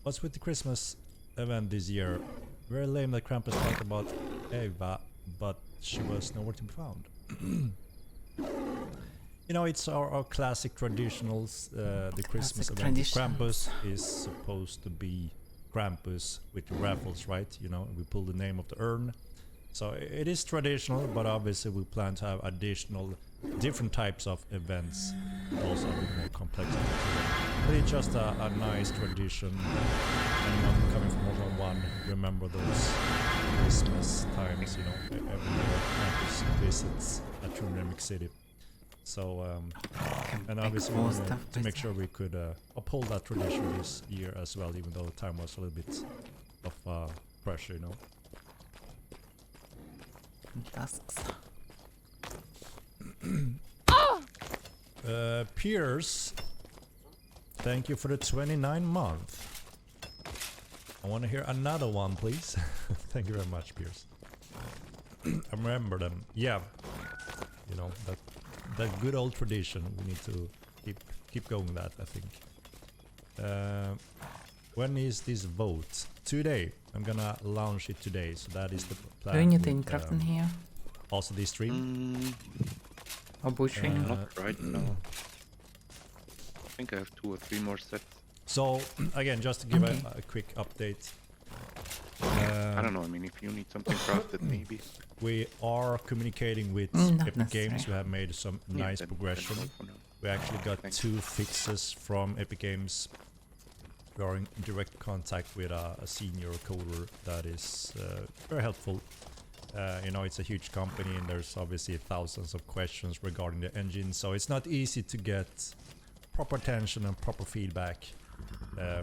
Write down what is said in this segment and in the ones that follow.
what's with the Christmas event this year? Very lame that Krampus talked about Eva, but she was nowhere to be found. You know, it's our classic traditionals. The Christmas event. Krampus is supposed to be Krampus with the raffles, right? You know, we pull the name of the urn. So it is traditional, but obviously we plan to have additional, different types of events, also a bit more complex. But it's just a nice tradition. Anyone coming from World War I, remember those Christmas times, you know, every year Krampus visits a true Namic city. So, and obviously we wanted to make sure we could uphold that tradition this year as well, even though the time was a little bit of pressure, you know. Tasks. Pierce, thank you for the 29 month. I want to hear another one, please. Thank you very much, Pierce. I remember them. Yeah, you know that good old tradition. We need to keep going that, I think. When is this vote? Today. I'm gonna launch it today, so that is the plan. Do you need interrupting here? Also this stream? Or butchering? Not right now. I think I have 2 or 3 more sets. So, again, just to give a quick update. I don't know, I mean, if you need something crafted, maybe. We are communicating with Epic Games, who have made some nice progression. We actually got 2 fixes from Epic Games. We are in direct contact with a senior coder that is very helpful. You know, it's a huge company and there's obviously thousands of questions regarding the engine, so it's not easy to get proper attention and proper feedback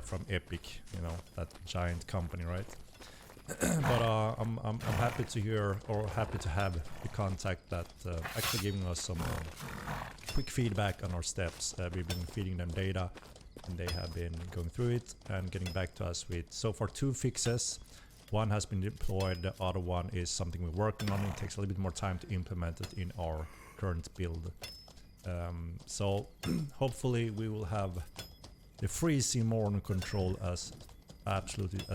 from Epic, you know, that giant company, right? But I'm happy to hear, or happy to have the contact that actually giving us some quick feedback on our steps. We've been feeding them data and they have been going through it and getting back to us with so far 2 fixes. One has been deployed, the other one is something we're working on. It takes a little bit more time to implement it in our current build. So hopefully we will have the freezing more under control as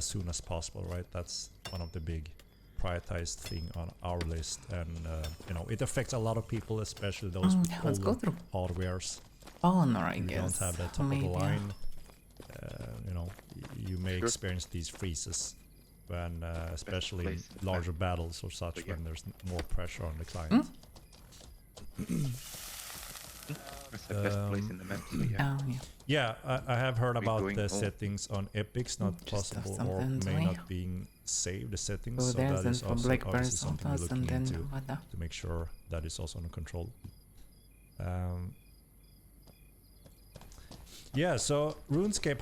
soon as possible, right? That's one of the big prioritized thing on our list, and you know, it affects a lot of people, especially those with older hardwares. Honor, I guess. You don't have the top of the line. You know, you may experience these freezes when, especially in larger battles or such, when there's more pressure on the client. That's the best place in the map, so yeah, I have heard about the settings on Epics not possible or may not being saved, the settings, so that is also obviously something we're looking into to make sure that is also under control. Yeah, so RuneScape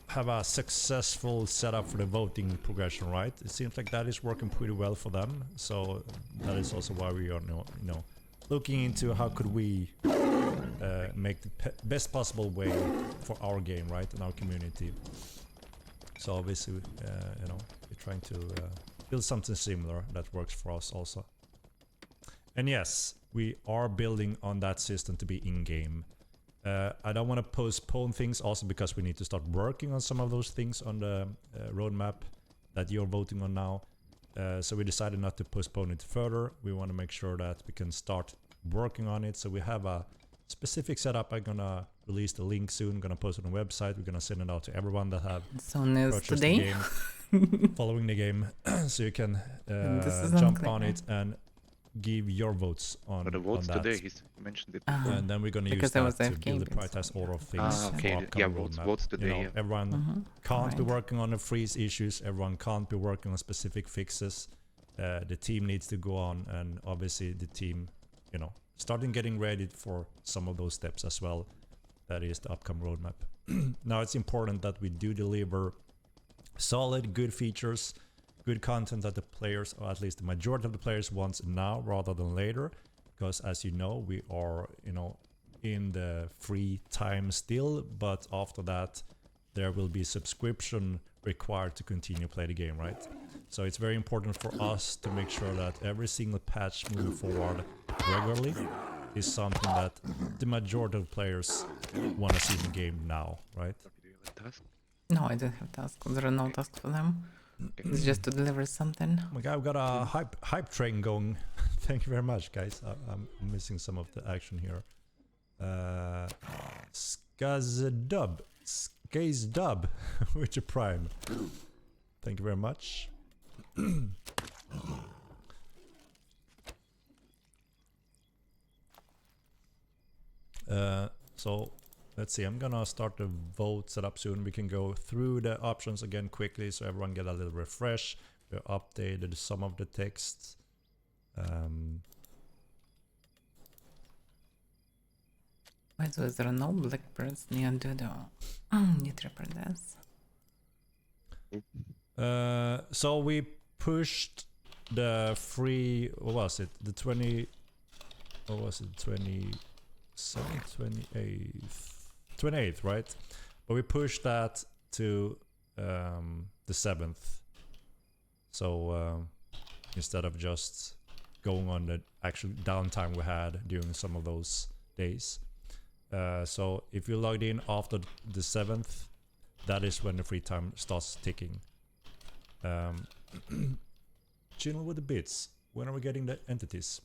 have a successful setup for the voting progression, right? It seems like that is working pretty well for them, so that is also why we are looking into how could we make the best possible way for our game, right, and our community. So obviously, you know, we're trying to build something similar that works for us also. And yes, we are building on that system to be in-game. I don't want to postpone things also because we need to start working on some of those things on the roadmap that you're voting on now. So we decided not to postpone it further. We want to make sure that we can start working on it. So we have a specific setup. I'm gonna release the link soon. I'm gonna post it on the website. We're gonna send it out to everyone that have purchased the game, following the game, so you can jump on it and give your votes on the votes on that. today, he mentioned it. And then we're gonna use that to build the prioritized order of things. Okay, yeah, votes today. You know, everyone can't be working on the freeze issues. Everyone can't be working on specific fixes. The team needs to go on, and obviously the team, you know, starting getting ready for some of those steps as well. That is the upcoming roadmap. Now it's important that we do deliver solid, good features, good content that the players, or at least the majority of the players, wants now rather than later. Because as you know, we are, you know, in the free time still, but after that there will be subscription required to continue play the game, right? So it's very important for us to make sure that every single patch moving forward regularly is something that the majority of players want to see in the game now, right? No, I don't have tasks. There are no tasks for them. It's just to deliver something. Oh my god, I've got a hype train going. Thank you very much, guys. I'm missing some of the action here. Skazdub with your prime. Thank you very much. So let's see, I'm gonna start the vote setup soon. We can go through the options again quickly so everyone get a little refresh. We updated some of the texts. Wait, so is there no blackbirds near Dodo? You tripper this. So we pushed the free, what was it? The 20, what was it? 27th, 28th, right? But we pushed that to the 7th. So instead of just going on the actual downtime we had during some of those days. So if you logged in after the 7th, that is when the free time starts ticking. Channel with the bits. When are we getting the entities?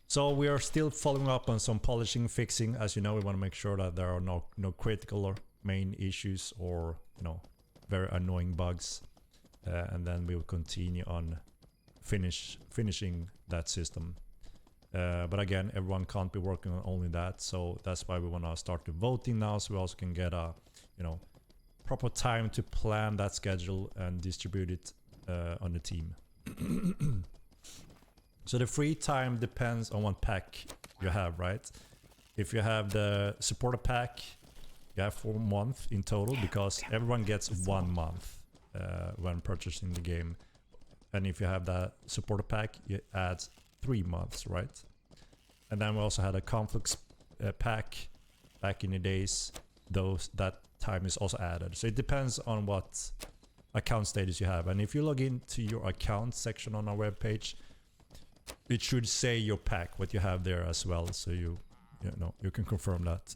So we are still following up on some polishing, fixing. As you know, we want to make sure that there are no critical or main issues or very annoying bugs. And then we will continue on finishing that system. But again, everyone can't be working on only that, so that's why we want to start the voting now, so we also can get a proper time to plan that schedule and distribute it on the team. So the free time depends on what pack you have, right? If you have the supporter pack, you have 4 months in total, because everyone gets 1 month when purchasing the game. And if you have that supporter pack, it adds 3 months, right? And then we also had a conflicts pack back in the days. That time is also added. So it depends on what account status you have. And if you log into your account section on our webpage, it should say your pack, what you have there as well. So you can confirm that.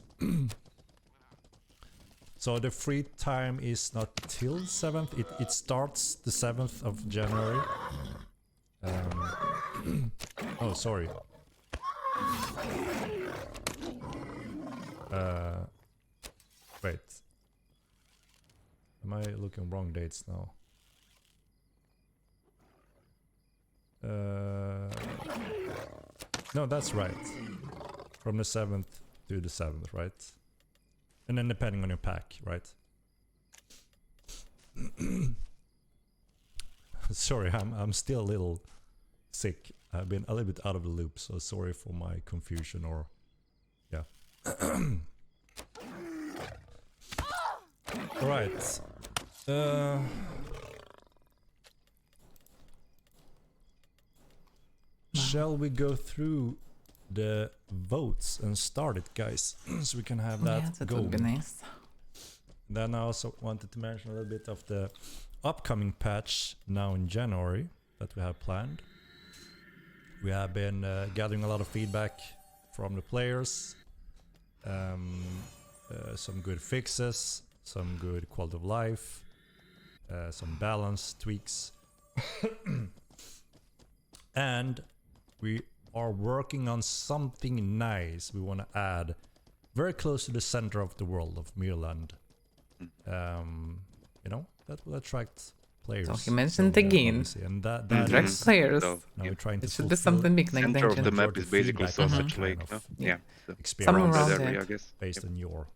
So the free time is not till 7th. It starts the 7th of January. Oh, sorry. Wait. Am I looking wrong dates now? No, that's right. From the 7th to the 7th, right? And then depending on your pack, right? Sorry, I'm still a little sick. I've been a little bit out of the loop, so sorry for my confusion or yeah. All right. Shall we go through the votes and start it, guys, so we can have that that going? would be nice. Then I also wanted to mention a little bit of the upcoming patch now in January that we have planned. We have been gathering a lot of feedback from the players, some good fixes, some good quality of life, some balance tweaks, and we are working on something nice we want to add very close to the center of the world of Mirland. That will attract players. So he mentioned again. And that Attract players. So, now we're trying to It should be something big like center of the dungeon. map is basically Sausage Lake, no? Yeah. So experience Somewhere around around that area, there. I guess. based on your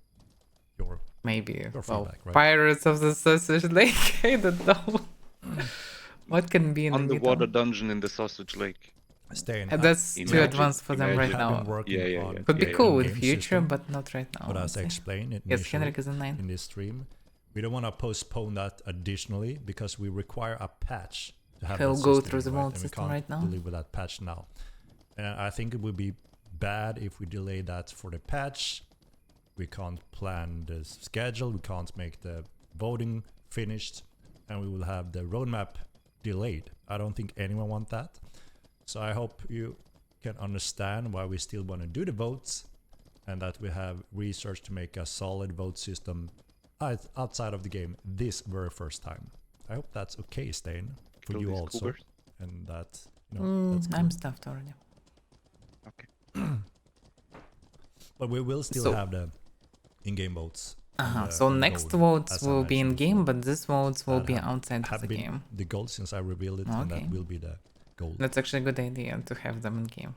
Maybe. Your Well, feedback, right? Pirates of the Sausage Lake. I don't know. What can be in the Underwater middle? dungeon in the Sausage Lake. staying. That's too Imagine- advanced for them right imagine. Have been now. working Yeah, yeah, on yeah. Could be Yeah, cool in in-game future, system, but not right now. but I as I would say. explained it Yes, initially Henrik is a 9. in this stream, we don't want to postpone that additionally because we require a patch to have He'll that go system, through the right? mode And we system can't right now. deliver that patch now. And I think it would be bad if we delay that for the patch. We can't plan the schedule, we can't make the voting finished, and we will have the roadmap delayed. I don't think anyone wants that. So I hope you can understand why we still want to do the votes and that we have research to make a solid vote system outside of the game this very first time. I hope that's okay, Stain, for Kill you these also, cougars. and that that's I'm good. stuffed already. Okay. But we will still So- have the in-game votes. and, So and next gold, votes as I will be in mentioned game, before. but these votes will That be outside have of the been game. the gold since I revealed it, and that Okay. will be the gold. That's actually a good idea to have them in game.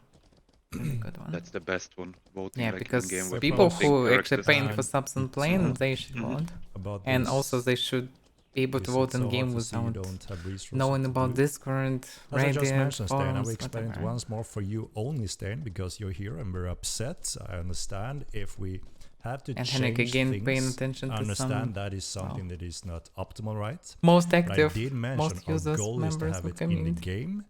Really good one. That's the best one. Voting Yeah, like because in-game with people big who actually characters. paying for And subs and it's, playing, they should Mhm. vote. About And this, also they should be able to is vote it so in hard game to see you without don't have resources knowing to about do? Discord, As I just Reddit, mentioned, Stan, I will forums, explain it whatever. once more for you only, Stan, because you're here and we're upset. I understand if we have to And change Henrik again things. paying attention I to understand some that is something that is not optimal, right? most But I active, did mention most our users, goal is to members have of it in the community. game,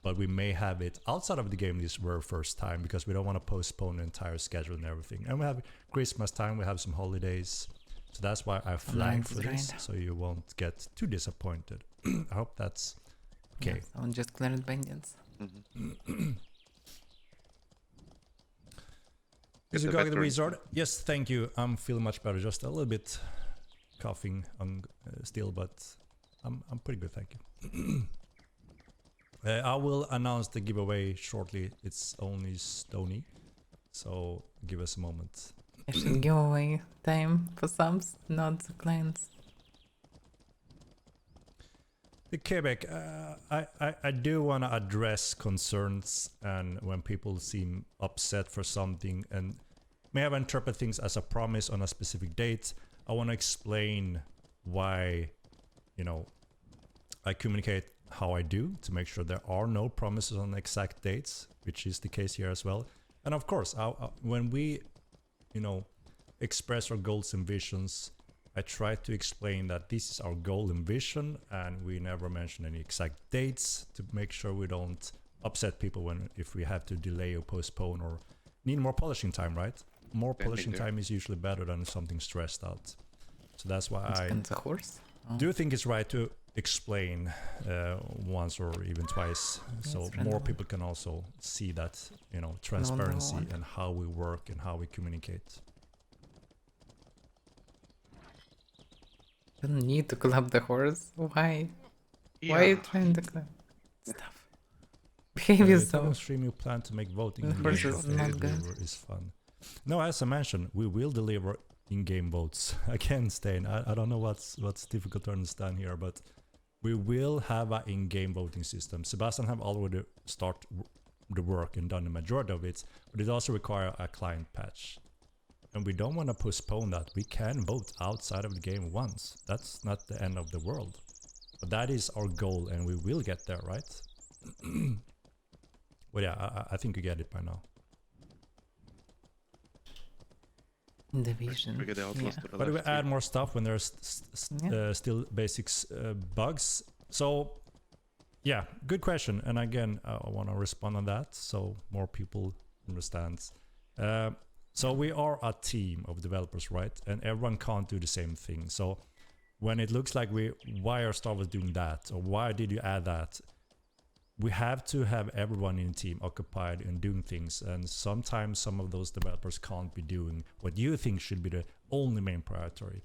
but we may have it outside of the game this very first time because we don't want to postpone the entire schedule and everything. And we have Christmas time, we have some holidays. So that's why I flagged for Right. this, so you won't get too disappointed. I hope that's okay. Yeah, someone just cleared bandits. Mhm. Is Get you the got the veteran. wizard? Yes, thank you. I'm feeling much better. Just a little bit coughing on still, but I'm pretty good, thank you. I will announce the giveaway shortly. It's only Stony, so give us a moment. Actually, giveaway time for subs, not the clients. The Quebec, I do want to address concerns and when people seem upset for something and may have interpreted things as a promise on a specific date. I want to explain why, I communicate how I do to make sure there are no promises on exact dates, which is the case here as well. And of course, when we, express our goals and visions, I try to explain that this is our goal and vision, and we never mention any exact dates to make sure we don't upset people if we have to delay or postpone or need more polishing time, right? More Then we polishing do. time is usually better than something stressed out. So that's why I And the horse? Oh, do think it's right to explain once or even twice, so That's more random. people can also see that, transparency one. and how we work and how we communicate. You don't need to club the horse. Why? Why are you trying to club stuff? Behave Talking yourself. stream, you plan to make voting The in horse game is voting not good. deliver is fun. No, as I mentioned, we will deliver in-game votes. Again, Stain, I don't know what's difficult to understand here, but we will have an in-game voting system. Sebastian have already started the work and done the majority of it, but it also requires a client patch. And we don't want to postpone that. We can vote outside of the game once. That's not the end of the world. But that is our goal, and we will get there, right? Well, yeah, I think you get it by now. Division. Trigger the outlaws to the But we left. add more stuff when there's still basics bugs. So, yeah, good question. And again, I want to respond on that so more people understand. So we are a team of developers, right? And everyone can't do the same thing. So when it looks like why are Star Wars doing that? Or why did you add that? We have to have everyone in the team occupied and doing things. And sometimes some of those developers can't be doing what you think should be the only main priority.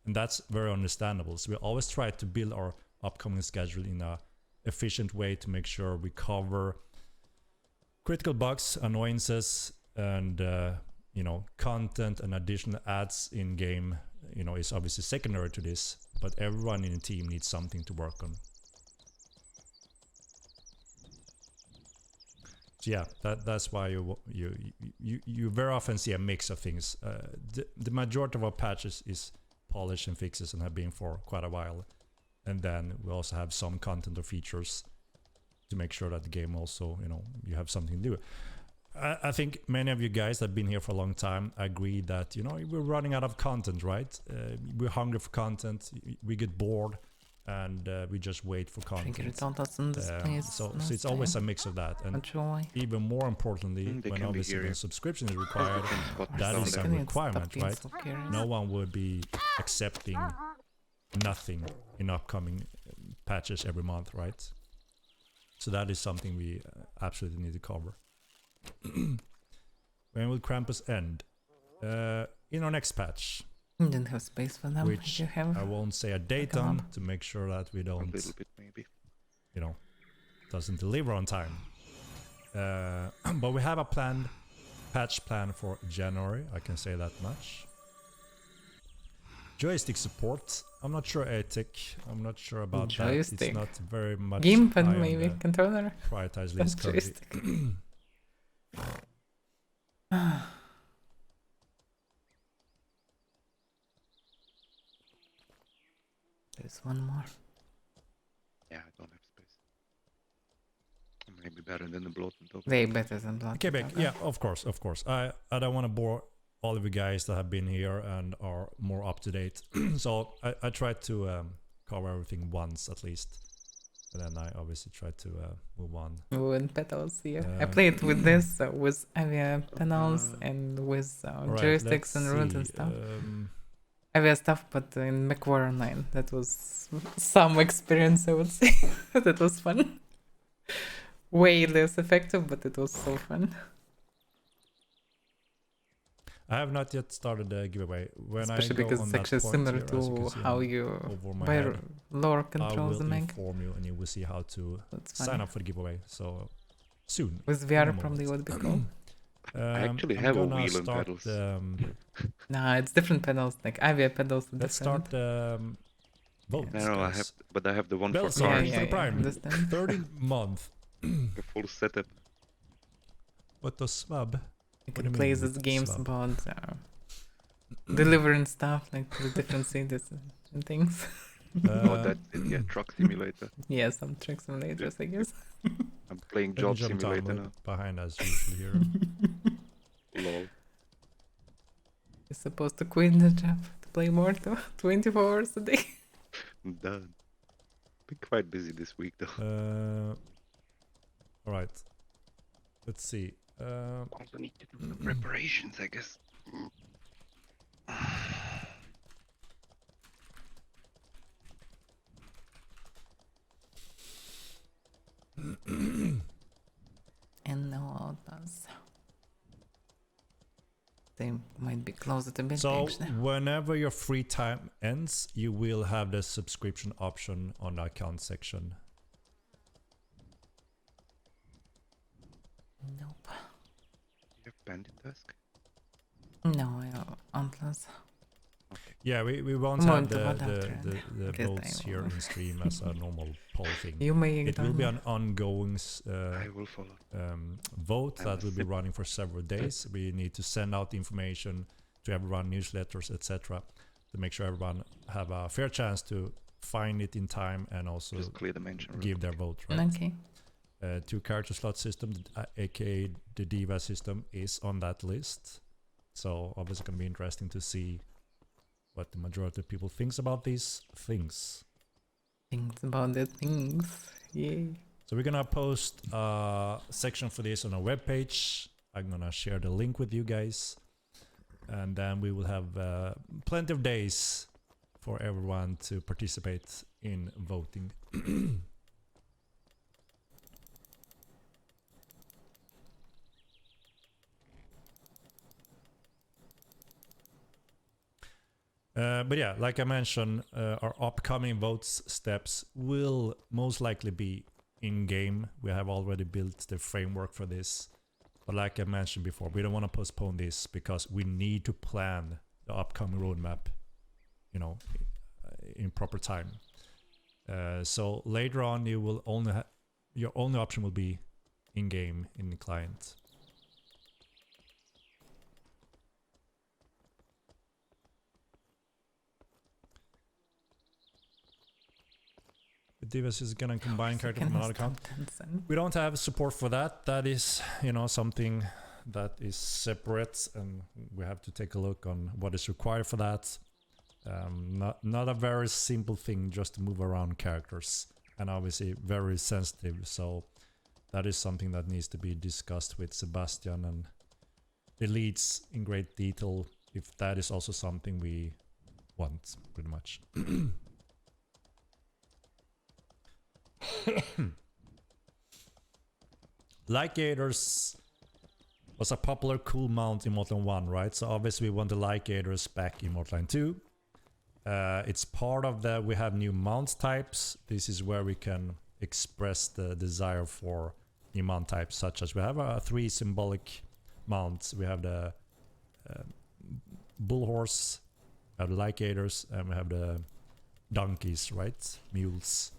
And that's very understandable. So we always try to build our upcoming schedule in a efficient way to make sure we cover critical bugs, annoyances, and content and additional ads in game, is obviously secondary to this, but everyone in the team needs something to work on. So yeah, that's why you very often see a mix of things. The majority of our patches is polished and fixes and have been for quite a while, and then we also have some content or features to make sure that the game also, you have something to do. I think many of you guys that have been here for a long time agree that, we're running out of content, right? We're hungry for content, we get bored, and we just wait for content. Trigger titles in this place. So it's always a mix of that. And Enjoy. even more importantly, They when can be obviously here. when subscription is required, that is a Can you requirement, stop being right? so curious? No one would be accepting nothing in upcoming patches every month, right? So that is something we absolutely need to cover. When will Krampus end? In our next patch. You don't have space for them. which You have. I won't say a date come on up. to make sure that we A don't, little bit maybe. you know, doesn't deliver on time. But we have a planned patch plan for January, I can say that much. Joystick support, I'm not sure Ethic, I'm not sure about Joystick. that. It's not very much Gamepad high on maybe, the controller. prioritized Not list currently. joystick. There's one more. Yeah, I don't have space. Maybe better than the bloated dog. Way better than blood. Quebec, yeah, of course. I don't want to bore all of you guys that have been here and are more up to date. So I tried to cover everything once at least. And then I obviously tried to move on. With pedals, yeah. I played with this, with Avia pedals and with joysticks and root and stuff. Avia stuff, but in MechWarrior 9. That was some experience, I would say. That was fun. Way less effective, but it was so fun. I have not yet started the giveaway. When Especially I go because on it's that actually point similar here, as you to can see how on- you over my by head, lore I controls the will mech. inform you and you will see how to That's sign funny. up for the giveaway. So soon. With in VR a probably moment. would be cool. I actually I'm have a gonna wheel and start, pedals. Nah, it's different pedals. Like Avia pedals are let's different. start votes, No, I guys. have, but I have the one Bell, for sorry cars. for the Prime. Understand. 13th month. The full setup. What the swab? You What do can you play mean these with games swab? about delivering stuff like to the different cities and things. Oh, that's it. Yeah, truck simulator. Yeah, some truck simulators, I guess. I'm playing Let me job jump down simulator now. behind as usual here. Lol. You're supposed to quit the job to play more to 24 hours a day. I'm done. Been quite busy this week though. All right. Let's see. Also need to do the preparations, I guess. And no outlaws. They might be closed a bit So actually. whenever your free time ends, you will have the subscription option on the account section. Nope. You have bandit task? No, I have outlaws. Yeah, we won't More have into the what after the Guess votes I here will. in stream as a normal poll thing. You may It ignore will be me. an ongoing I will follow. vote I that will will be sit- running for several days. We need to send out information to everyone, newsletters, etc., to make sure everyone have a fair chance to find it in time and also Just clear the mention. real give their quick. vote. Right? Okay. 2 character slot system, aka the Diva system, is on that list. So obviously going to be interesting to see what the majority of people thinks about these things. Things about the things. Yay. So we're gonna post a section for this on our webpage. I'm gonna share the link with you guys, and then we will have plenty of days for everyone to participate in voting. But yeah, like I mentioned, our upcoming votes steps will most likely be in-game. We have already built the framework for this. But like I mentioned before, we don't want to postpone this because we need to plan the upcoming roadmap, you know, in proper time. So later on, you will only your only option will be in-game in the client. Divas is gonna combine character from another account. We don't have support for that. That is, you know, something that is separate, and we have to take a look on what is required for that. Not a very simple thing just to move around characters, and obviously very sensitive. So that is something that needs to be discussed with Sebastian and the leads in great detail. If that is also something we want, pretty much. Like Gators was a popular cool mount in Mortal 1, right? So obviously we want the Lycators back in Mortal 2. It's part of the, we have new mount types. This is where we can express the desire for new mount types, such as we have 3 symbolic mounts. We have the bull horse, we have the Lycators, and we have the donkeys, right? Mules.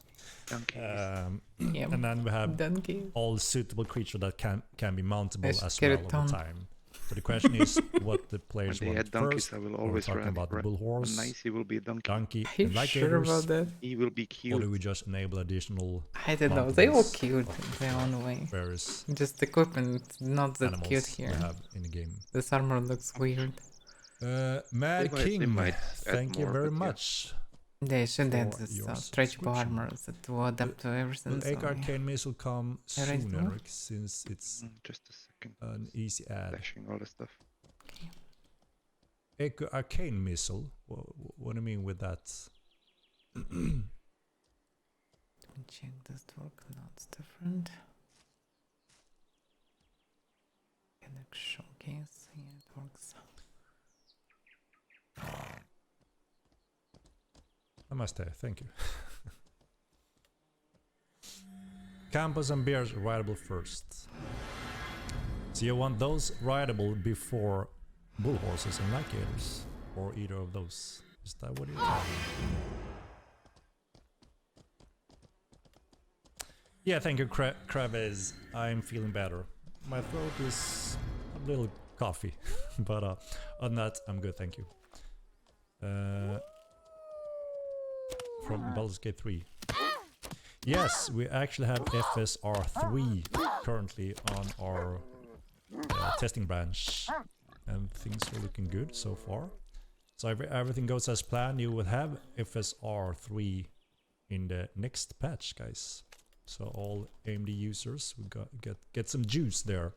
And then we have all suitable creatures that can be mountable as well over time. So the question is what the players want donkeys, first. I will always talking about the bull horse, nice, he will be a donkey. Are you sure about that? He will be cute. Or do we just enable additional? I don't know. They all cute in their own way. Various just equipment, not that cute here. We have in the game. This armor looks weird. Mad King, thank you very much. They should add this stretchable armor that will adapt to everything. Will Arcane Missile come sooner, since it's just a second. An easy add. Flashing all the stuff. Okay. Arcane Missile? What do you mean with that? Let me check this work. No, it's different. Connect showcase. Yeah, it works. Namaste, thank you. Campus and bears rideable first. So you want those rideable before bull horses and Lycators, or either of those? Is that what you're talking? Yeah, thank you, Kraves. I'm feeling better. My throat is a little coffee, but other than that, I'm good, thank you. From Baldur's Gate 3. Yes, we actually have FSR3 currently on our testing branch, and things are looking good so far. So if everything goes as planned, you will have FSR3 in the next patch, guys. So all AMD users will get some juice there.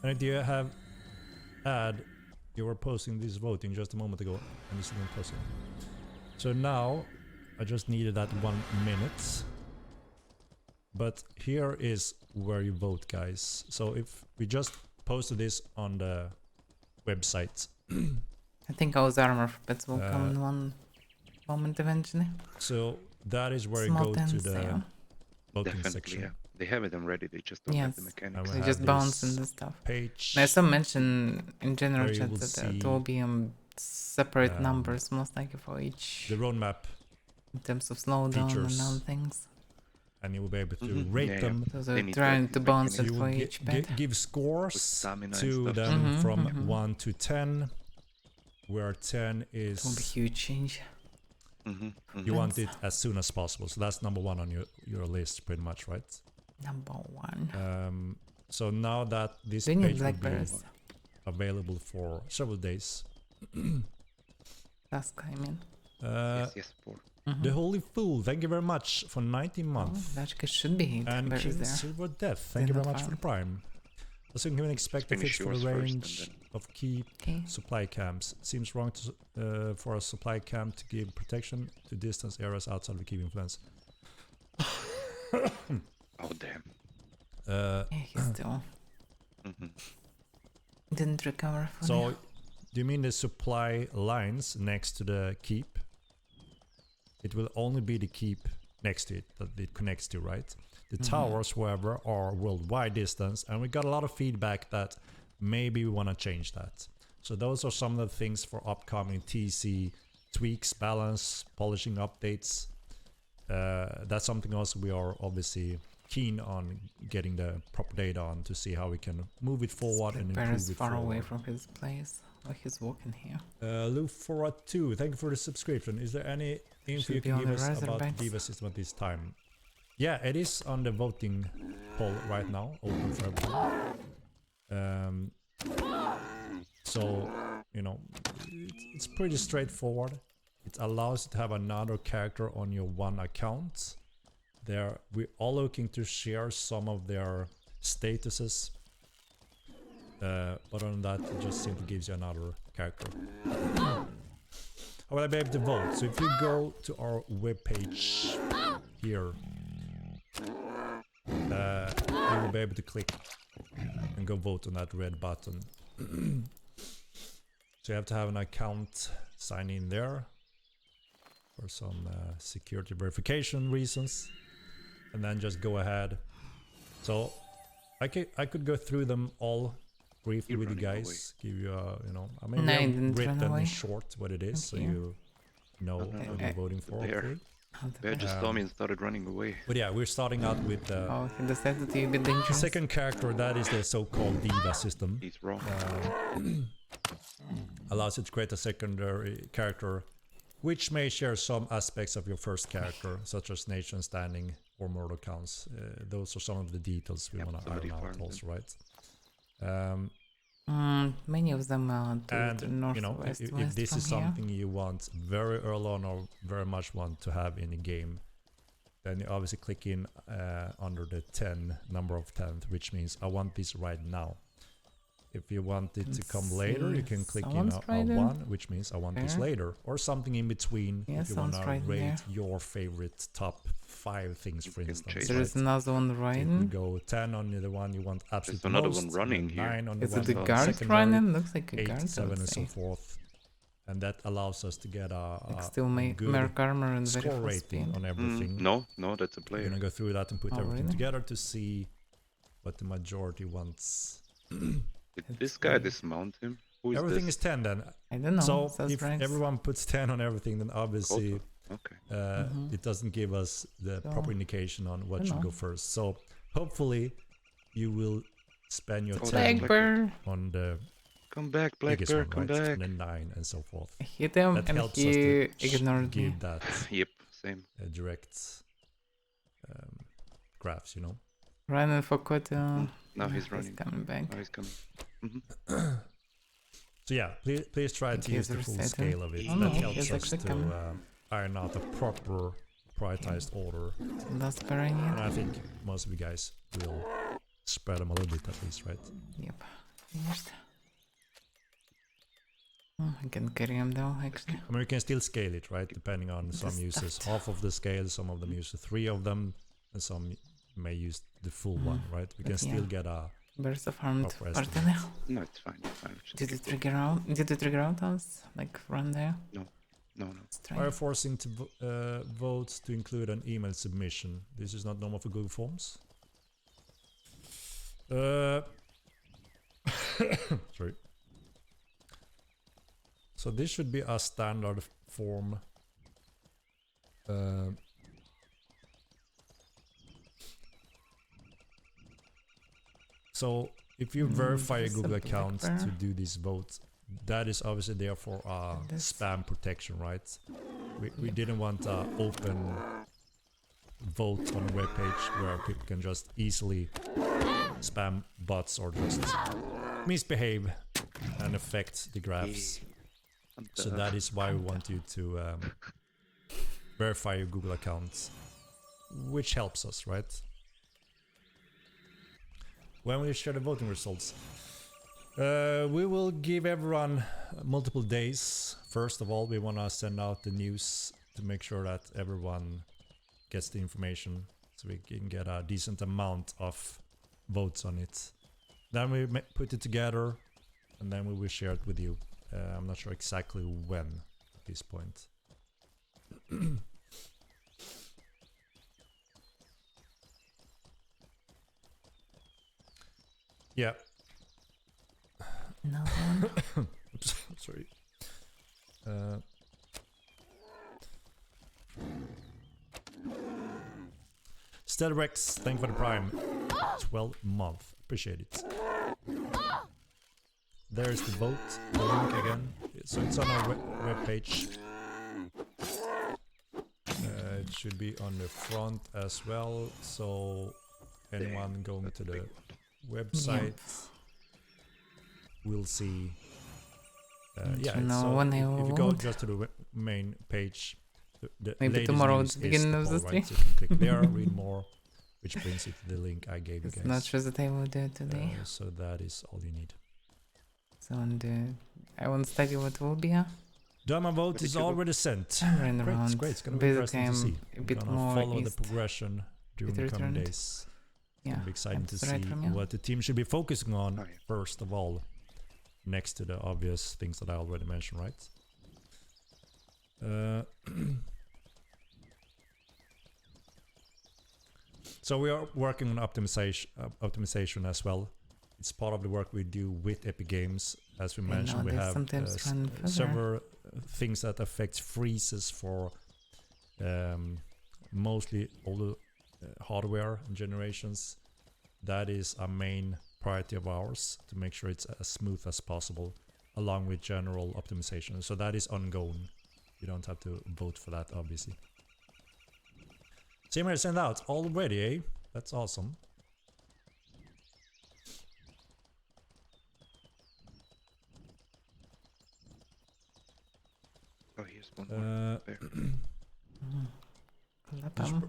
And do you have you were posting this voting just a moment ago and you still didn't post it. So now I just needed that 1 minute. But here is where you vote, guys. So if we just posted this on the website. I think all the armor bits will come in one moment eventually. So that is where you go to the voting section. Yeah. They have it already, they just don't have the mechanics. They just bounce and the stuff. Page. There's some mention in general chat that there will be separate numbers, most likely for each. The roadmap. In terms of slowdown and other things. And you will be able to rate them. So they're trying to bounce it for each bit. Give scores to them from 1 to 10, where 10 is... It will be a huge change. You want it as soon as possible, so that's number 1 on your list, pretty much, right? Number 1. So now that this page will be available for several days. Last time in. Yes, 4. The Holy Fool, thank you very much for 19 months. That should be it. And King Silver Death, thank you very much for the Prime. So soon can we expect a fix for the range of keep supply camps. Seems wrong to, for a supply camp to give protection to distance areas outside of the keep influence. Oh damn. Yeah, he still didn't recover. So, do you mean the supply lines next to the keep? It will only be the keep next to it that it connects to, right? The towers, however, are worldwide distance, and we got a lot of feedback that maybe we want to change that. So those are some of the things for upcoming TC tweaks, balance, polishing updates. That's something else we are obviously keen on getting the proper data on to see how we can move it forward and improve it far forward. Away from his place. Oh, he's walking here. Lou402, thank you for the subscription. Is there any info you can give us about the Diva system at this time? Yeah, it is on the voting poll right now, open for everyone. So, you know, it's pretty straightforward. It allows you to have another character on your one account. We're all looking to share some of their statuses. But on that, it just simply gives you another character. I will be able to vote. So if you go to our webpage here, you will be able to click and go vote on that red button. So you have to have an account, sign in there for some security verification reasons, and then just go ahead. So I could go through them all briefly with you guys, give you a, you know, I mean, we have written in short what it is, so you know what you're voting for. Bear just saw me and started running away. But yeah, we're starting out with oh, he decided to be dangerous. The second character, that is the so-called diva system. He's wrong. Allows you to create a secondary character which may share some aspects of your first character, such as nation standing or mortal counts. Those are some of the details we want to iron out also, right? Many of them are and you know, northwest, if this is something you want very early on or very much want to have in the game, then you obviously click in under the 10, number of 10th, which means I want this right now. If you want it to come later, you can click in a 1, which means I want this later, or something in between. Yeah, if you want to rate your favorite top 5 things, for instance. There is another one running. You can go 10 on the one you want absolutely another most, one running 9 here. on is the it the one guard running? Looks like a 8, guard. 7 and so forth. And that allows us to get a good merc armor and score rating on everything. No, that's a player. We're gonna go through that and put everything together to see what the majority wants. Did this guy dismount him? Who is everything this? is 10 then. I don't know. So if everyone puts 10 on everything, then obviously it doesn't give us the proper indication on what should go first. So hopefully you will spend your 10 on the come back, Blackbear, come back. And then 9 and so forth. I hit him that and helps he us to ignored give me. that same. Direct graphs, you know. Running for quota. Now he's running. He's coming back. Now he's coming. So yeah, please try to use the full scale of it. That helps us to iron out a proper prioritized order. And I think most of you guys will spread them a little bit at least, right? Yep. Finished. I can carry him though, actually. I mean, you can still scale it, right? Depending on some uses half of the scale, some of them use 3 of them, and some may use the full one, right? We can still get a burst of armed party. No, it's fine. Did it trigger out? Did it trigger out us? Like run there? No. Are forcing to votes to include an email submission. This is not normal for Google Forms. Sorry. So this should be a standard form. So if you verify a Google account to do these votes, that is obviously there for spam protection, right? We didn't want an open vote on a web page where people can just easily spam bots or just misbehave and affect the graphs. So that is why we want you to verify your Google accounts, which helps us, right? When will you share the voting results? We will give everyone multiple days. First of all, we want to send out the news to make sure that everyone gets the information so we can get a decent amount of votes on it. Then we put it together and then we will share it with you. I'm not sure exactly when at this point. Yeah. No. Oops, sorry. Stelrex, thank you for the prime. 12 month. Appreciate it. There's the vote, the link again. So it's on our web page. It should be on the front as well. So anyone going to the website will see. Yeah, so if you go just to the main page, the maybe tomorrow at the beginning of the stream. So you can click there, read more, which brings you to the link I gave you guys. Not sure that I will do it today. So that is all you need. So I won't study what will be. Dama vote is already sent. I'm Great, around. great. It's gonna be interesting to see. A bit Gonna more follow the east. progression during the coming days. Yeah, It'll be exciting to that's right see from you. what the team should be focusing on first of all, next to the obvious things that I already mentioned, right? So we are working on optimization as well. It's part of the work we do with Epic Games. As we mentioned, we have several things that affect freezes for mostly older hardware generations. That is a main priority of ours, to make sure it's as smooth as possible, along with general optimization. So that is ongoing. You don't have to vote for that, obviously. Same here, sent out already, eh? That's awesome. Oh, here's one more.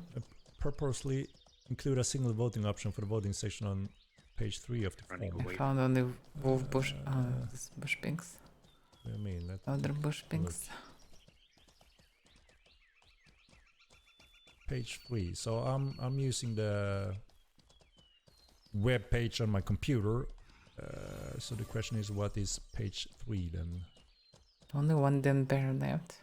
Purposely include a single voting option for the voting section on page 3 of the form. I found only wolf bush, this bush pigs. I mean, that Other bush pigs. Page 3. So I'm using the web page on my computer. So the question is, what is page 3 then? Only one then bear left.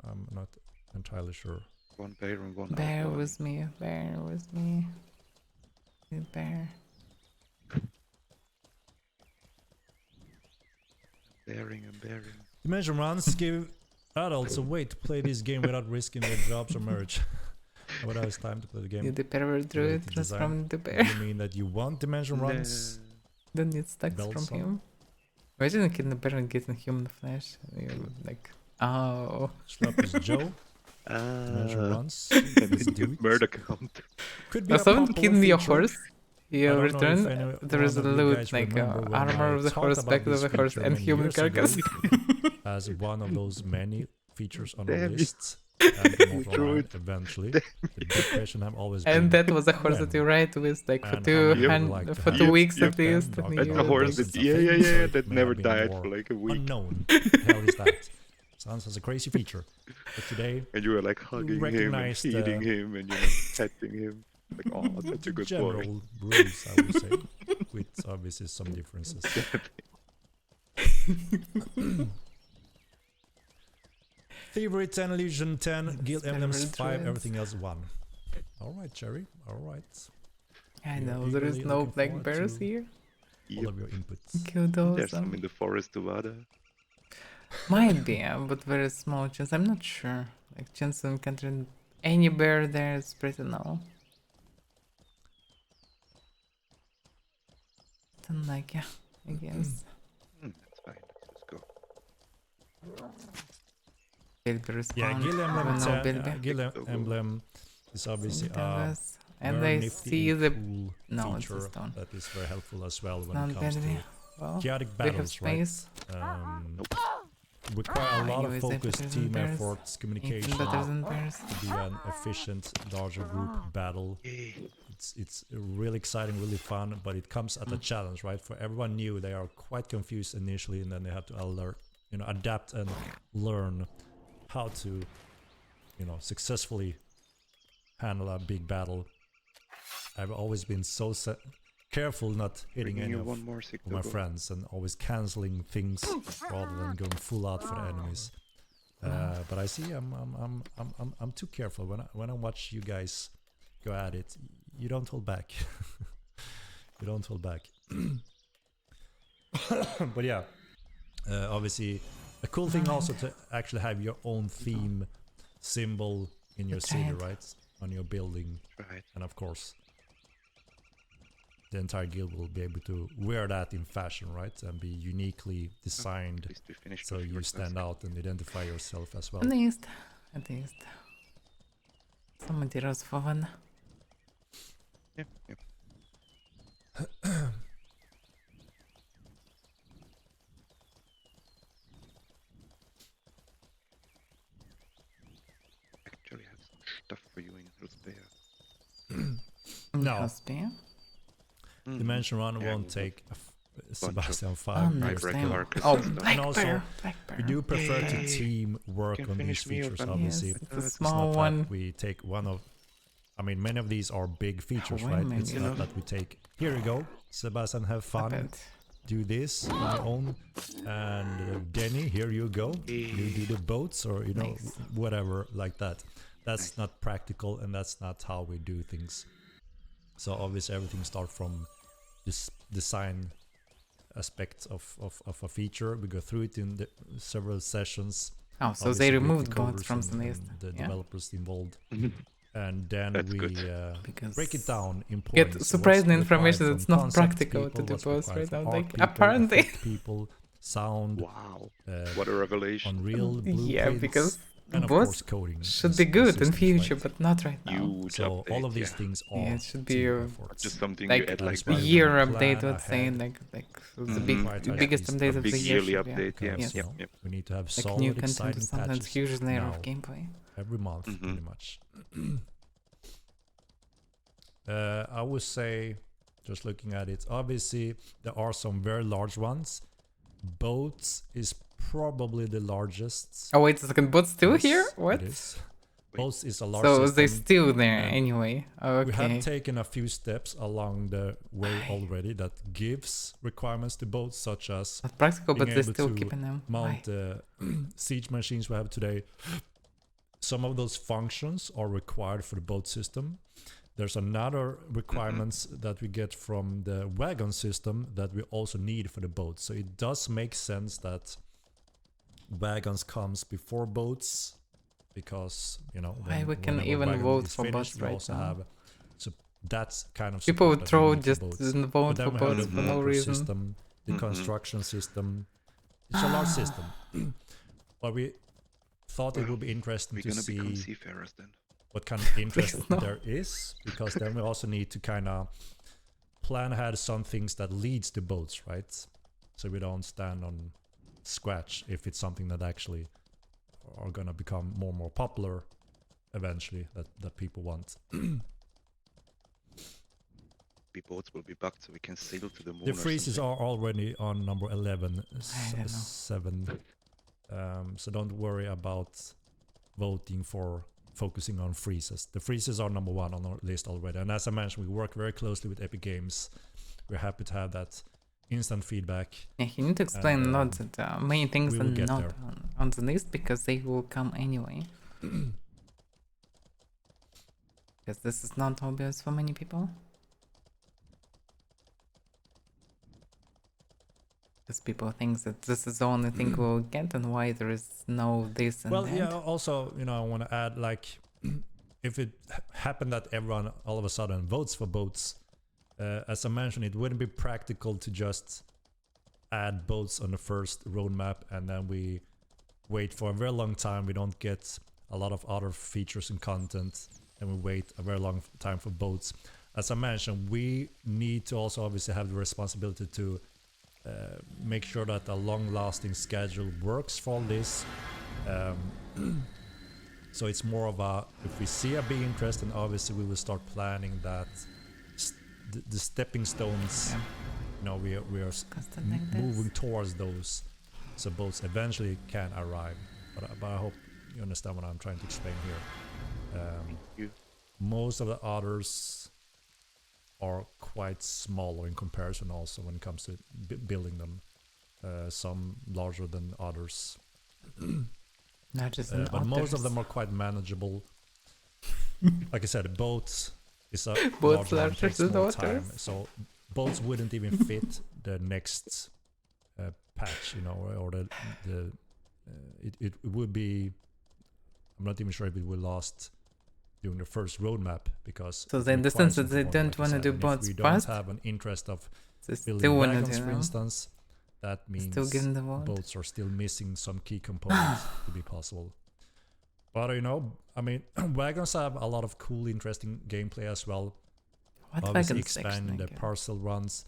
I'm not entirely sure. One bear and one bear with me. Bear with me. Bear. Bearing and bearing. Dimension runs give adults a way to play this game without risking their jobs or marriage. But now it's time to play the game. The pervert druid transformed the bear. You mean that you want dimension runs? Don't need stacks from him. Imagine killing the bear and getting human flesh. You're like, oh. Slap is Joe. Dimension runs. Murder count. Could be someone killed me a feature. horse. You return. There is a loot like armor of the horse, back of the horse, and human carcass. As one of those many features on the list. And eventually. The big question have always been. And that was a horse that you ride with like for 2 weeks at least. A horse that that never died for like a week. Unknown. Hell is that? Sounds as a crazy feature. But today, and you were like hugging him and feeding him and petting him. Like, oh, such a good general boy. rules, I would say, with obviously some differences. Thievery 10, Illusion 10, Guild Emblems 5, everything else 1. Alright, Cherry, alright. I know, there is no black bears here. All of your inputs. Kill those. There's some in the forest of Ada. Might be, but very small chance. I'm not sure. Like, chance of encountering any bear there is pretty low. Then, like, yeah, I guess. That's fine, let's go. Yeah, Guild Emblem is obviously and I see the cool feature that is very helpful as well when it comes to chaotic battles, right? Require a lot of focus, team efforts, communication to be an efficient, larger group battle. It's really exciting, really fun, but it comes at a challenge, right? For everyone new, they are quite confused initially, and then they have to adapt and learn how to, successfully handle a big battle. I've always been so careful not hitting any of my friends and always canceling things rather than going full out for the enemies. But I see I'm too careful when I watch you guys go at it. You don't hold back. You don't hold back. But yeah, obviously a cool thing also to actually have your own theme symbol in your city, right? On your building, and of course the entire guild will be able to wear that in fashion, right? And be uniquely designed so you stand out and identify yourself as well. At least. Some materials for fun. Yep. Actually have some stuff for you in Hellspear. No. Dimension Run won't take Sebastian 5 Oh, years like ago. regular Oh, system. Black And also, Bear. Black Bear. We do prefer to Yay. team work Can on these finish me features, open. obviously. Yes, it's a It's small not one. that we take one of... I mean, many of these are big features, Why right? am I It's not that we take... Here you go, Sebastian, have Stop fun. it. Do this on your own. And Denny, here you go. You do the boats or, you know, Nice. whatever like that. That's not practical and that's not how we do things. So obviously everything starts from this design aspects of a feature. We go through it in several sessions. Oh, so Obviously they with removed the bots coders from and the list. the Yeah. developers involved. And then That's we good. Because break it down in get points. So surprising what's required information from that's not concept practical people, to do what's both required right from now. art Like, people, apparently. effect people, sound, Wow. What a revelation. Unreal, blueprints, Yeah, because and of bots course coding. should is be the good in systems, future, right? but not right now. Huge So update, all of these yeah. things are Yeah, it should be team a- efforts. Just something Like you add like That's the why this. we year plan update was saying ahead. like the Prioritize big biggest these update A of big the year yearly should be update, yeah. because, yes. you know, we need to have Like new solid, content exciting with sometimes patches huge layer now, of gameplay. every month, Mhm. pretty much. I would say, just looking at it, obviously there are some very large ones. Boats is probably the largest. Oh wait a second, bots still Yes, here? What? It is. Boats is a large So system. they're still there and anyway. We have Okay. taken a few steps along the way Why? already that gives requirements to boats, such as Not practical, but being they're able still to keeping them. mount Why? the siege machines we have today. Some of those functions are required for the boat system. There's another requirements that we get from the wagon system that we also need for the boat. So it does make sense that wagons comes before boats, because you know Why we can whenever even wagon vote is for finished, bots we right also now? have, so that's kind of People support would that we throw need for just boats. and But vote then for we have bots the for no mortar reason. system, the Mhm. construction system. It's a large system. But we thought it would be interesting We're to gonna become see seafarers then. what kind of interest Please, no. there is, because then we also need to kind of plan ahead some things that leads to boats, right? So we don't stand on scratch if it's something that actually are gonna become more and more popular eventually, that people want. Boats will be bugged so we can sail to the moon. The or freezes something. are already on number 11, I don't know. 7. So don't worry about voting for focusing on freezes. The freezes are number 1 on our list already. And as I mentioned, we work very closely with Epic Games. We're happy to have that instant feedback. Yeah, you need to explain And, not the main things we will and get not there. on the list because they will come anyway. Because this is not obvious for many people. Because people think that this is the only thing we'll get and why there is no this and Well, that. yeah, also, you know, I want to add, like, if it happened that everyone all of a sudden votes for boats, as I mentioned, it wouldn't be practical to just add boats on the first roadmap and then we wait for a very long time. We don't get a lot of other features and content, and we wait a very long time for boats. As I mentioned, we need to also obviously have the responsibility to make sure that a long-lasting schedule works for this. So it's more of a, if we see a big interest, then obviously we will start planning that the stepping stones. Yeah. You know, we are Constant like this. moving towards those, so boats eventually can arrive. But I hope you understand what I'm trying to explain here. Thank you. Most of the others are quite smaller in comparison also when it comes to building them. Some larger than others. Not just an But most of otters. them are quite manageable. Like I said, boats is a Boats larger one, larger takes than more time. otters. So boats wouldn't even fit the next patch, you know, or it would be. I'm not even sure if it will last during the first roadmap, because So it they requires understand that they more, don't like I want to said. do And bots if we fast. don't have an interest of They building still want wagons, to for do. instance, that means Still giving the vote. boats are still missing some key components to be possible. But you know, I mean, wagons have a lot of cool, interesting gameplay as well. What Obviously wagon section expanding the again? parcel runs.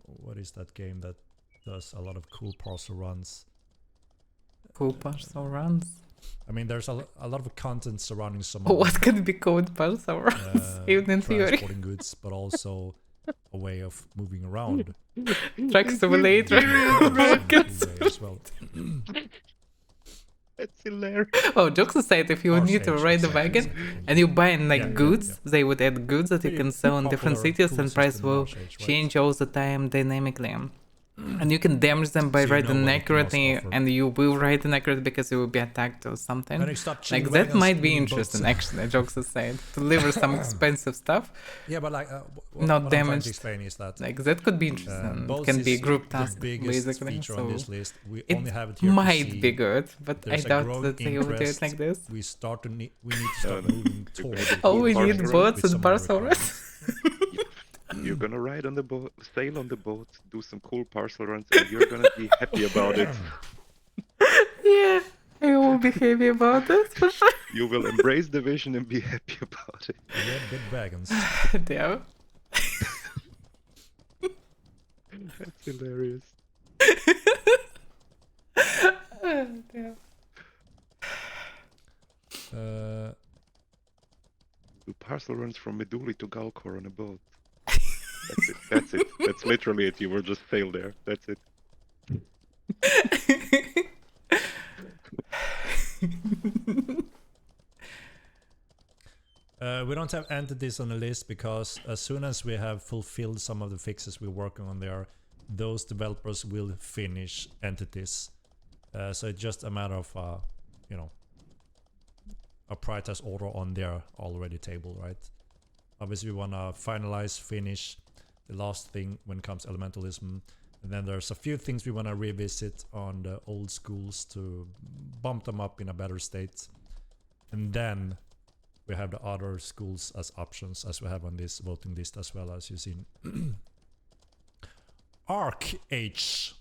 What is that game that does a lot of cool parcel runs? Cool parcel runs. I mean, there's a lot of content surrounding some Oh, of what could be called parcel runs? Even in theory. transporting goods, but also a way of moving around. Truck simulator. As well. That's hilarious. Oh, jokes aside, if you would need to ride the wagon and you buy like goods, they would add goods that you can sell in different cities, and price will change all the time dynamically. And you can damage them by riding accurately, and you will ride inaccurately because you will be attacked or something. Like that might be interesting, actually. Jokes aside, to deliver some expensive stuff. Yeah, but like not damaged. To explain is that like that could be interesting. It can be a group task basically. So on this list. We it only have it here might be good, but I doubt that they will do it like this. We need to start moving towards. Oh, we need boats and parcel. You're gonna ride on the boat, sail on the boat, do some cool parcel runs, and you're gonna be happy about it. Yeah, I will be happy about it for sure. You will embrace the vision and be happy about it. We have big wagons. Damn. That's hilarious. Damn. Do parcel runs from Meduli to Galkor on a boat. That's it. That's it. That's literally it. You will just sail there. That's it. We don't have entities on the list because as soon as we have fulfilled some of the fixes we're working on there, those developers will finish entities. So it's just a matter of, you know, a prioritize order on their already table, right? Obviously we want to finalize, finish the last thing when it comes to elementalism. And then there's a few things we want to revisit on the old schools to bump them up in a better state. And then we have the other schools as options, as we have on this voting list as well, as you've seen. Arch-H.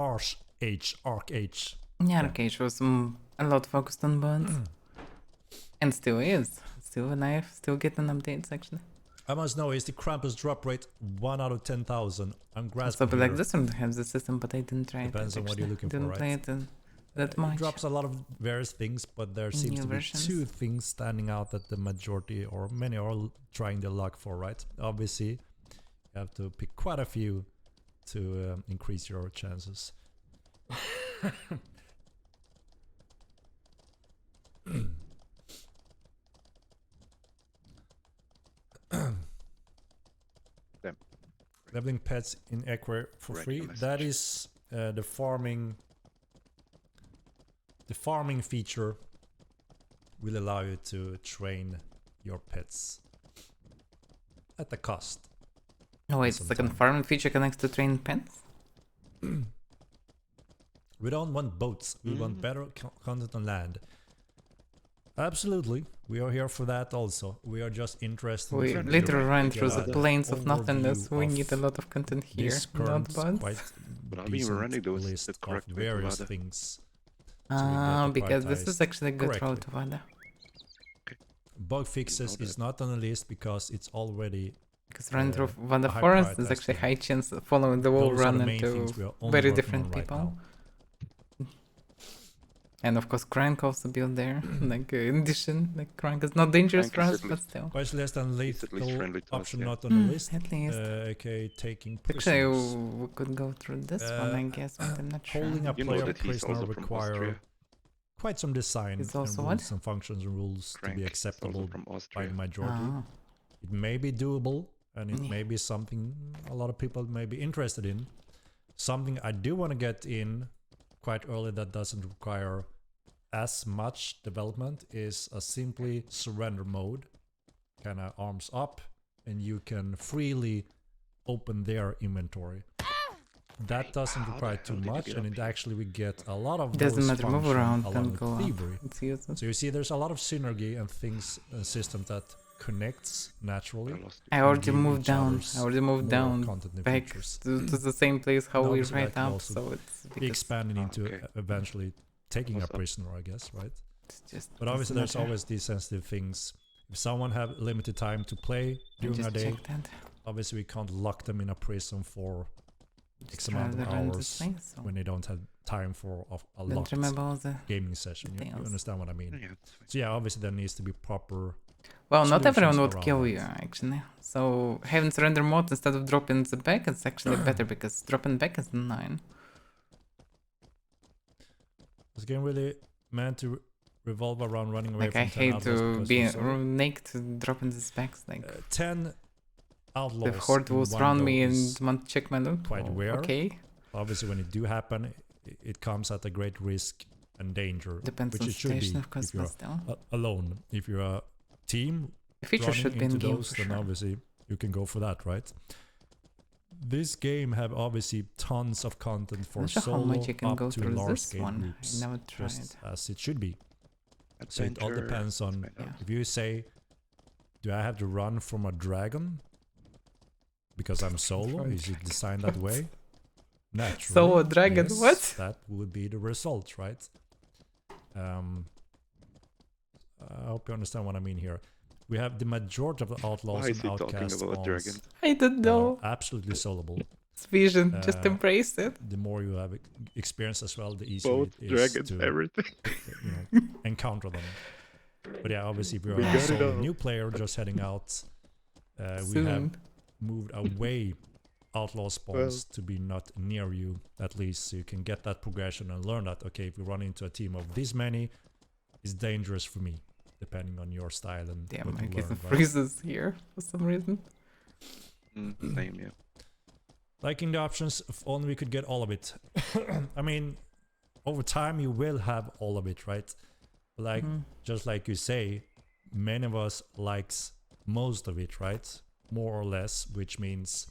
Arch-H. Yeah, Arch-H was a lot focused on bonds. And still is. Still a knife, still getting updates actually. I must know, is the Krampus drop rate 1 out of 10,000? I'm grasping. So, like this one has the system, but I didn't try Depends it. on what you're looking didn't for, play right? it that much. It drops a lot of various things, but there seems to be two things standing out that the majority or many are trying their luck for, right? Obviously, you have to pick quite a few to increase your chances. Leveling pets in Equer for free. That is the farming. The farming feature will allow you to train your pets at the cost. Oh wait, second farming feature connects to train pets? We don't want boats. We want better content on land. Absolutely. We are here for that also. We are just interested. We literally run through the plains of nothingness. We need a lot of content here, not bots. But are we running those list that of correct various things. Because this is actually a good route to Vada. Okay. Bug fixes is not on the list because it's already. Because running through Vada Forest is actually high chance of following the wall run into very different people. And of course, Crank also built there. Like in addition, like Crank is not dangerous for us, but still. Quite less than lethal option not on the list. At least. Okay, taking prisoners. Actually, we could go through this one, I guess, but I'm not sure. Holding a player prisoner require quite some design and rules, some functions and rules to be acceptable by the majority. It may be doable, and it may be something a lot of people may be interested in. Something I do want to get in quite early that doesn't require as much development is a simply surrender mode, kind of arms up, and you can freely open their inventory. That doesn't require too much, and it actually we get a lot of doesn't matter, move around along and go with thievery. So you see there's a lot of synergy and things, systems that connects naturally. I already moved down. Back to the same place how we write up, so it's expanding into eventually taking a prisoner, I guess, right? But obviously there's always these sensitive things. If someone have limited time to play during a day, obviously we can't lock them in a prison for X amount of hours when they don't have time for a locked gaming session. You understand what I mean? So yeah, obviously there needs to be proper Well, not everyone would around kill that. you, actually. So having surrender mode instead of dropping the back, it's actually better because dropping back is 9. This game really meant to revolve around running away Like, from I 10 hate outlaws to because be you're solo. naked dropping the specs. Like, 10 outlaws the horde in will one surround go me is and want to check my loot. quite rare. Okay. Obviously, when it do happen, it comes at a great risk and danger, Depends which on it should situation, be of course, if you're but still. alone. If you're a team The feature running should be in into game those, for then sure. obviously you can go for that, right? This game have obviously tons of content for I'm not sure how solo much you can up go to through large this scale one. groups, I never tried. just as it should be. So it all Adventure, depends on kind of. if you say, do I have to run from a dragon because I'm solo? From a Is it dragon, designed that way? Naturally, Solo dragon, yes, what? that would be the result, right? I hope you understand what I mean here. We have the majority of the outlaws Why is and he talking outcast about spawns dragon? I don't that are know. absolutely soloable. It's vision. Just Uh, embrace it. The more you have experience as well, the easier Both it is dragons, to everything. encounter them. But yeah, obviously, if you're We a got it solo all. new player just heading out, we have Soon. moved away outlaw spawns to be not near you, at least, so you can get that progression and learn that, okay, if we run into a team of this many, it's dangerous for me, depending on your style and Damn, what I you get the learn, right? freezes here for some reason. Same, yeah. Liking the options, if only we could get all of it. I mean, over time you will have all of it, right? Like, just like you say, many of us likes most of it, right? More or less, which means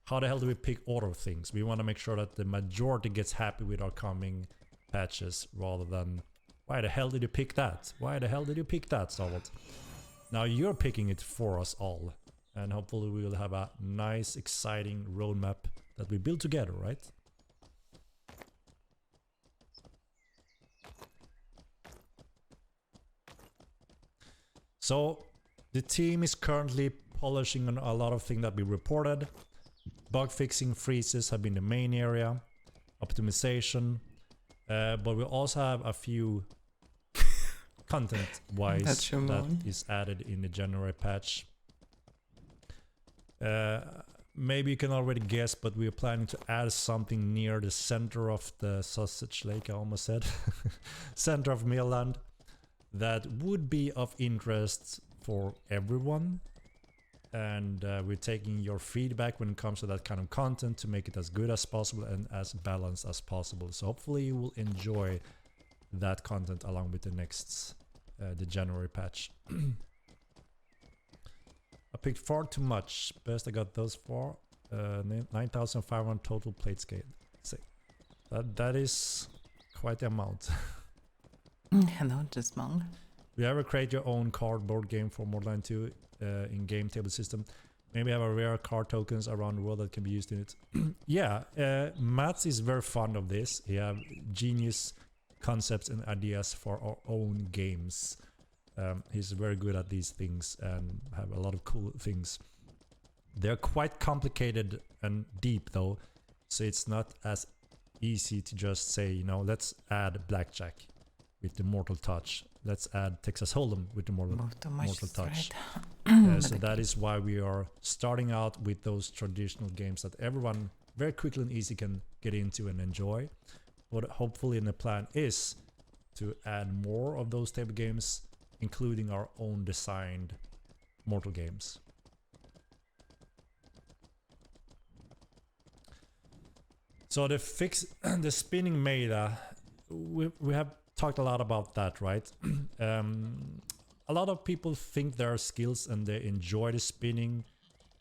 how the hell do we pick order of things? We want to make sure that the majority gets happy with our coming patches rather than why the hell did you pick that? Why the hell did you pick that, Salvat? Now you're picking it for us all, and hopefully we will have a nice, exciting roadmap that we build together, right? So the team is currently polishing on a lot of things that we reported. Bug fixing freezes have been the main area, optimization, but we also have a few content-wise that is added in the January patch. Maybe you can already guess, but we are planning to add something near the center of the sausage lake, I almost said. Center of Midland. That would be of interest for everyone. And we're taking your feedback when it comes to that kind of content to make it as good as possible and as balanced as possible. So hopefully you will enjoy that content along with the next, the January patch. I picked far too much. Best I got those far. 9,500 total plate scale. That is quite the amount. Hello, just mong. You ever create your own cardboard game for Borderline 2 in-game table system? Maybe have a rare card tokens around the world that can be used in it. Yeah, Mats is very fond of this. He have genius concepts and ideas for our own games. He's very good at these things and have a lot of cool things. They're quite complicated and deep though, so it's not as easy to just say, you know, let's add blackjack with the Mortal Touch. Let's add Texas Hold'em with the Mortal Touch. So that is why we are starting out with those traditional games that everyone very quickly and easy can get into and enjoy. What hopefully in the plan is to add more of those table games, including our own designed Mortal games. So the spinning meta, we have talked a lot about that, right? A lot of people think there are skills and they enjoy the spinning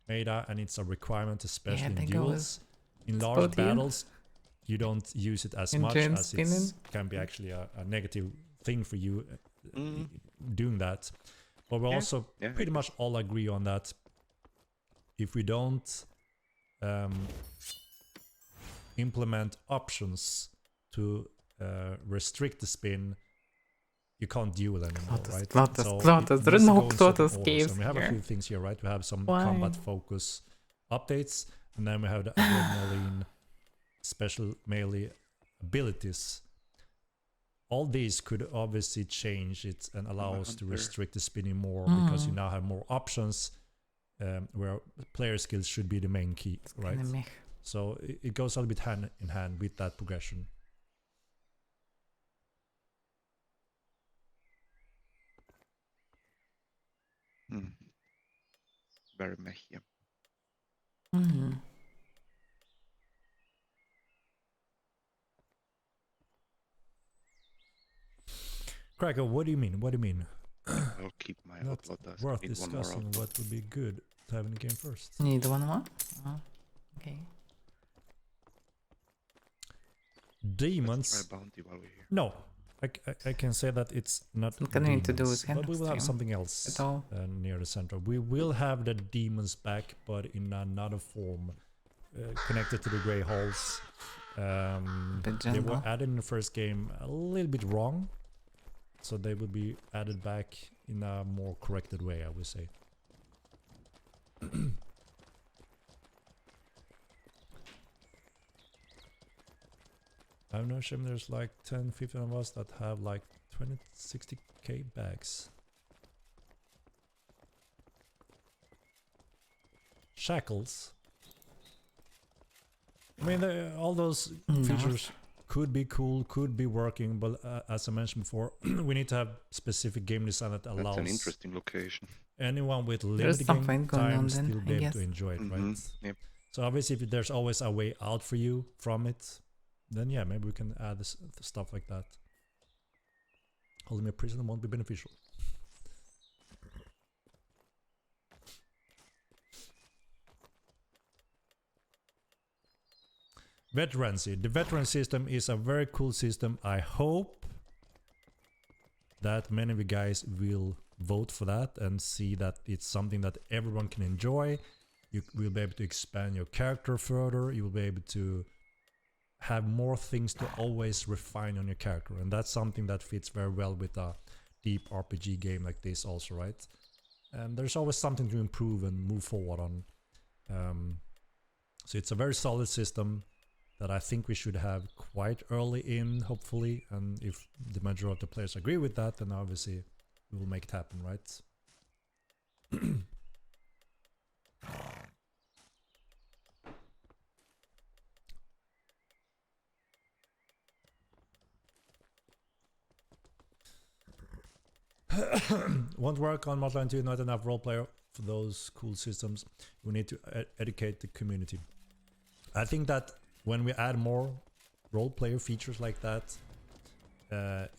meta, and it's a requirement, especially in duels. In large battles, you don't use it as much as it can be actually a negative thing for you doing that. But we also pretty much all agree on that. If we don't implement options to restrict the spin, you can't duel anymore, right? There is no Plotus caves. So we have a few things here, right? We have some combat focus updates, and then we have the adrenaline special melee abilities. all these could obviously change it and allow us to restrict the spinning more because you now have more options where player skills should be the main key, right? So it goes a little bit hand in hand with that progression. Very meh, yeah. Cracker, what do you mean? What do you mean? I'll keep my outlaw dust. Worth discussing what would be good to have in the game first. Need one more? Oh, okay. Demons. Let's try a bounty while we're here. No, I can say that it's not nothing demons, to do with but we will have something else at all. Near the center. We will have the demons back, but in another form, connected to the Grey Halls. They were added in the first game a little bit wrong, so they will be added back in a more corrected way, I would say. I have no shame there's like 10-15 of us that have like 20-60k bags. Shackles. I mean, all those features could be cool, could be working, but as I mentioned before, we need to have specific game design that allows an interesting location. Anyone with limited game time still be able to enjoy it, right? Yep. So obviously, if there's always a way out for you from it, then yeah, maybe we can add stuff like that. Holding a prisoner won't be beneficial. Veterancy. The veteran system is a very cool system. I hope that many of you guys will vote for that and see that it's something that everyone can enjoy. You will be able to expand your character further. You will be able to have more things to always refine on your character, and that's something that fits very well with a deep RPG game like this also, right? And there's always something to improve and move forward on. So it's a very solid system that I think we should have quite early in, hopefully, and if the majority of the players agree with that, then obviously we will make it happen, right? Won't work on Modline 2, not enough roleplay for those cool systems. We need to educate the community. I think that when we add more roleplayer features like that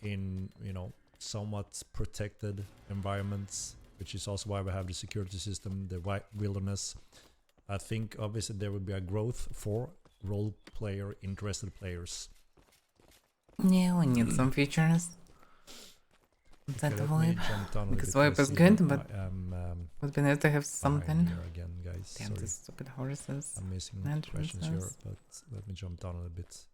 in, you know, somewhat protected environments, which is also why we have the security system, the wilderness, I think obviously there will be a growth for roleplayer interested players. Yeah, we need some features. That VoIP, because VoIP is good, but would be nice to have something. Again, guys. Damn, these stupid horses. I'm missing questions here, but let me jump down a little bit.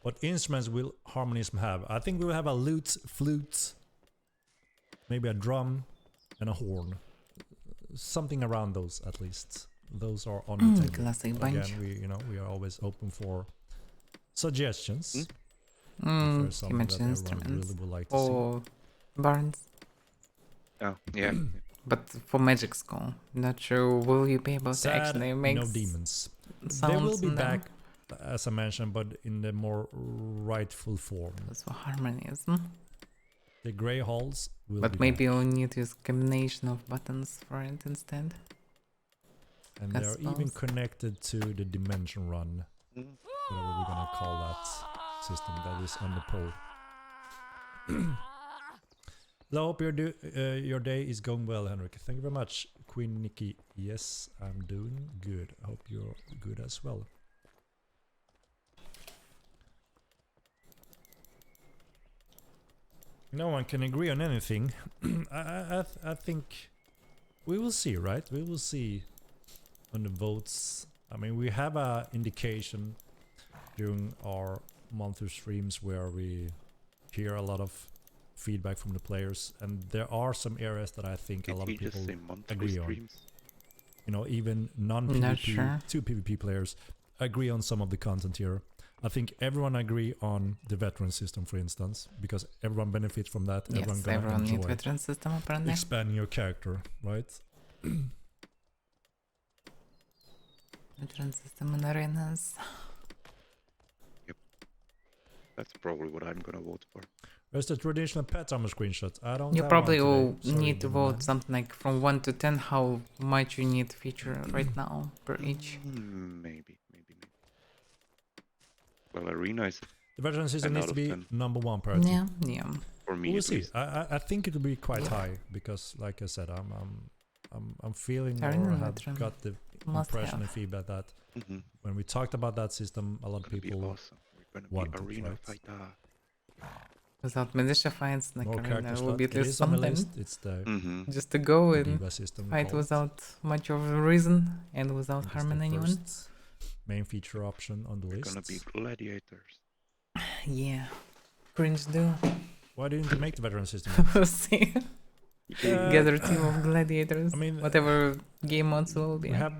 What instruments will Harmonism have? I think we will have a lute, flute, maybe a drum, and a horn. Something around those, at least. Those are on the table. Classic bunch. Again, we are always open for suggestions. He mentioned instruments really would like to or barns. Oh, yeah. But for Magic School, not sure will you be able to actually make no demons. Sounds they will be back, as I mentioned, but in the more rightful form. That's for Harmonism. The Grey Halls will but be maybe back. you'll need to use a combination of buttons for it instead. And they're even connected to the Dimension Run, whatever we're gonna call that system that is on the pole. I hope your day is going well, Henrik. Thank you very much, Queen Nikki. Yes, I'm doing good. I hope you're good as well. No one can agree on anything. I think we will see, right? We will see on the votes. I mean, we have a indication during our monthly streams where we hear a lot of feedback from the players, and there are some areas that I think a lot of people agree on. you know, even non-PvP, 2 PvP players agree on some of the content here. I think everyone agree on the veteran system, for instance, because everyone benefits from that. Yes, everyone gonna everyone enjoy needs veteran system apparently. expanding your character, right? Veteran system and arenas. Yep. That's probably what I'm gonna vote for. Where's the traditional pet armor screenshot? I don't You have probably one will today. Sorry, need to vote something like from 1 to 10 how much you need feature right now per each. Maybe. Well, arena is The veteran system 10 needs out to of be 10. number 1 priority. Yeah. For me. We'll at see. least. I think it will be quite high because, like I said, I'm feeling Arena or have veteran. got the Must impression and have. feedback that Mm-hmm. when we talked about that system, a lot of Gonna be people awesome. We're gonna want be it, arena right? fighter. Without militia fights, like More arena character will slot. be at It least is on the something. list. It's the Just to go and Diva system. we fight call it. without much of a reason and without It is harming the anyone. first main feature option on the We're list. gonna be gladiators. Yeah. Cringe do. Why didn't you make the veteran system? We'll see. Gather a team of gladiators. I mean, whatever game modes will be. we have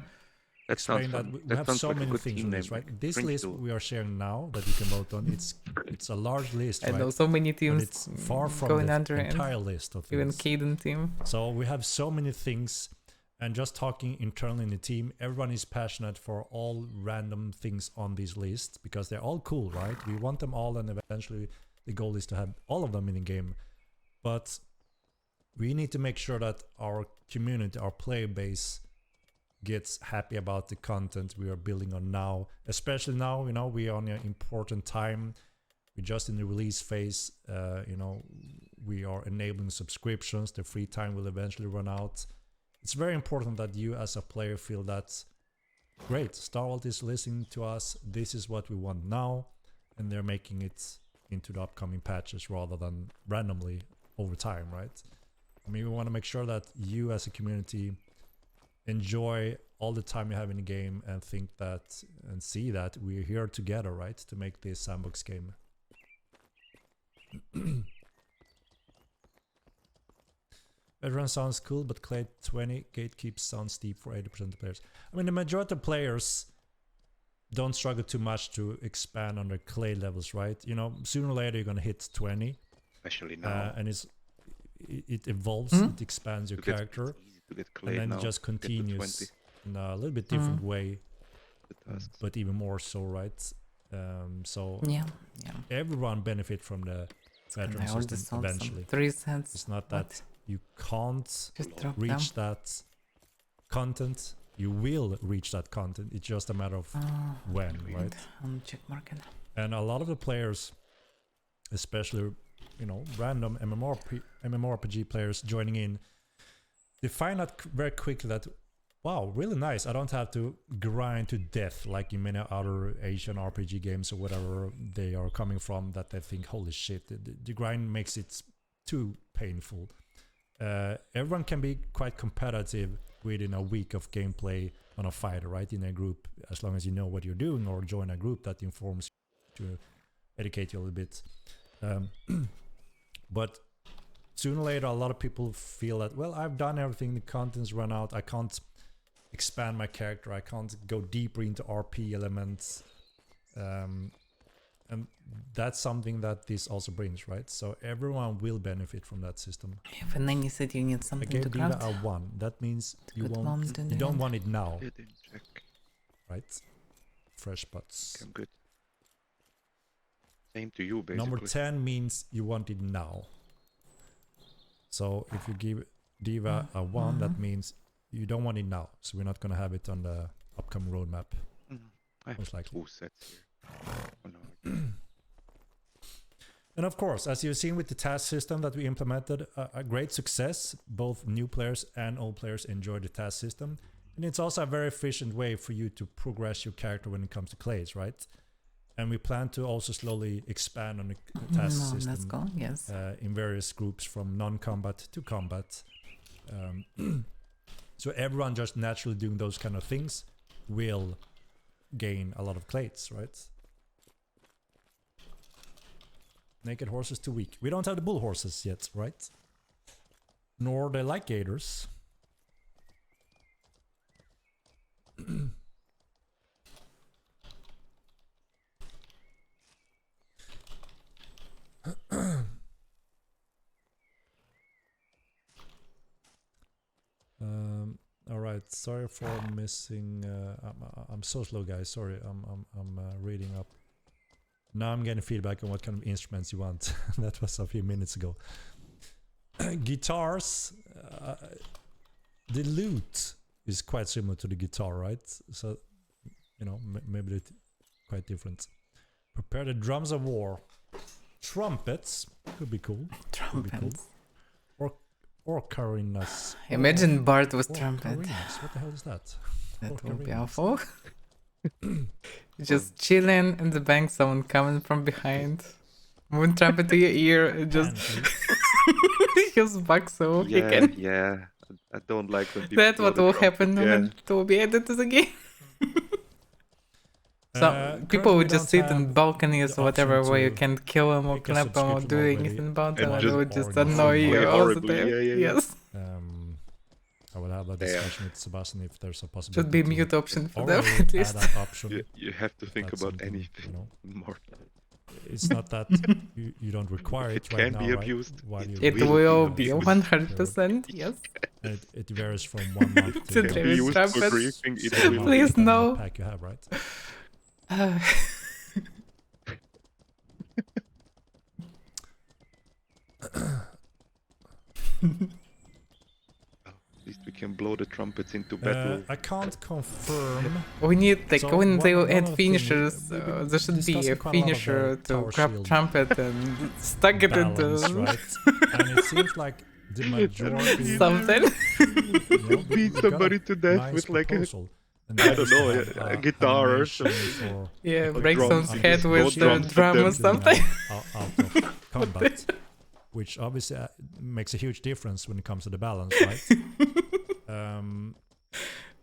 That sounds explained that fun. we have sounds so like a many good things team on name, this, right? like This Fringe list Duel. we are sharing now that you can vote on, it's a large list, I know right? so many But teams it's far from going the under entire and list of even things. Caden team. So we have so many things, and just talking internally in the team, everyone is passionate for all random things on this list because they're all cool, right? We want them all, and eventually the goal is to have all of them in the game. But we need to make sure that our community, our player base, gets happy about the content we are building on now. Especially now, you know, we are on an important time. We're just in the release phase. You know, we are enabling subscriptions. The free time will eventually run out. It's very important that you as a player feel that, great, Star Wars is listening to us. This is what we want now. And they're making it into the upcoming patches rather than randomly over time, right? I mean, we want to make sure that you as a community enjoy all the time you have in the game and think that and see that we're here together, right, to make this sandbox game. Veteran sounds cool, but Clay 20 gatekeep sounds steep for 80% of players. I mean, the majority of players don't struggle too much to expand on their clay levels, right? You know, sooner or later you're gonna hit 20. Especially now. And it evolves, it expands your character, It's easy to get clay and then now. it just Get to continues 20. in a little bit different way, The tasks. but even more so, right? So Yeah. everyone benefit from the veteran I already system sold eventually. some 3 cents. It's not that you can't Just drop reach them. that content. You will reach that content. It's just a matter of when, right? Check market. And a lot of the players, especially, you know, random MMORPG players joining in, they find out very quickly that, wow, really nice. I don't have to grind to death like in many other Asian RPG games or whatever they are coming from, that they think, holy shit, the grind makes it too painful. Everyone can be quite competitive within a week of gameplay on a fighter, right? In a group, as long as you know what you're doing or join a group that informs you to educate you a little bit. But sooner or later, a lot of people feel that, well, I've done everything, the content's run out, I can't expand my character, I can't go deeper into RP elements. And that's something that this also brings, right? So everyone will benefit from that system. If and then you said you need I something gave to Diva craft. a 1. That means you Good won't, moment in you the don't end. want it now, Didn't check. right? Fresh pots. I'm good. Same to you, basically. Number 10 means you want it now. So if you give Diva a 1, that means you don't want it now. So we're not going to have it on the upcoming roadmap. I have most likely. 2 sets here. Oh, no. And of course, as you've seen with the task system that we implemented, a great success. Both new players and old players enjoy the task system. And it's also a very efficient way for you to progress your character when it comes to clays, right? And we plan to also slowly expand on the task system. Let's go, yes. In various groups from non-combat to combat. So everyone just naturally doing those kind of things will gain a lot of clades, right? Naked horses too weak. We don't have the bull horses yet, right? Nor the light gators. Sorry for missing. I'm so slow, guys. Sorry, I'm reading up. Now I'm getting feedback on what kind of instruments you want. That was a few minutes ago. Guitars. The lute is quite similar to the guitar, right? So, you know, maybe they're quite different. Prepare the drums of war. Trumpets could be cool. Trumpets. Or carinas. Imagine Bart was or trumpet. Carinas. What the hell is that? That Or would be carinas. awful. Just chilling in the bank, someone coming from behind. Moon trumpet to your ear, and just his back so he can. Yeah. I don't like when people That's blow what the will trumpet, happen when it will be added to the game. So people would just sit in balconies or whatever where you can kill them or clap them or do anything about them, and it would just annoy you all the time. Yes. I will have a discussion with Sebastian if there's a possibility. Should be to mute option for them already at least. add that option. You have to think That's about something, anything you know. more. It's not that you don't require If it it right can now, be right? abused, While it you It will will be be abused. 100%, yes. It varies from 1 month To to the Can be used for trumpet. griefing, it several will months, Please depending on no. what pack you have, right? At least we can blow the trumpets into battle. I can't confirm. We need, like, So when they one add of the finishers, things, we've been there should be a discussing quite a lot of the finisher to tower grab shield trumpet and stuck it balance, into right? And it seems like the majority. something. You know, Beat we've got somebody a to death nice with like a proposal. And I that don't is to know, have a guitar or animation something. for Yeah, a break drum, someone's you head just with throw the drums at drum them. or something. Out of combat, which obviously makes a huge difference when it comes to the balance, right?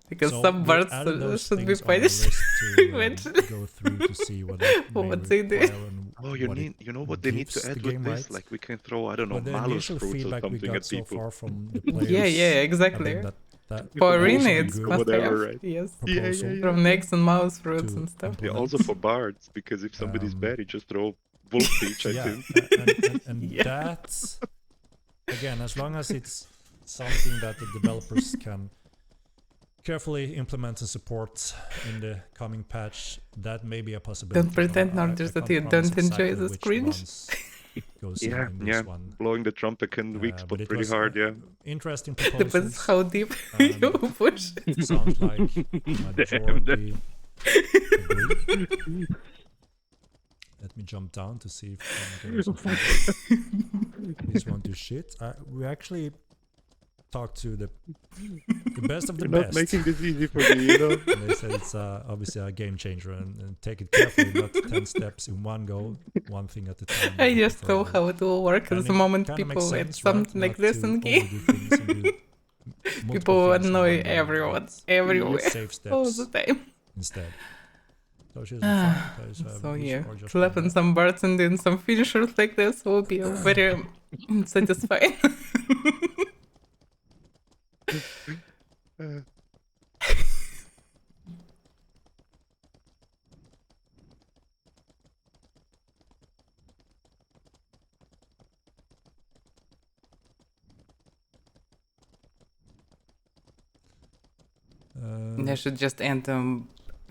Because So some we birds added those should be things on our punished. list to Eventually. go through to see what that may What they do. require and Oh, what it you know what they need gives to the add game, with this? right? Like we can throw, I don't know, But the malus initial fruits or feedback we something got at so people. far from the players Yeah, have exactly. been that For Balls arena, and it's or must whatever, have. right? Yes. proposal From necks and mouse fruits to and stuff. Yeah, implement. also for bards, because if somebody's bad, you just throw wolf peach at Yeah, him. and Yeah. that's again, as long as it's something that the developers can carefully implement and support in the coming patch, that may be a possibility. Don't pretend, I Norders, that can't you promise don't enjoy exactly this which cringe. ones goes in this one. Blowing the trumpet can weak But spot it pretty was hard, yeah. interesting Depends proposals. how deep and you push. it sounds like majority agree. Let me jump down to see if I'm getting some feedback. This won't do shit. We actually talked to the best of the You're not best. making this easy for me, you know? And they said it's obviously a game changer and take it carefully, not 10 steps in one go, one thing at a time. I just know how it will work at the moment people add something like this in game. People annoy everyone, everywhere, Save all the steps time. instead. So she's fine. So yeah, slapping some birds and doing some finishers like this will be very satisfying. They should just add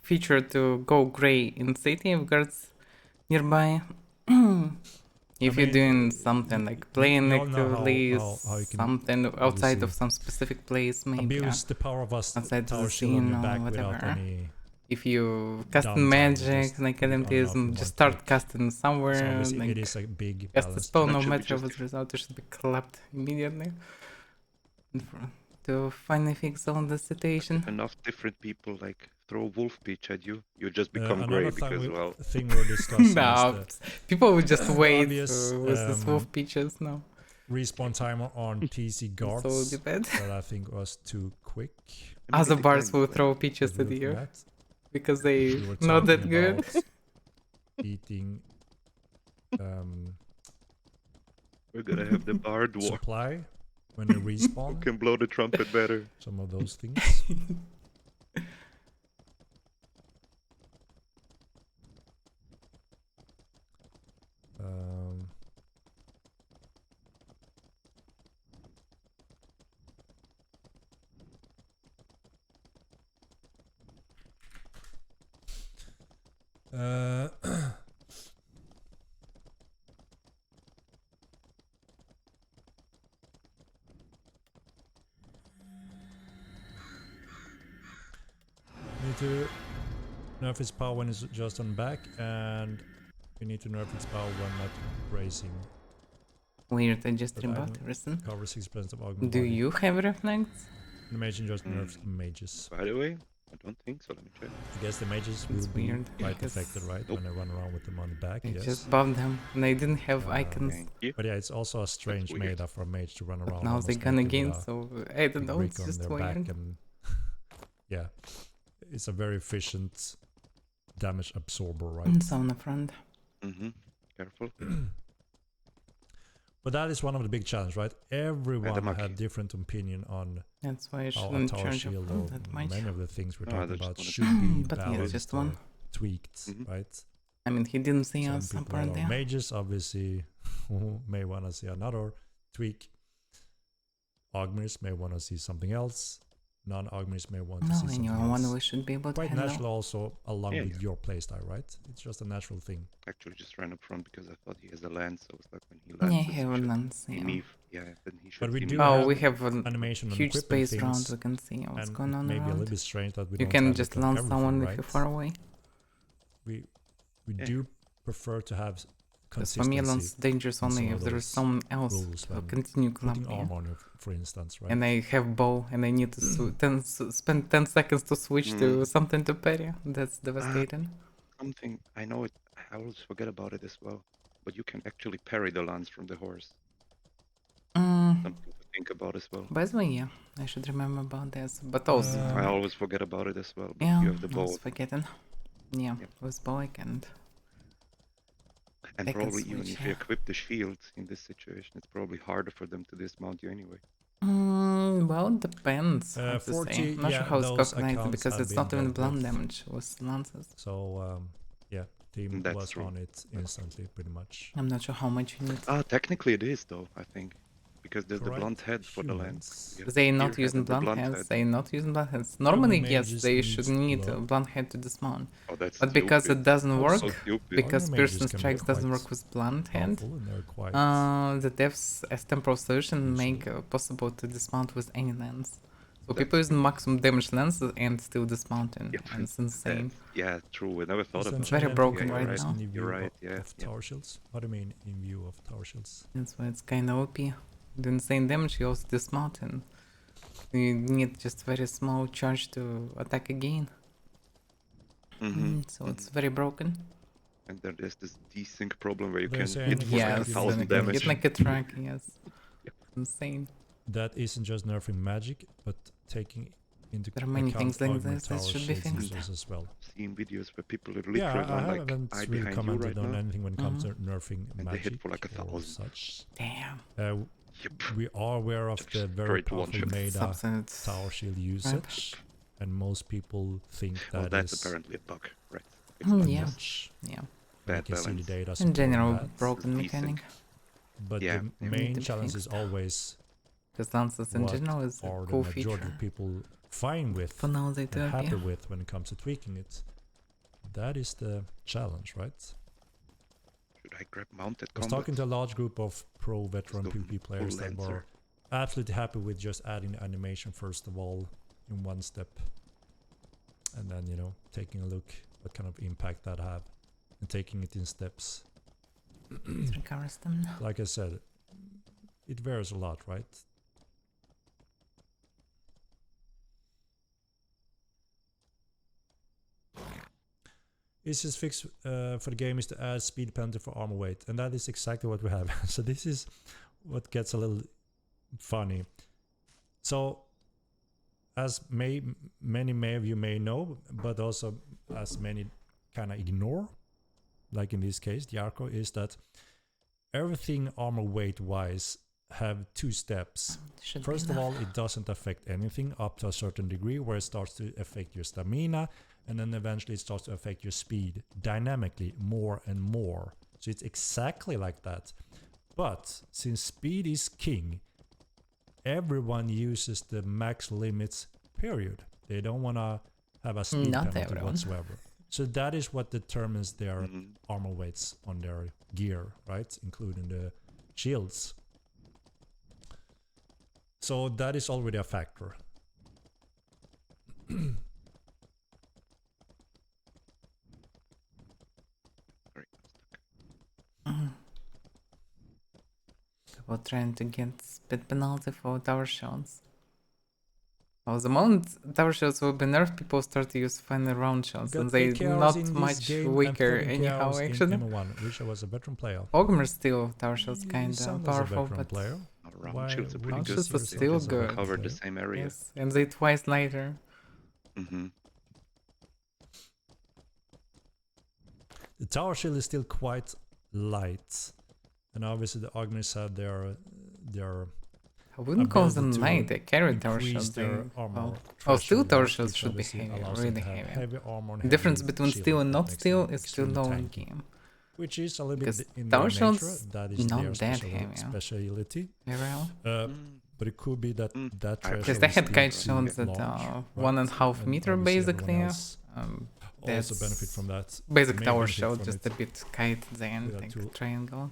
feature to go gray in city if guards nearby. If you're doing something like playing actively, something outside of some specific place, maybe abuse the power of us outside tower the shield on scene your or back without whatever. any. If you cast downtime, magic just like put it on and off in elementism, just one start click. casting somewhere. So obviously Like, it is a big cast a balance. spell, no Actually, matter just- what the result, it should be clapped immediately. To finally fix all the situation. Enough different people like throw wolf peach at you, you just become Another gray because, well, thing we're discussing No, is people would just wait obvious, with the wolf peaches now. the respawn timer on PC guards So depend. that I think was too quick. I mean, Other it bars depends, will like, throw peaches as we at were you from that. because they We were not that talking good. about eating we're gonna have the bard war. supply when they respawn. Who can blow the trumpet better? Some of those things. Need to nerf its power when it's just on back, and we need to nerf its power when not bracing. Weird, I just But rebought everything. Cover 6% of augment Do body. you have reflex? Animation just nerfs mages. By the way, I don't think so. Let me check. I guess the mages will It's be weird, quite because affected, right? When I run around with them on the back, I yes. just buffed them and I didn't have icons. Thank you. But yeah, it's also a strange weird. meta for a mage to run around. Now almost they gonna naked gain, with a so I don't big know, brick it's on just their back weird. and yeah, it's a very efficient damage absorber, right? It's on the front. Careful. But that is one of the big challenges, right? Everyone monkey. had different opinion on That's why I how a shouldn't tower charge shield up or that much. many of the things we're No, talking there's about just should one. be But yeah, balanced just or one. tweaked, right? I mean, he didn't see Some us up people right that are there. mages obviously who may want to see another tweak. Augmers may want to see something else. Non-augmers may want to No, see I something knew one else. we should be able to Quite handle. natural also along Yeah, with yeah. your playstyle, right? It's just a natural thing. Actually, just ran up front because I thought he has a lance. So it's like when he Yeah, lands, I he have a should lance, see yeah. Nave. Yeah, then he should But we see do Nave. Oh, have we have an animation on huge equipping space round, things, we can see what's and going on maybe a little around. bit strange that we You don't can have just it on lance everything, someone right? if you're far away. We Yeah. do prefer to have Because for me, lance consistency. dangerous in only some if of there is those someone else rules to when continue putting clubbing. armor on you, for instance, right? And I have bow, and I need to spend 10 seconds to switch to something to parry. That's devastating. Something I know it. I always forget about it as well. But you can actually parry the lance from the horse. Something to think about as well. By the way, yeah, I should remember about this. But also, I always forget about it as well. But yeah, you have the I bow. was forgetting. Yeah, Yep. with bow I can't. And I can probably even switch, if you yeah. equip the shield in this situation, it's probably harder for them to dismount you anyway. Well, it depends. I have to 40, say. I'm not sure yeah, how it's those calculated accounts because have it's been not even dealt blunt with. damage with lances. So yeah, team That's was true. on it instantly, pretty much. I'm not sure how much you need. Technically it is though, I think. Because there's the Correct. blunt head for the lance. Humans. You have They're the not spearhead using and the blunt head. heads. They're not using blunt heads. Normally, yes, mages they need should need a blood. blunt head to dismount. Oh, that's But because stupid. it doesn't Oh, work, So stupid. because Armor Piercing mages can be Strikes doesn't quite work with blunt head, powerful, and they're quite the devs as temporal solution make possible to dismount with any lens. So people using maximum damage lenses and still dismounting. Yep. And it's insane. Yeah, true. I never thought Is about them it. Very changing broken anything right else now. in the view You're right, yeah, of yeah. tower shields? What do you mean in view of tower shields? That's why it's kind of OP. Do insane damage, you also dismount and you need just very small charge to attack again. So it's very broken. And then there's this desync problem where you They can say hit anything for like like Yes, 1,000 and you damage. get like a track, yes. Insane. That isn't just nerfing magic, but taking into There are many account things like augment this that tower should be shields fixed. users as well. Seeing videos where people are Yeah, literally I like haven't I really behind you commented right on now. anything when it comes to nerfing And they magic hit for like or 1,000. such. Damn. Yep. We are aware of the very Straight powerful one-shot. meta Substance. tower shield usage, and most people think Well, that that's is apparently a bug, right? Yeah. much. Yeah. We Bad can see the balance. data In supporting general, that. broken Decent. mechanic. But Yeah, the yeah. Need main to be challenge is fixed. always Because lances in what general is a are cool the majority feature. of people fine with For now they and do happy yeah. with when it comes to tweaking it. That is the challenge, right? Should I grab mounted I was combat? talking to a large group of pro veteran Let's go PvP players that Lancer. were absolutely happy with just adding the animation first of all in one step, and then taking a look what kind of impact that have, and taking it in steps. It recovers them now. Like I said, it varies a lot, right? Easiest fix for the game is to add speed penalty for armor weight, and that is exactly what we have. So this is what gets a little funny. So as many of you may know, but also as many kind of ignore, like in this case, the Arco, is that everything armor weight wise have two steps. Should First be of enough. all, it doesn't affect anything up to a certain degree, where it starts to affect your stamina, and then eventually it starts to affect your speed dynamically more and more. So it's exactly like that. But since speed is king, everyone uses the max limits, period. They don't want to have a speed Not penalty everyone. whatsoever. So that is what determines their armor weights on their gear, right? Including the shields. So that is already a factor. People trying to get speed penalty for tower shots. Well, the moment tower shots will be nerfed, people start to use final round shots, and they're not much weaker anyhow, actually. M1, which I was a veteran player. Ogmer still tower shots kinda powerful, but player. Round shields are pretty round good. shots are still good. Cover the same area. Yes, and they twice lighter. The tower shield is still quite light, and obviously the Ogmers have their I wouldn't call them light, they carry tower shots. Still tower shots should be heavy, really heavy. The difference between steel and not steel is still low in game. Which is a little bit in tower their nature. shots That is not their that heavy. speciality. Very But it could be that because they had kite shots at 1.5 meter basically. They also benefit from that. Basic tower shot, just a bit kite at the end, like triangle.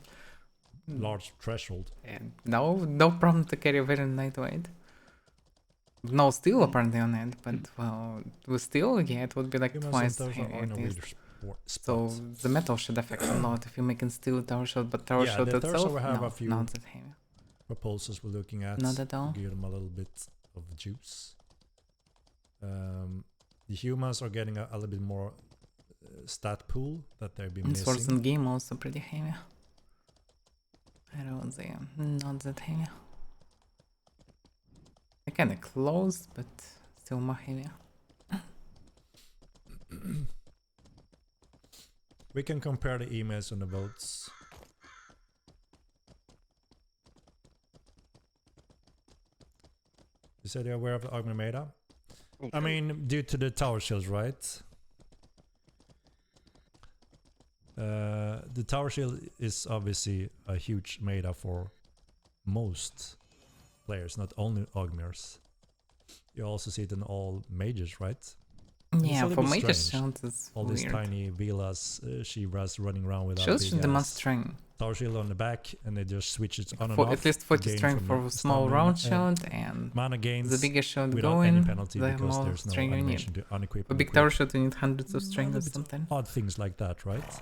Large threshold. And no problem to carry very lightweight. No steel apparently on it, but well, with steel, yeah, it would be like twice heavy at least. So the metal should affect a lot if you're making steel tower shot, but tower shot itself, not that heavy. Proposals we're looking at. Not at all. Give them a little bit of juice. The humans are getting a little bit more stat pool that they've been missing. Swords in game also pretty heavy. I would say not that heavy. They're kinda close, but still more heavy. We can compare the emails on the votes. You said you're aware of the Ogmer meta? Okay. I mean, due to the tower shields, right? The tower shield is obviously a huge meta for most players, not only Ogmers. You also see it in all mages, right? Yeah, for mages shields it's all weird. These tiny villas, Shivras running around with shields should demand strength. Tower shield on the back, and they just switch it on and off. At least 40 strength for a small round shield, and mana gains the bigger shield going, the more strength you need. For big tower shield you need hundreds of strength or something. Odd things like that, right?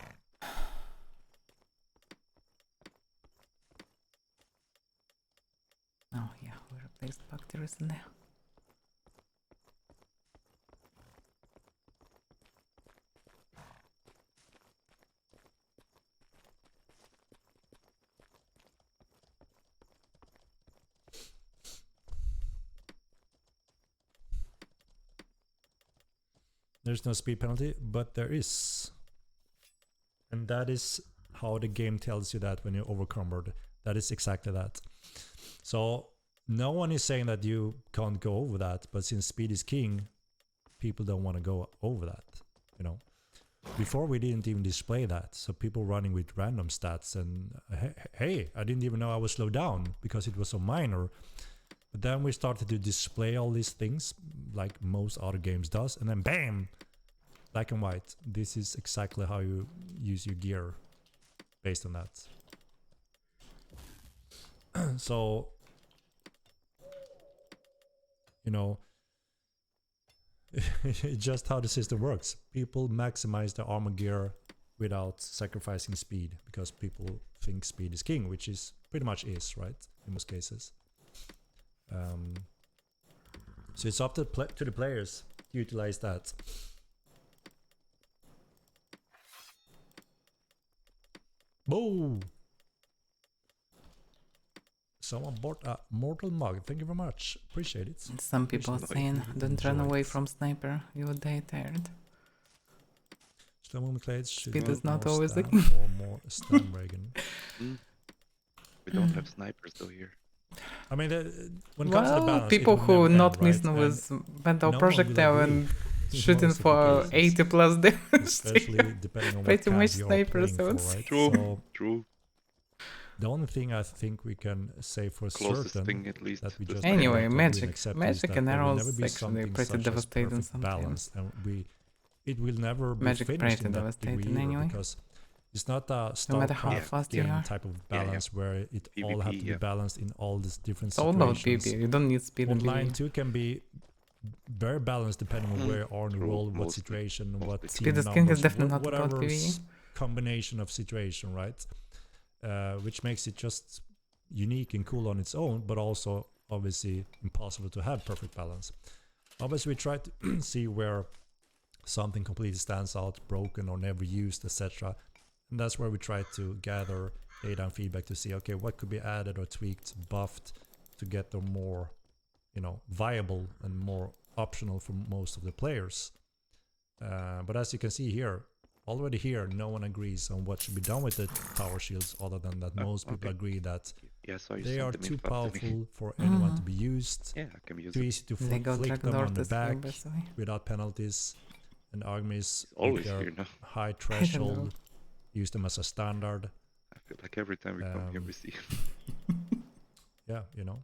Oh yeah, we replaced bacteria in there. There's no speed penalty, but there is. And that is how the game tells you that when you're overcumbered. That is exactly that. So no one is saying that you can't go over that, but since speed is king, people don't want to go over that, you know. Before we didn't even display that, so people running with random stats and hey, I didn't even know I was slowed down because it was so minor. But then we started to display all these things like most other games does, and then bam, black and white. This is exactly how you use your gear based on that. So, you know, it's just how the system works. People maximize their armor gear without sacrificing speed because people think speed is king, which is pretty much is, right? In most cases. So it's up to the players to utilize that. Boom! Someone bought a mortal mug. Thank you very much. Appreciate it. Some people are saying, don't run away from sniper. You would die tired. Slow movement clades should speed is not always the king. Or more stun Reagan. We don't have snipers though here. I mean, when it comes to the balance, people who not missing with mental projectile and shooting for 80 plus damage. Especially depending on pretty what much snipers, I would say. True. The only thing I think we can say for certain thing at least that we just anyway, magic and arrows actually pretty devastating sometimes. Balance, and we it will never be Magic finished Prey in to that degree devastate either, anyway. because it's not a No matter how StarCraft fast you game are. type of balance where it all have to be PvP, balanced in all these different It's all about situations. PvP. You don't need speed in Online PvP. too can be very balanced depending on where you are in the True, world, what mostly. situation, what Mostly. team Speed is king is numbers, definitely not about whatever PvE. combination of situation, right? Which makes it just unique and cool on its own, but also obviously impossible to have perfect balance. Obviously, we try to see where something completely stands out, broken or never used, etc. And that's where we try to gather data and feedback to see, okay, what could be added or tweaked, buffed to get them more, you know, viable and more optional for most of the players. But as you can see here, already here, no one agrees on what should be done with the tower shields, other than that most people agree that they are too powerful for anyone to be used, Yeah, I can use too it. easy to They got flick them on the Dragon back here, by the way. without penalties, and armies with Always their here now. high know. threshold use them as a standard. I feel like every time we come here we see. Yeah, you know.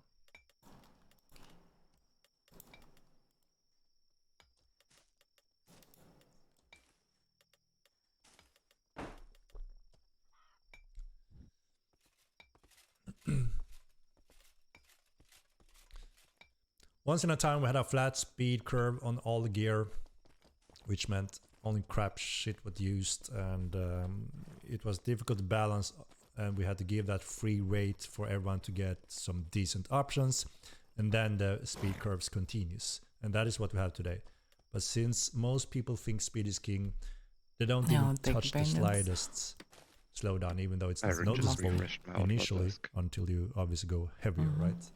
Once in a time we had a flat speed curve on all the gear, which meant only crap shit was used, and it was difficult to balance, and we had to give that free rate for everyone to get some decent options, and then the speed curves continues, and that is what we have today. But since most people think speed is king, they don't even touch the slightest slowdown, even though it's noticeable initially until you obviously go heavier, right?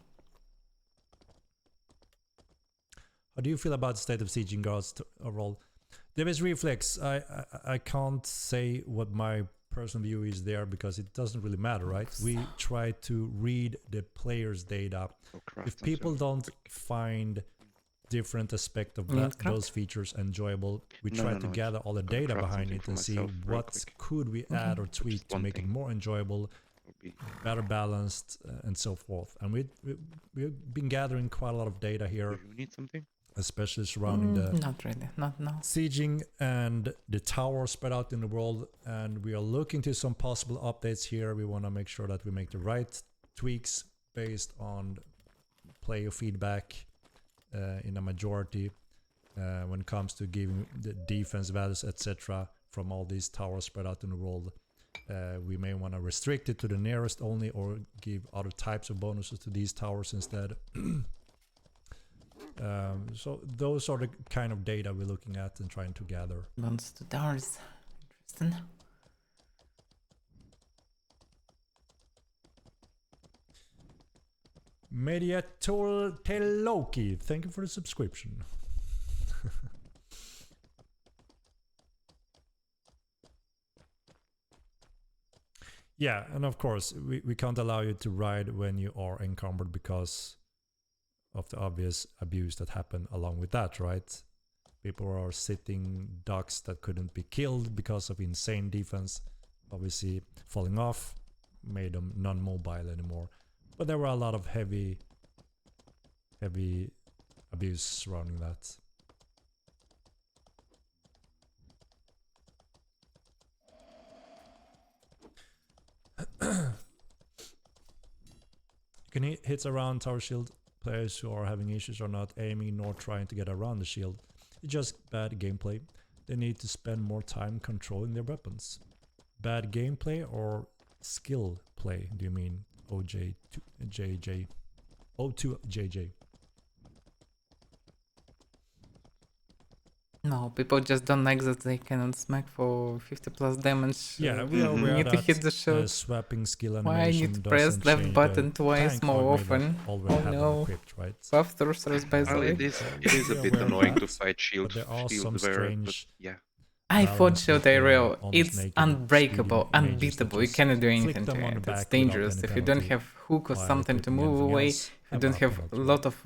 How do you feel about the state of siege in regards to overall? There is reflex. I can't say what my personal view is there, because it doesn't really matter, right? We try to read the player's data. If people don't find different aspects of those features enjoyable, we try to gather all the data behind it and see what could we add or tweak to make it more enjoyable, better balanced, and so forth. And we've been gathering quite a lot of data here. Do you need something? Especially surrounding the not really, not now. sieging and the towers spread out in the world, and we are looking to some possible updates here. We want to make sure that we make the right tweaks based on player feedback in a majority when it comes to giving the defense values, etc. from all these towers spread out in the world. We may want to restrict it to the nearest only, or give other types of bonuses to these towers instead. So those are the kind of data we're looking at and trying to gather. Bonus to towers. Interesting. Mediator Teloki, thank you for the subscription. Yeah, and of course, we can't allow you to ride when you are encumbered because of the obvious abuse that happened along with that, right? People are sitting ducks that couldn't be killed because of insane defense, obviously falling off, made them non-mobile anymore. But there were a lot of heavy abuse surrounding that. You can hit hits around tower shield. Players who are having issues are not aiming nor trying to get around the shield. It's just bad gameplay. They need to spend more time controlling their weapons. Bad gameplay or skill play, do you mean? OJ2JJ. O2JJ. No, people just don't like that they cannot smack for 50 plus damage. Yeah, we are aware need that to hit the shot. swapping skill Why I animation need to press doesn't left change button the twice tank more army that often? already Oh have them no. equipped, right? Buff thrusters by the Well, way. it is a we are bit aware of annoying to that, fight shield, but there are some but strange yeah. I fought balance Shield between Aerial. almost It's naked unbreakable, speedy mages that unbeatable. You just cannot do flick anything them to on the it. It's back without dangerous. any If you don't penalty, have hook or while something to equipping move anything away, else if you don't a have a penalty, lot of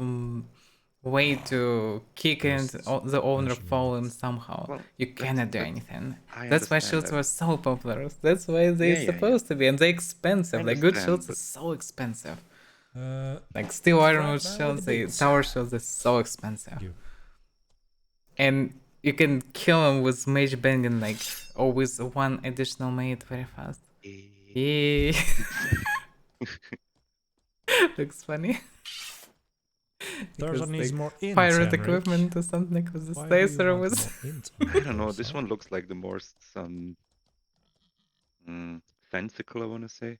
way to kick and Just the owner mentioning fall that. in somehow, Well, you cannot do anything. I That's why understand shields that. were so popular. That's why they're Yeah. supposed to be, and they're expensive. I Like good understand, shields are but- so expensive. Like steel Strap armor man shields, with the boots. tower shields are so expensive. You. And You can kill him with mage bang and like always one additional mate very fast. Yeah. Looks funny. Thursday needs more int, pirate Henrik. equipment or something with the Why do you slicer want was. more int on I don't know. Thursday? This one looks like the more fanciful, I want to say.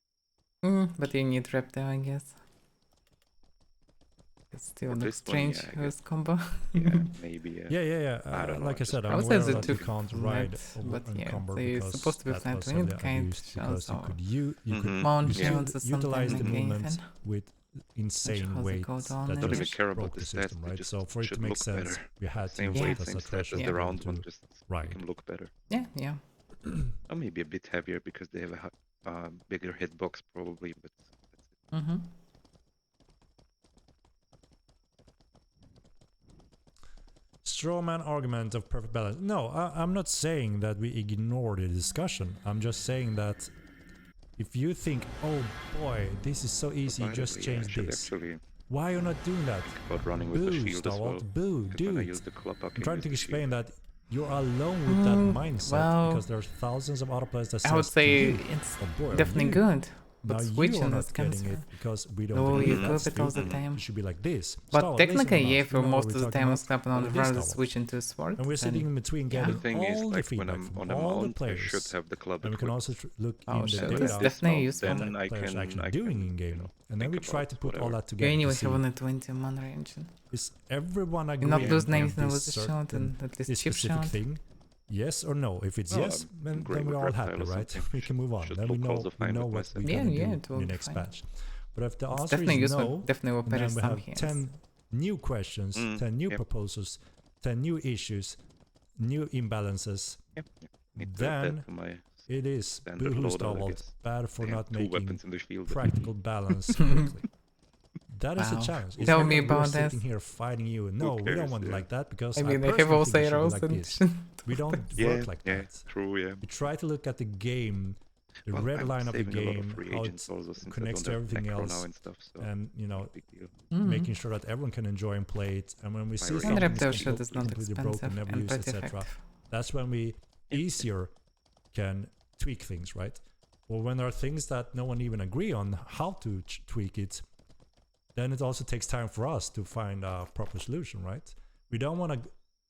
But you need reptile, I guess. It still For looks this one, strange yeah, I with guess. combo. Yeah, maybe. Yeah. I don't know, Like I just said, I'm Also, aware the that you two can't flat, ride but yeah, encumbered they're because supposed to be that flat was when it heavily kind abused because you so could you could mount Yeah. shields or something utilize the like movement anything. with insane how's it weight go down that in Don't even just care about broke the the stats. system, They right? just So for it should to make look sense, better. we had to Same use weight, it as same a stats as threshold the to be able round one, to just ride. make them look better. Yeah. Or maybe a bit heavier because they have a bigger hitbox probably, but that's it. Mm-hmm. Strawman argument of perfect balance. No, I'm not saying that we ignore the discussion. I'm just saying that if you think, oh boy, this is so easy, just change this. Actually Why are you not doing that? about running with the Boo, shield as Starwalt, well. boo, Because do when I it. use the club, I I'm can trying use to the explain shield. that you're alone with that mindset well, because there's thousands of other players that I would says to say you, it's oh boy, are definitely you? good. Now But you are switching not is getting cancer. it because we don't No, agree. you That's go it all stupid. the time. It should be like this. But Starwalt, technically, listen yeah, us. for We know what most we're of the talking time about. it's happening on Look the at this, versus Starwalt. switching to sport. And we're sitting in between yeah. getting The thing is, all the like when feedback I'm from on a all the mount, I should players. have the club And we can equipped. also look Oh, in shit, the that's data definitely of useful. what Then I players are actually can, doing in game. And then we think try to about put all whatever. that You together to anyway see, have only 20 mana range. is everyone You're agreeing not losing on anything this with the shot certain, and at least this chip specific shot. thing? Yes or no? If it's No, yes, I'm great then we're with all reptile happy, or right? something. We can move on. Should Then we look know also we fine know with what we're myself. gonna Yeah, do it in will the be next fine. patch. But if the It's answer definitely is useful. no, Definitely will and better then we some have hands. 10 new questions, 10 new proposals, 10 new issues, new imbalances, Yep. Need to add then that to my it is standard boohoo loadout, I Starwalt guess. bad for They have not 2 making weapons in the shield. practical balance quickly. That is a Wow. challenge. It's Tell not me that we're about sitting this. here fighting you. No, we don't cares, want it yeah. like that because I mean, I have personally also think it should be arrows like and this. We don't Yeah, work like yeah, that. true, yeah. We try to look at the game, the Well, red I'm line of the saving a lot of game, free how agents it also since connects I to don't have everything macro now else, and stuff, so and you know, big deal. making sure that everyone can enjoy and play it. And when we see range. something And reptile is shot is not completely expensive broken, never and used, pretty etc., effective. that's when we easier can tweak things, right? Or when there are things that no one even agree on how to tweak it, then it also takes time for us to find a proper solution, right? We don't want to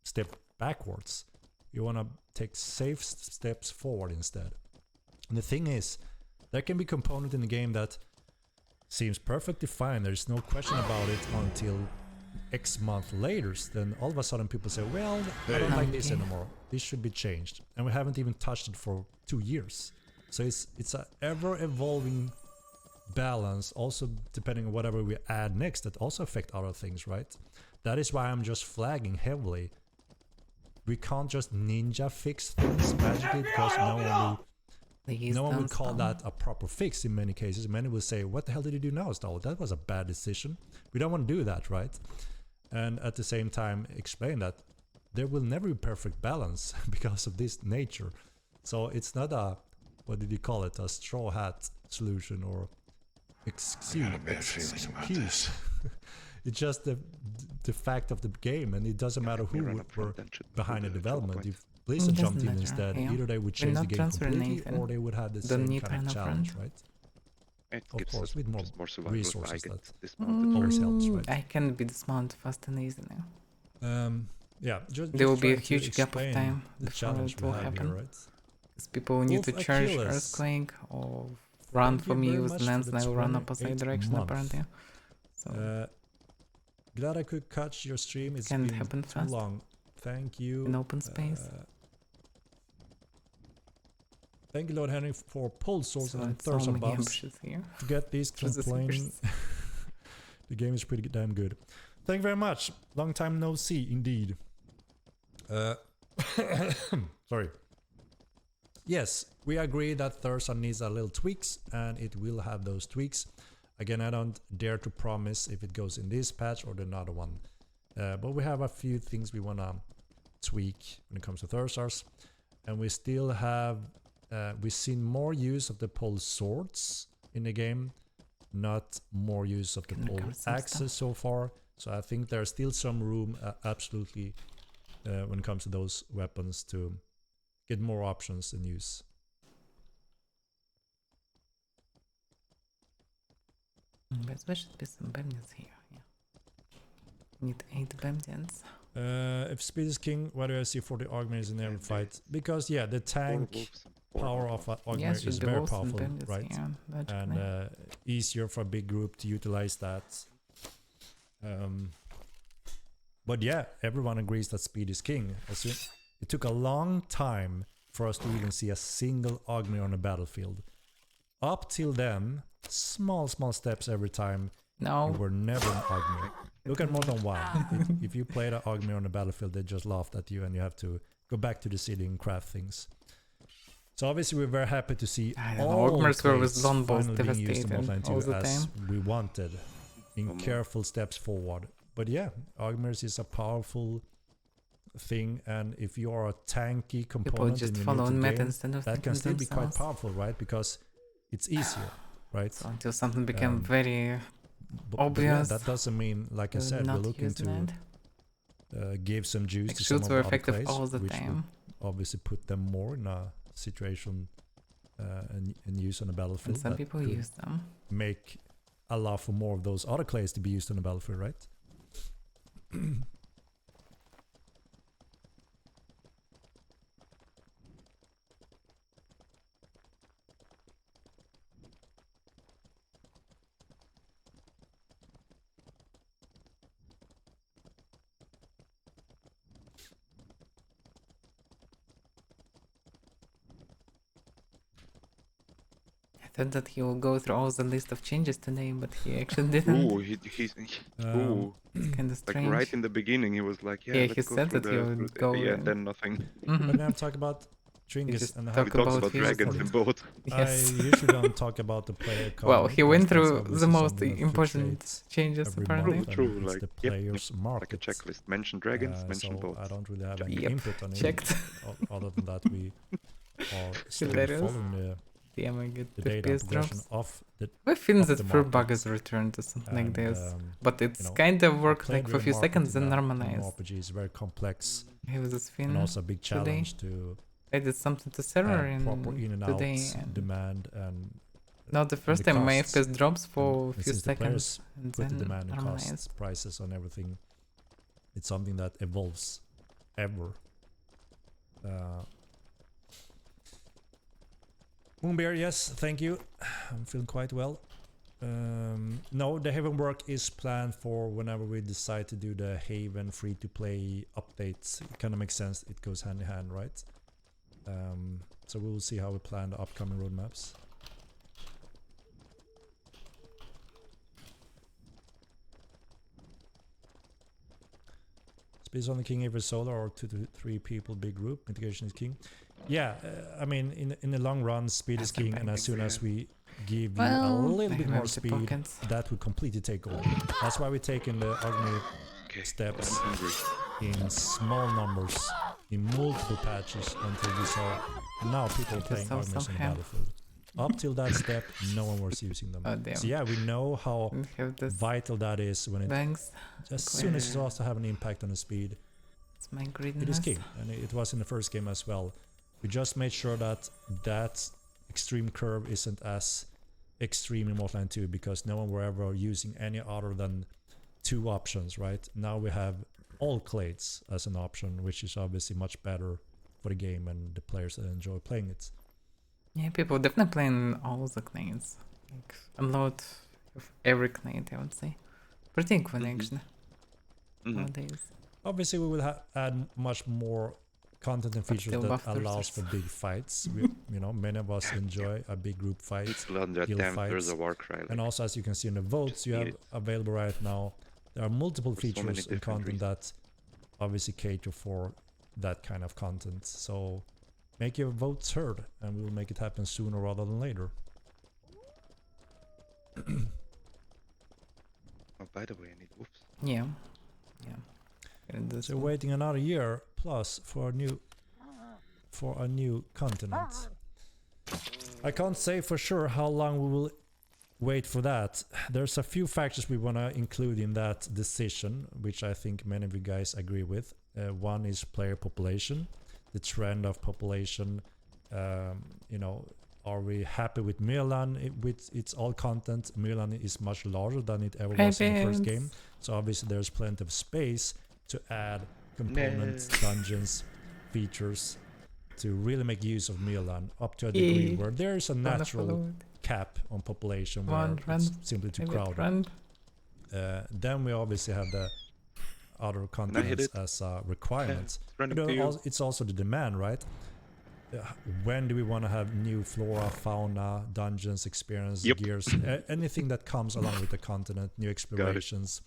step backwards. We want to take safe steps forward instead. And the thing is, there can be component in the game that seems perfectly fine. There's no question about it until X month later. Then all of a sudden people say, well, I don't like this anymore. This should be changed. And we haven't even touched it for 2 years. So it's a ever evolving balance, also depending on whatever we add next that also affect other things, right? That is why I'm just flagging heavily. We can't just ninja fix things magically because no one will call that a proper fix in many cases. Many will say, what the hell did you do now, Starwalt? That was a bad decision. We don't want to do that, right? And at the same time explain that there will never be perfect balance because of this nature. So it's not a, what did you call it, a straw hat solution or excuse. It's just the fact of the game, and it doesn't matter who were behind the development. If Blizzard jumped in instead, either they would change the game completely or they would have the same kind of challenge, right? Of course, with more resources that always helps, right? I can be dismounted fast and easy now. Yeah, just there will be a trying to huge gap of explain time the before challenge it we will have happen. here, right? Because people need to Wolf charge Achilles. Earthquake or run Thank for you me very with much lens for and the I will run 28th opposite direction month. apparently. So Glad I could catch your stream. It's can been happen too fast. long. Thank you. In open space. Thank you, Lord Henry, for pull swords So and it's so Thirst many buffs. ambushes here. To get these Jesus complaining, Christ. the game is pretty damn good. Thank you very much. Long time no see, indeed. Sorry. Yes, we agree that Thursa needs a little tweaks, and it will have those tweaks. Again, I don't dare to promise if it goes in this patch or the another one. But we have a few things we want to tweak when it comes to Thursars. And we still have... we've seen more use of the pole swords in the game, not more use of the pole axes so far. So I think there's still some room absolutely when it comes to those weapons to get more options and use. But there should be some bandits here. Yeah. Need 8 bandits. If speed is king, why do I see 40 augments in every fight? Because yeah, the tank power of augment is very powerful, right? And easier for a big group to utilize that. But yeah, everyone agrees that speed is king. It took a long time for us to even see a single augment on the battlefield. Up till then, small steps every time. No. We were never an augment. Look at Modern 1. If you played an augment on the battlefield, they just laughed at you and you have to go back to the city and craft things. So obviously we're very happy to see all augments were with plates longbows finally being used in devastated Modern all 2 the as time. we wanted, in careful steps forward. But yeah, augments is a powerful thing, and if you are a tanky component just in follow your meta game, instead of that can still be quite themselves. powerful, right? Because it's easier, right? So until something became very But obvious. yeah, that doesn't mean, like I said, we're looking to give some juice like to some shoots of were the other effective plays, all the which time. would obviously put them more in a situation and use on the battlefield. And some that people could use them. allow for more of those other clays to be used on the battlefield, right? I thought that he will go through all the list of changes today, but he actually didn't. Ooh, he's It's kind of like strange. right in the beginning, he was like, Yeah, let's he go said through that he would go yeah, in. then nothing. But now talk about He Tringus just and how talk He talks about about his dragons in both. Yes. I usually don't talk about the player card. Well, he went because through that's the obviously most something that important fluctuates changes every apparently. month, and True, it's like, the yep, player's market. Like a checklist. Mention dragons, mention so both. I don't really have any Yep, input on it. checked. Other than that, we are still Hilarious. following Damn, I get the data FPS progression drops. of the. I feel of that the for market. bug is returned to something like And, this. But it's you know, kind of I worked played like for a with few market seconds in and a normalized. mmorpg is very complex He was a spin and also a big today. challenge to I did something to server have in proper in and today out and demand and not the first the time my costs. FPS drops for a And few since the players seconds and put the then demand and costs, normalized. prices on everything, it's something that evolves ever. Moonbear, yes, thank you. I'm feeling quite well. No, the Haven work is planned for whenever we decide to do the Haven free-to-play updates. It kind of makes sense. It goes hand in hand, right? So we will see how we plan the upcoming roadmaps. Speed is only king every solo or 2 to 3 people big group. Mitigation is king. Yeah, I mean, in the long run, speed is king, and as soon as we give you a little bit more speed, that will completely take over. That's why we're taking the ugly steps in small numbers, in multiple patches until we saw now people playing augments on the battlefield. Up till that step, no one was using them. So yeah, we know how vital that is when it, as soon as it also have an impact on the speed, it's my greediness. it is king, and it was in the first game as well. We just made sure that that extreme curve isn't as extreme in Mortal 2 because no one were ever using any other than 2 options, right? Now we have all clades as an option, which is obviously much better for the game and the players that enjoy playing it. Yeah, people definitely playing all the clades. Like a lot of every clade, I would say. Pretty good actually nowadays. Obviously, we will add much more content and features that allows for big fights. Many of us enjoy a big group fight, guild fights, and also as you can see in the votes you have available right now, there are multiple features and content that obviously cater for that kind of content. So make your votes heard, and we will make it happen sooner rather than later. Oh, by the way, I need wolves. Yeah. So waiting another year plus for a new continent. I can't say for sure how long we will wait for that. There's a few factors we want to include in that decision, which I think many of you guys agree with. One is player population, the trend of population. You know, are we happy with Milan with its all content? Milan is much larger than it ever was in the first game, so obviously there's plenty of space to add components, dungeons, features to really make use of Milan up to a degree where there's a natural cap on population where it's simply too crowded. Then we obviously have the other continents as requirements. But it's also the demand, right? When do we want to have new flora, fauna, dungeons, experience, gears, anything that comes along with the continent, new explorations?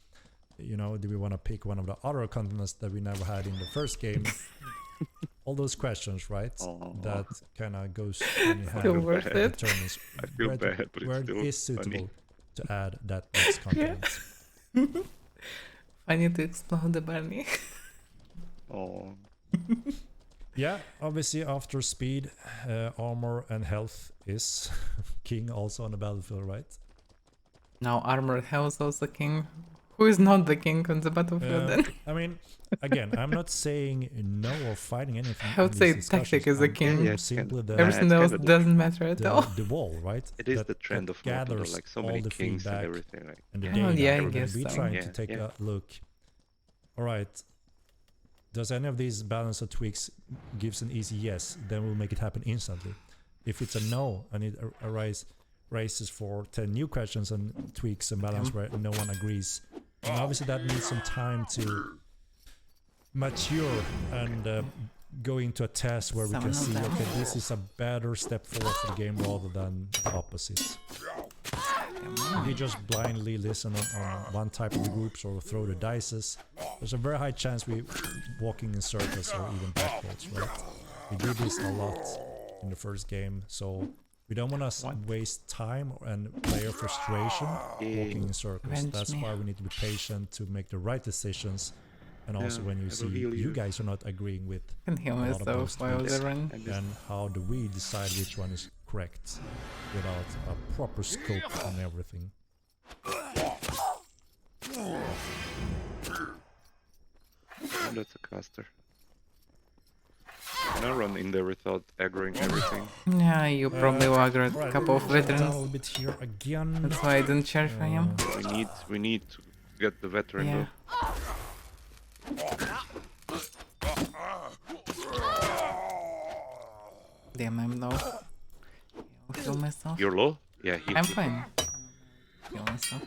You know, do we want to pick one of the other continents that we never had in the first game? All those questions, right? That kind of goes hand in hand and determines where it is suitable to add that next continent. I need to explode the Barney. Yeah, obviously after speed, armor and health is king also on the battlefield, right? Now armor and health also king. Who is not the king on the battlefield then? I mean, again, I'm not saying no or fighting anything. I would say tactic is the king. Simply everything else doesn't matter at all. The wall, right? It is the trend of gathers like so many kings and everything. Right? And the data. Yeah, I guess we're trying to take a look. All right. Does any of these balance or tweaks gives an easy yes? Then we'll make it happen instantly. If it's a no and it raises for 10 new questions and tweaks and balance where no one agrees, and obviously that needs some time to mature and go into a test where we can see, okay, this is a better step forward for the game rather than the opposite. If you just blindly listen on one type of groups or throw the dices, there's a very high chance we're walking in circles or even backwards, right? We did this a lot in the first game, so we don't want to waste time and player frustration walking in circles. That's why we need to be patient to make the right decisions. And also when you see you guys are not agreeing with a lot of those tweaks, and how do we decide which one is correct without a proper scope on everything. That's a caster. Can I run in there without aggroing everything? Yeah, you probably will aggro a couple of veterans. A little bit here again. That's why I didn't charge for him. We need to get the veteran though. Damn, I'm low. I'll heal myself. You're low? Yeah, I'm fine. Heal myself.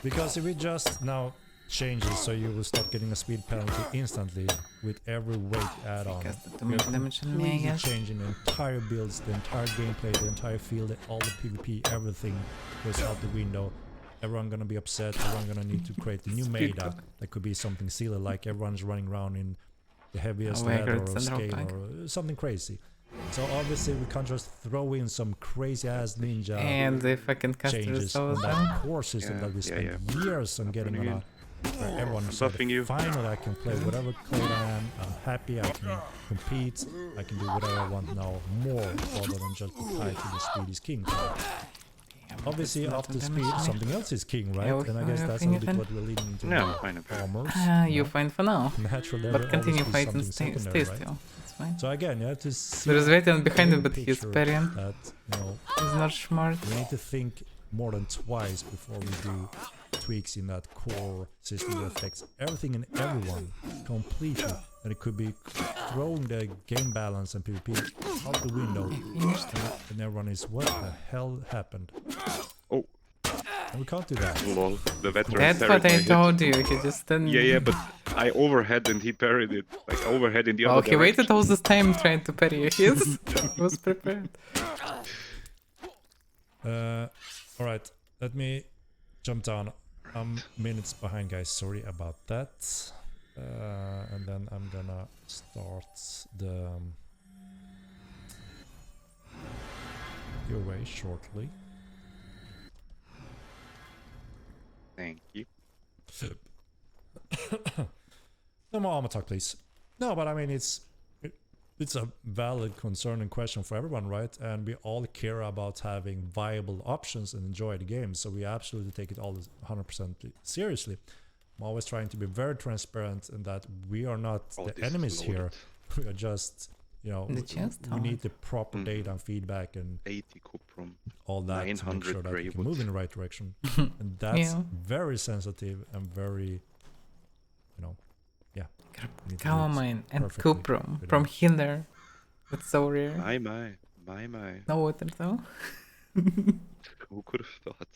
Because if we just now change it so you will start getting a speed penalty instantly with every weight add-on, we're completely changing the entire builds, the entire gameplay, the entire field, all the PvP, everything goes out the window. Everyone gonna be upset, everyone gonna need to create a new meta. That could be something silly like everyone's running around in the heaviest leather or scale or something crazy. So obviously we can't just throw in some crazy ass ninja and if I can cast changes on that core system that we spent years on getting on a, where everyone said, finally I can play whatever clade I am, I'm happy, I can compete, I can do whatever I want now more rather than just be tied to the speed is king. Obviously after speed something else is king, right? And I guess that's a little bit what we're leading into. No, fine. You're fine for now. But continue fighting, stay still. That's fine. So again, you have to see. There's Veteran behind him, but he's parrying. That, he's not smart. We need to think more than twice before we do tweaks in that core system that affects everything and everyone completely. And it could be throwing the game balance and PvP out the window. And everyone is, what the hell happened? Oh. And we can't do that. Lol, the veteran. That's what I told you. He just didn't. Yeah, but I overhead and he parried it. Like overhead in the other direction. He waited all this time trying to parry. He was prepared. Alright, let me jump down. I'm minutes behind, guys. Sorry about that. And then I'm gonna start the giveaway shortly. Thank you. No more armor talk, please. No, but I mean it's a valid concern and question for everyone, right? And we all care about having viable options and enjoy the game, so we absolutely take it all 100% seriously. I'm always trying to be very transparent in that we are not the this is enemies here. loaded. We are just, you know, The chest? we need the proper data and feedback and 80 cuprum. all that to make 900 sure that we grey can move wood. in the right direction. And that's Yeah. very sensitive and very, you know, yeah. we need to do it Calamine and perfectly cuprum with from it. Hinder. That's so rare. My. No water though. Who could have thought?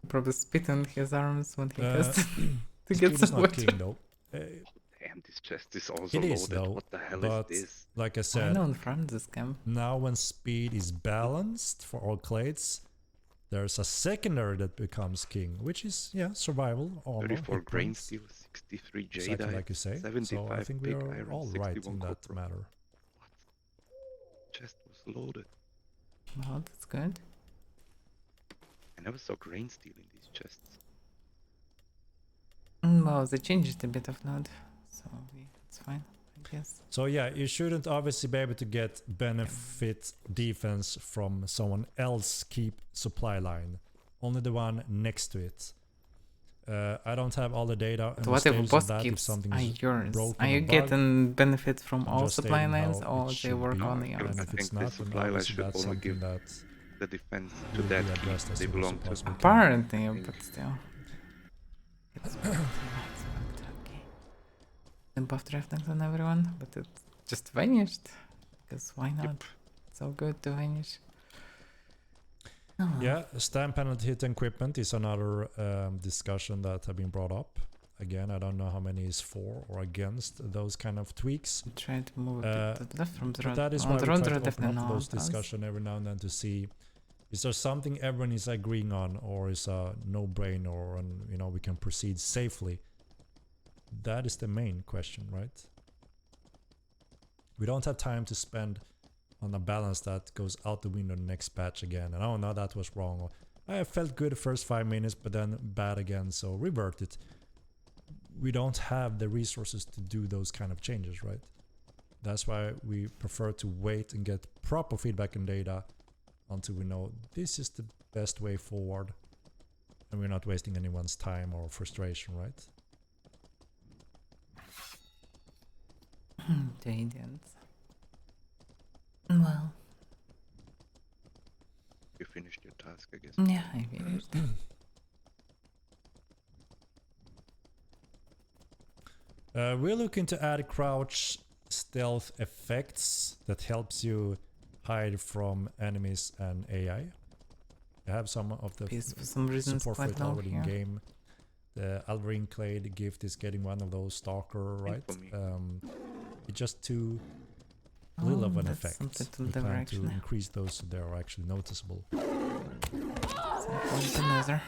Probably spit on his arms when he has to Speed get is some not water. king though. Damn, this chest is also It loaded. is though, What the hell but is this? like I I said, don't farm this camp. now when speed is balanced for all clades, there's a secondary that becomes king, which is, yeah, survival, armor, 34 hit grain points, steel, 63 exactly jadeite, like you say. So 75 I think we big are iron, all right 61 in that copper. matter. What? Chest was loaded. Well, that's good. I never saw grain steel in these chests. Well, they changed a bit of load, so it's fine, I guess. So yeah, you shouldn't obviously be able to get benefit defense from someone else keep supply line. Only the one next to it. I don't have all the data and So the whatever status boss of that if keeps something are is yours. broken Are or you bugged. getting benefit from I'm all just supply stating lines, how or it they should work be. only I on And think if it's the not, then supply line obviously should that's only something give that the defense to will that be keep addressed as they soon as belong to. possible. Apparently, think- but still. It's fucked, okay. The buff draftings on everyone, but it just vanished. Because why not? So good to vanish. Oh, well. Yeah, stamp penalty hit equipment is another discussion that have been brought up. Again, I don't know how many is for or against those kind of tweaks. Try to move a bit to the left from the But road. that is On why the we road, try there to are open definitely up no those autos. discussion every now and then to see, is there something everyone is agreeing on, or is a no-brainer, and you know we can proceed safely. That is the main question, right? We don't have time to spend on a balance that goes out the window in the next patch again. And oh no, that was wrong. Or I felt good the first 5 minutes, but then bad again, so revert it. We don't have the resources to do those kind of changes, right? That's why we prefer to wait and get proper feedback and data until we know this is the best way forward, and we're not wasting anyone's time or frustration, right? The Indians. Well, You finished your task, I guess. yeah, I finished. We're looking to add crouch stealth effects that helps you hide from enemies and AI. I have some of the Peace for some reason it's support for quite it low already here. in game. The Alvarine Clade gift is getting one of those stalker, right? for me. It's just too little of an that's effect. something to We the plan to direction. increase those so they are actually noticeable. What's another?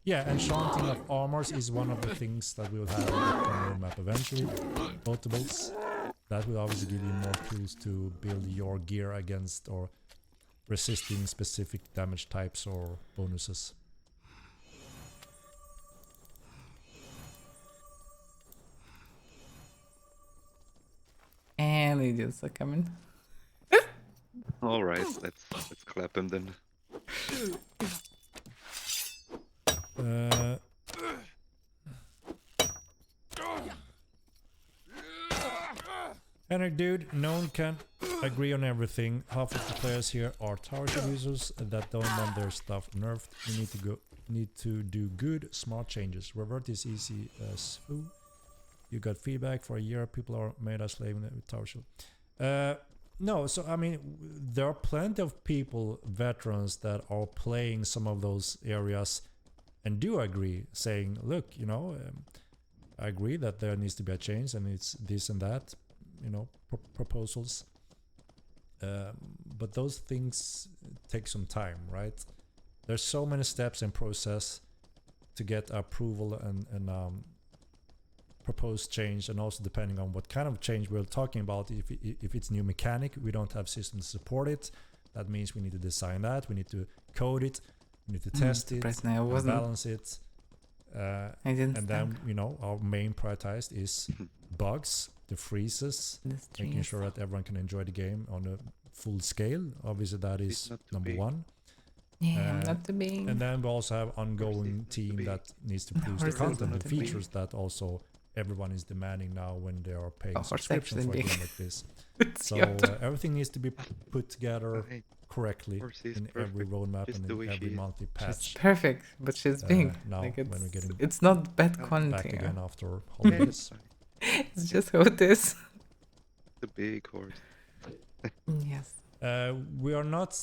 Yeah, enchanting of armors is one of the things that we'll have on the roadmap eventually. Notables. That will obviously give you more tools to build your gear against or resisting specific damage types or bonuses. And idiots are coming. All right, let's clap him then. Henrik, dude, no one can agree on everything. Half of the players here are tower users that don't want their stuff nerfed. You need to do good, smart changes. Revert is easy as foo. You got feedback for a year. People are made us slaving with tower shield. No, so I mean, there are plenty of people, veterans, that are playing some of those areas and do agree, saying, look, you know, I agree that there needs to be a change and it's this and that, you know, proposals. But those things take some time, right? There's so many steps and process to get approval and proposed change, and also depending on what kind of change we're talking about. If it's new mechanic, we don't have systems to support it. That means we need to design that, we need to code it, we need to test it, I wasn't. balance it. I didn't. And then, you know, our main prioritized is bugs, the freezes, making sure that everyone can enjoy the game on a full scale. Obviously that is not to number be. one. Yeah, not to be. And then we also have ongoing team that needs to produce the horse content not and to be. features that also everyone is demanding now when they are paying horse subscription for a actually game like this. It's So everything needs to be put together correctly in every roadmap and in every monthly She's patch. perfect, but she's big. Now Like when we're getting it's not bad quality. back again after holidays. It's just how it is. The big horse. Yes. We are not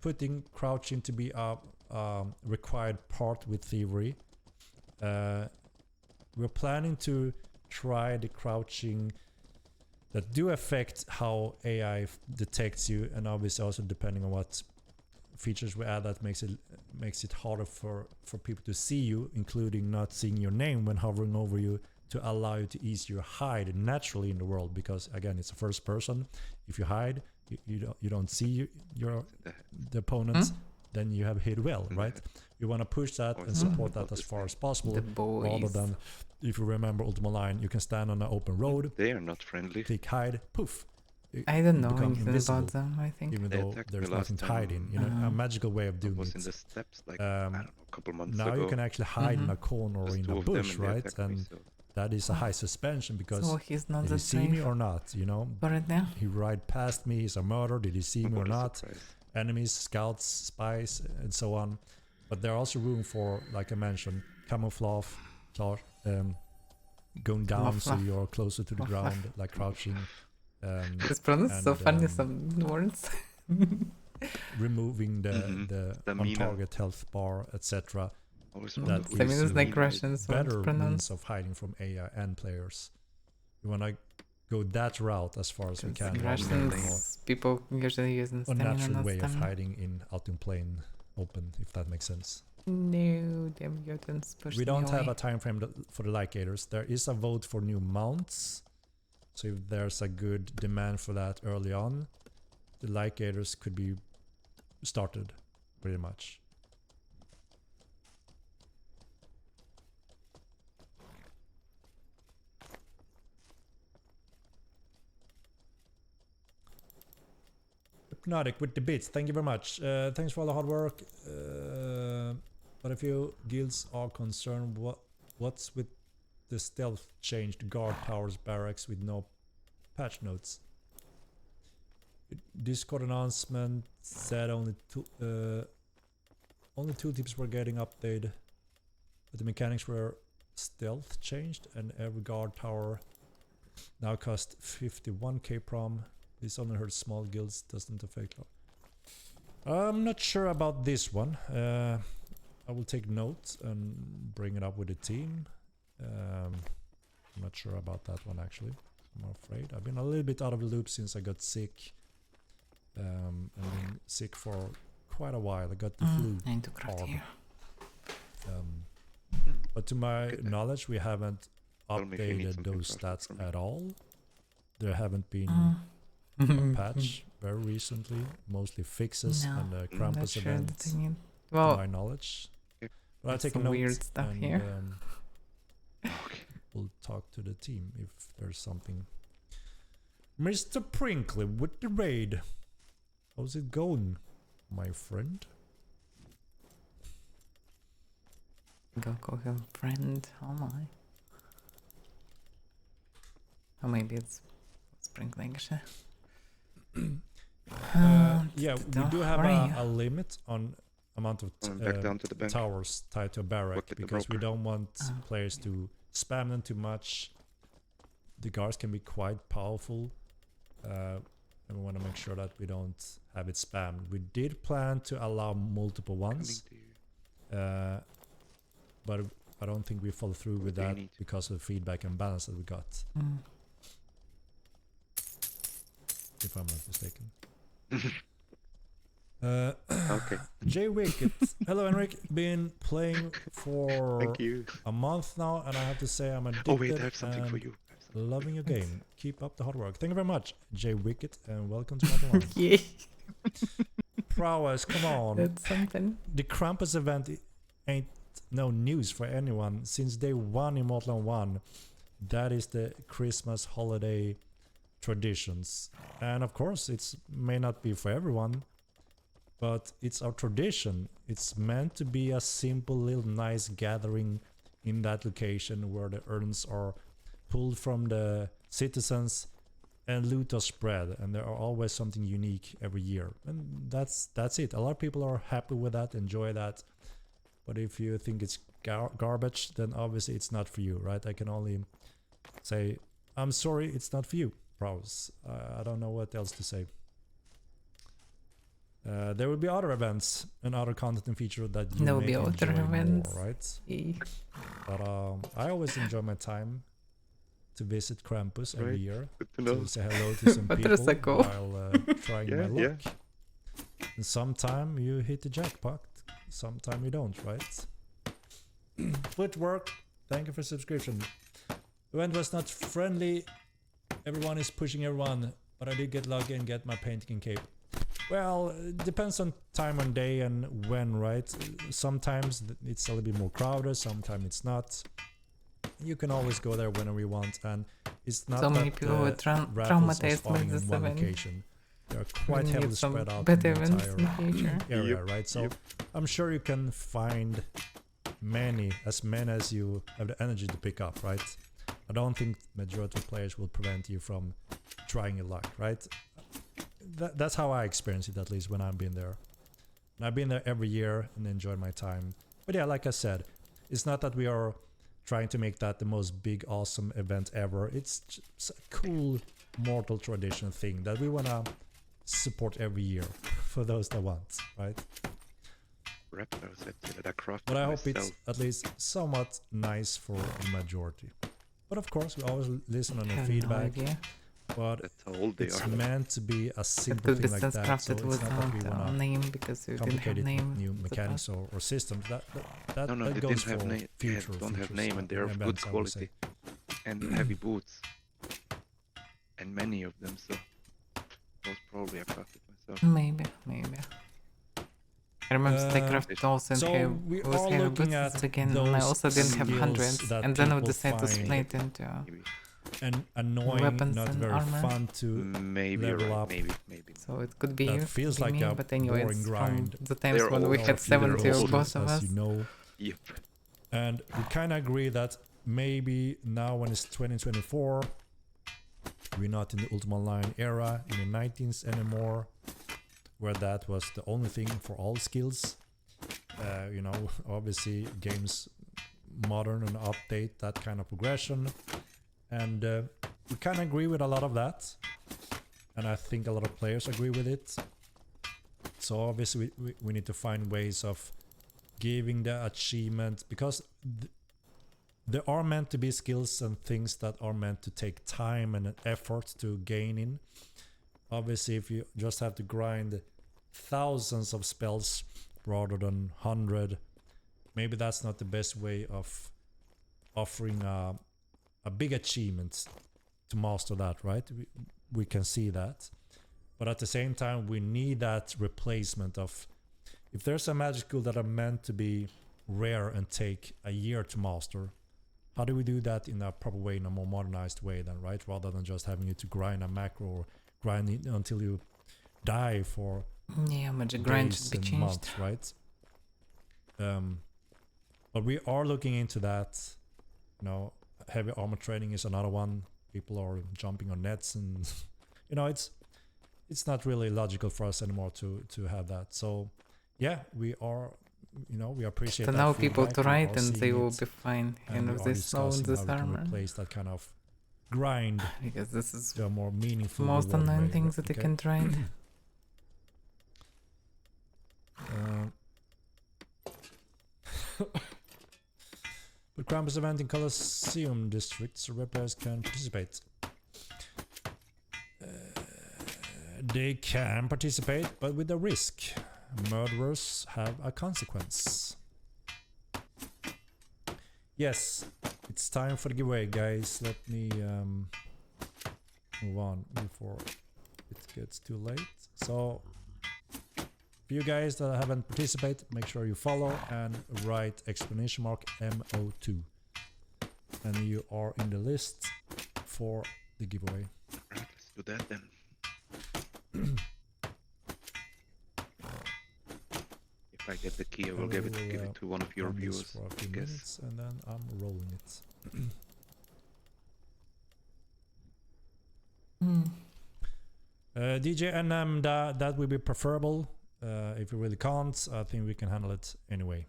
putting crouching to be a required part with thievery. We're planning to try the crouching that do affect how AI detects you, and obviously also depending on what features we add that makes it harder for people to see you, including not seeing your name when hovering over you, to allow you to easier hide naturally in the world, because again it's a first person. If you hide, you don't see the opponents, then you have hid well, right? You want to push that and support that as far as possible, rather than, if you remember Ultima Line, you can stand on an open road, they are not friendly, click hide, poof, I don't know anything about them, I think. even though there's nothing to hide in, you know, a magical way of doing was it. in the steps, like, I don't know, a couple months now ago. you can actually hide in a corner or in a bush, right? And that is a high suspension, because So he's not did he see me or not, you know? Right now. He ride past me, he's a murderer, did he see me or not? Enemies, scouts, spies, and so on. But there are also room for, like I mentioned, camouflage, going down so you're closer to the ground, like crouching. It's pronounced so funny, some words. Removing the on-target health bar, etc. That is like Russian, so better means of hiding from AI and players. We want to go that route as far as we can. Russians, people usually use a natural way of hiding out in plain open, if that makes sense. No, the mutants push we don't have a time frame for the Lycators. There is a vote for new mounts, so if there's a good demand for that early on, the Lycators could be started pretty much. Hypnotic with the bits, thank you very much. Thanks for all the hard work. But a few guilds are concerned what's with the stealth change to guard towers barracks with no patch notes. Discord announcement said only tooltips were getting updated, but the mechanics were stealth changed, and every guard tower now cost 51k prom. This only hurts small guilds, doesn't affect. I'm not sure about this one. I will take notes and bring it up with the team. I'm not sure about that one actually. I'm afraid. I've been a little bit out of the loop since I got sick. I've been sick for quite a while. I got the flu. I need to craft here. But to my knowledge, we haven't updated those stats at all. There haven't been a patch very recently, mostly fixes and the Krampus event, to my knowledge. But I'll take a note weird stuff and here. We'll talk to the team if there's something. Mr. Prinkley with the raid. How's it going, my friend? Go call him friend. Oh my. Or maybe it's sprinkling. Yeah, we do have a limit on amount of towers tied to a barrack, because we don't want players to spam them too much. The guards can be quite powerful, and we want to make sure that we don't have it spammed. We did plan to allow multiple ones, but I don't think we follow through with that because of the feedback and balance that we got. If I'm not mistaken. Okay. Jay Wickett. Hello, Henrik. Been playing for a month now, and I have to say I'm addicted. Oh wait, I have something for you. Loving your game. Keep up the hard work. Thank you very much, Jay Wickett, and welcome to Modern One. Yeah. Prowess, come on. That's something. The Krampus event ain't no news for anyone. Since day one in Mortal 1, that is the Christmas holiday traditions. And of course, it may not be for everyone. but it's our tradition. It's meant to be a simple little nice gathering in that location where the urns are pulled from the citizens and loot are spread, and there are always something unique every year, and that's it. A lot of people are happy with that, enjoy that, but if you think it's garbage, then obviously it's not for you, right? I can only say I'm sorry, it's not for you, pros. I don't know what else to say. There will be other events and other content and features that you may enjoy more, right? But I always enjoy my time to visit Krampus every year, to say hello to some people while trying my luck. And sometime you hit the jackpot, sometime you don't, right? Footwork, thank you for subscription. The event was not friendly, everyone is pushing everyone, but I did get lucky and get my painting cape. Well, it depends on time and day and when, right? Sometimes it's a little bit more crowded, sometimes it's not. You can always go there whenever you want, and it's not so that many people were traumatized with this event. Location. They are quite heavily spread out in the entire area, right? So I'm sure you can find as many as you have the energy to pick up, right? I don't think majority of players will prevent you from trying your luck, right? That's how I experience it, at least when I've been there. And I've been there every year and enjoyed my time. But yeah, like I said, it's not that we are trying to make that the most big, awesome event ever. It's just a cool mortal tradition thing that we want to support every year for those that want, right? But I hope it's at least somewhat nice for the majority. But of course, we always listen on the feedback. But it's meant to be a simple thing like that, so it's not that we want to complicate new mechanics or systems. That goes for future. Don't have name, and they're of good quality and heavy boots, and many of them. So those probably I crafted myself. Maybe. I remember StarCraft also was heavy boots again, and I also didn't have hundreds, and then we decided to split into. And annoying, weapons not very armor. Fun to level up. Maybe. So it could be that feels like a but anyways, boring grind. The times when we had 70 or both of us. You know. Yep. And we kind of agree that maybe now when it's 2024, we're not in the Ultima Online era in the 19th anymore, where that was the only thing for all skills. You know, obviously games modern and update that kind of progression. And we kind of agree with a lot of that, and I think a lot of players agree with it. So obviously we need to find ways of giving the achievement, because there are meant to be skills and things that are meant to take time and effort to gain in. Obviously, if you just have to grind thousands of spells rather than 100, maybe that's not the best way of offering a big achievement to master that, right? We can see that. But at the same time, we need that replacement of, if there's a magic skill that are meant to be rare and take a year to master, how do we do that in a proper way, in a more modernized way then, right? Rather than just having you to grind a macro or grind it until you die for magic grind should be changed, months, right? But we are looking into that, you know. Heavy armor training is another one. People are jumping on nets, and you know, it's not really logical for us anymore to have that. So yeah, we are, you know, we appreciate to that allow feedback. people to write, and they will be fine. And if they slow this armor, replace that kind of grind, because this is a more meaningful, most annoying things that you can try. But Krampus event in Colosseum districts, players can participate. They can participate, but with a risk. Murderers have a consequence. Yes, it's time for the giveaway, guys. Let me move on before it gets too late. So, for you guys that haven't participated, make sure you follow and write !MO2, and you are in the list for the giveaway. Alright, let's do that then. I get the key, I will give it to one of your viewers. For a few minutes, and then I'm rolling it. DJ and that will be preferable. If you really can't, I think we can handle it anyway.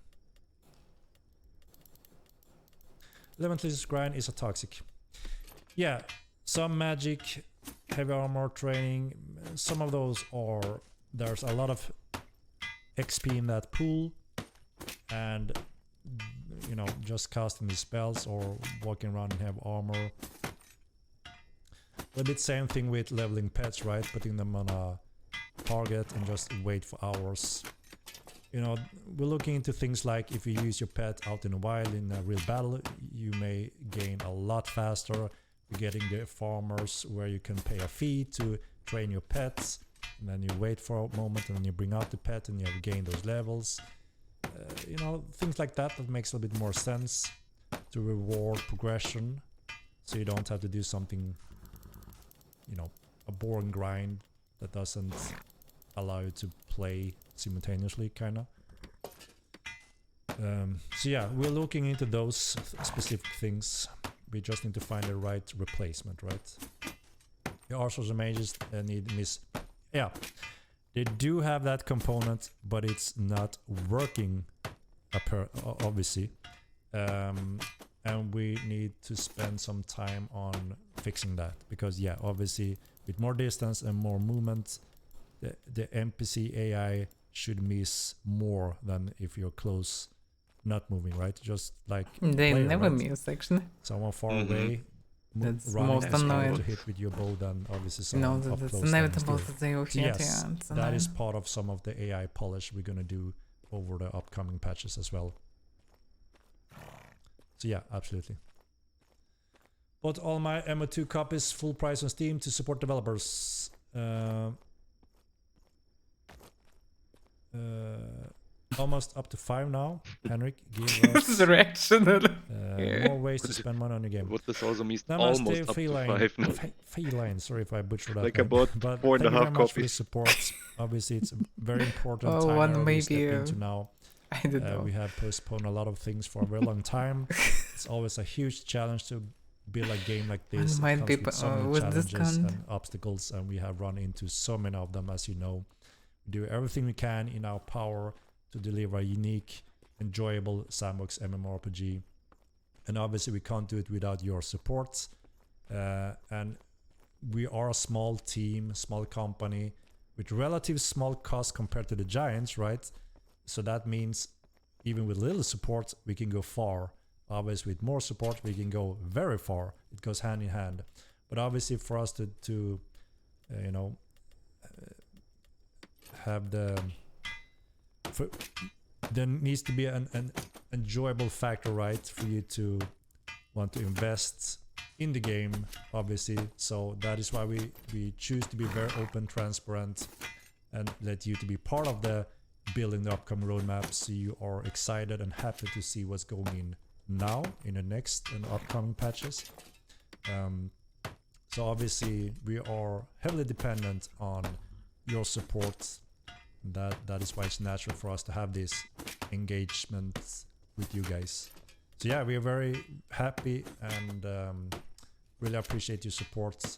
11th list grind is a toxic. Yeah, some magic, heavy armor training, some of those are, there's a lot of XP in that pool, and you know, just casting the spells or walking around and have armor. A bit same thing with leveling pets, right? Putting them on a target and just wait for hours. You know, we're looking into things like if you use your pet out in the wild in a real battle, you may gain a lot faster. You're getting the farmers where you can pay a fee to train your pets, and then you wait for a moment and then you bring out the pet and you have gained those levels. You know, things like that makes a bit more sense to reward progression, so you don't have to do something, you know, a boring grind that doesn't allow you to play simultaneously, kind of. So yeah, we're looking into those specific things. We just need to find the right replacement, right? The archers and mages need miss. Yeah, they do have that component, but it's not working, obviously. And we need to spend some time on fixing that, because yeah, obviously with more distance and more movement, the NPC AI should miss more than if you're close, not moving, right? Just like they player, never right? miss, actually. Someone far away, That's running most is harder annoying. to hit with your bow than obviously You know, someone up that's close. inevitable that they will So hit yes, you. It's that is annoying. part of some of the AI polish we're gonna do over the upcoming patches as well. So yeah, absolutely. Bought all my MO2 copies full price on Steam to support developers. Almost up to 5 now. Henrik, give us The reaction. more ways to spend money on your game. What this also means, Namaste, almost up to feline. 5 now. Feline, sorry if I butchered that. Like I name. bought But 4.5 thank you very much for the copies. support. Obviously, it's a very important Oh, time one area we maybe, step into now. I don't know. We have postponed a lot of things for a very long time. It's always a huge challenge to build a game like this. One It might comes be with so many with challenges discount. and obstacles, and we have run into so many of them, as you know. We do everything we can in our power to deliver a unique, enjoyable sandbox mmorpg, and obviously we can't do it without your support. And we are a small team, small company with relative small cost compared to the giants, right? So that means even with little support we can go far. Obviously with more support we can go very far. It goes hand in hand. But obviously for us to you know, have there needs to be an enjoyable factor, right, for you to want to invest in the game, obviously. So that is why we choose to be very open, transparent, and let you to be part of the building the upcoming roadmap, so you are excited and happy to see what's going in now in the next and upcoming patches. So obviously we are heavily dependent on your support. That is why it's natural for us to have this engagement with you guys. So yeah, we are very happy and really appreciate your support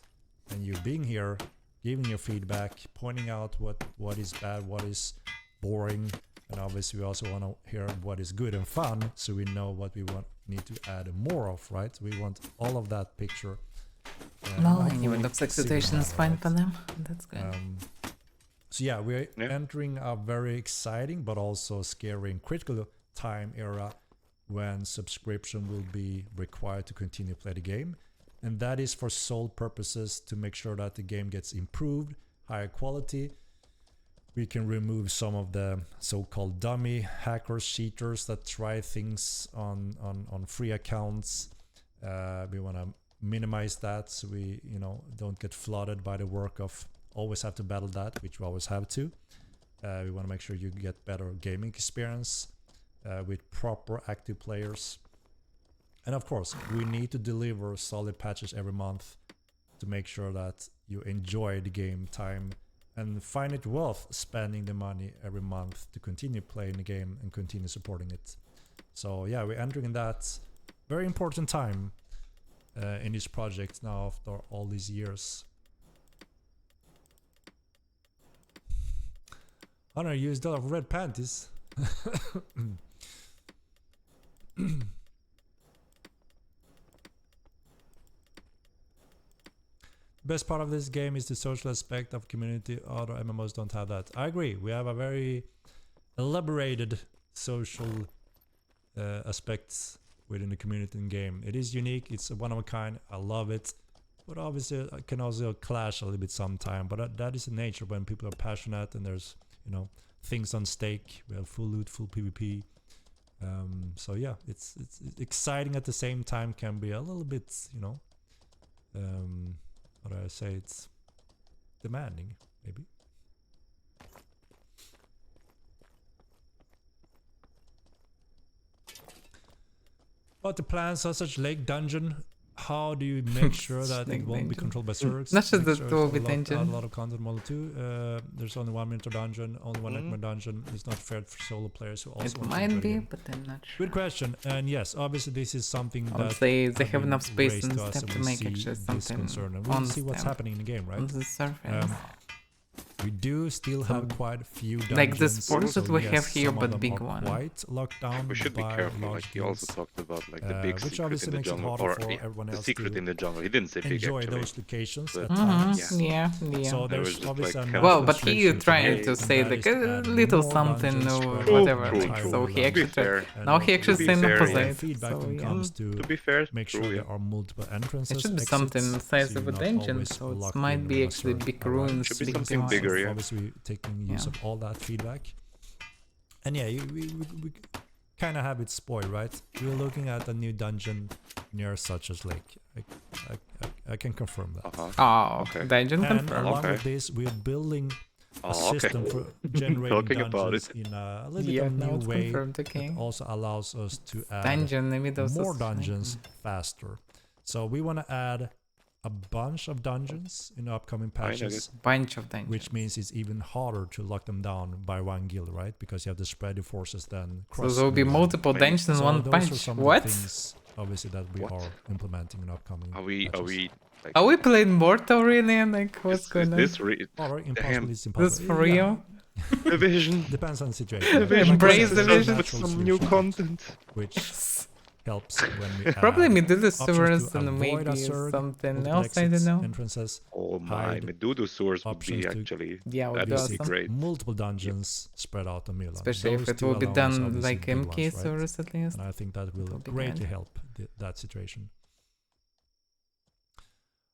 and you being here, giving your feedback, pointing out what is bad, what is boring, and obviously we also want to hear what is good and fun, so we know what we need to add more of, right? We want all of that picture. Well, even the situation is fine for them. That's good. So yeah, we're entering a very exciting but also scary and critical time era when subscription will be required to continue to play the game. And that is for sole purposes to make sure that the game gets improved, higher quality. We can remove some of the so-called dummy hackers, cheaters that try things on free accounts. We want to minimize that so we, you know, don't get flooded by the work of always have to battle that, which we always have to. We want to make sure you get better gaming experience with proper active players. And of course, we need to deliver solid patches every month to make sure that you enjoy the game time and find it worth spending the money every month to continue playing the game and continue supporting it. So yeah, we're entering that very important time in this project now after all these years. Honor used a lot of red panties. Best part of this game is the social aspect of community. Other MMOs don't have that. I agree. We have a very elaborated social aspects within the community and game. It is unique. It's one of a kind. I love it. But obviously it can also clash a little bit sometime. But that is the nature when people are passionate and there's, you know, things on stake. We have full loot, full PvP. So yeah, it's exciting at the same time. Can be a little bit, you know, what do I say? It's demanding, maybe. But the plans are such lake dungeon. How do you make sure that it won't be controlled by Zergs? Not just that it will be dungeon. A lot of content model 2. There's only 1 minute dungeon, only 1 nightmare dungeon. It's not fair for solo players who also want to might be, but I'm not sure. Good question. And yes, obviously this is something I would that say they have enough space and us, stuff to make actually something and we'll see what's happening in the game, right? On the surface. We do still have quite a few dungeons. Like the sports that we have here, some of but them big are one. quite locked down. We should be by careful. large Like he also guilds, talked about like the big which secret obviously in the makes it jungle, harder or for everyone the else secret to in the jungle. He didn't say big enjoy actually. those locations But, at times. Yeah. So There was there's just obviously like a Well, but he restriction trying that, to and say that like is to a add little more something dungeons or spread whatever. over the Like, entire so he land. actually fair. tried. Now he actually be saying fair, opposite. yeah. Feedback So when it yeah. comes to To be fair, make sure true, there are multiple entrances. It should be exits, something the size so of a you're not dungeon, always so it locked might in be on a actually certain big area. ruins. Should be big something behind. bigger, yeah. Obviously taking use of all that feedback. And yeah, we kind of have it spoiled, right? We're looking at a new dungeon near such as lake. I can confirm that. Oh, Okay. dungeon And confirmed. along with this, we're building a system for generating Talking about dungeons it. in a little bit Yeah, of now new it's way confirmed. Okay. that also allows us to add Dungeon, maybe those more dungeons faster. So we want to add a bunch of dungeons in the upcoming patches, bunch of dungeons. which means it's even harder to lock them down by one guild, right? Because you have to spread the forces then So cross. there will be multiple dungeons in So one those are bunch. some of What? the things, obviously, that we What? are implementing in upcoming Are we like, Are we playing Mortal really? Like what's going on? is this or impossible Damn. is impossible. This for real? Division? Depends on the situation. Embrace Like I said, Division. natural Some solution, new content. which helps when we Probably add Medusasaurus options to and avoid a maybe Zerg, something multiple else. I don't exits, know. entrances, Oh my, hide, Medusasaurus would options be to actually Yeah, would that'd be be awesome. great. multiple dungeons spread out on Milan. Especially if Those it two will be alone is done obviously like big ones, right? MK-Saurus at least. And I think that will will be greatly good. help that situation.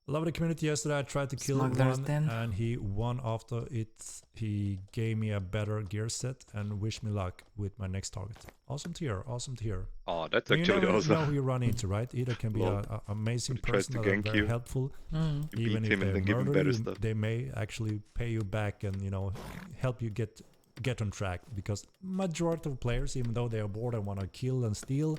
I love the community. Yesterday I tried to kill Smugglers one Den. and he won after it. He gave me a better gear set and wished me luck with my next target. Awesome to hear, awesome to hear. Oh, that's And you actually never awesome. know who you run into, right? Either can be Lol. an amazing Who tries person to that are gank very you. helpful. Mm. You Even beat if him they and then give him murder better you, stuff. they may actually pay you back and, you know, help you get on track. Because majority of players, even though they are bored and want to kill and steal,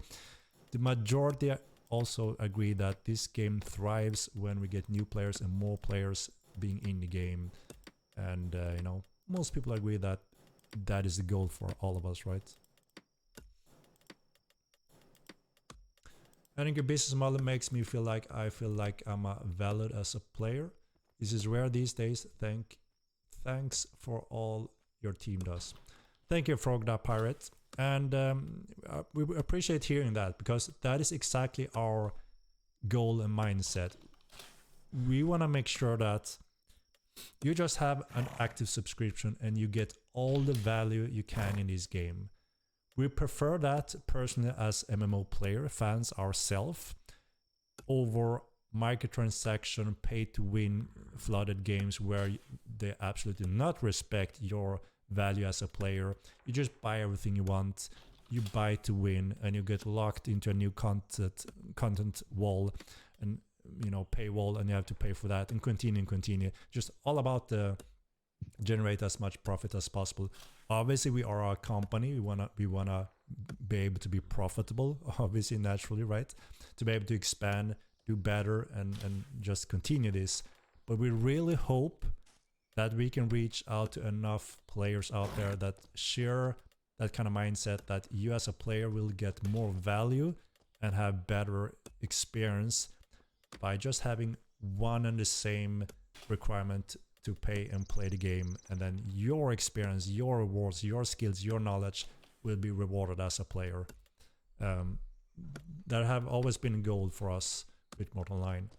the majority also agree that this game thrives when we get new players and more players being in the game. And, you know, most people agree that that is the goal for all of us, right? I think your business model makes me feel like I'm valid as a player. This is rare these days. Thanks for all your team does. Thank you, Frogda Pirate. And we appreciate hearing that, because that is exactly our goal and mindset. We want to make sure that you just have an active subscription and you get all the value you can in this game. We prefer that personally as MMO player fans ourselves over microtransaction, pay-to-win flooded games where they absolutely not respect your value as a player. You just buy everything you want, you buy to win, and you get locked into a new content wall and, you know, paywall, and you have to pay for that and continue. Just all about the generate as much profit as possible. Obviously, we are a company. We wanna be able to be profitable. Obviously, naturally, right? To be able to expand, do better, and just continue this. But we really hope that we can reach out to enough players out there that share that kind of mindset that you as a player will get more value and have better experience by just having one and the same requirement to pay and play the game, and then your experience, your rewards, your skills, your knowledge will be rewarded as a player. That have always been a goal for us with Mortal Online.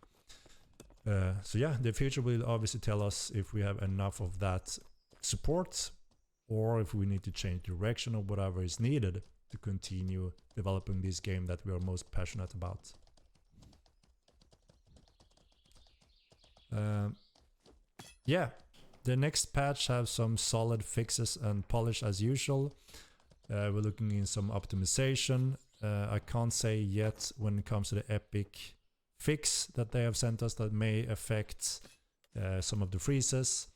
So yeah, the future will obviously tell us if we have enough of that support, or if we need to change direction or whatever is needed to continue developing this game that we are most passionate about. Yeah, the next patch have some solid fixes and polish as usual. We're looking in some optimization. I can't say yet when it comes to the epic fix that they have sent us that may affect some of the freezes.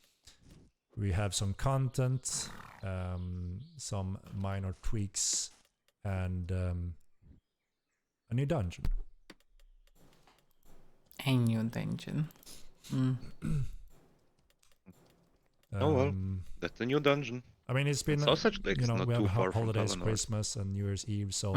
We have some content, some minor tweaks, and a new dungeon. A new dungeon. Oh well, that's a new dungeon. I mean, it's been, Sausage Lake you is know, not we have too far from holidays, Paladin. Christmas and New Year's Eve, so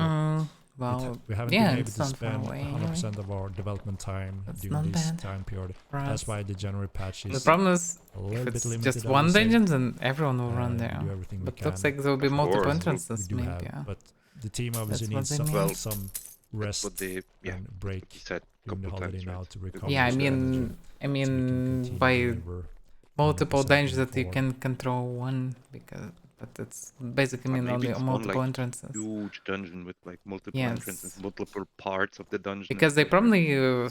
Well, we haven't yeah, been able it's to not far spend away 100% of our development time That's during not this bad time period. for us. That's why the January patch The is problem is, a if little bit it's limited. just I one would say. dungeon, then everyone will run We there. do everything we But can. looks like there will be Of multiple course. entrances, we do maybe. have, Yeah. but the team obviously That's needs what some, they mean. some rest What they, and break he said during the couple holiday times, now right? to recover. Yeah, I some energy, mean, so we can continue by deliver multiple 100% dungeons going that you forward. can control one, but it's basically Or mean maybe only it's one, multiple like, entrances. huge dungeon with like multiple Yes. entrances, multiple parts of the dungeon. Because they and stuff. probably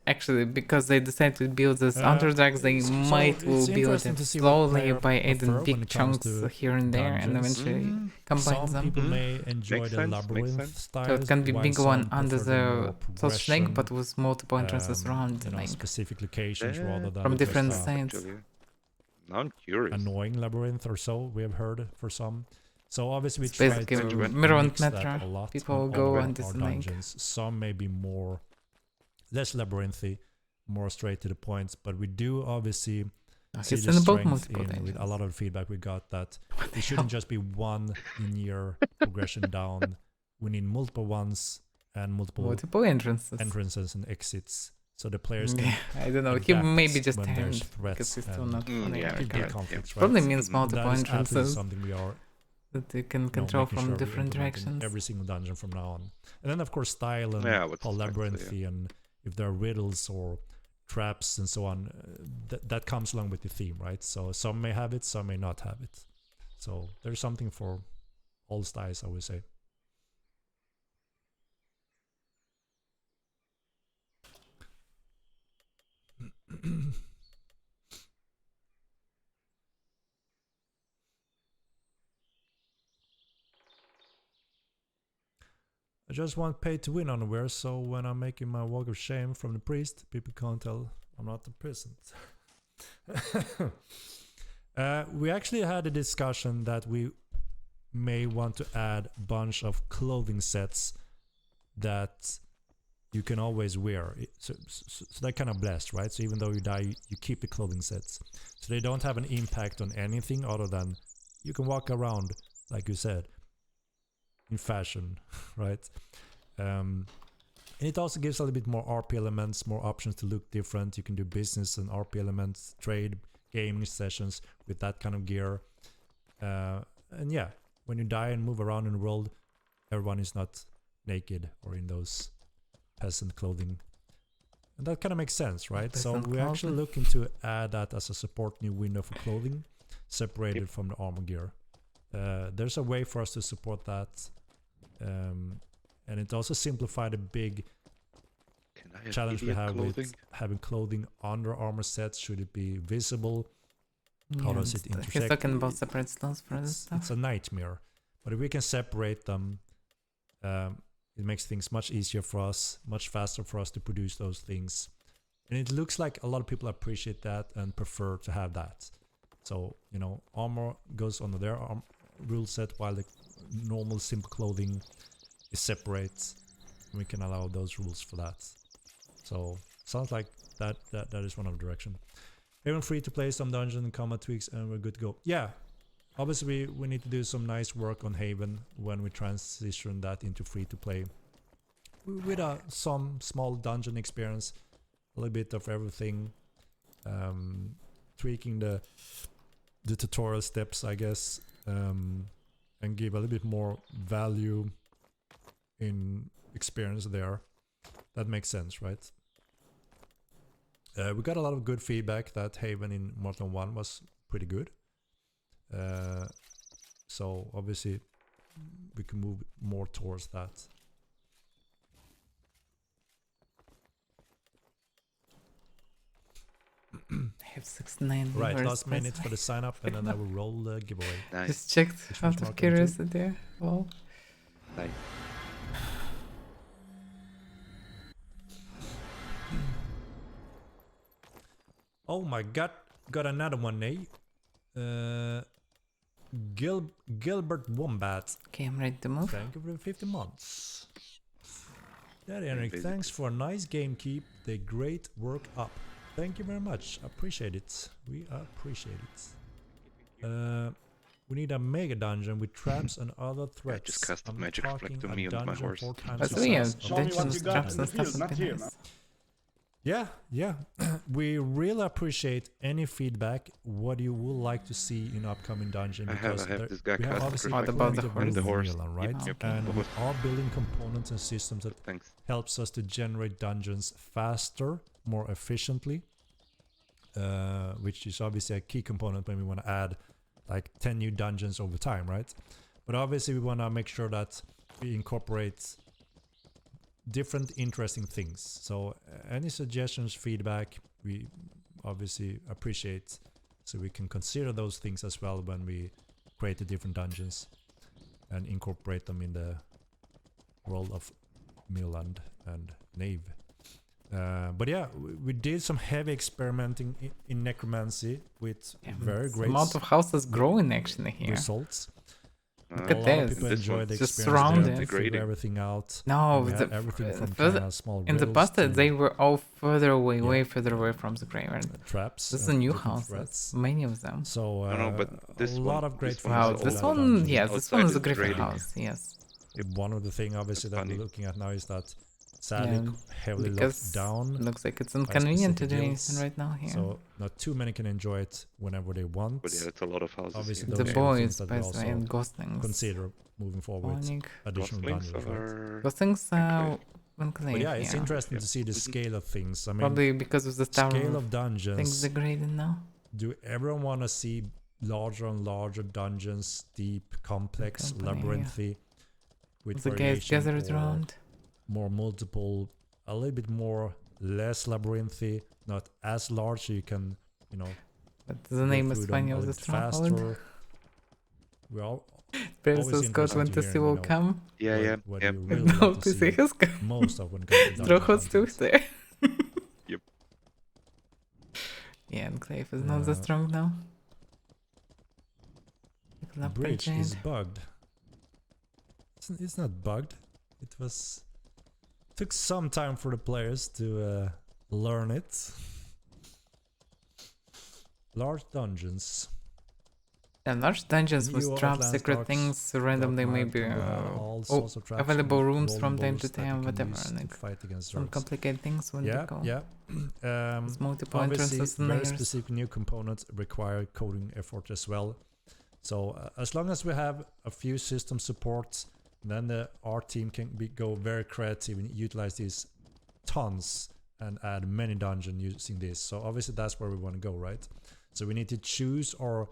actually, because they decided to build this Underdarks, they so might it's will build interesting it to see what slowly player by prefer adding when big it comes chunks to here and there, and dungeons. eventually combine Some them. people may enjoy Makes the sense, makes labyrinth sense. styles, So it can be while big one some under prefer more the Sausage Lake, progression, but with multiple entrances around the you know, lake. specific locations Yeah, rather than From just different a sides. Actually, now I'm curious. annoying labyrinth or so. We have heard for some. So obviously we It's try basically to mirror and mix that Metra. a lot People on go all on our this lake. dungeons. Some may be more less labyrinthy, more straight to the points, but we do obviously see It's the in both strength multiple in with a dungeons. lot of feedback we got that it shouldn't just be one linear progression down. We need multiple ones and multiple entrances. entrances and exits, so the players can Yeah, I don't know. He adapt maybe just when there's turned threats because he's still and not fully yeah, there can be yeah. conflicts, right? Probably means Mhm. multiple That is absolutely entrances something we are that you can know, control making from sure we different implement in directions. every single dungeon from now on. And then of course style and Yeah, what's how the style, labyrinthy and if there are riddles or traps and so on, that comes along with the theme, right? So some may have it, some may not have it. So there's something for all styles, I would say. I just want pay to win unaware, so when I'm making my walk of shame from the priest, people can't tell I'm not the peasant. We actually had a discussion that we may want to add a bunch of clothing sets that you can always wear. So they're kind of blessed, right? So even though you die, you keep the clothing sets. So they don't have an impact on anything other than you can walk around, like you said, in fashion, right? And it also gives a little bit more RP elements, more options to look different. You can do business and RP elements, trade, gaming sessions with that kind of gear. And yeah, when you die and move around in the world, everyone is not naked or in those peasant clothing. And that kind of makes sense, right? So we're actually looking to add that as a support new window for clothing, separated from the armor gear. There's a way for us to support that. And it also simplified a big challenge we have with having clothing under armor sets. Should it be visible? How does it intersect? He's talking about separate slots for this stuff. It's a nightmare. But if we can separate them, it makes things much easier for us, much faster for us to produce those things. And it looks like a lot of people appreciate that and prefer to have that. So, you know, armor goes under their rule set while the normal simple clothing is separate. We can allow those rules for that. So sounds like that is one of the direction. Even free to play, some dungeon and combat tweaks, and we're good to go. Yeah, obviously we need to do some nice work on Haven when we transition that into free to play. With some small dungeon experience, a little bit of everything, tweaking the tutorial steps, I guess, and give a little bit more value in experience there. That makes sense, right? We got a lot of good feedback that Haven in Mortal 1 was pretty good. So obviously we can move more towards that. I have 69 Right, viewers, last by the minute for way. the sign up, and then I will roll the giveaway. Nice. Just checked Which out one's of Mark curiosity. Well, Nice. Oh my god, got another one, eh? Gilbert Wombat. okay, I'm ready to move. Thank you for the 50 months. Yeah, Eric, thanks for a nice game. Keep the great work up. Thank you very much. Appreciate it. We appreciate it. We need a mega dungeon with traps and other threats. just cast I'm magic talking reflect on a me and my dungeon horse. 4 times But the we have size of Show me what dungeons, you got traps in the and stuff field, would not be here, nice. Yeah. We really appreciate any feedback. What you would like to see in upcoming dungeon, I because have this guy we have cast obviously What reflect about on the me horse? and the horse. Milan, right? Yep. And The we horse. are building components and systems that Thanks. helps us to generate dungeons faster, more efficiently, which is obviously a key component when we want to add like 10 new dungeons over time, right? But obviously we want to make sure that we incorporate different interesting things. So any suggestions, feedback, we obviously appreciate, so we can consider those things as well when we create the different dungeons and incorporate them in the world of Milan and Nave. But yeah, we did some heavy experimenting in necromancy with very great amount of houses growing actually here. results. Look A at lot of this. people This enjoy one. the Just experience surrounded. there, to figure Degrading. everything out. No, We the, have everything from further, kind of small in the riddles past to they were all further away, Yeah. way further away from the graveyard. traps. This is and a new different house, threats. many of them. So No, but this a one- lot of great this one Wow, is things this about one, dungeons. yes, this Outside one is is a griffin degrading. house, yes. One of the things obviously that we're funny. looking at now is that sadly Yeah, heavily locked Because down. it looks like it's inconvenient to specific do guilds, anything right now here. So not too many can enjoy it whenever they want. But yeah, it's a lot of houses. Obviously here. those the are the boys, things that we by the way, also and ghostlings. consider moving forward. Onyx. Additional Gostlings dungeons, right? are... Ghostlings are Okay. enclave But yeah, it's here. interesting to Yeah. see the Mhm. scale of things. I mean, Probably because of the tower scale of things dungeons. degraded now. Do everyone want to see larger and larger dungeons, deep, complex, Company, yeah. labyrinthy, with The guys variation, gathered or around. more multiple, a little bit more, less labyrinthy, not as large, so you can, you know, But the go name through is them funny a of the little bit stronghold. faster. We all Praise always to Scott interesting when to to hear, see you will know, come. Yeah, what yeah. you And really now like to to see see his come. most of when it comes to Stronghold's too dungeons. there. Yep. Yeah, Enclave is not that Uh, strong now. The bridge is bugged. It's not bugged. It was took some time for the players to learn it. Large dungeons. And large dungeons New with traps, Outland secret stocks, things, randomly Dark maybe Knight will have all oh, sorts of traps available and rooms rolling from time balls to that you time, can whatever. use to Like fight against some zergs. complicated things when they go. Yeah. There's multiple Obviously, entrances and very layers. specific new components require coding effort as well. So as long as we have a few system supports, then our team can go very creative and utilize these tons and add many dungeons using this. So obviously that's where we want to go, right? So we need to choose our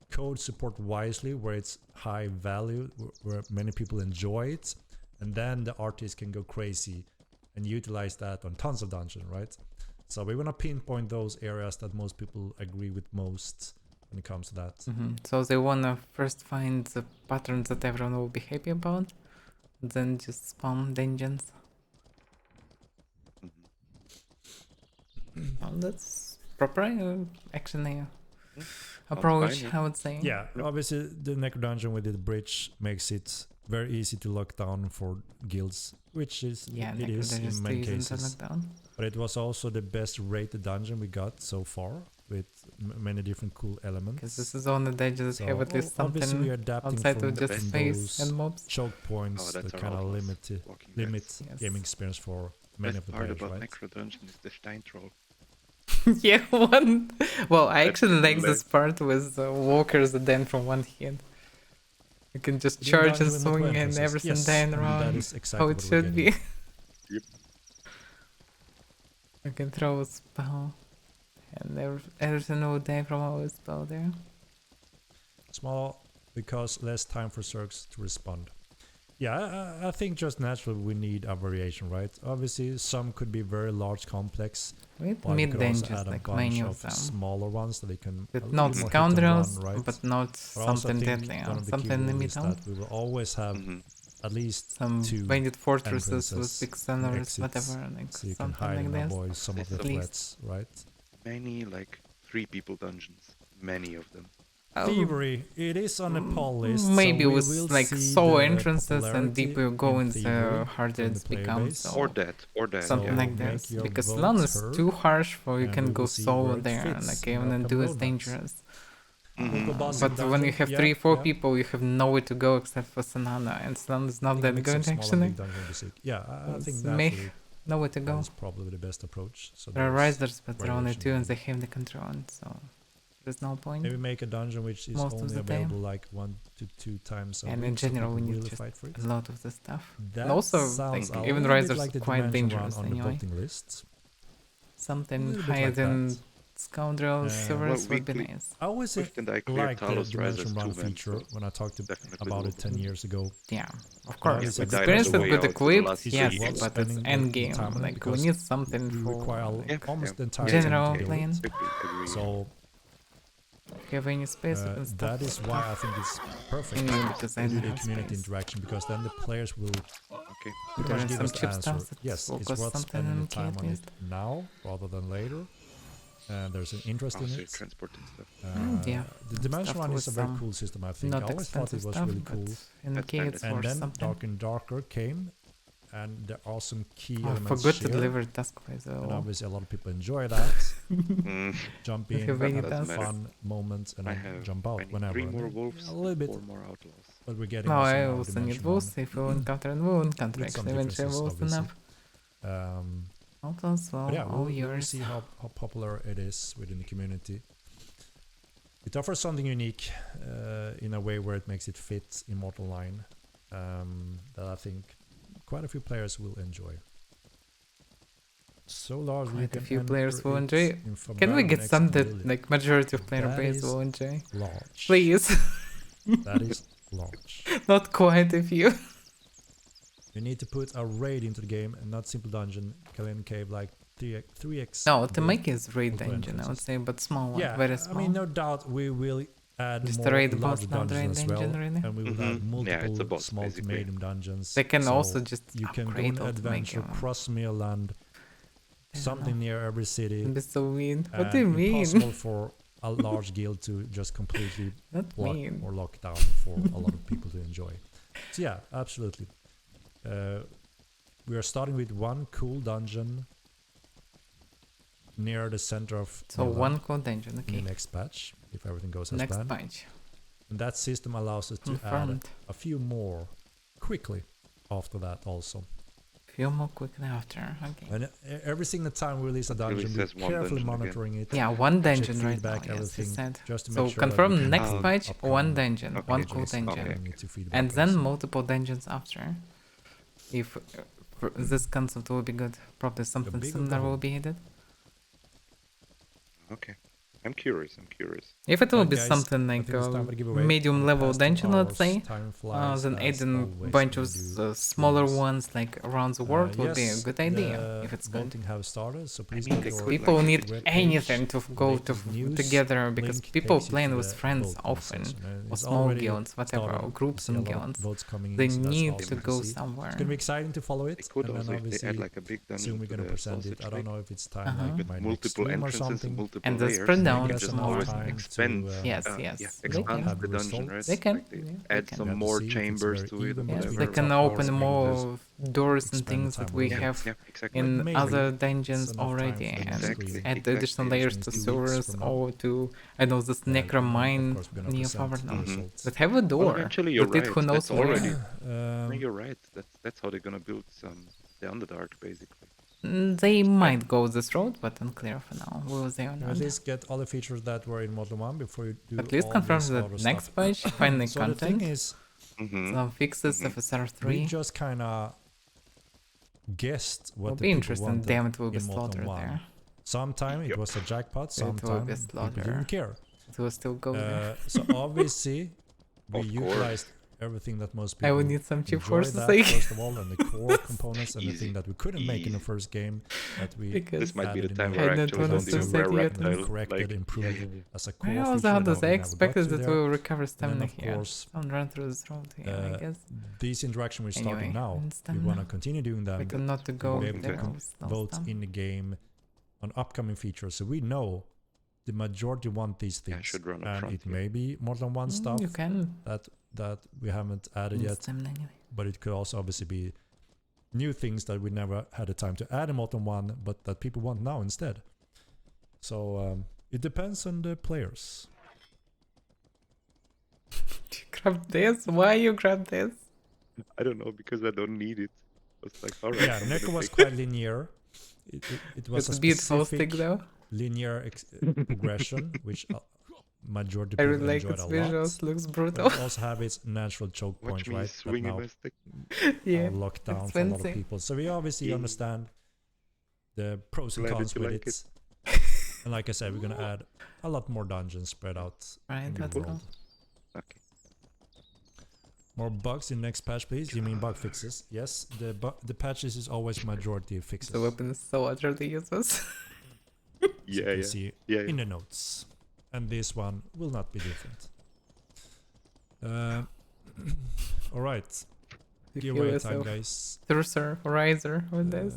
code support wisely, where it's high value, where many people enjoy it, and then the artists can go crazy and utilize that on tons of dungeons, right? So we want to pinpoint those areas that most people agree with most when it comes to that. So they wanna first find the patterns that everyone will be happy about, then just spam dungeons. Mhm. Well, that's proper actually Sounds approach, fine, I would say. Yeah, obviously the Necro Dungeon with the bridge makes it very easy to lock down for guilds, which is Yeah, it is in many cases. Lockdown. But it was also the best rated dungeon we got so far. with many different cool elements. Because this is only dungeon that So have at least obviously we are something adapting outside from, of just from space those and mobs. choke points that's that our kind of outlaws walking limit Yes. gaming experience for many Best of the part players, about right? Necro Dungeon is the Steintroll. Yeah, one. Well, I actually like hilarious. this part with walkers that then from one hit. You can just Within charge dungeon and with multiple swing and entrances. everything Yes, dying and around. that is exactly How it what we're should be. getting. Yep. You can throw a spell. And everything will die from our spell there. Small because less time for Zergs to respond. Yeah, I think just naturally we need a variation, right? Obviously, some could be very large, complex. With While we could also mid-dangers, add a like bunch many of of them. smaller ones that they can a With little not bit more hit and scoundrels, run, right? but not But I also something think deadly. one of the key Something in the rules is middle. that we will always have at least Some two bandit fortresses with entrances big and cellars, exits, whatever, like so you can something hide like and this. avoid some of the At least. threats, right? Many like 3 people dungeons. Many of them. Thievery, it is on the poll list. Maybe so we with will like see so the entrances and popularity deeper you go in into Thievery harder from the it player becomes. base. So Or that. something So like make this. your Because votes LAN is heard, too harsh for you and can we go will see solo where it there. fits Like in even and do upcoming is roadmaps. dangerous. Local boss But in when you dungeon, have yeah, 3-4 yeah. people, you have nowhere to go except for Sanana, and Sanana is I not think a that mix of good small and actually. big dungeon would be sick. Yeah, I think It's naturally nowhere to that go. is probably the best approach. So There are there's risers, but there are only variation 2 and around they it. have the control, so there's no point. Maybe make a dungeon which is Most of only the time. available like 1 to 2 times a And week. in so general, people we need really just fight for it. a lot of the stuff. That And also, sounds like, a even little bit risers like the quite dimension dangerous run on anyway. the voting lists. Something little bit higher like than that. scoundrels, silvers Well, would be weekly. nice. I always Pushed and I cleared like the Talos Rise dimension as run 2 men, feature so when I talked definitely about it doable. 10 years ago. Yeah, of But course. obviously we died on Experience the is way good out to the equipped, last yes, city. but it's spending end the game. time on it Like we because need something you for require like, almost the entire general time to build playing. it. Agree. So If you have any space, you can stop. that is why I think it's perfect Anyway, because I to do don't the have community space. interaction, because then the players will Okay. pretty There much are give some us the cheap answer. stuff that Yes, will it's cost worth something spending the in key time at on it least. now rather than later. There's an interest in Also it. transport and stuff. Yeah. The dimension Stuff run is with a very some cool system, I think. Not I always thought it expensive was stuff, really but cool. in That's key it's standard. for And then something. Dark and Darker came, and there are some key I elements forgot to shared, deliver task by and the obviously a lot of people enjoy that. Jump If in, you have any have tasks. fun moments, and I then have jump out I need whenever. 3 And more then wolves a little and bit, 4 more outlaws. but we're getting No, also I now also need Dimension wolves. Run If you encounter and we'll encounter with some actually eventually differences, wolves obviously. enough. Outlaws, well, But yeah, all we'll yours. see how popular it is within the community. It offers something unique in a way where it makes it fit Immortal Line that I think quite a few players will enjoy. So Lars, you Quite a can few players enter will it enjoy. in Can we Favara get next some that million. like majority of player That base is will enjoy? large. Please, That is large. not quite a few. You need to put a raid into the game and not simple dungeon, Kalin Cave like 3x. No, to big make is raid multiple dungeon, I would entrances. say, but small one, Yeah, very I small. mean, no doubt we will add Just a more raid boss, larger not dungeons raid as well, dungeon, really. and we will add Mhm. Yeah, it's a multiple boss, small to basically. medium dungeons. They can so also just you can go upgrade on an adventure automatically. across Mirland, something near every city. It'd be so mean. What and do you mean? impossible for a large guild to just completely Not block mean. or lock down for a lot of people to enjoy. So yeah, absolutely. We are starting with one cool dungeon near the center of So Mirland one cool dungeon, in okay. the next patch, if everything goes as Next planned. patch. And that system allows us to add Confirmed. a few more quickly after that also. Few more quickly after, okay. And every single time we release a Really dungeon, we're says one carefully dungeon again. monitoring it. Yeah, one check dungeon right now, feedback, yes, you everything, said. just to So make sure that we confirm can next do patch, upcoming one dungeon, Okay, one cool patches dungeon. according to feedback And then also. multiple dungeons after. If this concept will be good, probably something big similar will goal. be needed. Okay. I'm curious. If it will Right, be guys, something I like think it's time for the giveaway. medium On the level past 2 dungeon, let's hours, say, time flies then as adding a always bunch when of we do smaller streams. ones like around the world would be a Yes, good idea the if it's good. voting have started, so please mean, go they to could, our People like, need webpage, anything to go to latest news, together because link people takes you playing to with the friends voting often, session, and or it's small already guilds, whatever, started. or We groups see a and lot of guilds. votes coming in, They so that's need awesome to go see. somewhere. It's gonna be exciting to follow They it, could and then also, if they obviously add like a big dungeon soon we're to gonna the present it. sausage I don't lake know if it's time Uh-huh. like with my next multiple stream or entrances and something. multiple And the layers. spread down can that's just some enough more. always time expand. to Yes, Yeah, yes, they expand can. the dungeon, right? They can. Like they Yeah, they add can. some We have to more see if it's chambers very to it even or Yes, between they whatever. can top open hours, maybe more doors and expand the things time that a we little bit. have Yeah, exactly. in Maybe other it's dungeons enough time already, for them to and Exactly, stream, add exactly. additional which layers means to 2 weeks sewers from now. or to, I know, this And necro then, of mine course, we're gonna near present the Faverna results. that have a Well, door. eventually you're But it, right. who knows That's where. already. No, Um, you're right. That's how they're gonna build some the Underdark, basically. They Expand. might go this road, but unclear for now. Will they or at not? least get all the features that were in Model 1 before you do At least all confirm this that other next stuff. patch, finding So the thing content, is, some fixes of we SR3. just kind of guessed Will what the be people interesting. wanted Damn, it will be in Model slaughtered 1. there. Sometime it was a jackpot, It will be sometime people slaughter. didn't care. It will still go there. So obviously we Of course. utilized everything that most I people would need some cheap enjoy forces that like first of all, and the core components and the Easy. thing that we couldn't make in the Easy. first game that we because This might be the added in time the where I don't actually want don't to even say wear to you and reptile. corrected, Like, improved yeah. as a core I also feature had that those. we I never got expected to that there. we will recover And stamina then of here. course Don't run through this road here, I guess. these interaction we're starting Anyway, now, and we want to stamina. continue doing them We can not to to go be able to there. vote in the game on upcoming features, so we know the majority want these Yeah, I things, should run up and front it here. may be more than one stuff You can. that we haven't added Need yet, stamina anyway. but it could also obviously be new things that we never had the time to add in Modern 1, but that people want now instead. So it depends on the players. You grab this? Why you grab this? I don't know, because I don't need it. I was like, alright. Yeah, Neko was quite linear. It was It's a a beautiful specific stick though. linear progression, which majority I people really like enjoyed its a visuals. lot. Looks But brutal. it also have its natural choke Watch points, me right? That swinging now my stick. Yeah. are locked down it's for a lot of fancy. people. So we obviously Yeah. understand the pros and Glad that cons you with like it. And like I said, we're gonna add a lot more dungeons spread out Right, in the let's world. go. Okay. More bugs in next patch, please. You mean bug fixes? Yes, the patches is always majority fixes. The weapon is so utterly useless. So Yeah, you can yeah. see Yeah, in the notes, and this one will not be different. All right, giveaway time, guys. Thurser, Riser with this.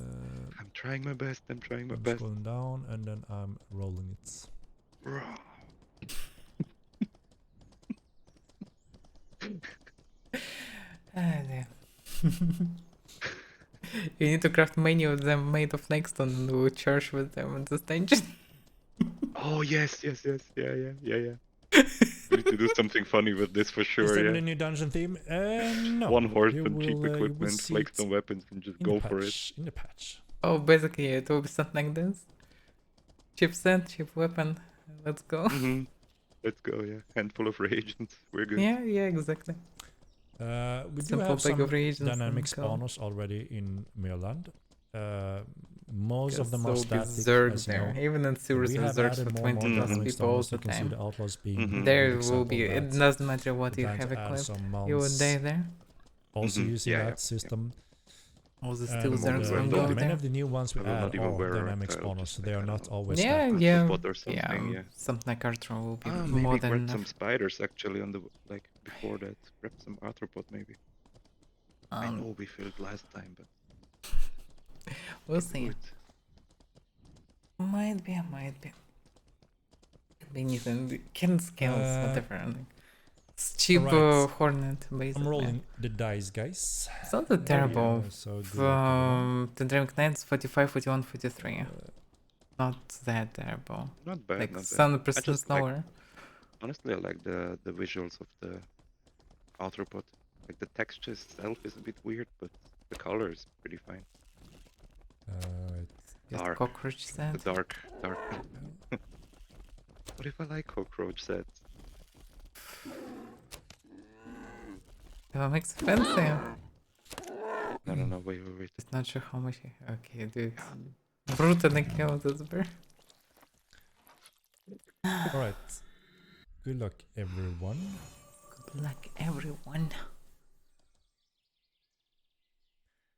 I'm trying my best. I'm trying my I'm best. scrolling down and then I'm rolling it. There. You need to craft many of them made of Nexton and do church with them in this dungeon. Oh yes, yes, yes. Yeah, yeah, yeah, yeah. We need to do something funny with this for Is sure. there Yeah. any new dungeon theme? No. One horse You and cheap will, you will equipment, see like it some weapons, and just in go the for it. patch. In the patch. Oh, basically it will be something like this. Cheap set, cheap weapon. Let's go. Let's go. Yeah, handful of reagents. We're good. Yeah, yeah, exactly. We do Simple have bag some of reagents dynamic and go. spawners already in Mirland. Most of them So are static, berserk as you there. know. Even in So serious we have reserves added for more and 20 more plus dynamic people all spawners. the You can see time. the outlaws being a There good will example be. of It that. doesn't matter what We you plan have to add equipped. some You would mounts die there. also using Yeah, that yeah, yeah. system. All the And steel zergs wear will that. go many there. of the new ones we I will add not even are wear a dynamic reptile, spawners, just so like, they I are don't not know, always Yeah, static. yeah, Arthropod or something, yeah. Something like Arthur will be Maybe more grab than enough. some spiders actually on the like before that. Grab some arthropod maybe. I know we failed last time, but We'll can do see. it. Might be. Could be anything. Can scales, whatever. It's cheap Alright. Hornet, basically. I'm rolling the dice, guys. It's not that terrible. So good luck, From the Dynamic Knights, 45, 41, 43. Not that terrible. Not bad, Like not bad. 7% I just slower. like, honestly, I like the visuals of the arthropod. Like the texture itself is a bit weird, but the color is pretty fine. Just Dark. cockroach The set. dark. What if I like cockroach sets? That makes it fancy. No, wait. Just not sure how much. Okay, dude. Brutally kill this bear. Alright. Good luck, everyone. Good luck, everyone.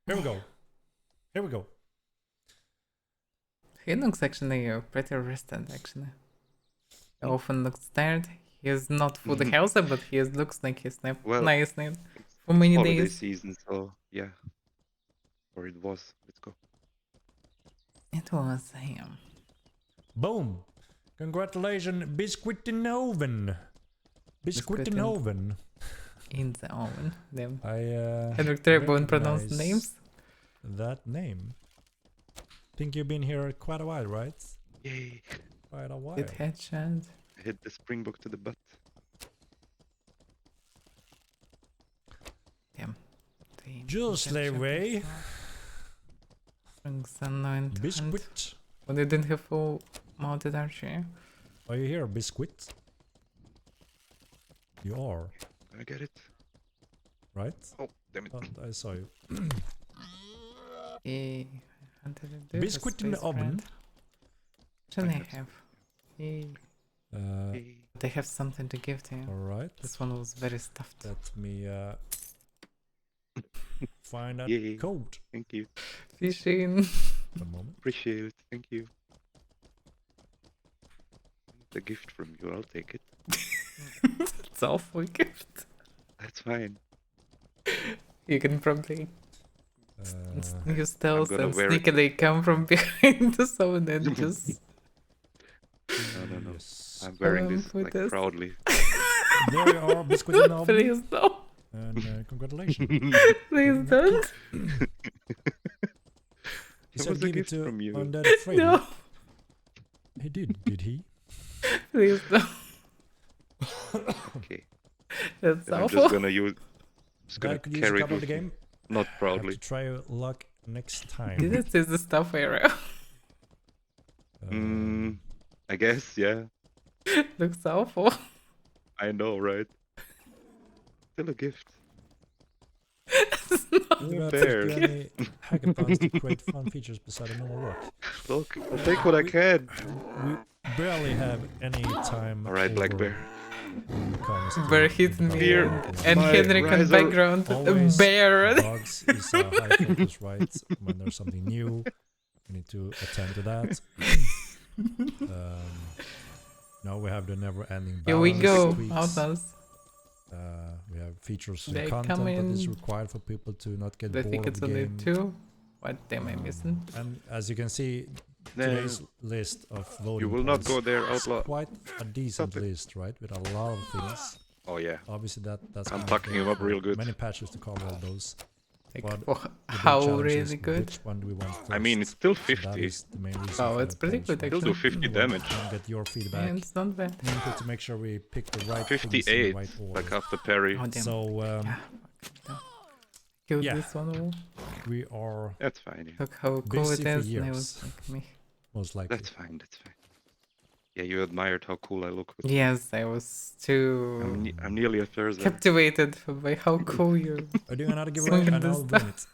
Here we go. He looks actually pretty rested, actually. He often looks tired. He is not fully healthy, but he looks like he slept Well, nicely It's for many holiday days. season, so yeah. Or it was. Let's go. It was him. Boom! Congratulations, Biscuit in oven. Biscuit in oven. In the oven. Damn. I Henrik Trebon pronounced names. That name. Think you've been here quite a while, right? Yay. Quite a while. Good headshot. I hit the springbok to the butt. Damn. Just away. Biscuit. But they didn't have full mounted archer. Are you here, Biscuit? You are. I get it. Right? Oh, damn it. Oh, I saw you. Biscuit in the oven. What do they have? They have something to give to you. Alright. This one was very stuffed. Let me find that code. Thank you. Fishing. One moment. Appreciate it. Thank you. It's a gift from you. I'll take it. It's awful gift. That's fine. You can probably use stealth and wear it. sneakily come from behind someone and just... No. Yes. I'm wearing this with like this. proudly. There you are, Biscuit in the oven. Please no. And congratulations. Please don't. He It said was a give it gift to from you. Undead Freddy. No. He did he? Please no. Okay. That's Then I'm awful. just gonna use. Just gonna Guy could use a carry it couple of with the me. game. Not Have proudly. to try your luck next time. This is the stuff area. I guess, yeah. Looks awful. I know, right? Still a gift. You got There. to do any hackathons to create fun features beside a normal work. Look, I'll take what I can. We barely have any time. Alright, Black over Bear. when it comes to Bear hit me Here, and my Henrik in riser- background. Always Bear. bugs is a high focus, right? When there's something new, we need to attend to that. Now we have the never-ending balance. Here we go. tweaks. Outlaws. We have features They and come content that is in. required for people to not get I bored think of it's the only game. 2. What am I missing? And as you can see, No, today's list of voting you will not points go there, is outlaw. quite a decent Stop it. list, right? With a lot of things. Oh yeah. Obviously, that's I'm gonna tucking take him up real good. Many patches to cover all those. Like, But oh, The big how challenge is really good? Which one do we want first? I mean, it's still So 50. that is the main reason Oh, for it's the pretty polls, good, right? He'll do actually. 50 We want damage. to get your feedback. Yeah, it's not bad. We need to make sure we pick the right things in 58. the right order. Like after parry. Oh, damn. So Yeah. Killed yeah. this one all. we are That's fine. Yeah. Look how cool it Busy for is. And I years. was like me. most likely. That's fine. That's fine. Yeah, you admired how cool I look. With Yes, I was too I'm nearly a Thursday. captivated by how cool you. Are you doing another giveaway? Swinging And this I'll win it.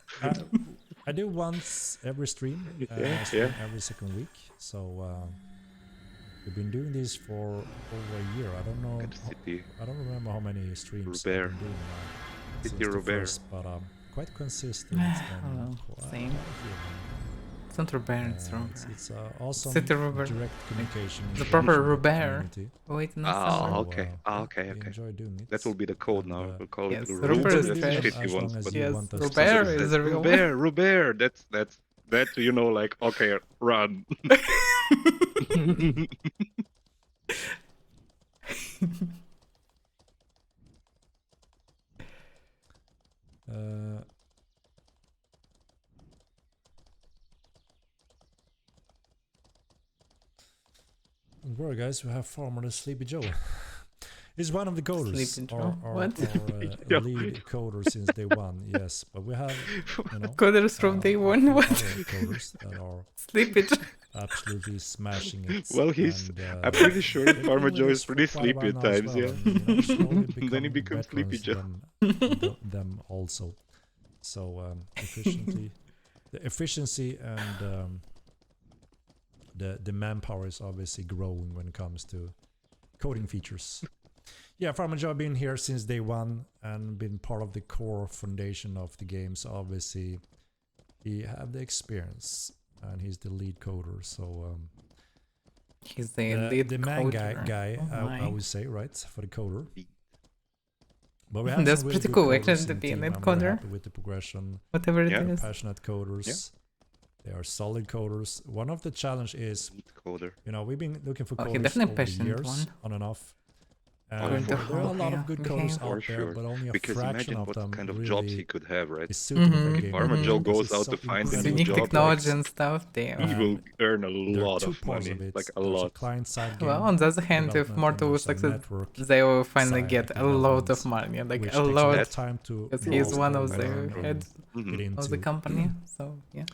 I do once every stream, Yeah, I stream yeah. every second week. So we've been doing this for over a year. I don't know. At City. I don't remember how many streams Robert. I've been doing now. City since the Robert. first, but quite consistent. Well, quite same. active. It's not Robert, it's Uh, Robert. it's awesome City Robert. direct communication. The and proper connection with the Robert. community. Wait, no, Ah, sorry. okay. yeah, Okay, we okay. enjoy doing it. That will be the code And, now. We'll call yes, it Robert Robert. is That's great. shitty As ones, long as but you Yes, want us to Robert say is a real one. Robert, Robert. That's you know, like, okay, run. Don't worry, guys, we have Farmer the Sleepy Joe. He's one of the coders, Sleepy or, Joe? or, What? or Yeah. lead coder since day one. Yes, but we have, you know, Coders from day a one. few What? other coders that are Sleep it. absolutely smashing it. Well, he's- and, I'm pretty sure they've been Farmer with Joe us is pretty for quite a sleepy while at now as times, well, yeah. and, you know, slowly Then he becoming becomes Sleepy veterans Joe. them also. So the efficiency and the manpower is obviously growing when it comes to coding features. Yeah, Farmer Joe been here since day one and been part of the core foundation of the game. So obviously he have the experience and he's the lead coder. So He's the lead the man coder. guy Oh I my. would say, right, for the coder. But we have That's some really pretty good cool, coders actually, in to be a team. lead I'm very coder. happy with the progression. Whatever it Yeah. is. Passionate coders. They are solid coders. One of the challenge is, Coder. you know, we've been looking for Oh, he coders definitely over the passionate years, one. on and off. According to There are a how lot he of good coders behave. out For there, sure. but only a Because fraction imagine of what them kind of really jobs he could have, right? is suited for Mhm. game. If Armor Joe Because goes it's out so to find a This new unique job, technology like, and stuff. They he will earn a there are lot two of parts money, of it. like a There's lot. a client-side game Well, on the other hand, if development, Mortal and will there's a succeed, network they will finally side get a lot development, of money, like which a takes a lot lot, of time to because he's master one and of the learn and heads get into. of the company. So yeah,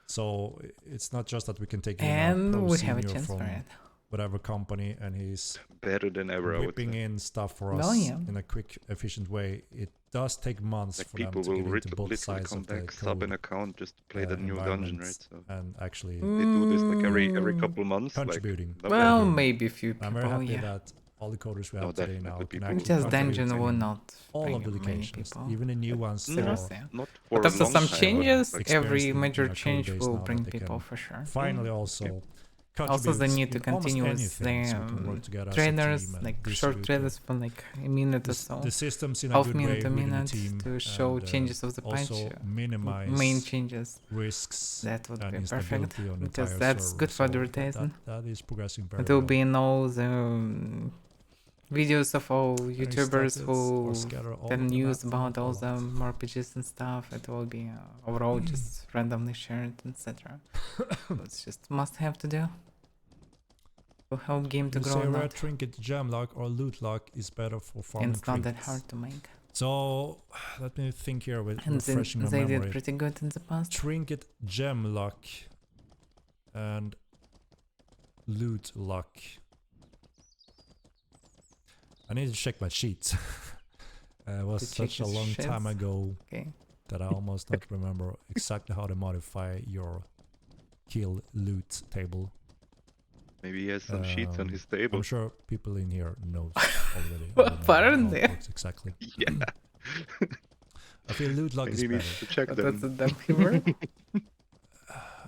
So it's not just that we can take in a and pro we have a senior chance from for it. whatever company and he's Better than ever, I would whipping say. in stuff for Well, us yeah. in a quick, efficient way. It does take months Like for them people to will get into both literally sides come of the back, sub an code account just to play the new dungeon, right? environment So and actually they do this like every couple months. contributing. Like, Well, game. maybe a few I'm very people. happy Yeah, that all the coders we No, have today now definitely can people actually just contribute dungeon will in not all of the bring many locations, people. even the new ones that Serious, are yeah. not for But a after long some time, changes, but, like, every experienced in major a code change base will now bring that they people can for sure. finally also Also, contribute they need to in almost continue with anything, so we can the work together as a trainers, team and like short distribute trailers for like a minute or so, the systems in a half good minute way a within the minute team to show and, changes of the patch, also minimize main changes. risks That would and be perfect instability on the because entire that's server. good for So advertising. that is progressing very It will well. be in all the videos of all And it's YouTubers scattered who or scatter all tell over the news map, about not a all lot. the mmorpgs and stuff. It will be overall just randomly shared, etc. So it's just must have to do to help game to You grow say or rare not. trinket, gem lock, or loot lock is better for farming And it's not that trinkets. hard to make. So let me think here with And refreshing my they memory. did pretty good in the past. Trinket, gem lock, and loot lock. I need to check my sheets. It was To check such a his long time sheets? ago Okay. that I almost don't remember exactly how to modify your kill loot table. maybe he has some sheets on his table. I'm sure people in here knows already. Well, I don't know apparently. how it works exactly. Yeah, I feel loot lock is maybe we better. should check But that's a them. dumb humor.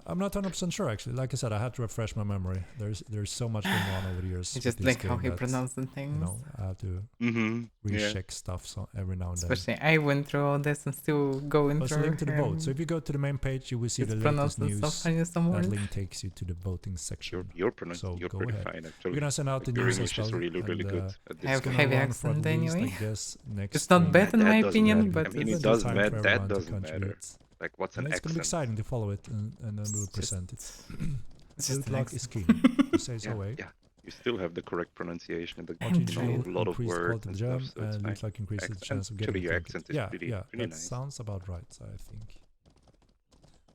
I'm not 100% sure actually. Like I said, I had to refresh my memory. There's so much going on over the years. It's with just this like how game he that, pronounced the You things. know, I have to Yeah. recheck stuff so every now and then. Especially I went through all this and still going There's a through. link to the vote. So and if you go to the main page, you will see it's the pronounced latest and stuff. news. I use some That words. link takes you to the voting section. You're So you're go pretty ahead. fine We're actually. gonna send out the Like, your news English as is well. really and, good at this Have game. heavy gonna run for accent at least, anyway. I guess, next It's not stream. bad in That my doesn't opinion, matter. but I mean, it's it There's doesn't time matter. for That everyone to doesn't matter. contribute. Like, what's an And it's gonna be accent? exciting to follow it, and then we'll It's present it. it's just Loot an lock accent. is key. You say so, eh? Yeah. You still have the correct pronunciation and the I'm What you trying. do, a lot of increase the words quality and of stuff, jam, so it's and fine. loot lock increases the Accent- chance of getting actually, your a trinket. accent is Yeah, pretty yeah, that nice. sounds about right, I think.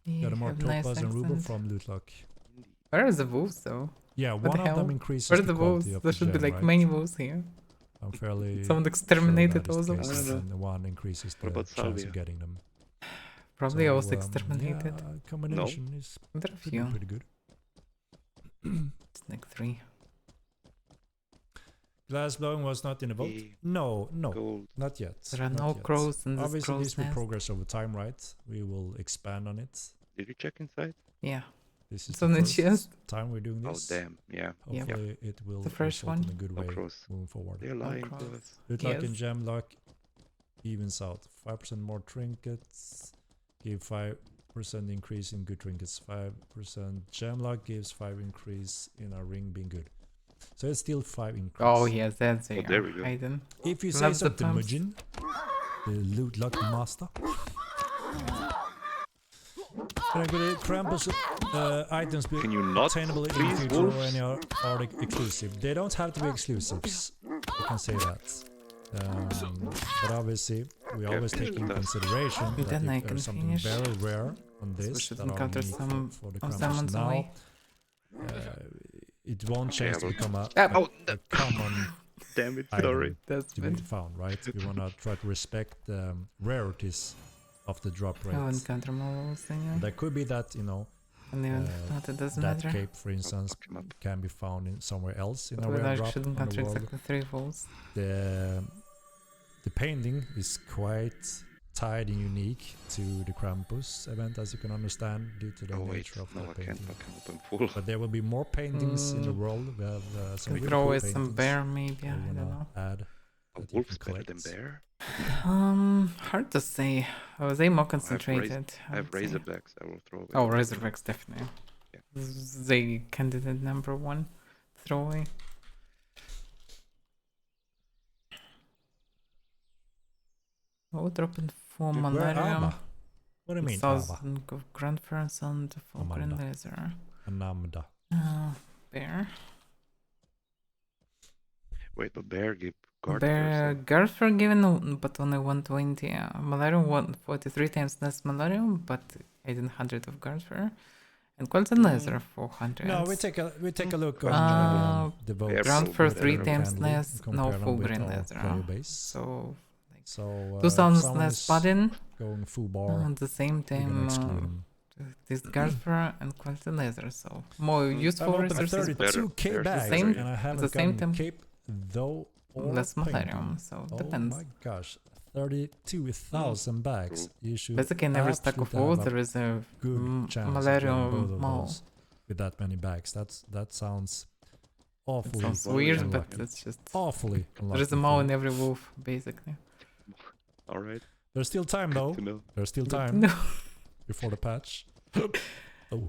You Got a more have nice topaz and ruber accent. from loot lock. Where are the wolves though? Yeah, What one the of them hell? increases Where are the the wolves? quality of There the should be gem, like right? many wolves here. I'm fairly Someone sure exterminated that is all the the case, wolves. I don't and one increases What the about chance Salvia? of getting them. Probably So, also exterminated. Yeah, combination is There are pretty, few. pretty good. It's like 3. Glass blowing was not in the vote? Yeah. No, Gold. not yet. There are not no yet. crows in this Obviously, crow's this will nest. progress over time, right? We will expand on it. Did you check inside? Yeah. This is It's the on the first chest. time we're doing Oh this. damn! Yeah. Yep. Hopefully, it will The first result in one. a good No way crows. moving forward. They're lying to crows. us. Loot lock and Yes. gem lock evens out. 5% more trinkets give 5% increase in good trinkets. 5% gem lock gives 5 increase in a ring being good. So it's still 5 increase. Oh yes, that's Oh, it. there we go. Hidden. If you say Loves so, the pumps. Temujin, the loot lock master. Can I get a Krampus items be Can you not, obtainable in please, future or wolves? any are they exclusive? They don't have to be exclusives. I can say that. But obviously, we always take in consideration that Then I if can there's something finish. very rare on We this should that are encounter unique some for the of Krampus someone's now, way. it won't change to well- become a Oh, common Damn it! item Sorry. That's to be bad. found, right? We want to try to respect the rarities of the drop I will rates. encounter more wolves anyway. There could be that, you know, And even if not, it doesn't that matter. cape, for instance, Fuck him up. can be found in somewhere else in But a we rare like drop should on encounter the world. exactly 3 wolves. The painting is quite tied and unique to the Krampus event, as you can understand, due to the Oh wait, nature of no, the I can't painting. fuck him up. I'm full. But there will be more paintings in the world. We have some Can really throw cool away some paintings bear maybe, we I don't wanna know. add A that you wolf's can better than collect? bear? Hard to say. They more I concentrated. have razorbacks. I will throw away. Oh, the razorbacks definitely. Yeah. They candidate number one throwaway. Oh, dropping 4 Where malarium. Ama? What do you mean, Ava? 1000 of grand ferns and 4 grand Amanda. laser. Anamda. Bear. Wait, but bear give guard Bear first. guard forgiven, but only 120. Malarium 143 times less malarium, but 1800 of guard fur. And golden laser 400. No, we take a look on the Bear votes. ground for probably 3 better. times kindly less, compare no them full with green our laser. player base. So So 2000 someone less is Paladin. going full bar. At the same We're gonna exclude time, them. this guard fur and quality laser. So more I've useful opened resources, but 32k Better. bags, Same- and I at haven't the same gotten time, cape though or less painting. malarium. So Oh depends. my gosh, 32,000 bags. You should Basically, in every stack of absolutely wool have there is a good chance of getting both malarium of mall. those with that many bags. That sounds awfully It sounds Well, weird, unlucky. but it's just awfully unlucky. there is a for mall you. in every wolf, basically. All right. There's still time though. To know. There's still But time no. before the patch. Oh.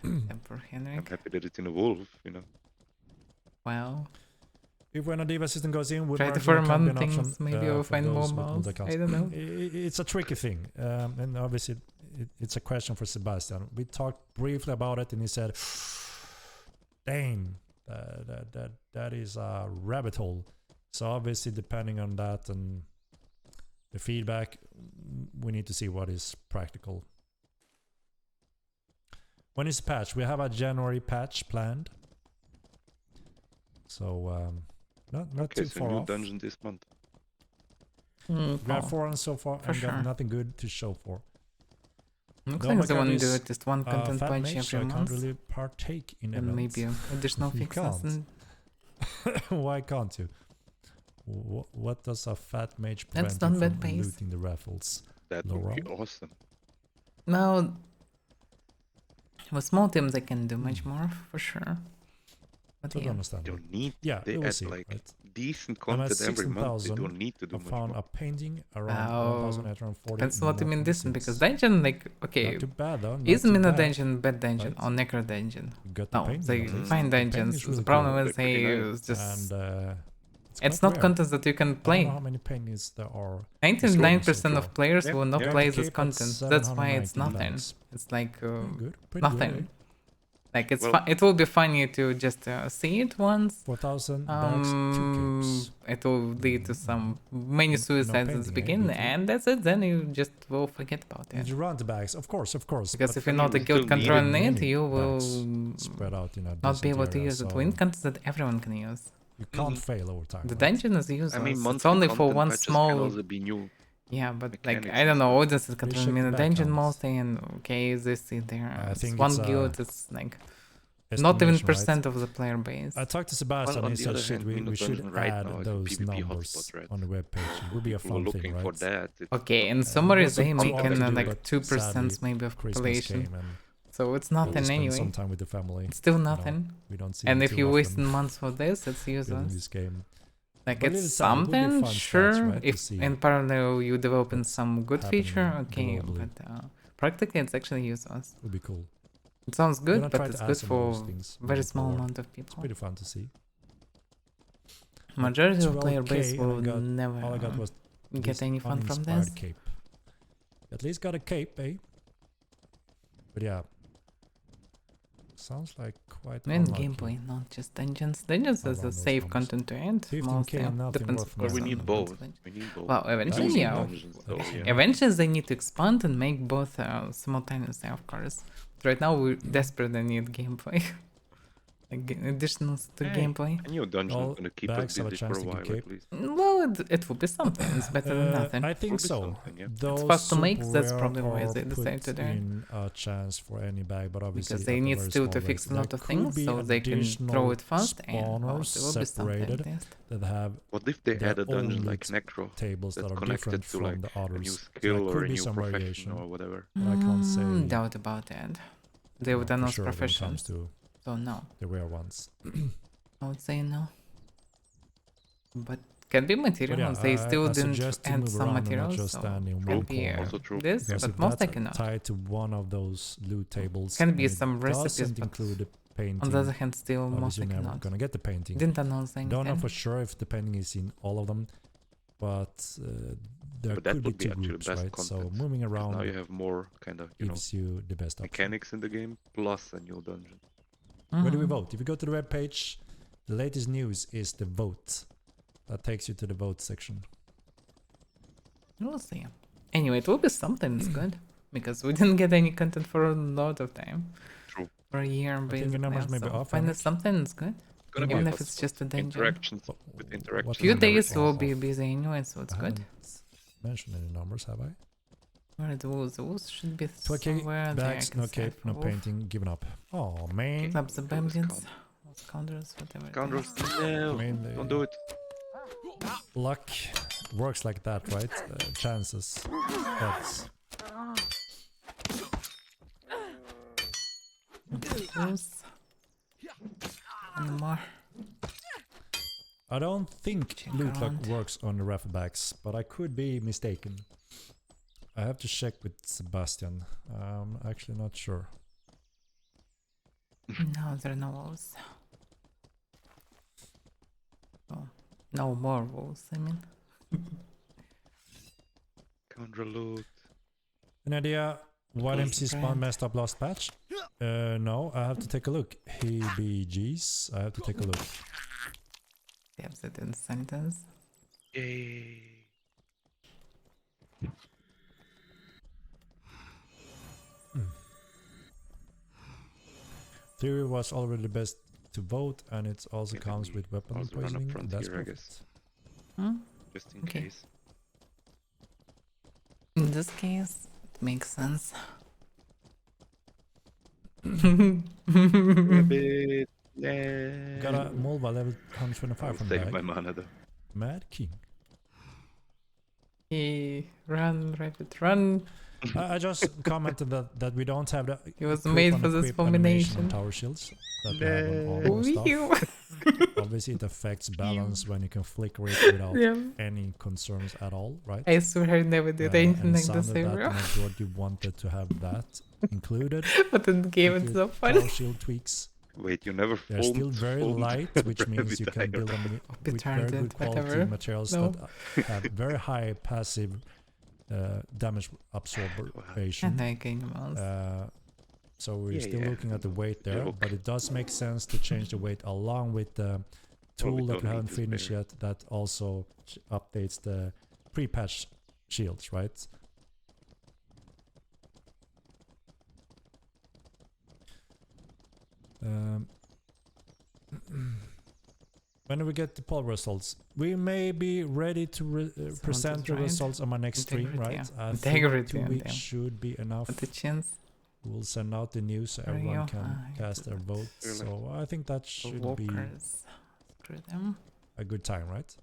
Emperor I'm Henrik. happy that it's in a wolf. Wow. If when a diva system goes in, would Try to merging form can be on an option, things, maybe for you'll find more those with mouse. multi-accounts? I don't know. It's a tricky thing, and obviously it's a question for Sebastian. We talked briefly about it, and he said, "Dang, that is a rabbit hole." So obviously, depending on that and the feedback, we need to see what is practical. When is the patch? We have a January patch planned, so not Okay, too so far new off. dungeon this month. Grab 4 and so far, for and got sure. nothing good to show for. Looks No, like my they want to card do is, it just one content Fat patch Mage, so every I can't month. really partake in And events. maybe additional You fixes. can't. And Why can't you? What does a Fat Mage That's prevent you not from bad pace. looting the raffles? That No would be wrong. awesome. now, with small teams, they can do much more for sure. But Totally yeah, They understandable. don't need. Yeah, They we will add see. like Right? decent I'm at content every month. They 16,000. don't need to do I much found more. a painting around Wow. 1,840. that's what you mean nothing distant because since. dungeon, like, okay, Not too bad though. Not is too Mina bad. dungeon bad dungeon right? or necro dungeon? You got the No, painting they at least. find The painting dungeons. is The really problem cool. is They're pretty they nice. just And it's quite not rare. content that you can I don't play. know how many paintings there are. 99% so of players Yeah, will not yeah. play Got the this cape at content. That's why it's 790 nothing. bags. It's like Pretty good. Pretty nothing. Good, eh? Like it's Well- it will be funny to just see it once. 4,000 bags, 2 capes. It will lead to some many No suicides at the painting, eh? beginning, Beauty. and that's it. Then you just will forget about Did it. you run the bags? Of course. Because but if you're I not mean, a we guild still need controlling many it, you bags will spread out in a not be decent able to area, use it. so Win content that everyone can use. you can't fail over time. The right? dungeon is useless. I mean, It's monthly only for content one patches can small. also be new. Yeah, but like mechanics I don't and know, stuff. audiences control check me in the a back dungeon counts. mostly, and okay, they see there. I It's think one it's a guild. It's like not even Estimation, right? percent of the player base. I talked to Sebastian Well, on and he the said, other shit, hand, we Minot should Dungeon right add now is a those PvP numbers hotspot, right? on the webpage. It would be a People are fun thing, looking right? for that. It's Okay, in not- summary, wasn't they too make hard in to do, like but 2% sadly, maybe of Christmas population, came and so it's we nothing spent anyway. some time with the family. It's still you know, nothing. we don't see And them if too you waste often months for this, it's building useless. this game. Like But it's it's sad, it would be something, fun stats, sure. right, to If see in parallel you developing what's some good happening feature, okay, globally. but practically it's actually useless. Would be cool. It sounds Gonna good, try but to it's add good some of those for things very moving small forward. amount of It's people. pretty fun to see. Majority of player 12K base and I will got- never All I got was get this any fun from uninspired this. cape. At least got a cape, eh? But yeah. Sounds like quite And unlucky. gameplay, not just dungeons. Dungeons Around is a those safe numbers. content to end. 15K Mostly and nothing depends worth of But course we nothing. need on both. dungeon. We need both. Well, eventually, Using yeah. dungeons, though, Okay. yeah. Eventually, they need to expand and make both simultaneously, of course. But right now, we desperately need gameplay. Like additionals to Hey, gameplay. I knew dungeon All is gonna keep bags us have a busy chance for a to get while cape. at least. Well, it will be something. It's better than nothing. I think Would be so. something, yeah. Those fast to make, super that's rare probably why are they decided to put do it. in a chance for any bag, but obviously Because they at a need very still small to fix rate. a lot There of could things, be so they can throw additional it fast and spawners there will be something separated at least. that have What if they their had a dungeon own like loot Necro tables that that's are connected different to from like the a others. new So there skill or could a be new some profession variation, or whatever? but I can't say Doubt about that. They would for announce sure when it comes professions, to so no. the rare ones. I would say no. But Can be materials. They still I didn't suggest to add move some around and not materials, just so stand in can one be corner. Also true. this, Because but if most that's likely not. tied to one of those loot tables, Can and be it some recipes, doesn't but include the painting. on the other hand, still most Obviously, you're likely never not. gonna get the painting. Didn't announce anything. Don't know for sure if the painting is in all of them, but there But that could be would be two actually groups, best right? So content. moving 'Cause around now you have more kind of, you know, gives you the best option. mechanics in the game plus a new dungeon. Where do we vote? If you go to the web page, the latest news is the vote. That takes you to the vote section. We'll see. Anyway, it will be something that's good because we didn't get any content for a lot of time. True. For a year, I think basically. the numbers may be So off. find us something that's good. Gonna be Even a if it's just a dungeon. interactions What- with what interactions. Few and days everything. will be busy anyway, so it's I good. haven't mentioned any numbers, have I? Where are the wolves? The wolves should be 2K somewhere there. I bags, can no say cape, for no wolf. painting, given up. Oh man. Clubs of Kill this bandits. count. Scoundrels, whatever. it Scoundrels, is. no, I mean, don't do it. Luck works like that, right? Chances, odds. Wolves. One more. I don't think Check loot luck around. works on the rafflebacks, but I could be mistaken. I have to check with Sebastian. I'm actually not sure. No, there are no wolves. Oh, no more wolves, I mean. Scoundrel loot. An idea why Close MC the spawn brand. messed up last patch? No, I have to take a look. Heebie-jeez, I have to take a look. Yes, it in sentence. Yay. Theory was already the best to vote, and it also Yeah, comes let with weapon also run up poisoning. front That's here, I perfect. guess. Hmm? Just in Okay. case. In this case, it makes sense. Rabbit. Got a Mulva level 125 I'll from save bag. my mana though. Mad King. Run, rabbit, run. I just commented that we don't have the He was equip made on for this equip animation on combination. tower shields that we have on all our stuff. Whew. Obviously it affects balance when you can flicker it without Yeah. any concerns at all, right? I swear I never did anything and like sounded this that the ever. majority wanted to have that included. But in the game with it's your so funny. tower shield tweaks. Wait, you never They're still very foamed light, which means rabbit you can iron. build them with very Retarded, good quality whatever. materials No. that have very high passive damage absorption. And I gain mouse. So we're Yeah, still yeah, looking at the weight yeah, there, look. but it does make sense to change the weight along with the tool we that don't we need haven't this finished bear. yet that also updates the pre-patch shields, right? When we get the poll results, we may be ready to present the right. results on my next stream, Integrity, right? yeah. I think Integrity 2 and weeks them. should be enough. But the chance. We'll send out the news so Where are everyone you? can Ah, you cast do their that. vote. Really? So I think that The should be walkers. Screw them. a good time, right?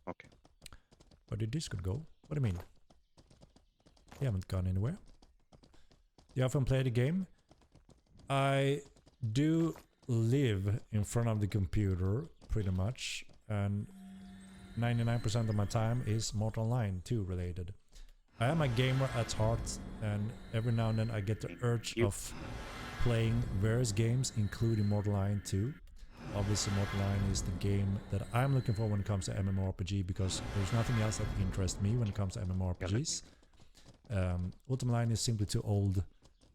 Okay. Where did this could go? What do you mean? You haven't gone anywhere. You often play the game. I do live in front of the computer pretty much, and 99% of my time is Mortal Online 2 related. I am a gamer at heart, and every now and then I get the urge of playing various games, including Mortal Online 2. Obviously, Mortal Online is the game that I'm looking for when it comes to MMORPG, because there's nothing else that interests me when it comes to MMORPGs. Ultimate Line is simply too old.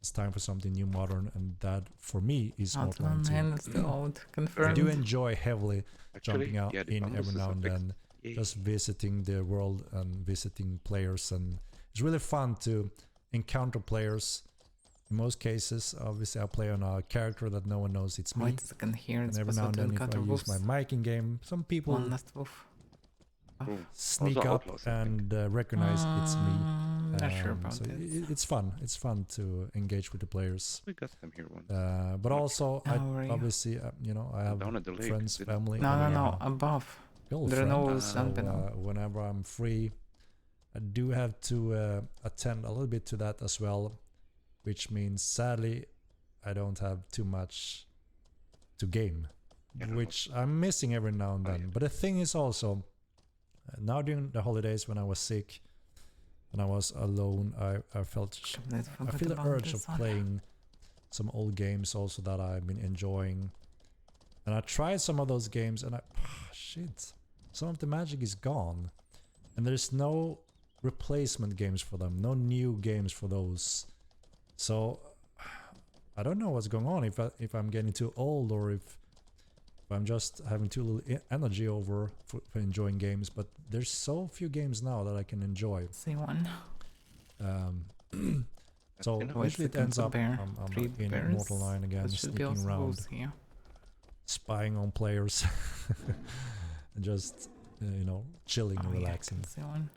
It's time for something new, modern, and that for me is Mortal Line 2. Man, it's the old. I Confirmed. do enjoy heavily Actually, jumping out yeah, the in bundles every is now and fixed. then, Yay. just visiting the world and visiting players, and it's really fun to encounter players. In most cases, obviously I play on a character that no one knows it's me, Wait a second here. and It's every now possible and to then if I encounter use wolves. my mic in game, some people One last wolf. Cool. sneak Also up outlaws, I think. and recognize it's me. Not sure about So this. it's fun. It's fun to engage with the players. We got them here once. But also, I where are you? obviously, you know, I have Down at the lake. friends, didn't- family. No, and, above. girlfriend. There are no Ah. So sunpanel. whenever I'm free, I do have to attend a little bit to that as well, which means sadly I don't have too much to game which I'm missing every now and then. But the thing is also, now during the holidays when I was sick and I was alone, I feel the urge of playing some old games also that I've been enjoying. And I tried some of those games and shit, some of the magic is gone. And there's no replacement games for them, no new games for those. So I don't know what's going on, if I'm getting too old or if I'm just having too little energy over for enjoying games. But there's so few games now that I can enjoy. See one. So usually it ends up I'm in Immortal 9 again, sneaking around, spying on players, and just you know, chilling and relaxing. See one.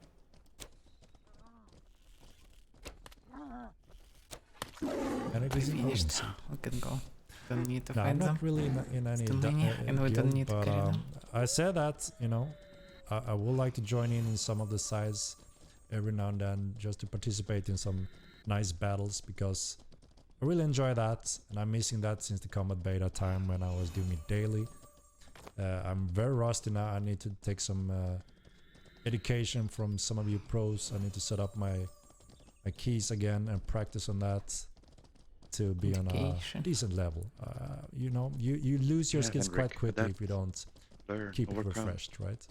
And it is finished. We can go. Don't need to no, fight I'm them. not really in any and we don't need to but carry them. I said that, you know, I would like to join in some of the sides every now and then, just to participate in some nice battles, because I really enjoy that, and I'm missing that since the combat beta time when I was doing it daily. I'm very rusty now. I need to take some education from some of you pros. I need to set up my keys again and practice on that to be on a decent level. You know, you lose your skills quite quickly if you don't keep it refreshed, right?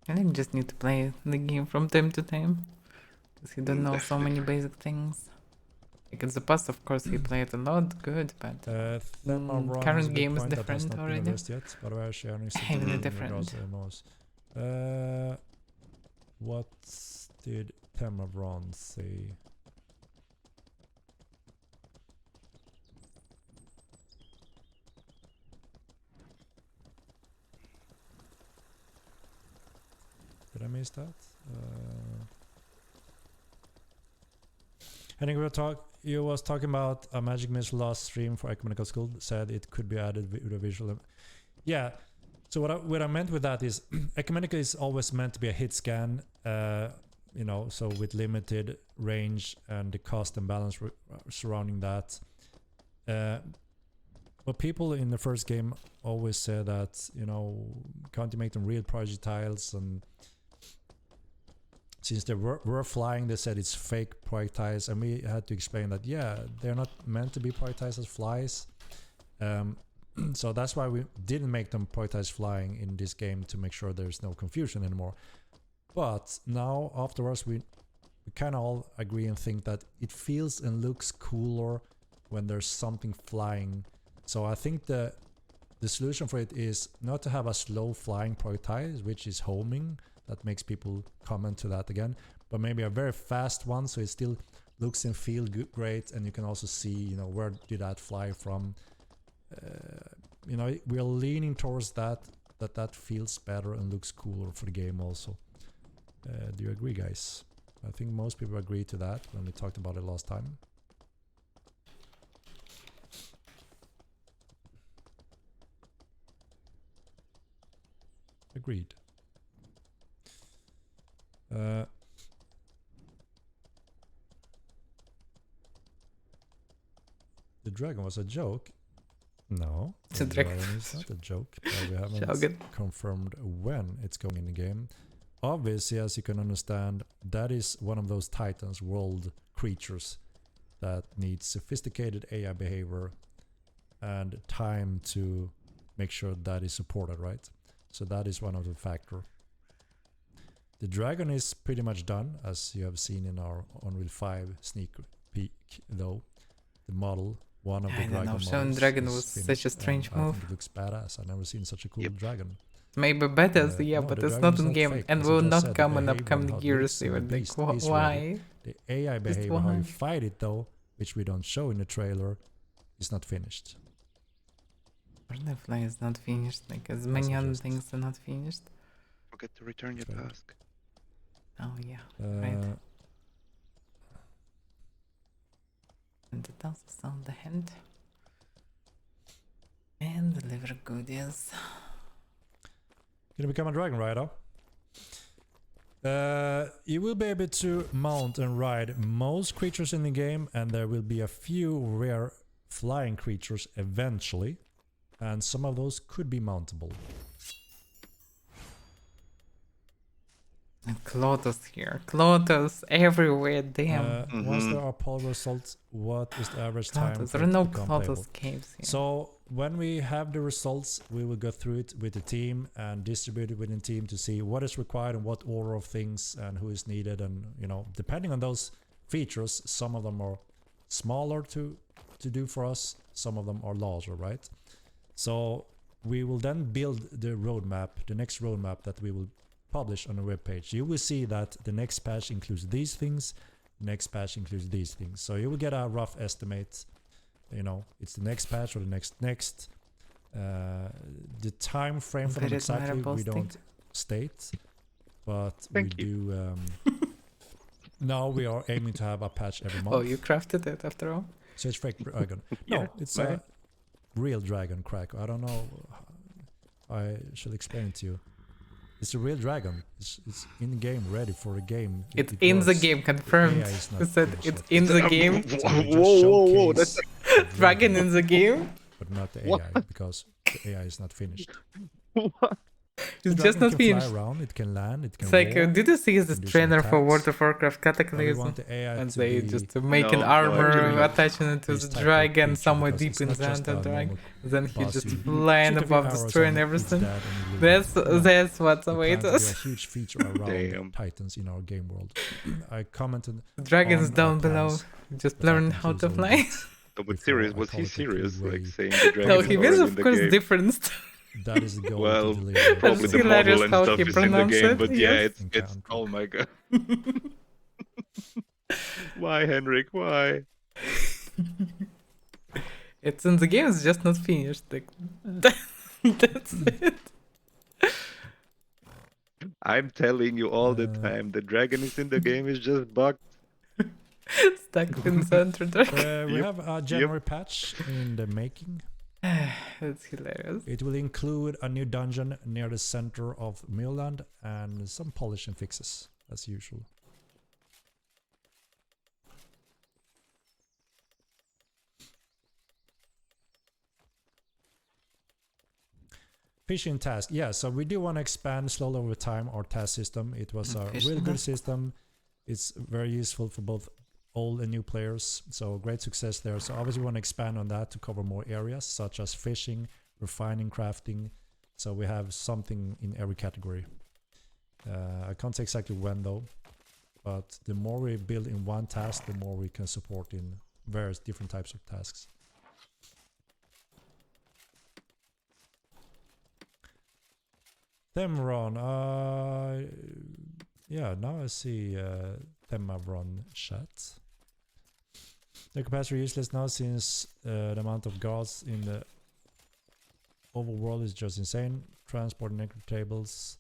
I think you just need to play the game from time to time, because you don't know so many basic things. Like in the past, of course, you play it a lot, good, but current game is different already. Yet, but we're sharing Heavily different. What did Temavron say? Did I miss that? I think you was talking about a Magic Mist last stream for Ecumenical School, said it could be added with a visual. Yeah, so what I meant with that is Ecumenical is always meant to be a hit scan, you know, so with limited range and the cost and balance surrounding that. But people in the first game always say that, you know, can't you make them real projectiles, and since they were flying, they said it's fake projectiles, and we had to explain that, yeah, they're not meant to be projectiles as flies. So that's why we didn't make them projectiles flying in this game, to make sure there's no confusion anymore. But now, afterwards, we kind of all agree and think that it feels and looks cooler when there's something flying. So I think the solution for it is not to have a slow flying projectile, which is homing. That makes people comment to that again, but maybe a very fast one, so it still looks and feels great, and you can also see, you know, where did that fly from. You know, we are leaning towards that feels better and looks cooler for the game also. Do you agree, guys? I think most people agree to that when we talked about it last time. Agreed. The dragon was a joke. No, the dragon is not a joke. But we haven't confirmed when it's going in the game. Obviously, as you can understand, that is one of those Titans world creatures that needs sophisticated AI behavior and time to make sure that is supported, right? So that is one of the factors. The dragon is pretty much done, as you have seen in our Unreal 5 sneak peek, though. The model, one of the dragon models. Showing dragon was such a strange move. I think it looks badass. I've never seen such a cool dragon. Maybe badass, yeah, no, but it's not in game, fake, and will not come in upcoming years even. Like, why? The AI behavior, how you fight it, though, which we don't show in the trailer, is not finished. Butterfly is not finished, like as many other things are not finished. Forget to return your task. Oh yeah, right. And it also sound the hand. And deliver goodies. Gonna become a dragon rider. You will be able to mount and ride most creatures in the game, and there will be a few rare flying creatures eventually. and some of those could be mountable. And Clotus here. Clotus everywhere, damn. Once there are poll results, what is the average time Clotus, for there are it no to become Clotus playable? caves here. So when we have the results, we will go through it with the team and distribute it within the team to see what is required and what order of things and who is needed. And you know, depending on those features, some of them are smaller to do for us, some of them are larger, right? So we will then build the roadmap, the next roadmap that we will publish on the web page. You will see that the next patch includes these things, next patch includes these things. So you will get a rough estimate. You know, it's the next patch or the next. The time frame for them exactly we don't state, but Thank we do. Now we are aiming to have a patch every month. Oh, you crafted it after all? So it's fake dragon. No, Yeah, it's right. a real dragon crack. I don't know. I should explain it to you. It's a real dragon. It's in the game, ready for a game. It's in the works. game, confirmed. AI is not You said finished it's yet. in the game. So we just Whoa, showcase that's the Dragon in the game. but not the What? AI, because the AI is not finished. It's The just dragon not can finished. fly around, it can land, it can It's like, roar. did you see the can do some trainer for attacks. World of Warcraft But we Cataclysm? want the AI And to they be just make an No, armor, actually no. attaching it to this the type of dragon creature, somewhere because deep it's in not the just a Underdark. normal Then he boss. just You flying shoot a few above, arrows destroying and it's everything. dead and you lose it. No. That's what's We plan awaiting to do a us. huge feature around Damn. Titans in our game world. I commented The dragon's on our down below. plans, Just but that learn how includes to all fly. that. No, but Before serious, I was he politically serious? way- Like saying the dragon No, is he already was in of the course game? different. That is the goal Well, to deliver. probably That's the hilarious model and how stuff he is in the pronounced game, it, but yeah, yes. it's oh my god. Why, Henrik? Why? It's in the game, it's just not finished. Like, that's it. I'm telling you all the time, the dragon is in the game, is just bugged. Stuck in the Underdark. We Yep, have a January patch in the making. That's hilarious. It will include a new dungeon near the center of Millland and some polish and fixes, as usual. Fishing task. Yeah, so we do want to expand slowly over time our task system. It was a really good system. It's very useful for both old and new players. So great success there. So obviously we want to expand on that to cover more areas such as fishing, refining, crafting. So we have something in every category. I can't say exactly when though, but the more we build in one task, the more we can support in various different types of tasks. Themron, yeah, now I see Themron chat. The capacity is useless now since the amount of guards in the overworld is just insane. Transporting necro tables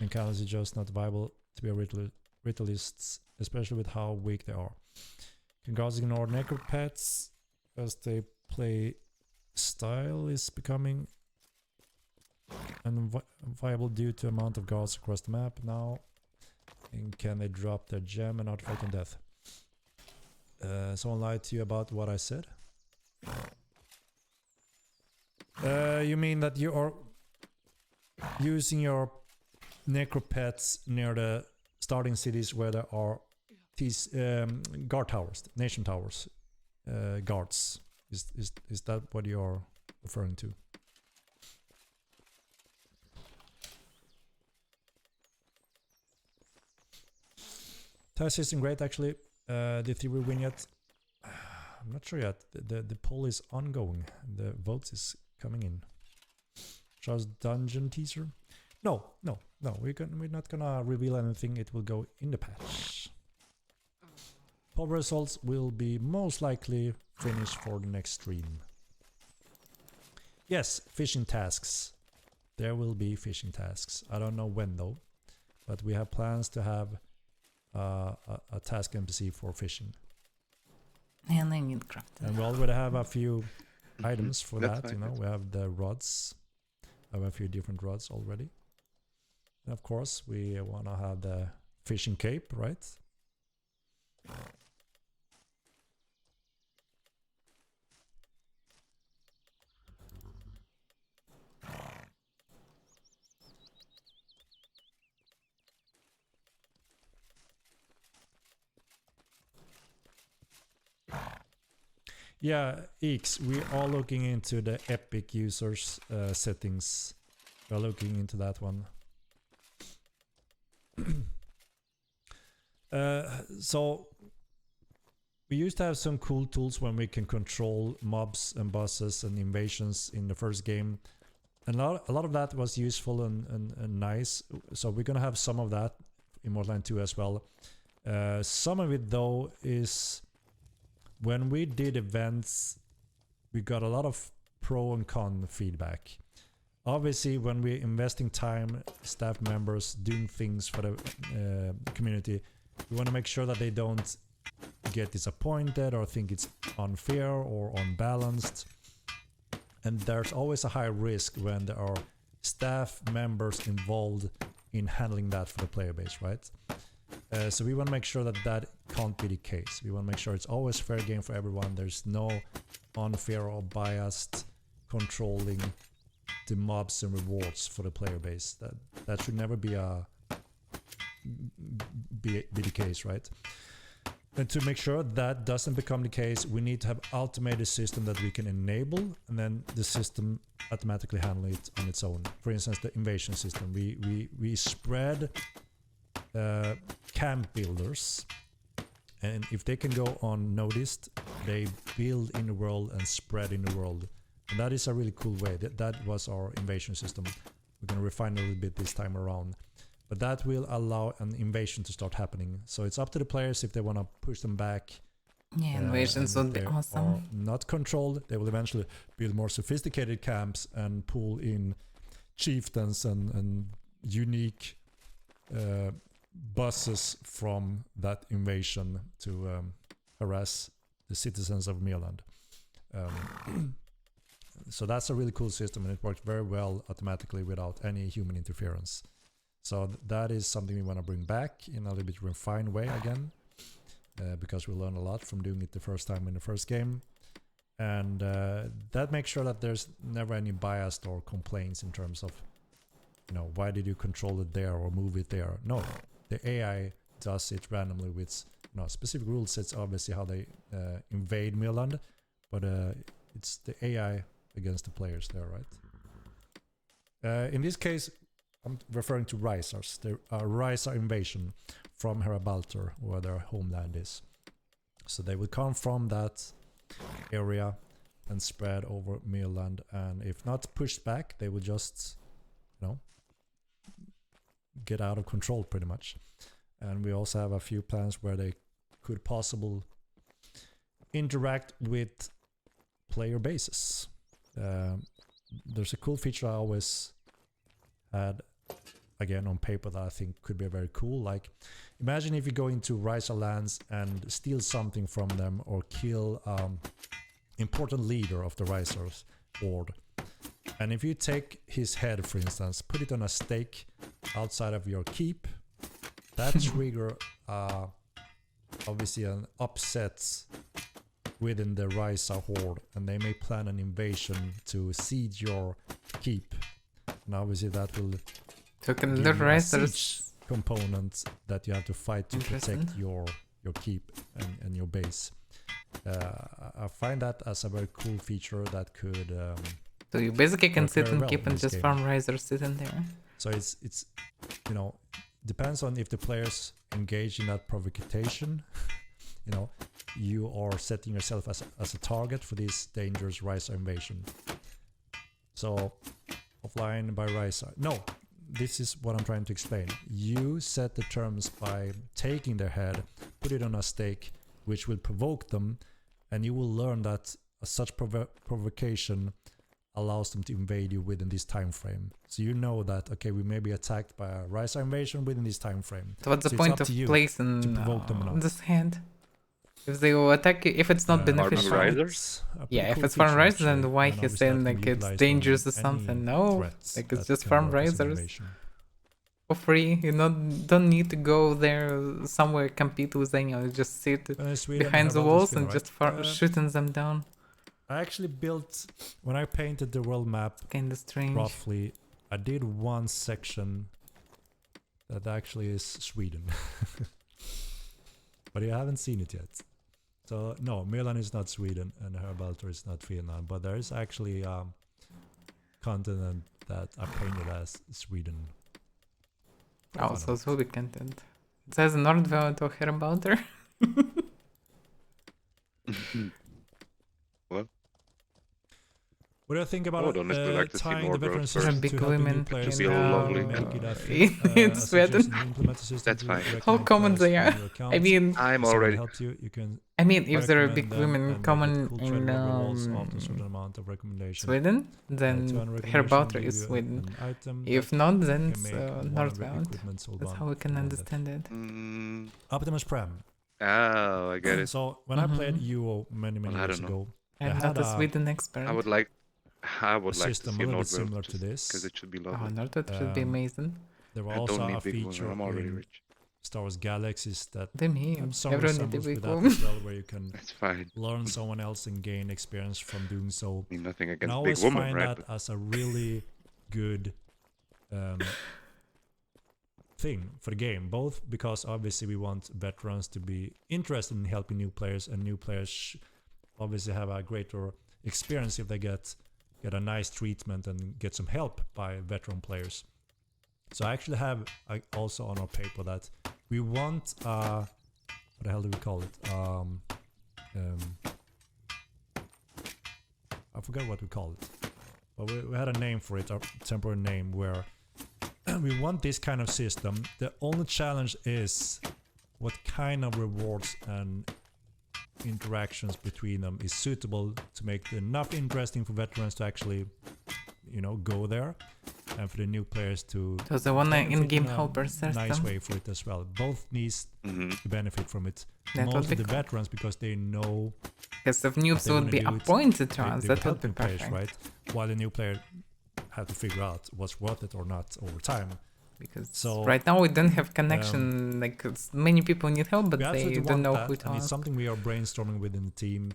and counters is just not viable to be a ritualists, especially with how weak they are. Can guards ignore necro pets as they play style is becoming unviable due to amount of guards across the map now? And can they drop their gem and artifact on death? Someone lied to you about what I said? You mean that you are using your necropets near the starting cities where there are these guard towers, nation towers, guards? Is that what you are referring to? Task system great actually. The theory win yet? I'm not sure yet. The poll is ongoing. The votes is coming in. Charles dungeon teaser? No. We're not gonna reveal anything. It will go in the patch. Poll results will be most likely finished for the next stream. Yes, fishing tasks. There will be fishing tasks. I don't know when though, but we have plans to have a task NPC for fishing. And I need crafting. And we already have a few items for That's that, fine, you know. We have the rods. I have a few different rods already. And of course, we want to have the fishing cape, right? Yeah, X, we are looking into the Epic users settings. We're looking into that one. So we used to have some cool tools when we can control mobs and bosses and invasions in the first game. And a lot of that was useful and nice. So we're gonna have some of that in Mortal 2 as well. Some of it though is when we did events, we got a lot of pro and con feedback. Obviously, when we're investing time, staff members doing things for the community, we want to make sure that they don't get disappointed or think it's unfair or unbalanced. And there's always a high risk when there are staff members involved in handling that for the player base, right? So we want to make sure that that can't be the case. We want to make sure it's always fair game for everyone. There's no unfair or biased controlling the mobs and rewards for the player base. That should never be the case, right? And to make sure that doesn't become the case, we need to have automated system that we can enable, and then the system automatically handle it on its own. For instance, the invasion system. We spread camp builders, and if they can go unnoticed, they build in the world and spread in the world. And that is a really cool way. That was our invasion system. We're going to refine a little bit this time around. But that will allow an invasion to start happening. So it's up to the players if they want to push them back. Yeah, invasions would be awesome. Not controlled. They will eventually build more sophisticated camps and pull in chieftains and unique buses from that invasion to harass the citizens of Mirland. So that's a really cool system, and it works very well automatically without any human interference. So that is something we want to bring back in a little bit refined way again, because we learned a lot from doing it the first time in the first game. And that makes sure that there's never any bias or complaints in terms of, you know, why did you control it there or move it there? No, the AI does it randomly with, you know, specific rule sets, obviously how they invade Mirland, but it's the AI against the players there, right? In this case, I'm referring to Risers, the Riser invasion from Herabalter, where their homeland is. So they will come from that area and spread over Mirland, and if not pushed back, they will just, you know, get out of control pretty much. And we also have a few plans where they could possibly interact with player bases. There's a cool feature I always had, again on paper, that I think could be very cool. Like, imagine if you go into Riser lands and steal something from them or kill important leader of the Risers horde. And if you take his head, for instance, put it on a stake outside of your keep, that trigger obviously an upset within the Riser horde, and they may plan an invasion to siege your keep. And obviously that will give you a siege component that you have to fight to protect your keep and your base. I find that as a very cool feature that could so you basically can sit and well keep and just game. farm risers sitting there. So it's you know, depends on if the players engage in that provocation. You know, you are setting yourself as a target for this dangerous Riser invasion. So offline by Riser. No, this is what I'm trying to explain. You set the terms by taking their head, put it on a stake, which will provoke them, and you will learn that such provocation allows them to invade you within this time frame. So you know that, okay, we may be attacked by a Riser invasion within this time frame. So what's the point of placing this hand? If they will attack you, if it's not beneficial. Yeah, if it's farm risers, then why he's saying like it's dangerous or something? No, like it's just farm risers for free. You don't need to go there somewhere compete with anyone. Just sit behind the walls and just shooting them down. I actually built, when I painted the world map, kind of strange. Roughly, I did one section that actually is Sweden. But you haven't seen it yet. So no, Milan is not Sweden and Gibraltar is not Finland, but there is actually continent that are painted as Sweden. Oh, so Swedish content. It says Nordveld or Gibraltar. What? What do you think about honestly like to see tying more the veteran growth system first. Big to help the new women players in, lovely. make it a in Sweden. That's fine. How common they are. I mean, I'm If someone already. helps you, you can I mean, if there are recommend big them women and make it common cool in trade rewards after a certain amount of recommendation. Sweden, 200 then recommendation Gibraltar give is you Sweden. an item If that not, then can it's make one of your Nordveld. equipment sold That's on- how we can on that. understand it. Optimus Prime. Oh, I get it. So when I played UO many Well, I years don't know. ago, I'm they not had a Sweden expert. I would like a to system see a little Nordveld bit similar to this. because it should be Oh, lovely. Nordveld should be amazing. There were I also don't a need big women. feature I'm already in rich. Star Wars Galaxies that They mean have some everyone need a resemblance big with that woman. as well, where you can That's fine. learn someone else and gain experience from doing so. I mean, nothing And I against big always women, find right? that as a really good thing for the game, both because obviously we want veterans to be interested in helping new players, and new players obviously have a greater experience if they get a nice treatment and get some help by veteran players. So I actually have also on our paper that we want what the hell do we call it? I forgot what we call it, but we had a name for it, a temporary name, where we want this kind of system. The only challenge is what kind of rewards and interactions between them is suitable to make it enough interesting for veterans to actually, you know, go there, and for the new players to So the one benefit in-game in a helper system. nice way for it as well. Both needs to benefit from it. That would Most be of the cool. veterans, because they know Because if noobs they would wanna be do it, appointed to us, they that will would help be new players, perfect. right? While the new player have to figure out what's worth it or not over time. Because So, right now we don't have connection. Like many people need help, but we they absolutely don't want know that, who to and it's ask. something we are brainstorming within the team.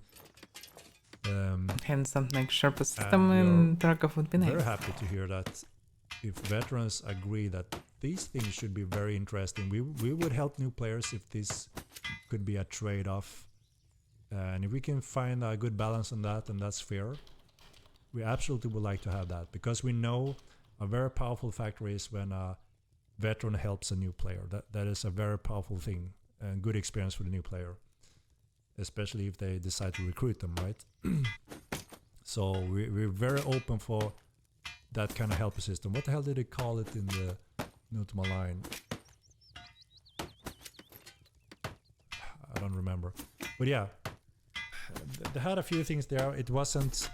Hence, something like Sherpa system we in Tarkov would be Very nice. happy to hear that if veterans agree that these things should be very interesting, we would help new players if this could be a trade-off. And if we can find a good balance on that, and that's fair, we absolutely would like to have that, because we know a very powerful factor is when a veteran helps a new player. That is a very powerful thing and good experience for the new player, especially if they decide to recruit them, right? So we're very open for that kind of helper system. What the hell did they call it in the Nutma line? I don't remember. But yeah, they had a few things there. It wasn't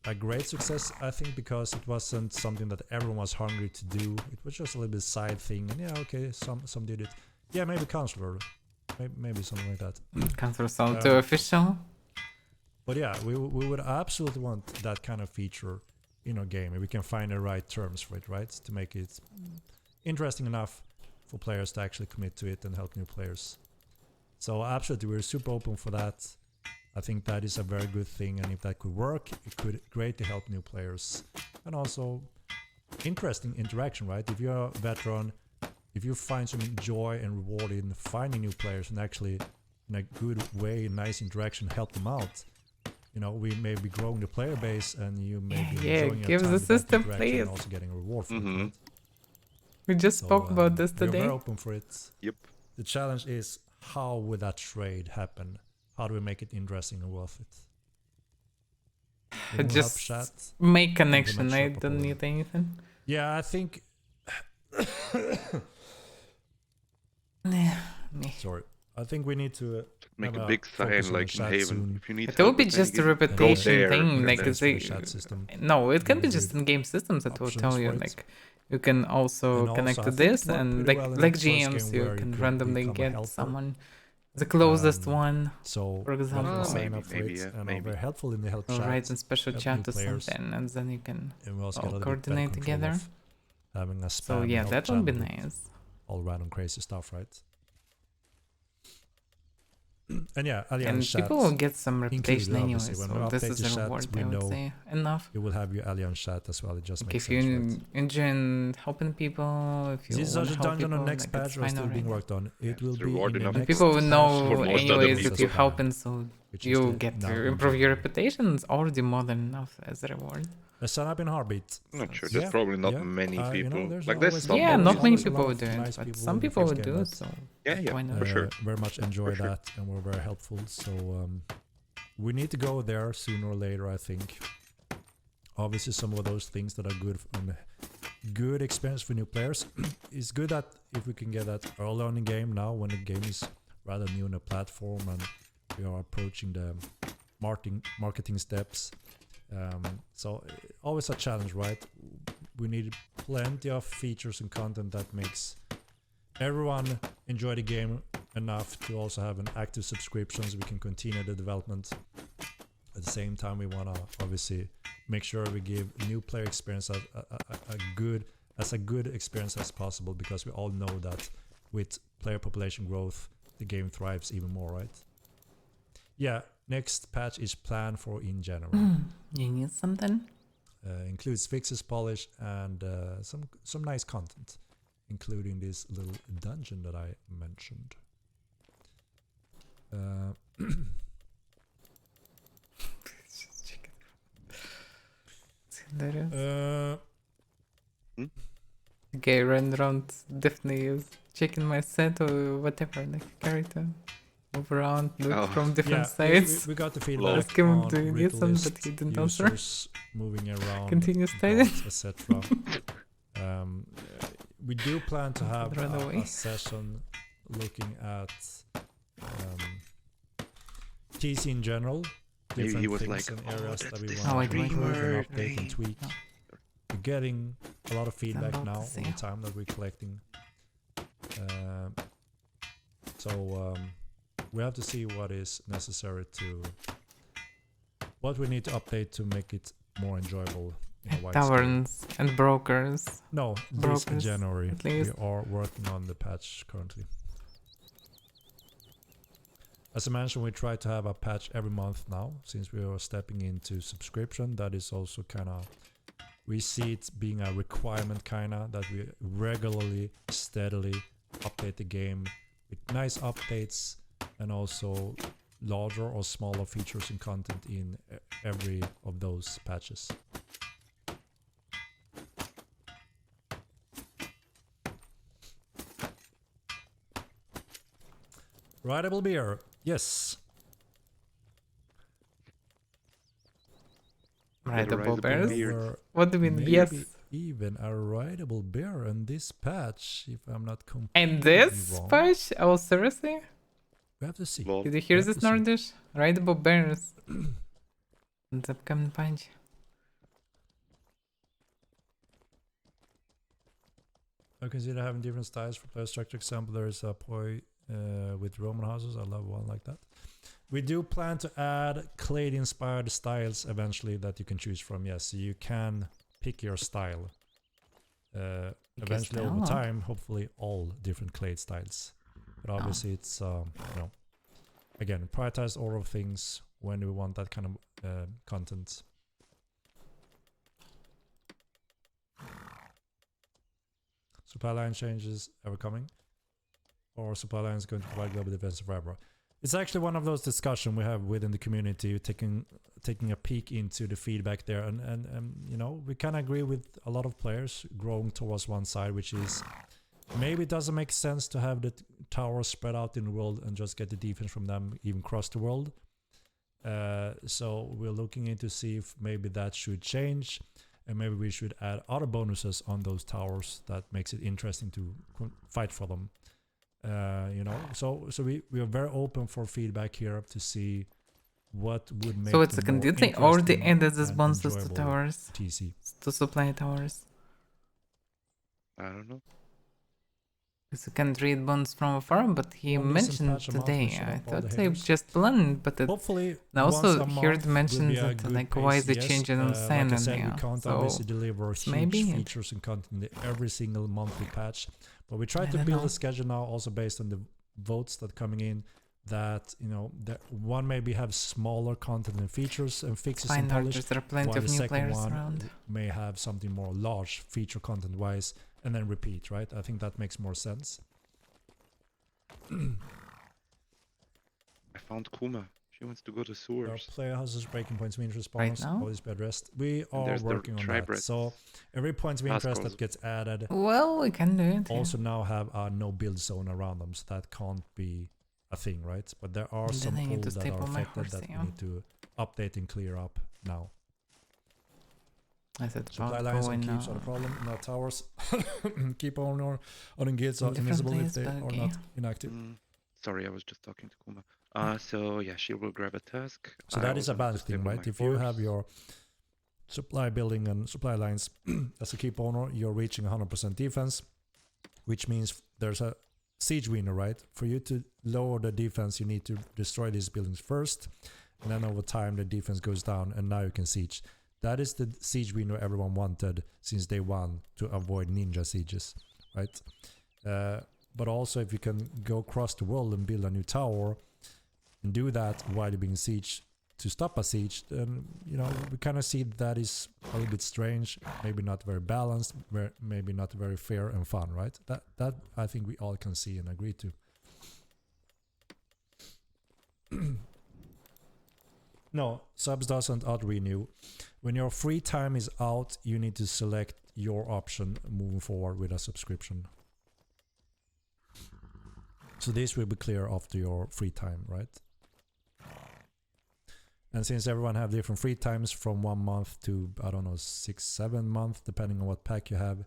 a great success, I think, because it wasn't something that everyone was hungry to do. It was just a little bit side thing. And yeah, okay, some did it. Yeah, maybe Counselor. Maybe something like that. Counter sound too official. But yeah, we would absolutely want that kind of feature in our game. If we can find the right terms for it, right? To make it interesting enough for players to actually commit to it and help new players. So absolutely, we're super open for that. I think that is a very good thing, and if that could work, it could greatly help new players. And also, interesting interaction, right? If you're a veteran, if you find some joy and reward in finding new players and actually, in a good way, nice interaction, help them out, you know, we may be growing the player base, and you may be enjoying your give time the with that system, interaction please. and also getting a reward for it, right? We just spoke about this We're today. very open for it. Yep. The challenge is, how would that trade happen? How do we make it interesting and worth it? Anyone help Just chat? make connection. I Sherpa don't Paladin. need anything. Yeah, I think. Me. Sorry, I think we need to Make have a big focus sign on the like in chat Haven. soon. If you need It will help be with just a anything, go repetition there, thing. put Like it it's there. a, chat system. no, it can be Very just good in-game systems that will options tell you for it. like you can also And connect also, to I think it this, worked and pretty like well in like the first GMs game you where you can could randomly become a get helper. someone, the closest one, So for example. veterans sign Maybe, up for maybe, it yeah, and are maybe. very helpful in the help or chat. write in special help chat new to players. something, and then you can And we also get a all little bit better coordinate control together. of having a spam So yeah, help that would be channel with nice. all random crazy stuff, right? And yeah, Allianz And chat people will get some reputation included, anyway, obviously. When we so this update is the a chat, reward, we I would know say. Enough. you will have your Allianz chat as well. It just Like makes if you sense, right? enjoy helping people, if you Is this want such to a help dungeon people, on next like, it's patch or fine still being already. worked on? It it's will be reward in the enough next People will patch know for most for other anyways people. that you're Spam, helping, so which is you the get now to in improve your January. reputation. It's already more than enough as a reward. Let's sign up in Heartbeat. I'm not sure. So- There's probably not yeah. many You people. know, there's Like there's always some. Yeah, there's not many always a lot people of would do it, nice but people some when we people first would game do it, that, so Yeah, why not? for sure. Very much enjoy For sure. that, and we're very helpful. So we need to go there sooner or later, I think. Obviously, some of those things that are good experience for new players. It's good that if we can get that early on in the game now, when the game is rather new on the platform and we are approaching the marketing steps. So always a challenge, right? We need plenty of features and content that makes everyone enjoy the game enough to also have an active subscription so we can continue the development. At the same time, we want to obviously make sure we give new player experience a good experience as possible, because we all know that with player population growth, the game thrives even more, right? Yeah, next patch is planned for in January. You need something? Includes fixes, polish, and some nice content, including this little dungeon that I mentioned. Okay, run around definitely is checking my set or whatever, like character. Move around, look from different sides. We got the Lol. feedback Ask him on to get some, Ritalist but he didn't answer. users moving around, Continue studying. etc. We do plan to have Run away. a session looking at TC in general, Maybe different he was things like, and "Oh, areas that's that we this want to wait, improve and streamer update and name." tweak. No. We're getting a lot of feedback about now to all say. the time that we're collecting. So we have to see what is necessary what we need to update to make it more enjoyable in a wide scale. Taverns and brokers. No, this Brokers, January. at We least. are working on the patch currently. As I mentioned, we try to have a patch every month now, since we are stepping into subscription. That is also kind of, we see it being a requirement kind of, that we regularly, steadily update the game with nice updates and also larger or smaller features and content in every of those patches. Rideable beer, yes. Rideable rideable bears? beer. What do you mean? Maybe Yes. even a rideable bear in this patch, if I'm not completely And this wrong. patch? Oh, seriously? We have to see. Lol. Did you hear We have this, to see. Nordish? Rideable bears. In the upcoming patch. I consider having different styles for player structure. Example, there is a poi with Roman houses. I love one like that. We do plan to add clade-inspired styles eventually that you can choose from. Yes, so you can pick your style. Eventually, over time, hopefully, all different clade styles. But obviously, it's again, prioritized order of things when we want that kind of content. Supply line changes ever coming? Or supply line is going to provide global defense forever? It's actually one of those discussions we have within the community, taking a peek into the feedback there, and you know, we kind of agree with a lot of players growing towards one side, which is maybe it doesn't make sense to have the towers spread out in the world and just get the defense from them even across the world. So we're looking into see if maybe that should change, and maybe we should add other bonuses on those towers that makes it interesting to fight for them. You know, so we are very open for feedback here to see what would make. So it's them more did they already interesting added these and bonuses to enjoyable towers? TC. To supply towers? I don't know. Because you can read bones from afar, but he One decent mentioned patch a month will today. shut I up all the thought they haters. just planned, but it Hopefully, I also once a heard month mention will be a that good like pace, why is it yes. changing on Like sand I and said, yeah. we can't So obviously deliver maybe huge it- features and content in every single monthly patch, but we try I to don't build know. a schedule now also based on the votes that coming in that, you know, that one maybe have smaller content and features and fixes and Fine polish, artists, there are plenty while of the new second players one around. may have something more large feature content wise and then repeat, right? I think that makes more sense. I found Kuma. She wants to go to Our sewers. player houses, breaking points of interest Right spawns, now? always be addressed. We And are there's the working on that. tribreds. So every point of interest that gets added Well, we can do it. also now have a no build zone around them, so that can't be a thing, right? But there are And some then I need pools to that are staple my affected horse, that yeah. we need to update and clear up now. I said Supply about lines and going keeps are the problem, not towers. Keep on or on gates are different invisible if place, they but are okay. not inactive. Sorry, I was just talking to Kuma. So yeah, she will grab a task. So that is a balance thing, right? If you have your supply building and supply lines as a keep owner, you're reaching 100% defense, which means there's a siege window, right? For you to lower the defense, you need to destroy these buildings first, and then over time the defense goes down, and now you can siege. That is the siege window everyone wanted since day one to avoid ninja sieges, right? But also if you can go across the world and build a new tower and do that while you're being sieged to stop a siege, then, you know, we kind of see that is a little bit strange, maybe not very balanced, maybe not very fair and fun, right? That I think we all can see and agree to. No, subs doesn't auto-renew. When your free time is out, you need to select your option moving forward with a subscription. So this will be clear after your free time, right? And since everyone have different free times from 1 month to, I don't know, 6-7 months, depending on what pack you have,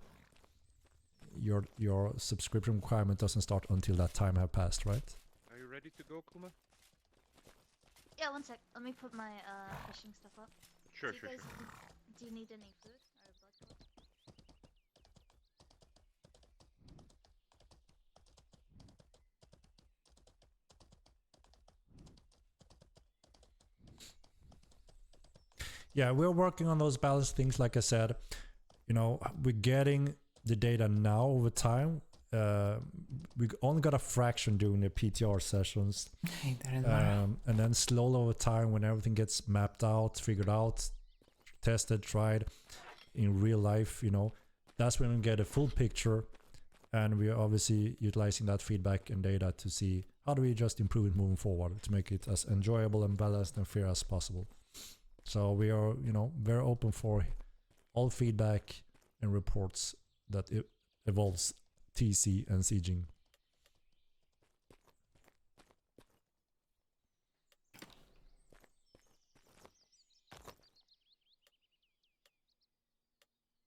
your subscription requirement doesn't start until that time have passed, right? Are you ready to go, Kuma? Yeah, one sec. Let me put my fishing stuff up. Sure, Do you guys, do you need any food or blood? Yeah, we're working on those balance things. Like I said, you know, we're getting the data now over time. We only got a fraction during the PTR sessions, and then slowly over time, when everything gets mapped out, figured out, tested, tried in real life, you know, that's when we get a full picture, and we're obviously utilizing that feedback and data to see how do we just improve it moving forward to make it as enjoyable and balanced and fair as possible. So we are, you know, very open for all feedback and reports that it evolves TC and sieging.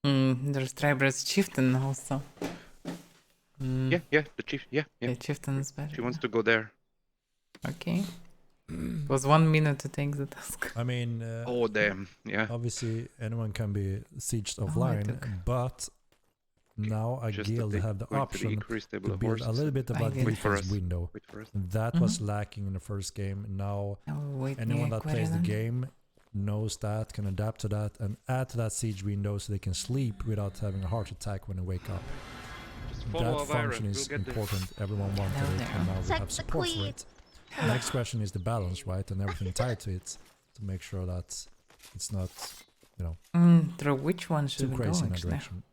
There's Triber's Chieftain also. Yeah, the chief. Yeah. The Chieftain is better. She wants to go there. Okay. It was 1 minute to take the task. I mean, Oh damn! Yeah. obviously anyone can be sieged offline, but now a guild have the option to build a little bit of a defense window. That was lacking in the first game. Now anyone that plays the game knows that, can adapt to that, and add to that siege window so they can sleep without having a heart attack when they wake up. That function is important. Everyone wanted it, and now we have support for it. The next question is the balance, right, and everything tied to it, to make sure that it's not, you know, through which one should too we go, crazy in that actually? direction.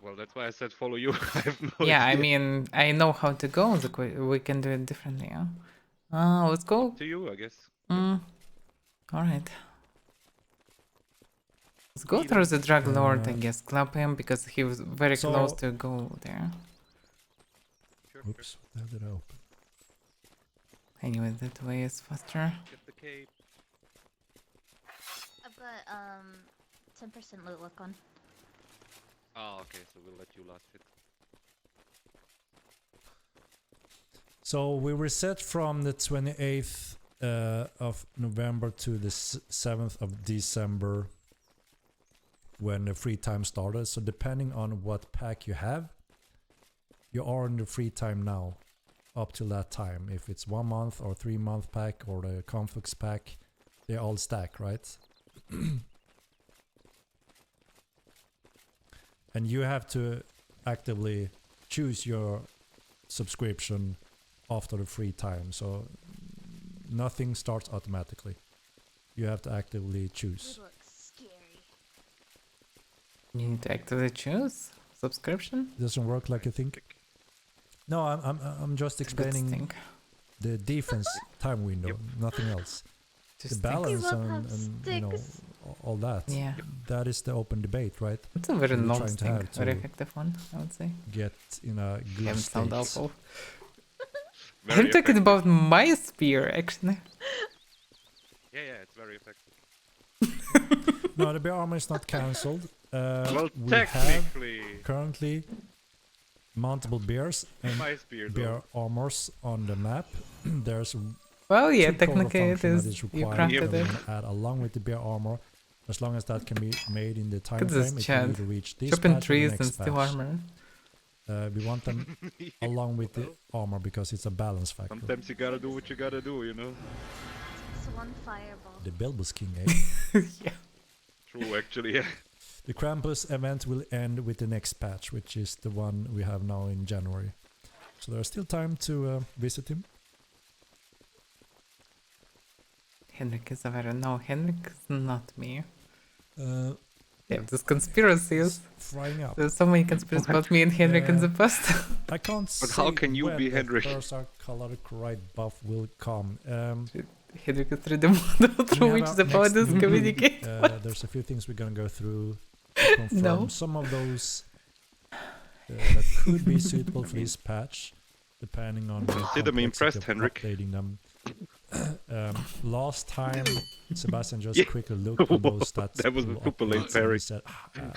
Well, that's why I said follow you. I have no Yeah, I idea. mean, I know how to go. We can do it differently, yeah? Let's go. To you, I guess. All right. Let's go through the Drug Lord, I guess. Club him, because he was very close to go there. Oops, how did I open? Anyway, that way is faster. Get the cape. I've got 10% loot luck on. Oh, okay. So we'll let you last hit. So we reset from the 28th of November to the 7th of December when the free time started. So depending on what pack you have, you are in the free time now up till that time. If it's 1 month or 3 month pack or the conflicts pack, they all stack, right? And you have to actively choose your subscription after the free time, so nothing starts automatically. You have to actively choose. It looks scary. You need to actively choose subscription. It doesn't work like you think. No, I'm just explaining the defense time window, nothing else. The balance and you know all that. Yeah. That is the open debate, right? It's a very We're long trying to thing, have to very effective one, I would say. Get in a good Doesn't sound state. awful. Very I'm talking effective. about my spear, actually. Yeah, it's very effective. No, the bear armor is not cancelled. Well, We have technically, currently mountable bears and my spear bear though. armors on the map. There's Well, yeah, two cover technically it function is. that is You required crafted that we it. can add along with the bear armor. As long as that can be made in the time Look at this frame, it chat. will either reach this Chopping patch or the trees next and steel patch. armor. We want them along with the armor because it's a balance factor. Sometimes you gotta do what you gotta do, you know? It's one fireball. The Belbus King, eh? Yeah. True, actually, yeah. The Krampus event will end with the next patch, which is the one we have now in January. So there's still time to visit him. Henrik is Avaira. No, Henrik is not me. Uh, Yeah, there's conspiracies. frying up. There's so many conspiracies about me and Henrik in the past. I can't But say how can you when be the Henrik? Berserk caloric right buff will come. Henrik is through the model through we which have the our powers next communicate. there's a few things we're gonna go through to confirm. No. Some of those that could be suitable for this patch, depending on the Consider me complexity impressed, of Henrik. updating them. Last time, Sebastian just Yeah. quickly looked at those stats. That was a pool super late updates and he parry. said,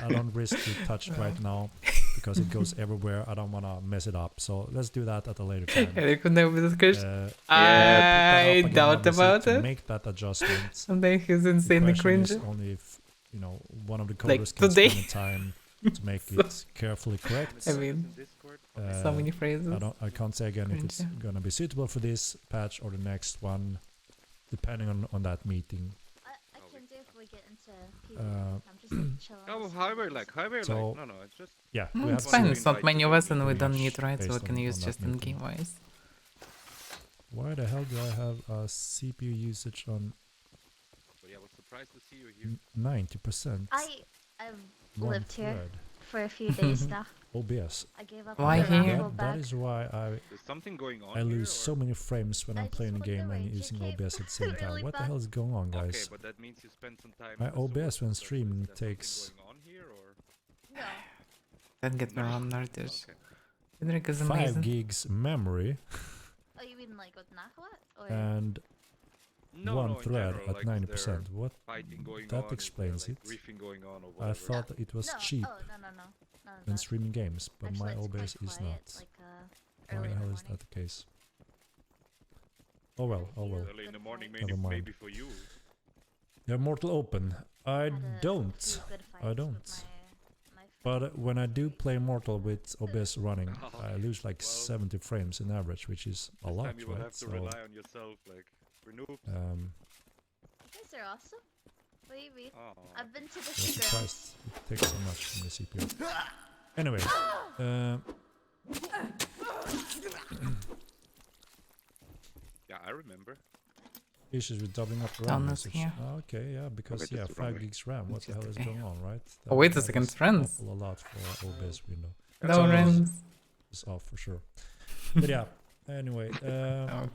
I don't risk to touch it right now because it goes everywhere. I don't want to mess it up. So let's do that at a later time. Henrik would never be discouraged. Yeah, I doubt about it. Make that adjustment. Someday he's The insanely question cringe. is only if one of the Like coders can today. spend the time to make it carefully correct. I mean, so many phrases. I can't say again if it's Cringy. gonna be suitable for this patch or the next one, depending on that meeting. I can do if we get into PvP. Uh, I'm just like chilling. Oh, however, like. So- No, it's just. Yeah, No, we it's have fine. to It's not many of us and we pretty don't much need right, so we based can on use that just in meeting. game wise. Why the hell do I have a CPU usage on But yeah, I was surprised to see you here. 90%? I've One lived here thread. for a few days now. OBS. I gave up Why on the here? raffle That bag. is why Is something going on I here, lose so or- many frames when I I'm just playing a want the game and Ranger using cape OBS at the same time. really What the bad. hell is going on, Okay, guys? but that means you spend some time. My as a OBS when worker, so streaming is there something takes- going on here, or? No. Don't get me wrong, Nordish. Okay. Henrik is 5 amazing. gigs memory Oh, you mean like with Nahwat? Or and No, one no, in thread general, at like, 90%. What? Fighting going That on, is there, explains like, it. griefing going on or I whatever? thought that it was no. cheap Oh, no. when streaming games, but Actually, my it's quite OBS is quiet, not. Like, Why early the in hell the is that morning. the case? Oh well, oh well. Early in the morning, Never mind. maybe for you. You have Mortal Open. I Had a don't. few good I fights don't. with my But when I do play Mortal with OBS running, Oh, I lose like well, 70 frames in average, which is a This lot, time you will right? have to So, rely on yourself, like, for noobs. You guys are awesome. What do you mean? Oh. I've been to the I was grounds. surprised it takes so much from the CPU. Anyway, Yeah, I remember. issues with doubling up the Down RAM this usage. here. Oh, okay, yeah, because Okay, yeah, that's the wrong 5 way. gigs RAM. What It's the hell just is okay. going on, right? Oh, wait a that second, is friends. awful a lot for OBS window. Lawrence. It's off for sure. But yeah, anyway, Oh,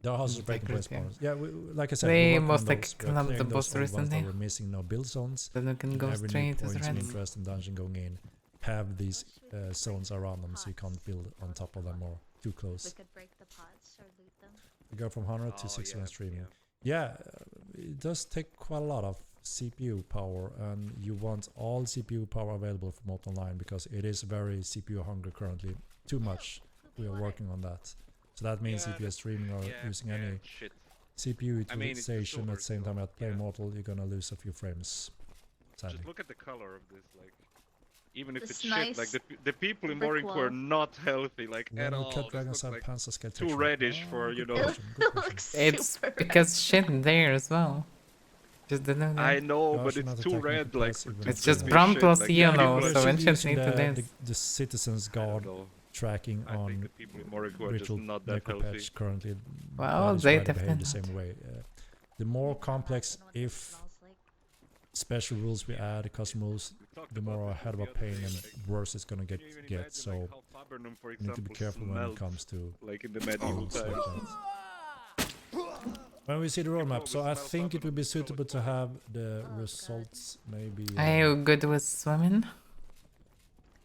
the houses breaking Integrity. point spawns. Yeah, like I said, They we're working most on like those. We're cleaned up the clearing those boss old ones that recently. were missing no build zones. then we can And go every new straight as points of reds. interest in dungeon going in have these zones around them, so you can't build on top of them or too We close. could break the pods or loot them. We go from 100 to Oh, 60 yeah, when streaming. yeah. Yeah, it does take quite a lot of CPU power, and you want all CPU power available for Mortal Online because it is very CPU hungry currently. Too much. We are working on that. So that means Yeah, if you're streaming or using any shit. CPU I mean, it's the utilization at silver, the same time so, at Play yeah. Mortal, you're gonna lose a few frames. Sadly. Just look at the color of this, like, even if This it's nice shit, like the people in brick Boring wall. are not healthy, like When at will all. Cut This Dragons looks have like Panzer Scale too texture? reddish for, you good know. question, good question. Looks It's super because shit there as well. Just didn't know. I know, Gosh, but it's another too technical red, like. passive to It's when just be brown shit, plus like, yellow, people are so just ancient using need to the this. Citizens I don't Guard know. tracking I think on the people in Morrick are just ritual not that healthy. necropatch currently, Well, that is they why they behave definitely the same way. The more complex, if special rules we add, custom rules, the more ahead of a pain and worse it's gonna get. So you need to be careful when it comes to like in the medieval rules like times. that. When we see the roadmap, so I think it would be suitable to have the results maybe Are you good with swimming?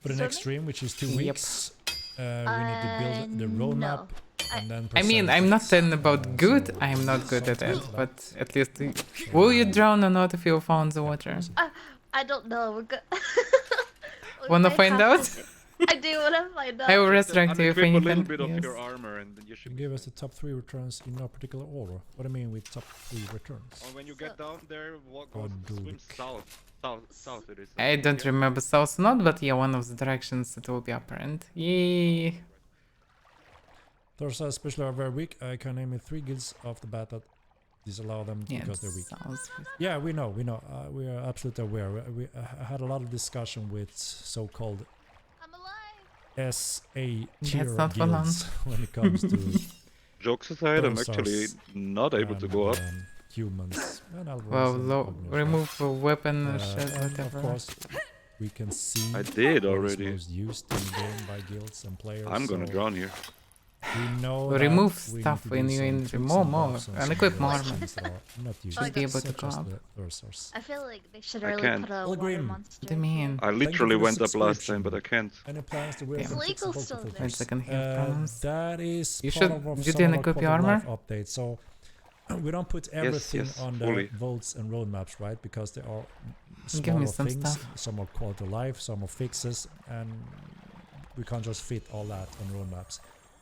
for the next stream, which is 2 Yep. weeks. We need to build the roadmap No. and then I mean, present I'm it. not saying about good, So I'm not good at it, something but like at least... Will you drown or not if you found the water? I don't know. We're good. Wanna find out? I do wanna find out. I will resurrect you if Unequip a little anything. bit of Yes. your armor and then you should Give us the top 3 returns in no particular order. What do I mean with top 3 returns? And when you get down there, walk, Or do swim it. south it is. I don't remember south or not, but yeah, one of the directions it will be apparent. Yay! Thursday especially are very weak. I can name 3 guilds off the bat that disallow them Yeah, because they're weak. sounds Yeah, we know. We are absolutely aware. We had a lot of discussion with so-called I'm alive. SA tier That's not for long. guilds when it comes to Jokes aside, I'm Those are actually not able to go up. humans and elves well, and ogres, right? remove a weapon or shit, And whatever. of course, we can see I did what is already. most used in the game by guilds and players. I'm gonna so drown here. We know Remove that we stuff need to in do your some inventory. tweaks More, and more. buffs on And some equip of the more things that are not used, Should be able to such go as up. the Ursars. I feel like they should I really can't. put a All water green. monster. What do you mean? I Thank you literally for the went up last subscription. time, but I can't. Any plans to wear It's some legal fixable still there. filters? 1 second here, problems. That is You part should- of you some didn't of equip our your quality armor? life updates. So we don't put everything yes, on fully. the votes and roadmaps, right? Because there are Give me smaller some things. stuff. Some are quality of life, some are fixes, and we can't just fit all that on roadmaps.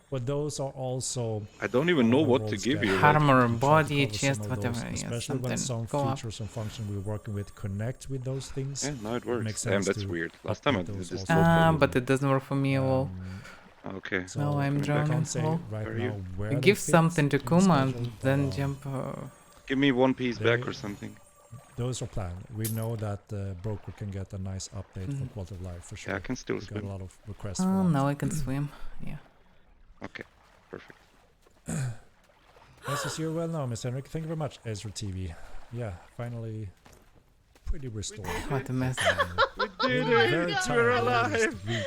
But those are also I don't even know what to give you. like, Armor, we try to body, cover some chest, of whatever. those, Yeah, especially when something. some Go up. features and functions we're working with connect with those things. Yeah, now it works. makes Damn, sense that's to weird. Last time I update did those this. also. no problem. But it doesn't work for me at all. Okay. So No, I'm coming back. I drowning. can't say Well, right Where are now you? where You they give fit something to in the Kuma, schedule, but, then jump. Give me one piece back They- or something. Those are planned. We know that the broker can get a nice update for quality of life for sure. Yeah, I can still We got a swim. lot of requests Oh, for that. now I can swim. Yeah. Okay, perfect. Nice to see you well now, Miss Henrik. Thank you very much, Ezra TV. Yeah, finally pretty restored. What a mess. We We're did very it! tired We're of this alive! week.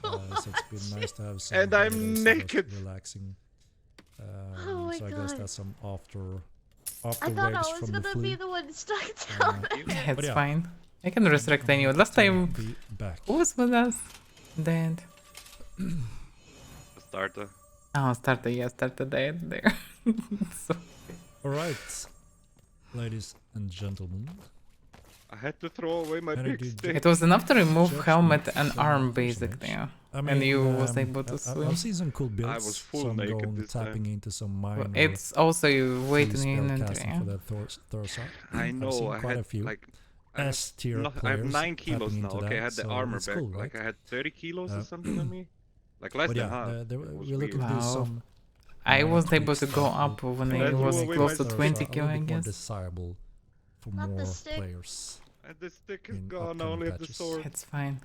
So it's been nice to have some And I'm holidays, naked. relaxing. Oh my so I guess God. that's some after I thought waves I was from the gonna flu. be the one stuck down. Yeah, it's yeah. fine. I can resurrect anyone. Last to time, be back. who was with us? Dead. Starter. Oh, Starter dead there. So, All right, ladies and gentlemen. I had to throw away my And I big did- stick. it was enough to remove Judge helmet me and from arm, my basically. personage. Yeah. I And you was able to I've swim. seen some cool builds. was full some naked going this tapping time. into some minor. Well, it's also you wait in your inventory. casting Yeah? for the Thorsa. I I've know, seen I quite had a few. like... I have, S tier I have players 9 kilos tapping now, into okay? I that, had the so armor it's back. cool, Like right? I had 30 kilos or Uh, something on me. Like less But than yeah, half. we're It was looking weird. to do Wow. some. I minor was able tweaks to go that up will when And I I was threw away close my to stick. 20 a kilo, little I bit more guess. desirable for Not the more stick. players. And the stick is in gone, I upcoming only have the patches. sword. It's fine.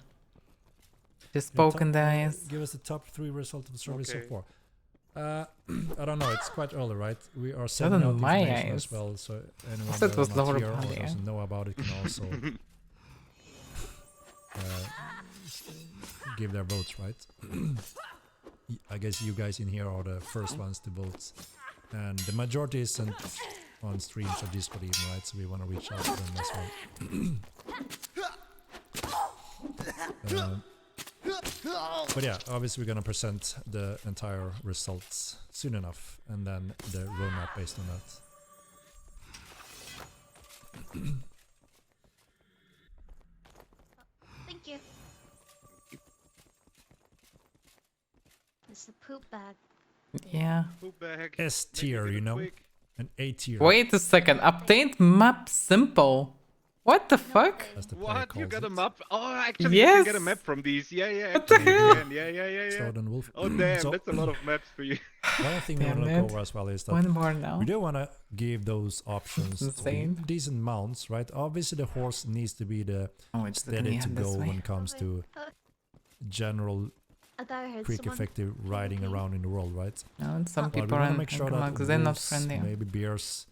Just Your poke in the top- eyes. Give us the top 3 results of the survey so Okay. far. I don't know. It's quite early, right? We are sending on out my information eyes. as well, so anyone thought it that was are not lower here or body, doesn't know about it can also give their votes, right? I guess you guys in here are the first ones to vote, and the majority isn't on streams or Discord even, right? So we want to reach out to them as well. But yeah, obviously we're gonna present the entire results soon enough, and then the roadmap based on that. Thank you. It's the poop bag. Yeah. Poop bag. S Make tier, it you know, quick. an A tier. Wait a second. Update map simple. What the fuck? As the player What? You calls got a it. map? Oh, actually, you can get a Yes. map from these. Yeah, yeah. What the actually, you hell? can. Yeah. Sloden Wolf. Oh, damn, So- that's a lot of maps for you. One thing we Damn want to look it. over as well is that One more now. we do want to give those options to insane. decent mounts, right? Obviously, the horse needs to be the Oh, it's steady to this go way. when it comes to general I thought I heard quick, someone. effective riding Okay. around in the world, right? No, and some But we people want to are make sure that because they're not wolves, friendly. maybe bears,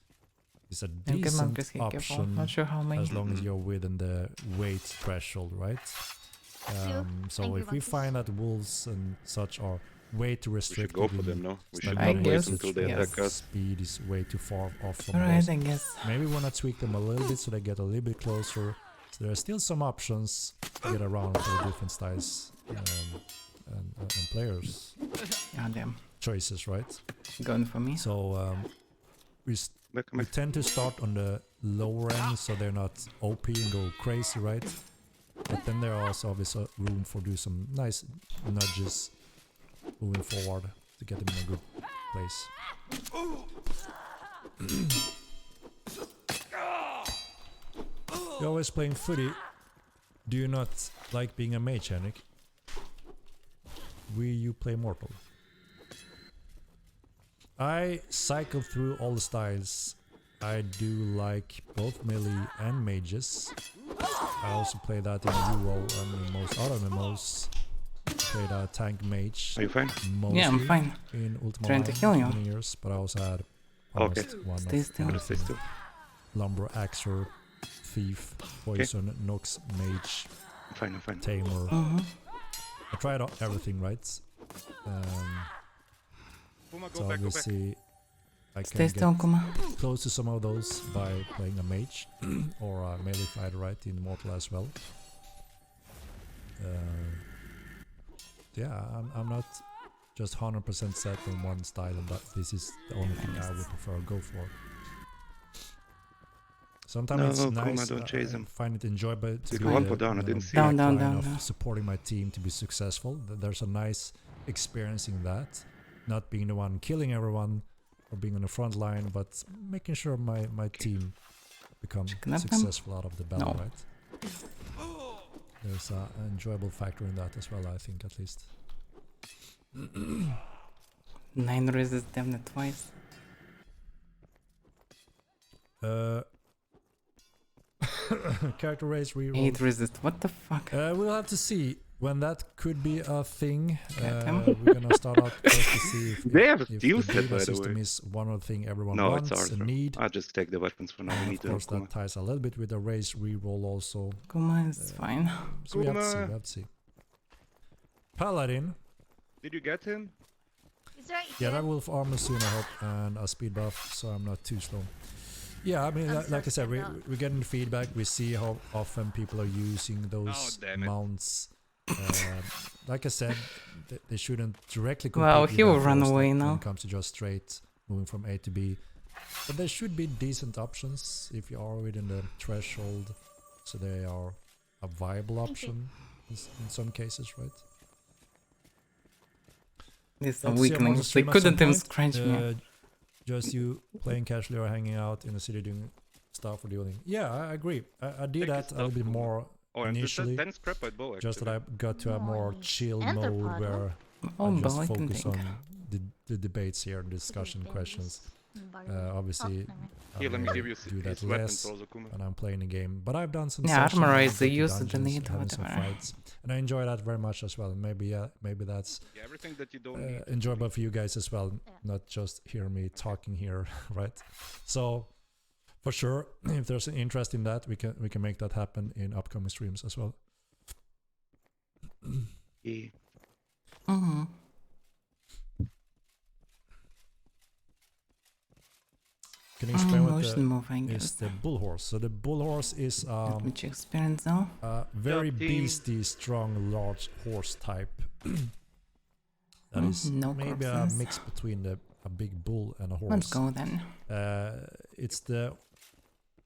is a You get decent monkeys, careful. option Not sure how many. as long as you're within the weight threshold, right? So Angry if we monkeys. find that wolves and such are way too We should restricted, go for them, no? We should I not wait guess, until they yes. attack us. speed is way too far off from Alright, those. I guess. Maybe we want to tweak them a little bit so they get a little bit closer. So there are still some options to get around for the different styles and players God damn. choices, right? Going for me. So we tend to start on the lower end so they're not OP and go crazy, right? But then there are also obviously room for do some nice nudges moving forward to get them in a good place. You're always playing footy. Do you not like being a mage, Henrik? Will you play mortal? I cycle through all the styles. I do like both melee and mages. I also play that in UO and in most other MMOs. Played a tank mage. Are you fine? Mostly Yeah, I'm fine. in Ultima Trying to Online kill you. for many years, but I also had Okay. almost one Stay of still. I'm gonna stay still. Lumber, Axer, Thief, Poison, Nox, Mage, I'm fine, I'm fine. Tamer. Mm-hmm. I tried out everything, right? Puma, So obviously I Stay can still, get Kuma. close to some of those by playing a mage or a melee fighter, right, in Mortal as well. Yeah, I'm not just 100% set on one style, and that this is the only thing I would prefer to go for. Sometimes No, it's Kuma, nice. don't chase him. I find it enjoyable to Did be you want the, to down? I you know, didn't see Down, it. down, backline down, of down. supporting my team to be successful. There's a nice experience in that, not being the one killing everyone or being on the front line, but making sure my team become Chicken up them? successful out of the battle, No. right? There's an enjoyable factor in that as well, I think, at least. 9 resist damn it twice. Character race reroll. 8 resist. What the fuck? We'll have to see when that could be a thing. Goddamn. We're gonna start out first to see if They have a if steel the set, data by the system way. is one of the thing everyone No, wants it's ours. and need. I'll just take the weapons for now. We And need of to course, Kuma. that ties a little bit with the race reroll also. Kuma is fine. So we have to see. Kuma. We have to see. Paladin. Did you get him? Is there Yeah, that wolf armor soon, I hope, and a speed buff, so I'm not too slow. Yeah, I mean, I'm like I said, sorry about- we're getting feedback. We see how often people are using those damn it. mounts. Like I said, they shouldn't directly compete Well, with he will that run first away when now. it comes to just straight moving from A to B. But there should be decent options if you are within the threshold, so they are a viable Thank you. option in some cases, right? These are Let's see them on the weaklings. They stream at couldn't some even point. scratch me. Just you playing casually or hanging out in the city doing stuff or doing. Yeah, I agree. I did Take that his a little stuff, bit Kuma. more Oh, and initially. then scrap my bow, Just that actually. I got to a more Nice. chill Another mode puddle. where Oh, I but just I can focus think. on the debates here, discussion questions. Obviously, Here, let me I give you do that his weapons less also, Kuma. when I'm playing the game. But I've done some Yeah, sessions, armor I've is the been to use of the dungeons, need, having some whatever. fights, and I enjoy that very much as well. Maybe that's Yeah, everything that you don't need. enjoyable for you guys as well, Yeah. not just hear me talking here, right? So for sure, if there's an interest in that, we can make that happen in upcoming streams as well. Yeah. Mm-hmm. Can you explain what Motion move, I is guess. the bull horse? So the bull horse is Which experience now? a very Job, team. beastie, strong, large horse type. That is No maybe a corpses. mix between a big bull and a horse. Let's go then. It's the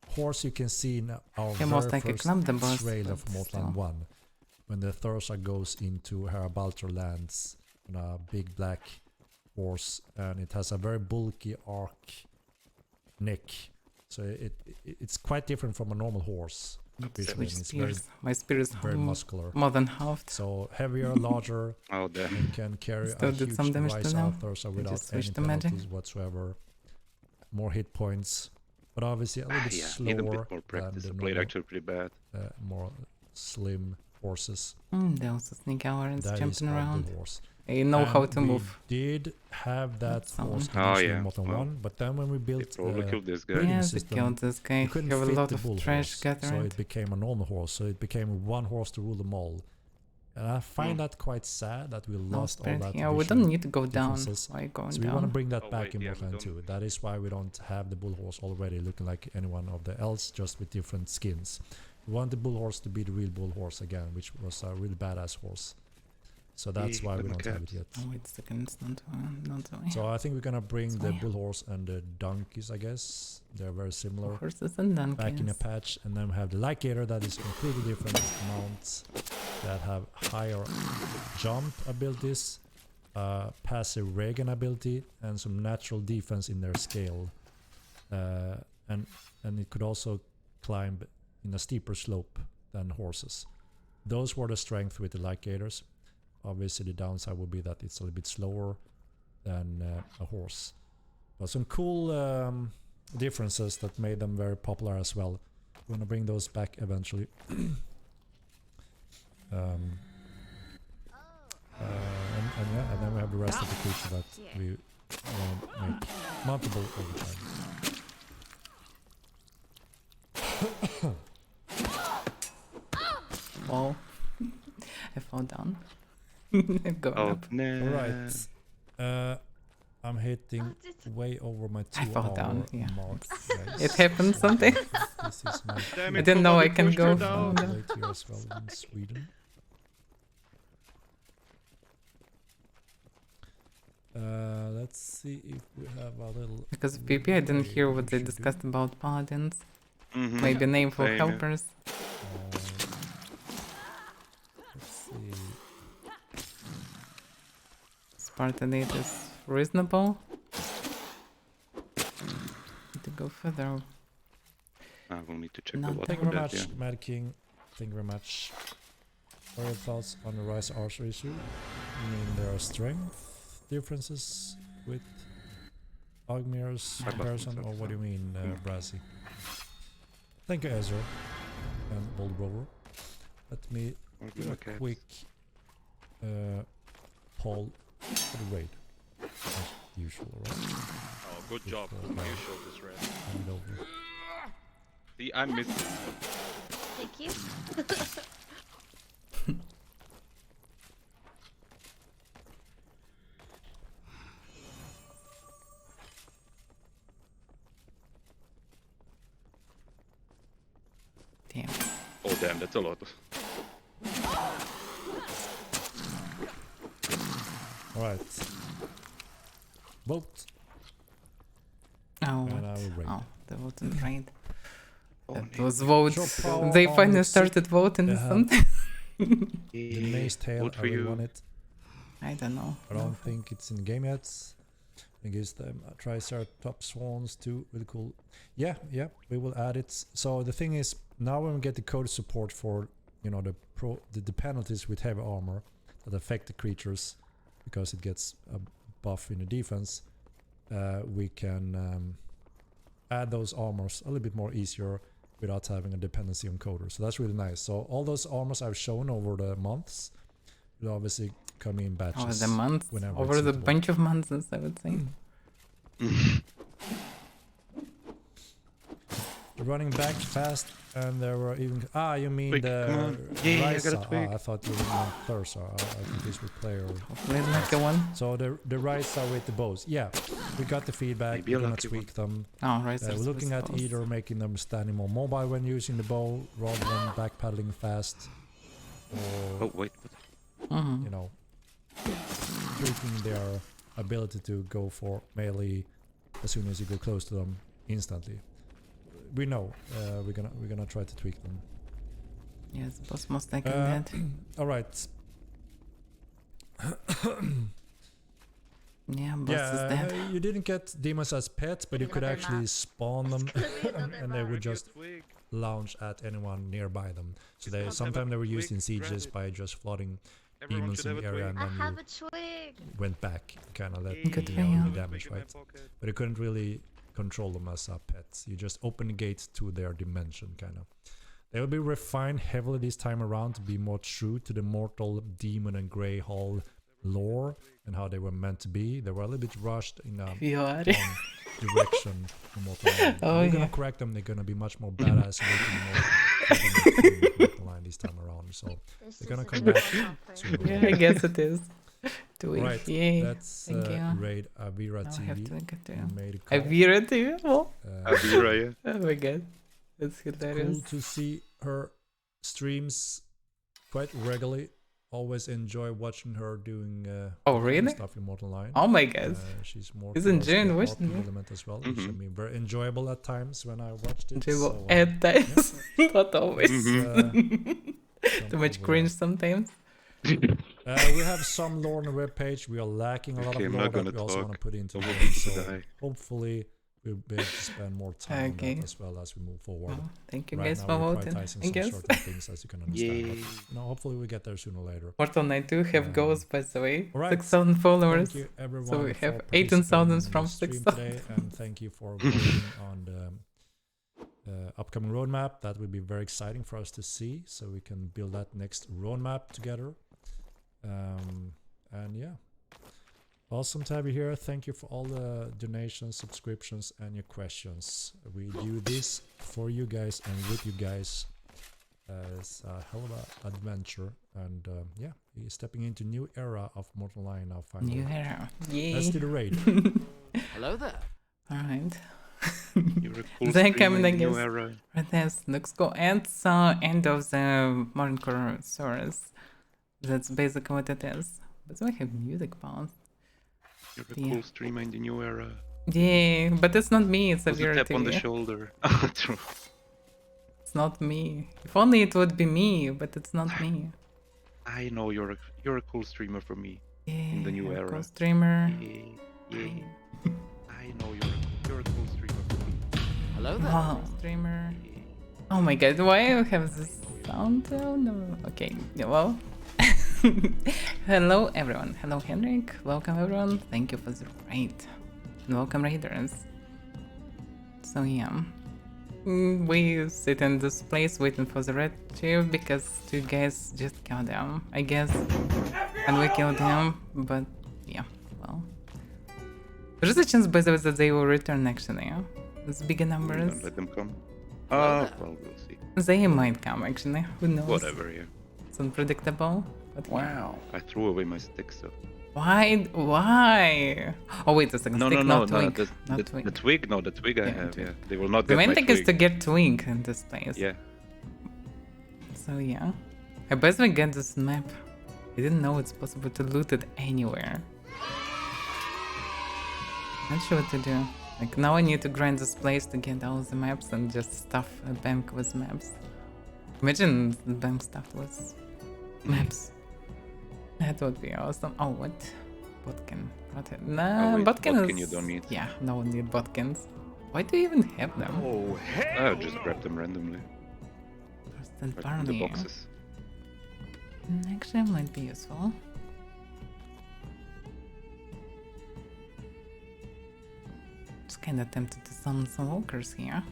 horse you can see in our Yeah, most very like a first club the boss, trailer but for Mortal still. 1, when the Thursa goes into Harabaltor lands on a big black horse, and it has a very bulky arc neck, so it's quite different from a normal horse. visually, Switch and it's very, spears. My spear is very muscular. more than halved. So heavier, larger, Oh, damn. and can carry Still a did huge some damage to rise them. out Thursa without just any switched the magic. penalties whatsoever. More hit points, but obviously a little bit Yeah, slower need a bit more than practice. the I played normal, actually pretty bad. more slim horses. They also sneak hours, That is jumping our around. bull horse. They know how to we move. did have that That's all. horse Oh, initially yeah. in Modern Well, 1, but then when we They built probably killed this guy. breeding Yeah, they system, killed this guy. you You couldn't have a fit lot the of bull trash horse, gathered. so it became a normal horse. So it became one horse to rule them all. And I find that quite sad that we lost all that. Yeah, we don't need to go down. differences. Why going So we want to down? bring that Oh, back wait, in yeah, we Borderlands don't. 2. That is why we don't have the bull horse already looking like any one of the else, just with different skins. We want the bull horse to be the real bull horse again, which was a really badass horse. So that's Yeah, why we the don't have it macaques. yet. Oh, wait a second, it's not way. So I think we're gonna bring the Sorry. bull horse and the donkeys, I guess. They're very similar. Horses and donkeys. Back in a patch, and then we have the light gator that is completely different mounts that have higher jump abilities, passive regen ability, and some natural defense in their scale. And it could also climb in a steeper slope than horses. Those were the strength with the light gators. Obviously the downside would be that it's a little bit slower than a horse. But some cool differences that made them very popular as well. We're gonna bring those back eventually. And then we have the rest of the creature that we make mountable over time. Whoa. I fall down. Going Oh, up. no. Alright. I'm hitting way over my 2 I fall hour down, yeah. mark. It happened something. This is my Damn I it, didn't know I somebody can pushed her go down. down. late here as well in Sweden. Let's see if we have a little. Because of PP, I didn't hear what they should do. discussed about paladins. Mhm. Maybe a name for Same, yeah. helpers. Let's see. Spartan 8 is reasonable. Need to go further. I will need to check Not the water Thank for you very that, much, yeah. Mad King. Thank you very much. What are your thoughts on the Rise Archer issue? You mean there are strength differences with Ogmir's I comparison, thought or what so. do you mean, Yeah. Brassy? Thank you, Ezra and Bold Rover. Let me Or do the a macaques. quick poll for the raid, as usual, right? Oh, good job. Good, You uh, showed this red. Hand over. See, I missed it. Thank you. Damn. Oh, damn, that's a lot. Alright. Vote, Oh, and what? I will raid. Oh, that wasn't right. Oh, That no. was votes. Show power They on finally the started voting They have- something. The mace tail, Vote I for really you. want it. I don't know. I don't think it's in the game yet. I guess them Triceratops swans too, really cool. Yeah, we will add it. So the thing is, now when we get the code support for, you know, the penalties with heavy armor that affect the creatures, because it gets a buff in the defense, we can add those armors a little bit more easier without having a dependency on coder. So that's really nice. So all those armors I've shown over the months will obviously come in batches. Over the months, whenever over it's the suitable. bunch of months, I would say. The running back fast, and there were even you mean Twig, the come on. Yeah, I got a Ryza. twig. I thought you meant Thursa. I confused with player. Hopefully it's like the one. So the Ryza with the bows. Yeah, we got the feedback. Maybe a We're gonna lucky one. tweak them. Oh, right. We're looking at either making them standing more mobile when using the bow rather than backpedaling fast, or Oh, wait. you know, tweaking their ability to go for melee as soon as you go close to them instantly. We know we're gonna try to tweak them. Yes, boss most likely that. All right. Yeah, boss is dead. You didn't get demons as pets, but you could Another actually map. spawn them, Another and they map. would just launch at anyone nearby them. So they Have a sometimes they were used in twig, sieges grab it. by just flooding Everyone demons should in have the a area, twig. and I then have you a twig. went back, kind of let Good the for you. damage, Twig in my right? pocket. But you couldn't really control them as pets. You just open the gates to their dimension, kind of. They will be refined heavily this time around to be more true to the mortal demon and grey hall lore and how they were meant to be. They were a little bit rushed in wrong direction for Mortal Line. We're gonna correct them. They're gonna be much more badass Mortal Line this time around. So they're gonna come back. Yeah, I guess it is. Right, Yay. that's raid Avaira Now I TV. have to look at the Avaira Avaira TV? Oh. Avaira, yeah. Oh my god. That's hilarious. Cool to see her streams quite regularly. Always enjoy watching her doing really? stuff in Mortal Line. Oh my god. She's more He's enjoying watching it. element as well, which I mean very enjoyable at times when I watched it. Enjoyable so, at times. Not always. Too much over cringe sometimes. we have some lore on the webpage. We are lacking a lot of lore that we also want to put into it. So hopefully we'll be able to spend more time on that as well as we move forward. Oh, thank you Right guys now for we're voting. prioritizing I some guess. certain things, as you can understand. But, hopefully we get there sooner or later. Mortal Knight 2 have goals, by the way. All right. 6,000 followers. Thank you everyone. So we for have participating 18,000 in from the stream 6,000. today, and thank you for voting on the upcoming roadmap. That will be very exciting for us to see, so we can build that next roadmap together. And yeah, awesome to have you here. Thank you for all the donations, subscriptions, and your questions. We do this for you guys and with you guys. It's a hell of an adventure, and yeah, we're stepping into new era of Mortal Line now. Finally, New era. Yay. let's do the raid. Hello there. Alright. You're a cool Then streamer coming, I in the new guess. era. Right, yes, let's go. And so, end of the Modern Core Source. That's basically what it is. But we have music bound. You're a cool streamer in the new era. Yeah, but it's not me, it's a Who's the weird tap on the TV. shoulder. True. It's not me. If only it would be me, but it's not me. I know you're a cool streamer for me. Yeah, In the new era. Cool streamer. Yeah. I know you're a cool streamer for me. Hello there. Wow, streamer. Oh my god, why I have this sound? Oh no. Okay, yeah, well. Hello everyone. Hello Henrik. Welcome everyone. Thank you for the raid. And welcome raiders. So yeah. We sit in this place waiting for the red chief because two guys just killed him, I guess. And we killed him, but yeah, well. There's a chance by the way that they will return actually, yeah? It's bigger numbers. Don't let them come. Well, we'll see. They might come actually, who knows? Whatever, yeah. It's unpredictable, but Wow. I threw away my stick, so. Why? Why? Oh wait a second, No, stick, no, not no, twig. Not the twig. twig, no, the twig I Yeah, have, twig. yeah. They will not The get main my thing twig. is to get twig in this place. Yeah. So yeah. I basically get this map. I didn't know it's possible to loot it anywhere. Not sure what to do. Like now I need to grind this place to get all the maps and just stuff a bank with maps. Imagine the bank stuff with maps. That would be awesome. Oh, what? Botkin. Nah, wait, Botkin Botkin is... you don't need. Yeah, no one need Botkins. Why do you even have them? Oh, I'll just grab them randomly. First and Right from the Barney. boxes. Actually might be useful. Just kinda tempted to summon some walkers here.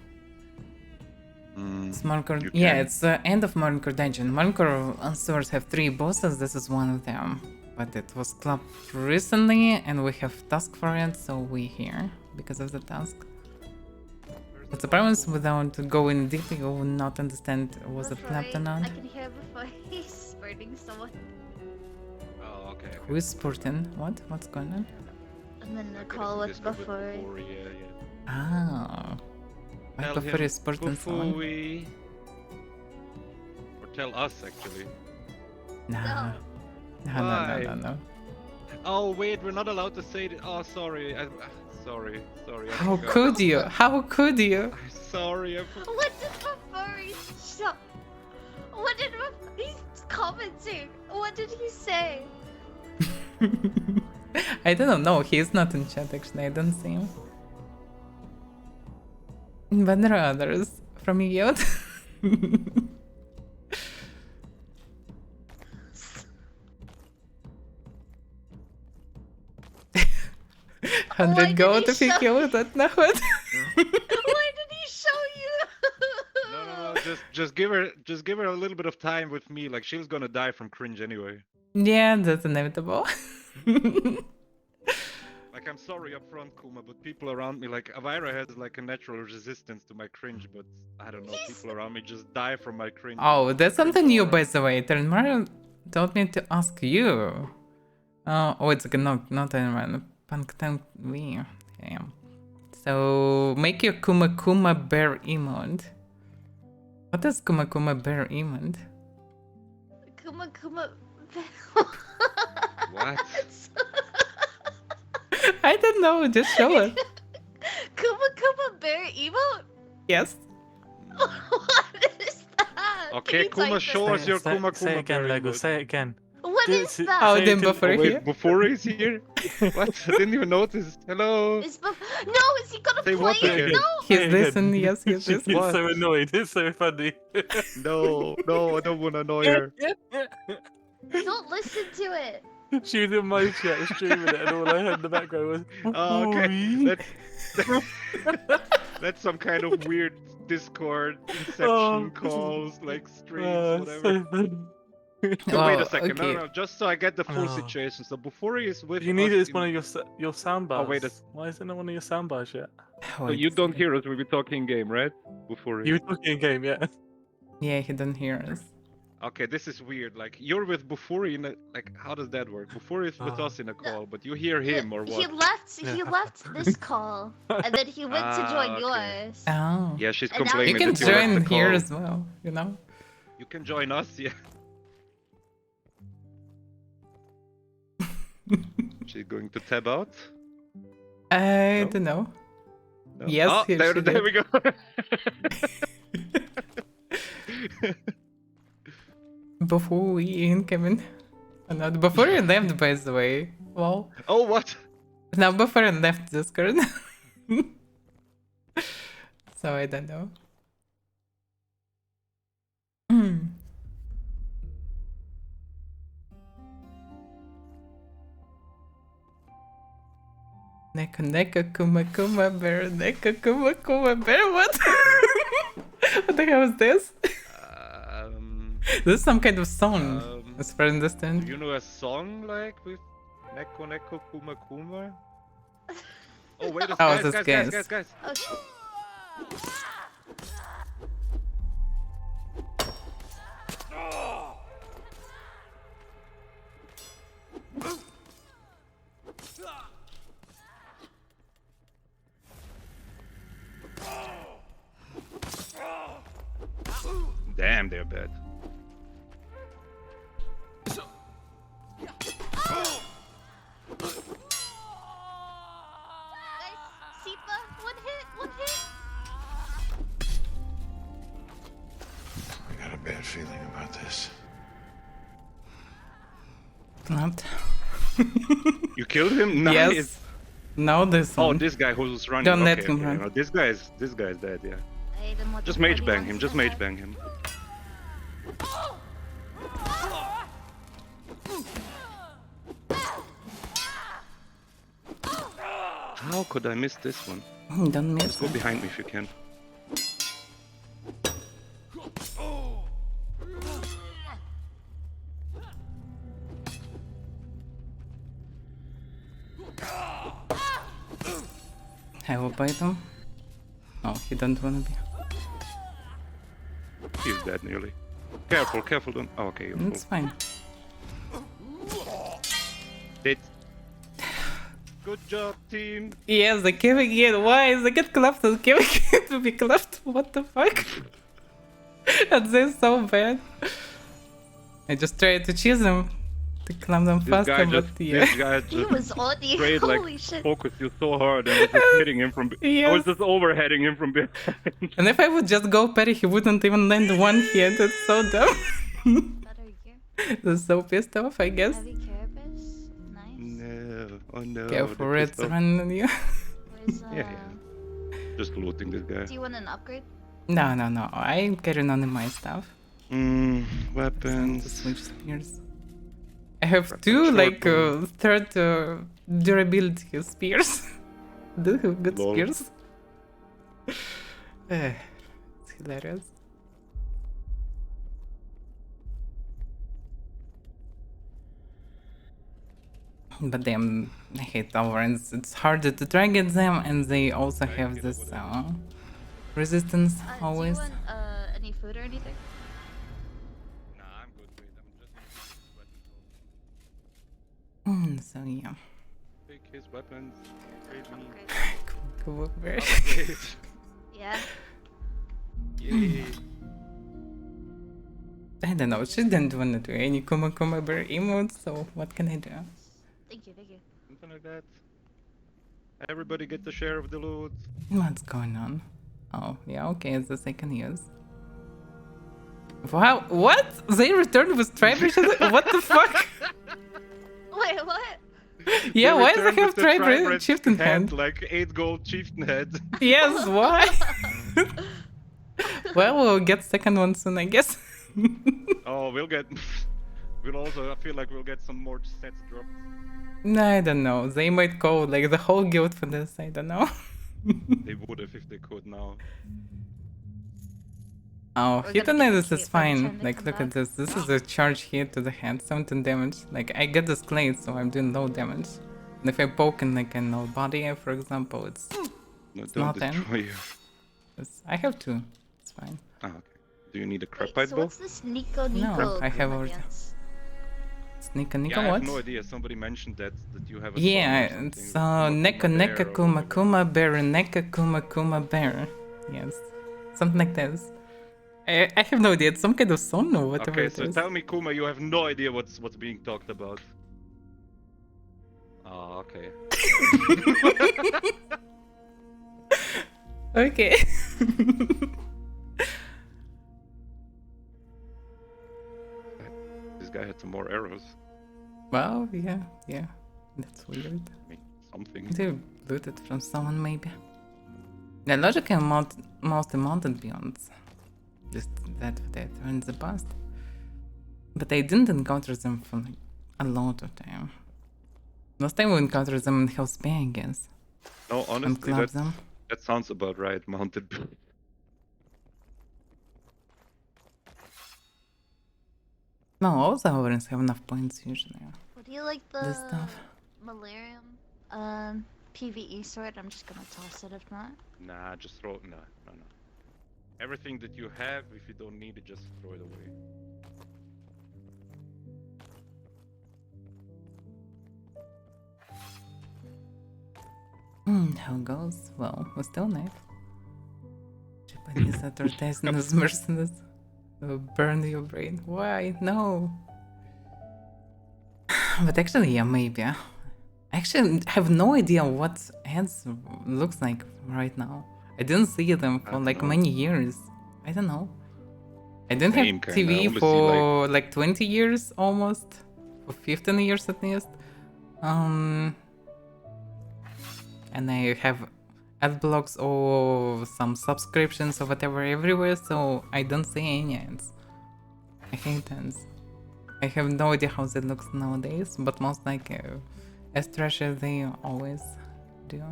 Smallcore, you yeah, can. it's the end of Modern Core Dungeon. Modern Core Swords have 3 bosses, this is one of them. But it was clubbed recently and we have task for it, so we're here because of the task. But the problem is without going deep, you will not understand was it clapped or not. I can hear before he's spurting someone. Oh, okay. Who is sporting? What? What's going on? And then the call was before. Yeah. Ah. I Tell prefer him, sporting someone. Bufui. Or tell us, actually. Nah. No, Why? no. Oh, wait, we're not allowed to say it. Oh, sorry. Sorry. I How forgot. could you? How could you? I'm sorry. I forgot. What did Furry stop? What did he's commenting? What did he say? I don't know. He's not in chat actually. I don't see him. But there are others from Yacht. 100 gold if you kill it at Nahud. Why did he show you? No, just give her a little bit of time with me. Like she's gonna die from cringe anyway. Yeah, that's inevitable. Like I'm sorry up front, Kuma, but people around me, like Avaira has like a natural resistance to my cringe, but I don't know, people around me just die from my cringe. Oh, that's Cringe something new, aura. by the way. Ternmar told me to ask you. Oh, it's like no, not Ternmar. Panktank me. Yeah. So make your Kuma Kuma bear emote. What is Kuma Kuma bear emote? Kuma Kuma. What? I don't know. Just show it. Kuma Kuma bear emote? Yes. What is that? Can Okay, you Kuma, type show it? us your Kuma Say Kuma again, bear Lego. emote. Say it again. What is that? Oh, Say then it to- before Oh, here. wait, before he's here? What? I didn't even notice. Hello? Is no, is he gonna Say play what it? again? No! He's Say it listening. again. Yes, he's She's listening. What? so annoyed. It's so funny. No, I don't want to annoy her. Don't listen to it. She was in my chat streaming it, and all I heard in the background was. Oh, okay. "Ooh-wee." That's some kind of weird Discord inception Oh. calls, like streams, Oh, whatever. so funny. So wait Oh, a second, okay. no, just so I get the full Oh. situation. So before he is with You need us it as in- one of your soundbars. Oh, wait a- Why isn't it one of your soundbars yet? So you don't hear us when we talking game, right? Before he... You were talking in game, yeah. Yeah, he don't hear us. Okay, this is weird. Like you're with Bufuri in a... like how does that work? Bufuri is with Oh. us in a call, but you hear him or He what? left. He Yeah. left this call, and then he went to join Ah, okay. yours. Oh. Yeah, she's And now complaining You can that you left join the here call. as well, you know? You can join us, yeah. She's going to tab out. I No? don't know. No? Yes, oh, here there she we go. Before we incoming. Oh, no, before you left, by the way. Well, Oh, what? now before I left Discord. So I don't know. Neko neko kuma kuma bear neko kuma kuma bear. What? What the hell is this? This is some kind of song, as far as I Do understand. you know a song like with Neko Neko Kuma Kuma? Oh wait a Oh, guys, this guys. Okay. Damn, they're bad. Nice. Sipa, one hit. I got a bad feeling about this. Not. You killed him? Nice. Yes. No, this Oh, one. this guy who's running. Don't let okay, him okay. run. No, this guy's dead. Yeah. I hate him with Just the mage bloody bang ones him. in Just the mage head. bang him. How could I miss this one? Don't miss Just go it. behind me if you can. I will bite him. Oh, he don't wanna be. He's dead nearly. Careful, don't. Oh, okay, you're It's full. fine. Dead. Good job, team. Yes, the giving it. Why is the get clapped and giving it to be clapped? What the fuck? That's this so bad. I just tried to choose him to climb them This faster, guy but just, yeah. this guy He just was on you. straight Holy like shit. focused you so hard and was just hitting him from. I Yes. was just overheading him from behind. And if I would just go parry, he wouldn't even land one hit. It's so dumb. Better gear. That's so pissed off, I guess. Heavy carapace. Nice. No, oh no. Careful, the Red's pistol. running on you. Where's, Yeah. Just looting this guy. Do you want an upgrade? No. I'm carrying on my stuff. To Weapons. switch spears. I have Weapon two, short like, one. third durability spears. Do have good Lol. spears. It's hilarious. But damn, I hate Valorant. It's harder to target them, and they also have this resistance always. Do you want any food or anything? Nah, I'm good. Wait, I'm just gonna use weapons. So yeah. Take his weapons. Trade me. Come over. Yeah. Yay. I don't know. She didn't want to do any Kuma Bear emotes, so what can I do? Thank you, thank you. Something like that. Everybody get the share of the loot. What's going on? Oh, yeah, okay, it's the second use. Wow, what? They returned with tribal? What the fuck? Wait, what? Yeah, They why do returned they with have the tribal chieftain hand? Like 8 gold chieftain head. Yes, why? Well, we'll get second one soon, I guess. Oh, we'll get. We'll also. I feel like we'll get some more sets dropped. I don't know. They might go like the whole guild for this. I don't know. They would have if they could now. Oh, We're hit gonna on get this the is cute by the fine. time they Like, come look at back. this. This is a charge hit to the head, 17 damage. Like, I get this clade, so I'm doing low damage. And if I poke in like a no body, for example, it's No, It's don't not in. destroy you. I have two. It's fine. Ah, okay. Do you need a Wait, crapite so bow? what's this Nico I have Kuma already. dance? Sneaka Nika, Yeah, I what? have no idea. Somebody mentioned that you have a Yeah, song or it's something with Neko Bear Neka or Kuma whatever. Kuma Bear Neka Kuma Kuma Bear. Yes. Something like this. I have no idea. It's some kind of song or whatever Okay, it so is. tell me, Kuma, you have no idea what's being talked about. Oh, okay. Okay. This guy had some more arrows. Well, yeah. That's weird. I mean, something. They looted from someone, maybe. The logical most mounted beyonds. Just that they turned the past. But I didn't encounter them for like a lot of time. Last time we encountered them in Hell's Bay, I guess. No, And honestly, clubbed them. that sounds about right. Mounted. No, all the Overens have enough points usually. What do you like the This stuff. Malarium PvE sword? I'm just gonna toss it if not. Nah, just throw it. No. Everything that you have, if you don't need it, just throw it away. How goes? Well, we're still Nave. Japanese advertising as mercenaries. Burn your brain. Why? No. But actually, yeah, maybe. I actually have no idea what ads looks like right now. I didn't see them for like many years. I don't know. I didn't Same, have kinda. TV Only see, for like 20 years almost. For 15 years at least. And I have ad blocks or some subscriptions or whatever everywhere, so I don't see any ads. I hate ads. I have no idea how that looks nowadays, but most like as trash as they always do.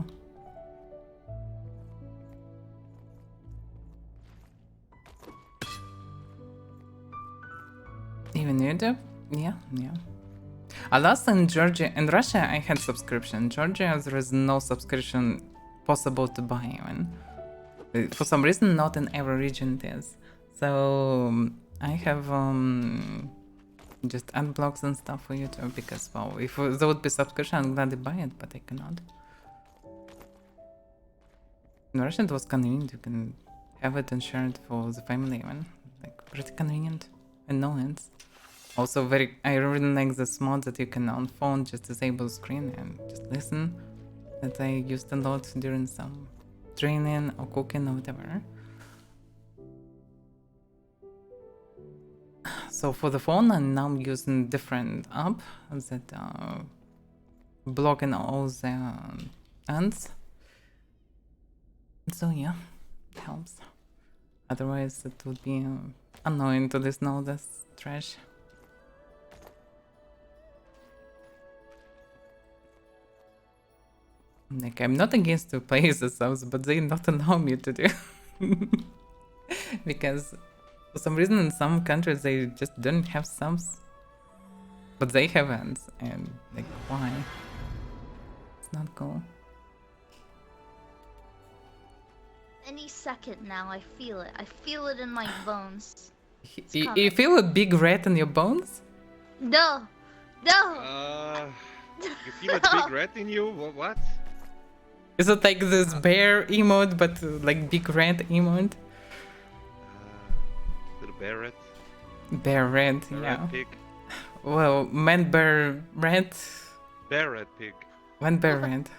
Even YouTube? Yeah. Alas, in Georgia and Russia, I had subscription. Georgia, there is no subscription possible to buy even. For some reason, not in every region it is. So I have just ad blocks and stuff for YouTube because, well, if there would be subscription, I'd gladly buy it, but I cannot. In Russia, it was convenient. You can have it and share it for the family even. Like, pretty convenient and no ads. Also I really like this mod that you can on phone just disable screen and just listen. That I used a lot during some training or cooking or whatever. So for the phone I'm now using different app that blocking all the ends. So yeah, it helps. Otherwise it would be annoying to listen all this trash. Like, I'm not against to play the subs, but they not allow me to do. Because for some reason in some countries they just don't have subs. But they have hands, and like, why? It's not cool. Any second now, I feel it. I feel it in my bones. It's You coming. feel a big rat in your bones? No! No! You feel a big rat in you? What? Is it like this bear emote, but like big rat emote? Little bear rat? Bear rat, Bear yeah. rat pig? Well, man bear rat. Bear rat pig. Man bear rat.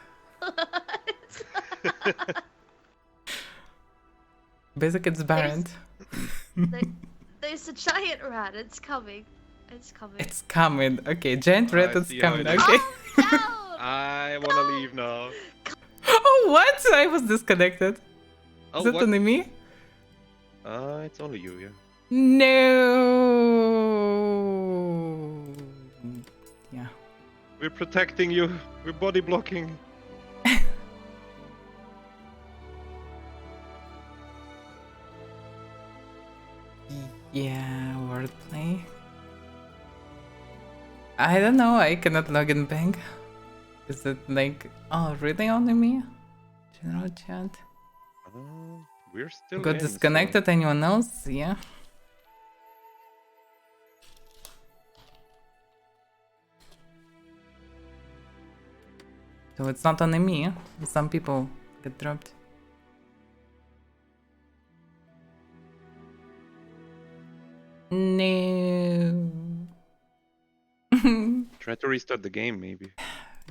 Basically, it's Barrett. There's a giant rat. It's coming. It's coming. It's coming. Okay, giant rat is see how coming. it is. Okay. Oh, I wanna leave now. Oh, what? I was disconnected. Oh, Is it what? only me? It's only you, yeah. No. Yeah. We're protecting you. We're body blocking. Yeah, wordplay. I don't know, I cannot log in back. Is it like, oh, really only me? General chat. We're still Got in, disconnected, anyone else? Yeah. So it's not only me, some people get dropped. No. Try to restart the game, maybe.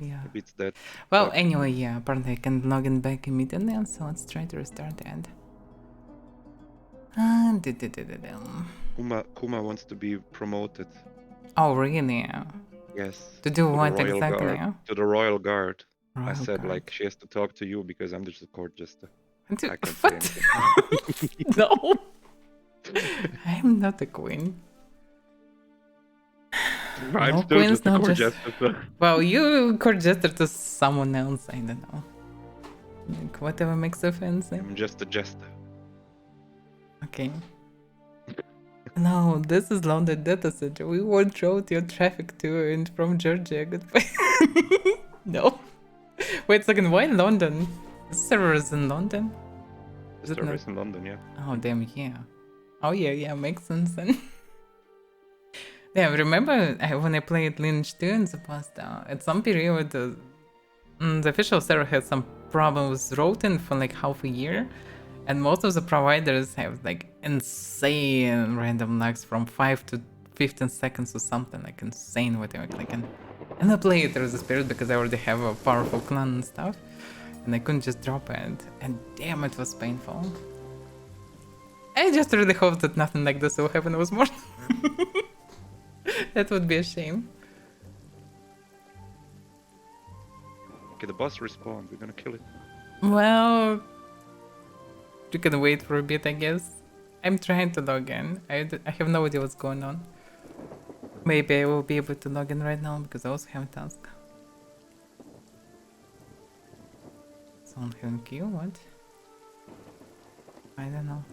Yeah. Maybe it's that. Well, bug. anyway, yeah, apparently I can log in back immediately, so let's try to restart and... Kuma wants to be promoted. Oh, really? Yes. To do the what Royal exactly? Guard. To the Royal Guard. I Royal said, Guard. like, she has to talk to you because I'm just a court jester. I can't say What? anything. No. I'm not a queen. I'm No still queens, just a no court just- jester. So. Well, you could gesture to someone else, I don't know. Like, whatever makes you fancy. I'm just a jester. Okay. No, this is London data center. We won't route your traffic to and from Georgia. Goodbye. No. Wait a second, why London? The server is in London? Is it not? Service in London, yeah. Oh, damn, yeah. Oh, yeah, makes sense then. Yeah, remember when I played Lineage 2 in the past, at some period, the official server had some problems with routing for like half a year, and most of the providers have like insane random lags from 5 to 15 seconds or something, like insane whatever clicking. And I played through this period because I already have a powerful clan and stuff, and I couldn't just drop it, and damn, it was painful. I just really hope that nothing like this will happen with more. That would be a shame. Okay, the boss respawned. We're gonna kill it. Well, you can wait for a bit, I guess. I'm trying to log in. I have no idea what's going on. Maybe I will be able to log in right now because I also have a task. Someone having queue? What? I don't know.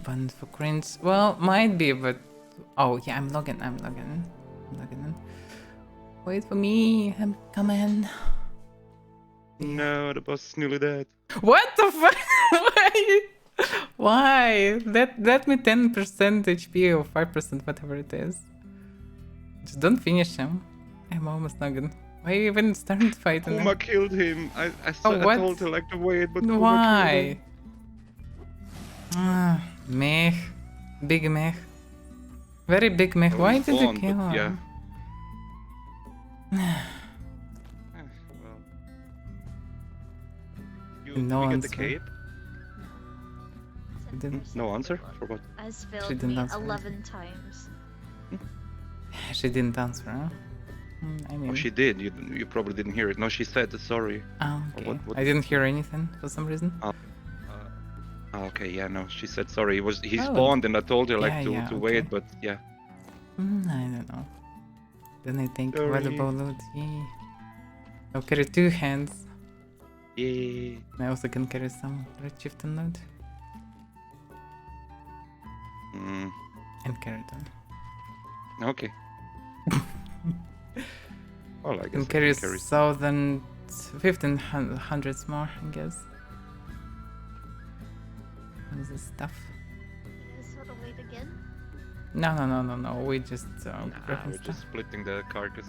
Banned for cringe. Well, might be, but oh yeah, I'm logging in. Wait for me, I'm coming. No, the boss is nearly dead. What the fuck? Why? Why? Let me 10% HP or 5%, whatever it is. Just don't finish him. I'm almost logging. Why even started fighting Kuma him? killed him. I what? told her like to wait, but Kuma killed Why? him. Ah, mech. Big mech. Very big mech. Well, Why he's did you spawned, kill but him? Well. No Did we get the answer. cape? Didn't- No answer? For what? Has She failed didn't me answer. 11 times. She didn't answer, huh? I mean... Oh, she did. You probably didn't hear it. No, she said sorry. Oh, okay. What- I didn't hear anything for some reason. Oh, okay, yeah, no, she said sorry. He Oh. spawned, and I told her like Yeah, to okay. wait, but yeah. I don't know. Then I think Sorry. valuable loot. Yay. I'll carry 2 hands. Yay. I also can carry some red chieftain loot Mm, and carry them. okay. Well, I guess Can I carry can carry. 1500s more, I guess. What's this stuff? You guys wanna wait again? No. We just Nah, grabbing we're stuff. just splitting the carcass.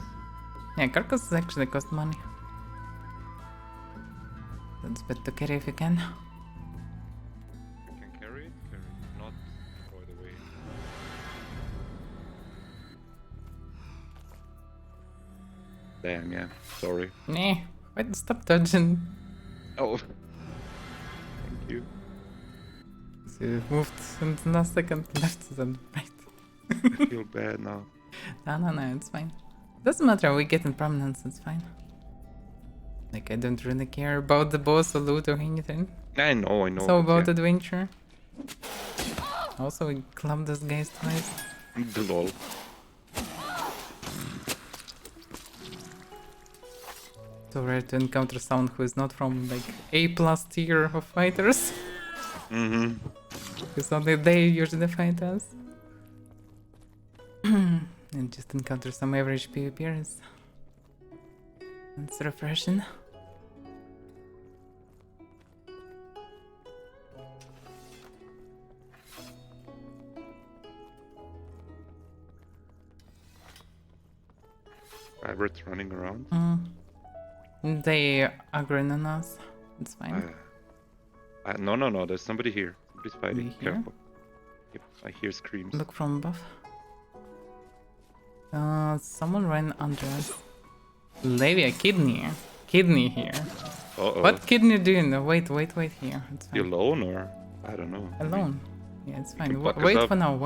Yeah, carcasses actually cost money. That's better to carry if you can. You can carry it, not throw it away. Damn, yeah. Sorry. Nah, wait, stop dodging. Oh. Thank you. So you moved in the last second left than right. I feel bad now. No, it's fine. Doesn't matter, we get in prominence, it's fine. Like, I don't really care about the boss or loot or anything. I know. It's all but about yeah. adventure. Also, we clubbed those guys twice. Lol. So rare to encounter someone who is not from like A+ tier of fighters. Mm-hmm. Because only they usually fight us. And just encounter some average PvPers. It's refreshing. Pirates running around. They aggroing on us. It's fine. No. There's somebody here. Somebody's fighting. We here? Careful. Yep, I hear screams. Look from above. Someone ran under us. Labia, kidney. Kidney here. Uh-oh. What kidney doing? Wait here. It's You fine. alone or? I don't know. Alone. Yeah, it's fine. can fuck us Wait up. for now.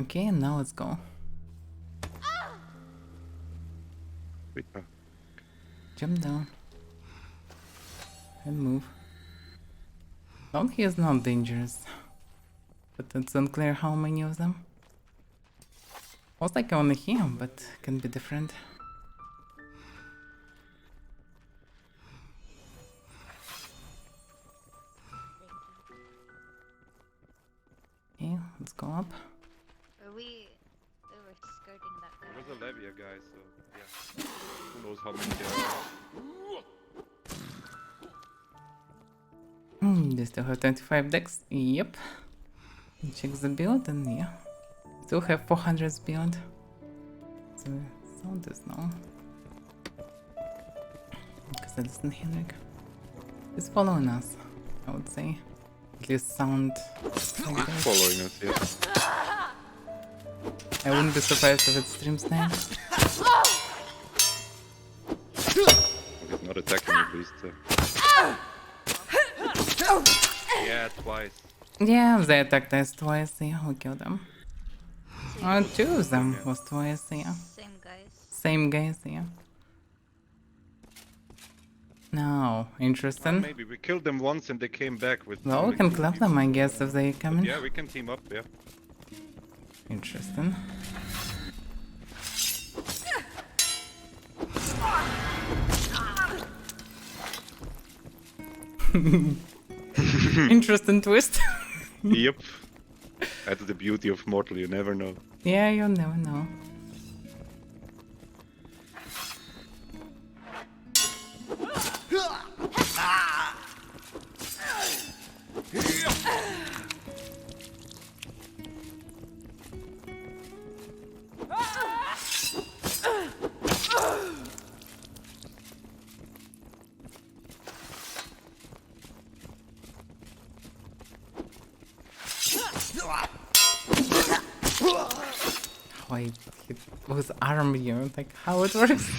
Okay, and now let's go. Wait, Jump down. And move. Down here is not dangerous. But it's unclear how many of them. Most like only here, but can be different. Okay, let's go up. We were skirting that guy. There's a Levia guy, so yeah. Who knows how many there are. They still have 25 decks. Yep. Check the build and yeah. Still have 400 build. So sound is now. Because that's not Henrik. He's following us, I would say. At least sound like that. Following us, yeah. I wouldn't be surprised if it streams now. He's not attacking at least. Yeah, twice. Yeah, they attacked us twice, yeah, we killed them. Two of them was twice, yeah. Same guys. Same guys, yeah. Now, interesting. Maybe we killed them once and they came back with. Well, we can clap them, I guess, if they come in. Yeah, we can team up. Yeah. Interesting. Interesting twist. Yep. That's the beauty of mortal. You never know. Yeah, you'll never know. Why it was arm you, like how it works?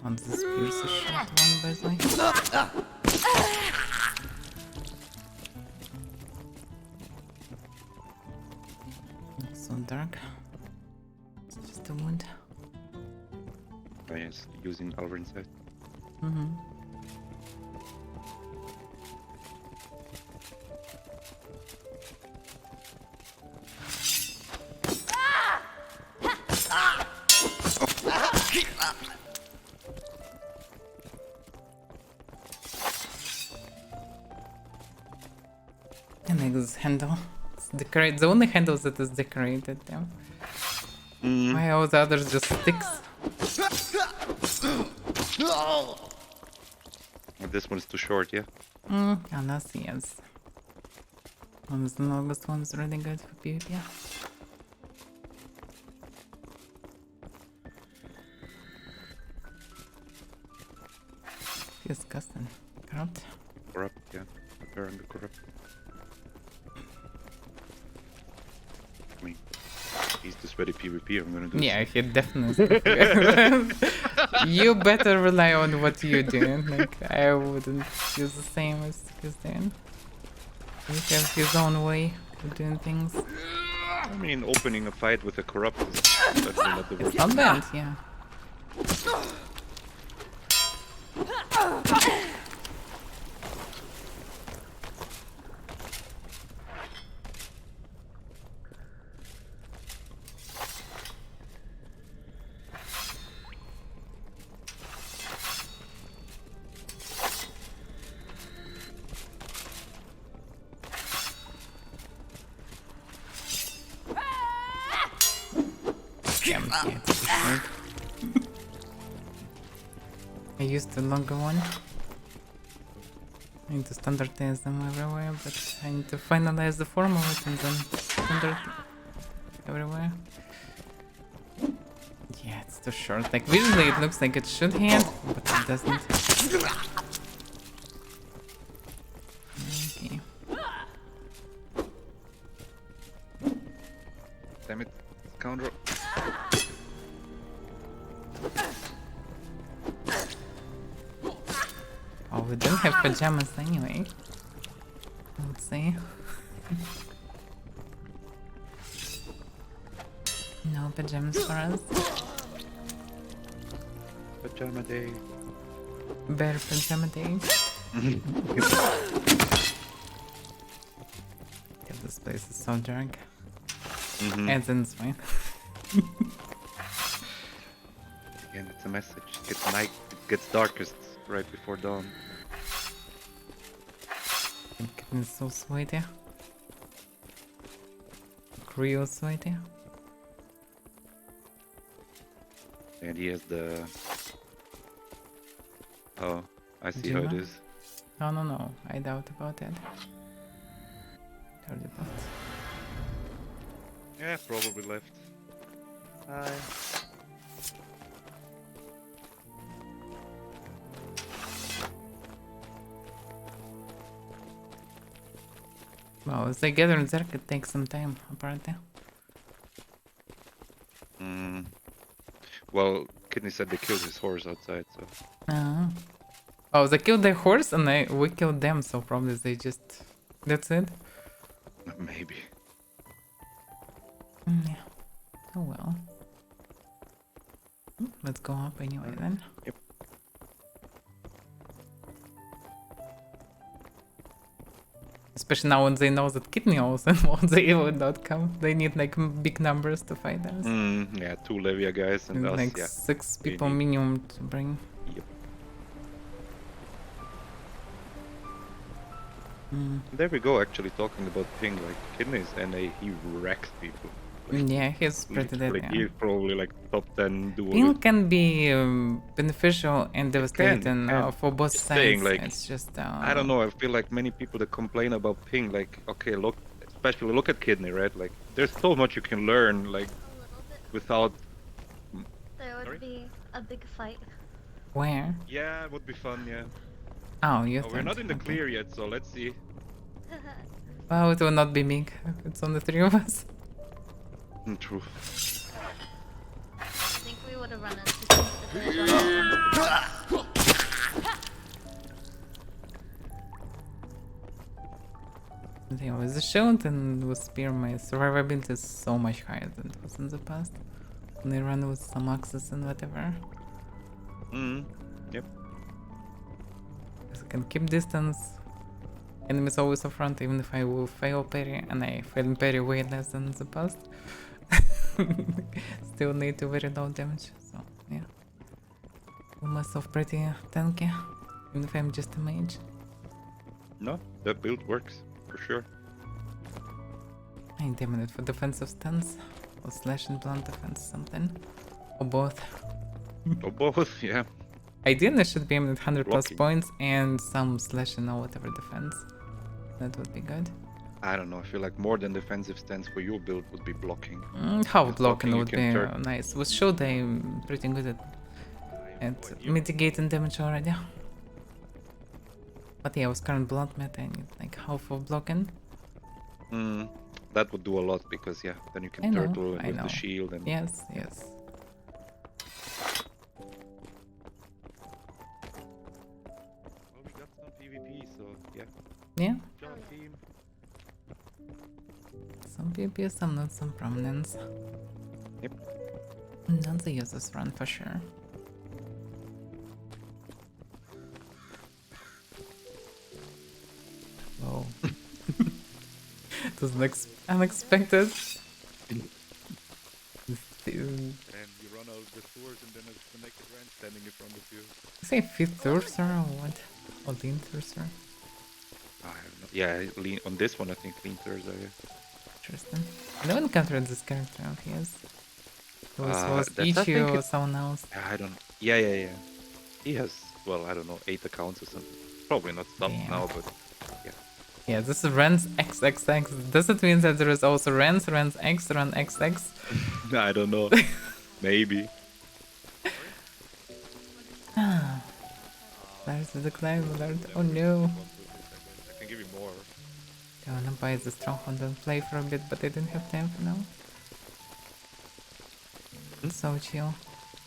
On this spears is shot one by the way. It's so dark. It's just a wound. Oh, yes, using our insight. I like this handle. It's decorate. The only handle that is decorated. Yeah. Why all the others just sticks? This one's too short, yeah? Unless yes. One is the longest one's really good for PvP. Yeah. Disgusting. Corrupt. Corrupt, yeah. Preparing the corrupt. I mean, he's the sweaty PvP, I'm gonna do Yeah, he definitely. You better rely on what you're doing. Like, I wouldn't use the same as he's doing. He has his own way of doing things. I mean, opening a fight with a corrupt is definitely not the worst. It's not bad, yeah. I used the longer one. I need to standardize them everywhere, but I need to finalize the formulas and then standard everywhere. Yeah, it's too short. Like visually it looks like it should hit, but it doesn't. Okay. Damn it, scoundrel. Oh, we don't have pajamas anyway. Let's see. No pajamas for us. Pajama day. Bear pajama day. Yeah, this place is so dark. And then it's fine. Again, it's a message. It gets darkest right before dawn. It's so sweaty. Real sweaty. And he has the... Oh, I see how it Jima? is. No. I doubt about it. Heard about. Yeah, probably left. Hi. Well, as they gather in Zerk, it takes some time, apparently. Well, Kidney said they killed his horse outside, so... Oh, they killed their horse and we killed them, so probably they just... That's it? Maybe. Yeah. Oh well. Let's go up anyway then. Yep. Especially now when they know that Kidney also they would not come. They need like big numbers to fight us. Yeah, 2 Levia guys and us, Like yeah. 6 We people need- minimum to bring. Yep. There we go, actually talking about ping, like Kidney's NA, he wrecks people. Like, Yeah, he's pretty dead. like, Yeah. he's probably like top 10 duo. Ping can be beneficial and devastating can. for both Just sides. saying, like, It's just I don't know, I feel like many people that complain about ping, like, okay, look, especially look at Kidney, right? Like, there's so much you can learn, like, without... There would Sorry? be a big fight. Where? Yeah, it would be fun, yeah. Oh, you Oh, we're not in the clear yet, so let's see. Well, it will not be big. It's only 3 of us. True. I think we would have run into some Yeah, with the shield and with spear, my survivability is so much higher than it was in the past. When I run with some axes and whatever. Yep. I can keep distance. Enemies always up front, even if I will fail parry, and I fail in parry way less than in the past. Still need to very low damage, so yeah. Feel myself pretty tanky, even if I'm just a mage. No, that build works, for sure. I damn it for defensive stance. Or slash and blunt defense, something. Or both. Or both, yeah. Ideally, I should be aiming at 100 plus Blocking. points and some slashing or whatever defense. That would be good. I don't know. I feel like more than defensive stance for your build would be blocking. Half With blocking you would can be turn. nice. With shield, I'm pretty good at mitigating damage already. But yeah, with current blunt meta, I need like half of blocking. That would do a lot because yeah, then you I can know, turtle I with know. the shield and. Yes, yes. Well, we got some PvP, so yeah. Yeah, Job team. some PvP, some not, some prominence. Yep. Not the users run for sure. Whoa. It was unexpected. And you run out of the sewers and then there's the naked ram standing in front of you. Say fifth Thurser or what? Or lean Thurser? I have no, yeah, lean on this one I think lean Thursday. Yeah. Interesting. I never encountered this character out here. It was I think Ichi or it's- someone else. I don't. Yeah. He has well, I don't know, 8 accounts or something. Probably not stopped Damn. now, but Yeah, this is Rens XXX. Does it mean that there is also Rens X, Ren XX? I don't know. Maybe. There's the decline alert. Oh no. I can give you more. I wanna buy the stronghold and play for a bit, but I didn't have time for now. It's so chill.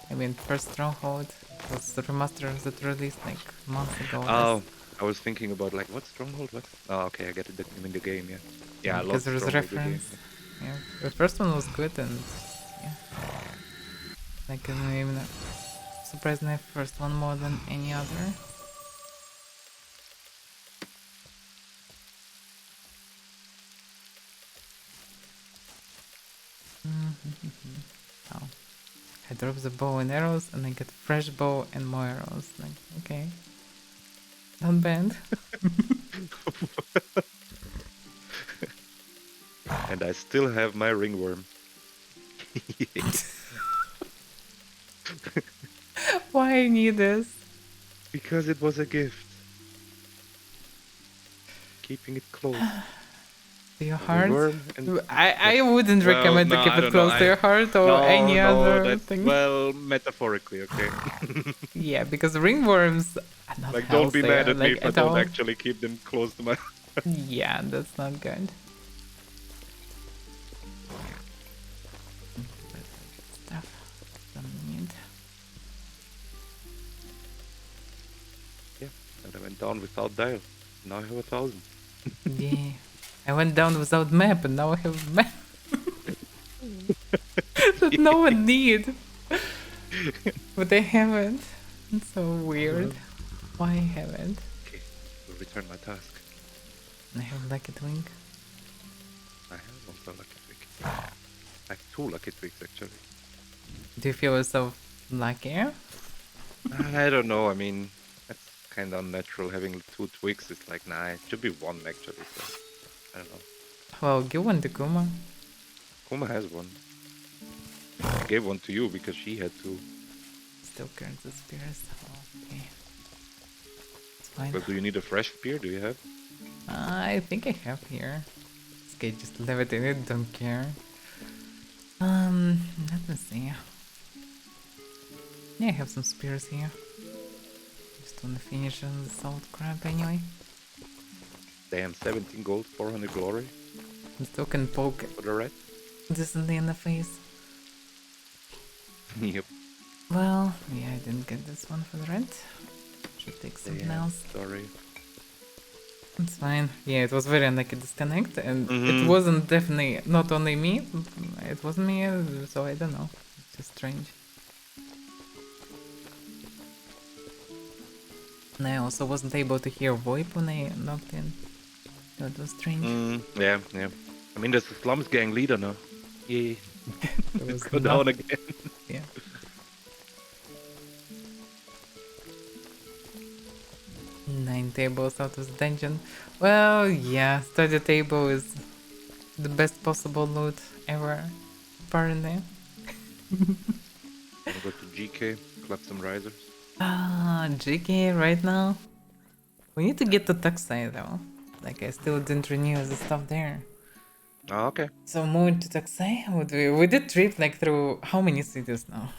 I mean, first stronghold was the remaster that released like months ago. Oh, I was thinking about like what stronghold? What? Oh, okay, I get it in the game. Yeah. Yeah, I love because there was a Stronghold, the game. reference. Yeah, the first one was good and yeah. Like I'm even surprisingly first one more than any other. Oh. I drop the bow and arrows and I get fresh bow and more arrows. Like, okay. Not bad. And I still have my ringworm. Why I need this? Because it was a gift. Keeping it close. To your heart? Ringworm and I wouldn't Well, recommend no, to keep I it don't close know. to your heart or any other that's, thing. well, metaphorically, okay. Yeah, because ringworms are not Like, don't be healthy, mad at me like, if I at don't all. actually keep them close to my. Yeah, that's not good. Stuff. Don't need. Yeah, and I went down without dial. Now I have 1,000. Yeah. I went down without map and now I have a map. That no one need. But I haven't. It's so weird. Why I haven't? Okay, will return my task. I have lucky twink. I have also lucky twig. I have 2 lucky twigs actually. Do you feel yourself lucky? I don't know. I mean, that's kind of unnatural. Having 2 twigs is like, nah, it should be 1 actually. So I don't know. Well, give one to Kuma. Kuma has 1. I gave 1 to you because she had 2. Still carries the spears. Oh, okay. It's fine. But do you need a fresh spear? Do you have? I think I have here. This guy just levitated, don't care. Let me see. Yeah, I have some spears here. Just wanna finish on the salt crab anyway. Damn, 17 gold, 400 glory I still can poke for the red. decently in the face. Yep. Well, yeah, I didn't get this one for the rent. Should take something Damn, else. sorry. It's fine. Yeah, it was very unlucky disconnect, and it Mhm. wasn't definitely not only me. It wasn't me, so I don't know. It's just strange. And I also wasn't able to hear VoIP when I knocked in. That was strange. Yeah. I mean, there's the Slums Gang leader now. Yeah. There was Go down noth- again. Yeah. Nine tables out of the dungeon. Well, yeah, study table is the best possible loot ever, apparently. Wanna go to GK, clap some risers? GK right now. We need to get to Tuxai though. Like I still didn't renew the stuff there. Oh, okay. So moving to Tuxai, we did trip like through how many cities now?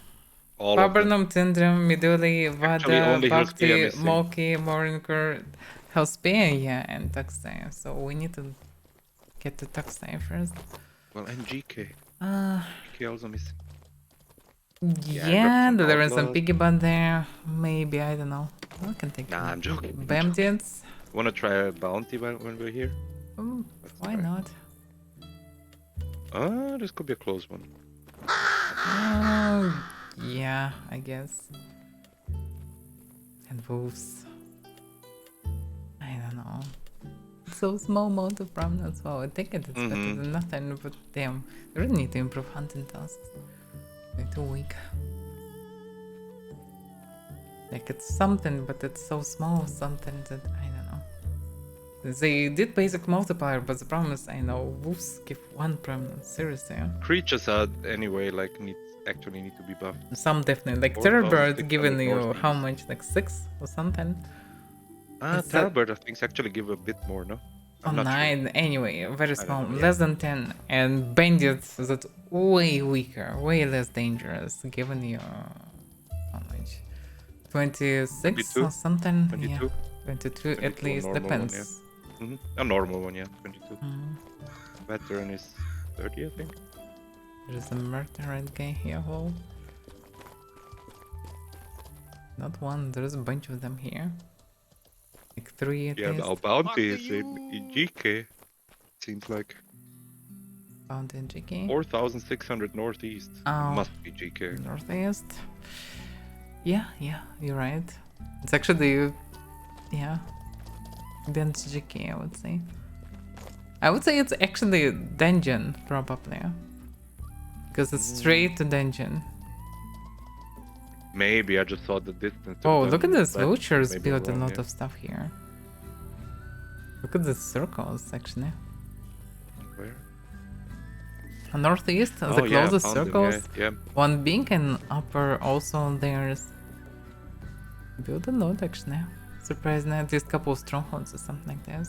All of them. Fabernum, Tindrum, Miduli, Actually, Vada, only Bhakti, Hillspea missing. Moki, Morinkur, Hellspea, yeah, and Tuxai. So we need to get to Tuxai first. Well, and GK. Uh, GK also missing. yeah, some there is some outlaws. piggy band there. Maybe, I don't know. I can take Nah, I'm joking. Bandits. Wanna try a bounty when we're here? Oh, why try. not? This could be a close one. Yeah, I guess. And wolves. I don't know. So small amount of prominence. Well, I think it's better than nothing, but damn, I really need to improve hunting tasks. They're too weak. Like it's something, but it's so small something that I don't know. They did basic multiplier, but the problem is I know wolves give 1 prominence. Seriously. Creatures are anyway like actually need to be buffed. Some definitely. Like 4,600 Terrorbird giving you northeast. how much? Like 6 or something? Is that- Terrorbird I think actually give a bit more, no? Or I'm not sure. 9, anyway, very don't small, know, yeah. less than 10. And bandits that way weaker, way less dangerous, giving you how much? 26 22? or something? 22? Yeah, 22 at 22, least, normal one, depends. A normal one, yeah, 22. Mhm. Veteran is 30, I think. There's a murderer guy here, hole. Not one, there's a bunch of them here. Like 3 at Yeah, least. our bounty is in GK. Seems like Found in GK. 4,600 northeast. Oh. Must be GK. Northeast. Yeah, you're right. It's actually, yeah, dense GK, I would say. I would say it's actually dungeon, probably. Because it's straight to dungeon. Maybe I just saw the distance. to Oh, the look at dungeon, this. but Vultures maybe built a wrong, lot yeah. of stuff here. Look at the circles, actually. Where? Northeast, the Oh, yeah, I closest found them, circles. yeah. One being and upper also there's build a lot actually. Surprisingly, at least couple of strongholds or something like this.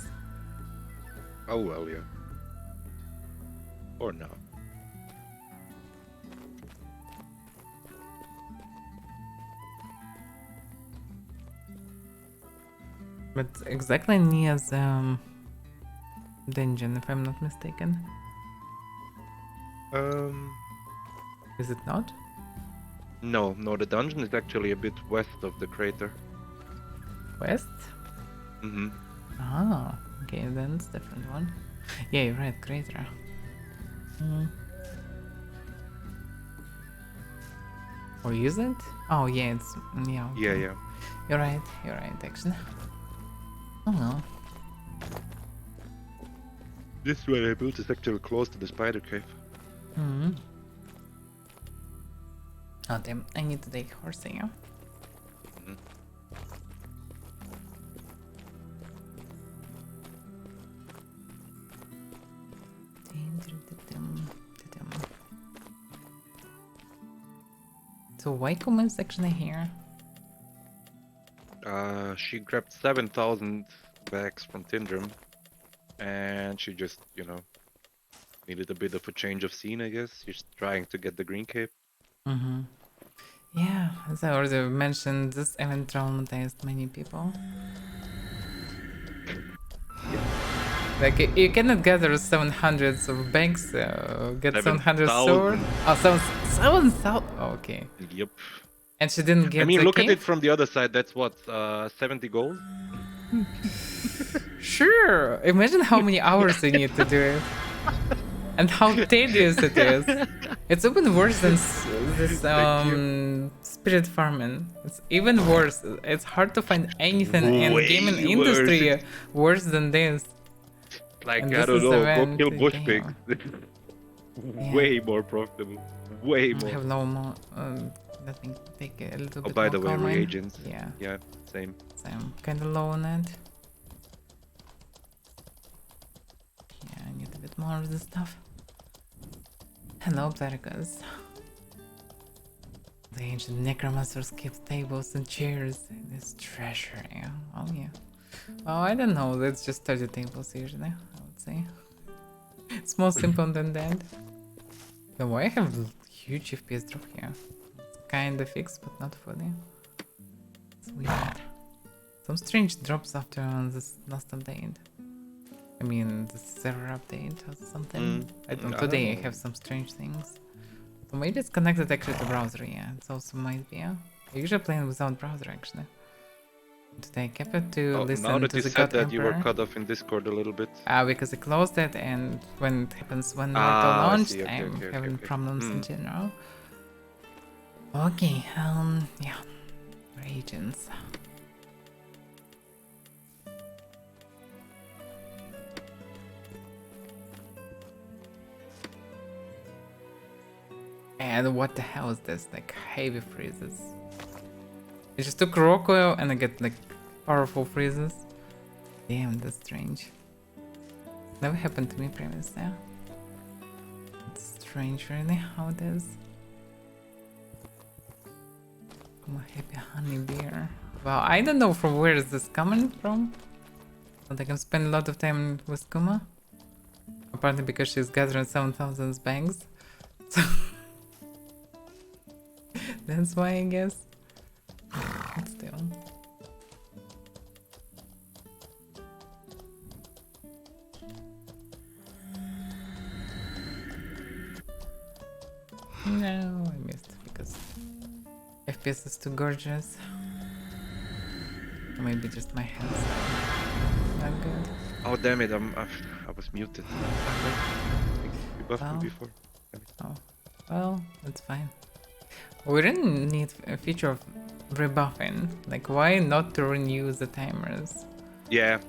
Oh well, yeah. Or no. But exactly near the dungeon, if I'm not mistaken. Is it not? No, the dungeon is actually a bit west of the crater. West? Mm-hmm. Ah, okay, then it's different one. Yeah, you're right, crater. Or use it? Oh yeah, it's yeah. Okay. Yeah. You're right, actually. Oh no. This one I built is actually close to the spider cave. Hmm. Oh damn, I need to take horse here. So Wycombe is actually here. She grabbed 7,000 bags from Tindrum, and she just, needed a bit of a change of scene, I guess. She's trying to get the green cape. Mm-hmm. Yeah, as I already mentioned, this event traumatized many people. Like, you cannot gather 700s of bags, get 700 sword. 7,000. Oh, 7,000? Okay. Yep. And she didn't get I mean, the look at cape? it from the other side. That's what, 70 gold? Sure! Imagine how many hours you need to do it. And how tedious it is. It's even worse than this spirit farming. It's even worse. It's hard to find anything in Way gaming worse. industry worse than this. Like, And I this don't is know, go event, kill bush damn. pigs. Yeah. Way more profitable. Way I more. have no more. Let me take a little Oh, bit by more the way, common. reagents. Yeah, Yeah, same. so I'm kind of low on it. Yeah, I need a bit more. more of this stuff. Hello, Pericles. The ancient necromancers kept tables and chairs in this treasury. Oh yeah. Well, I don't know. That's just study tables usually, I would say. It's more simple than that. Though I have huge FPS drop here. It's kinda fixed, but not fully. It's weird. Some strange drops after this last update. I mean, the server update or something. I don't know. Today I have some strange things. So maybe it's connected actually to browser, yeah. It also might be, yeah. I usually play without browser actually. Today I kept it to listen now that to you the said God that, you were Emperor. cut off in Discord a little bit. Because I closed it, and when it happens when Naruto I launched, see. Okay, I'm okay, having okay. problems in general. Okay, yeah. Regions. And what the hell is this? Like heavy freezes. I just took rock oil and I get like powerful freezes. Damn, that's strange. Never happened to me previously. It's strange really how it is. I'm a happy honey beer. Well, I don't know from where is this coming from. But I can spend a lot of time with Kuma. Apparently because she's gathering 7,000 banks. So that's why I guess. But still. No, I missed because FPS is too gorgeous. Or maybe just my hands are not good. Oh damn it! I was muted. You buffed me before. Oh, well, that's fine. We didn't need a feature of rebuffing. Like, why not to renew the timers? Yeah.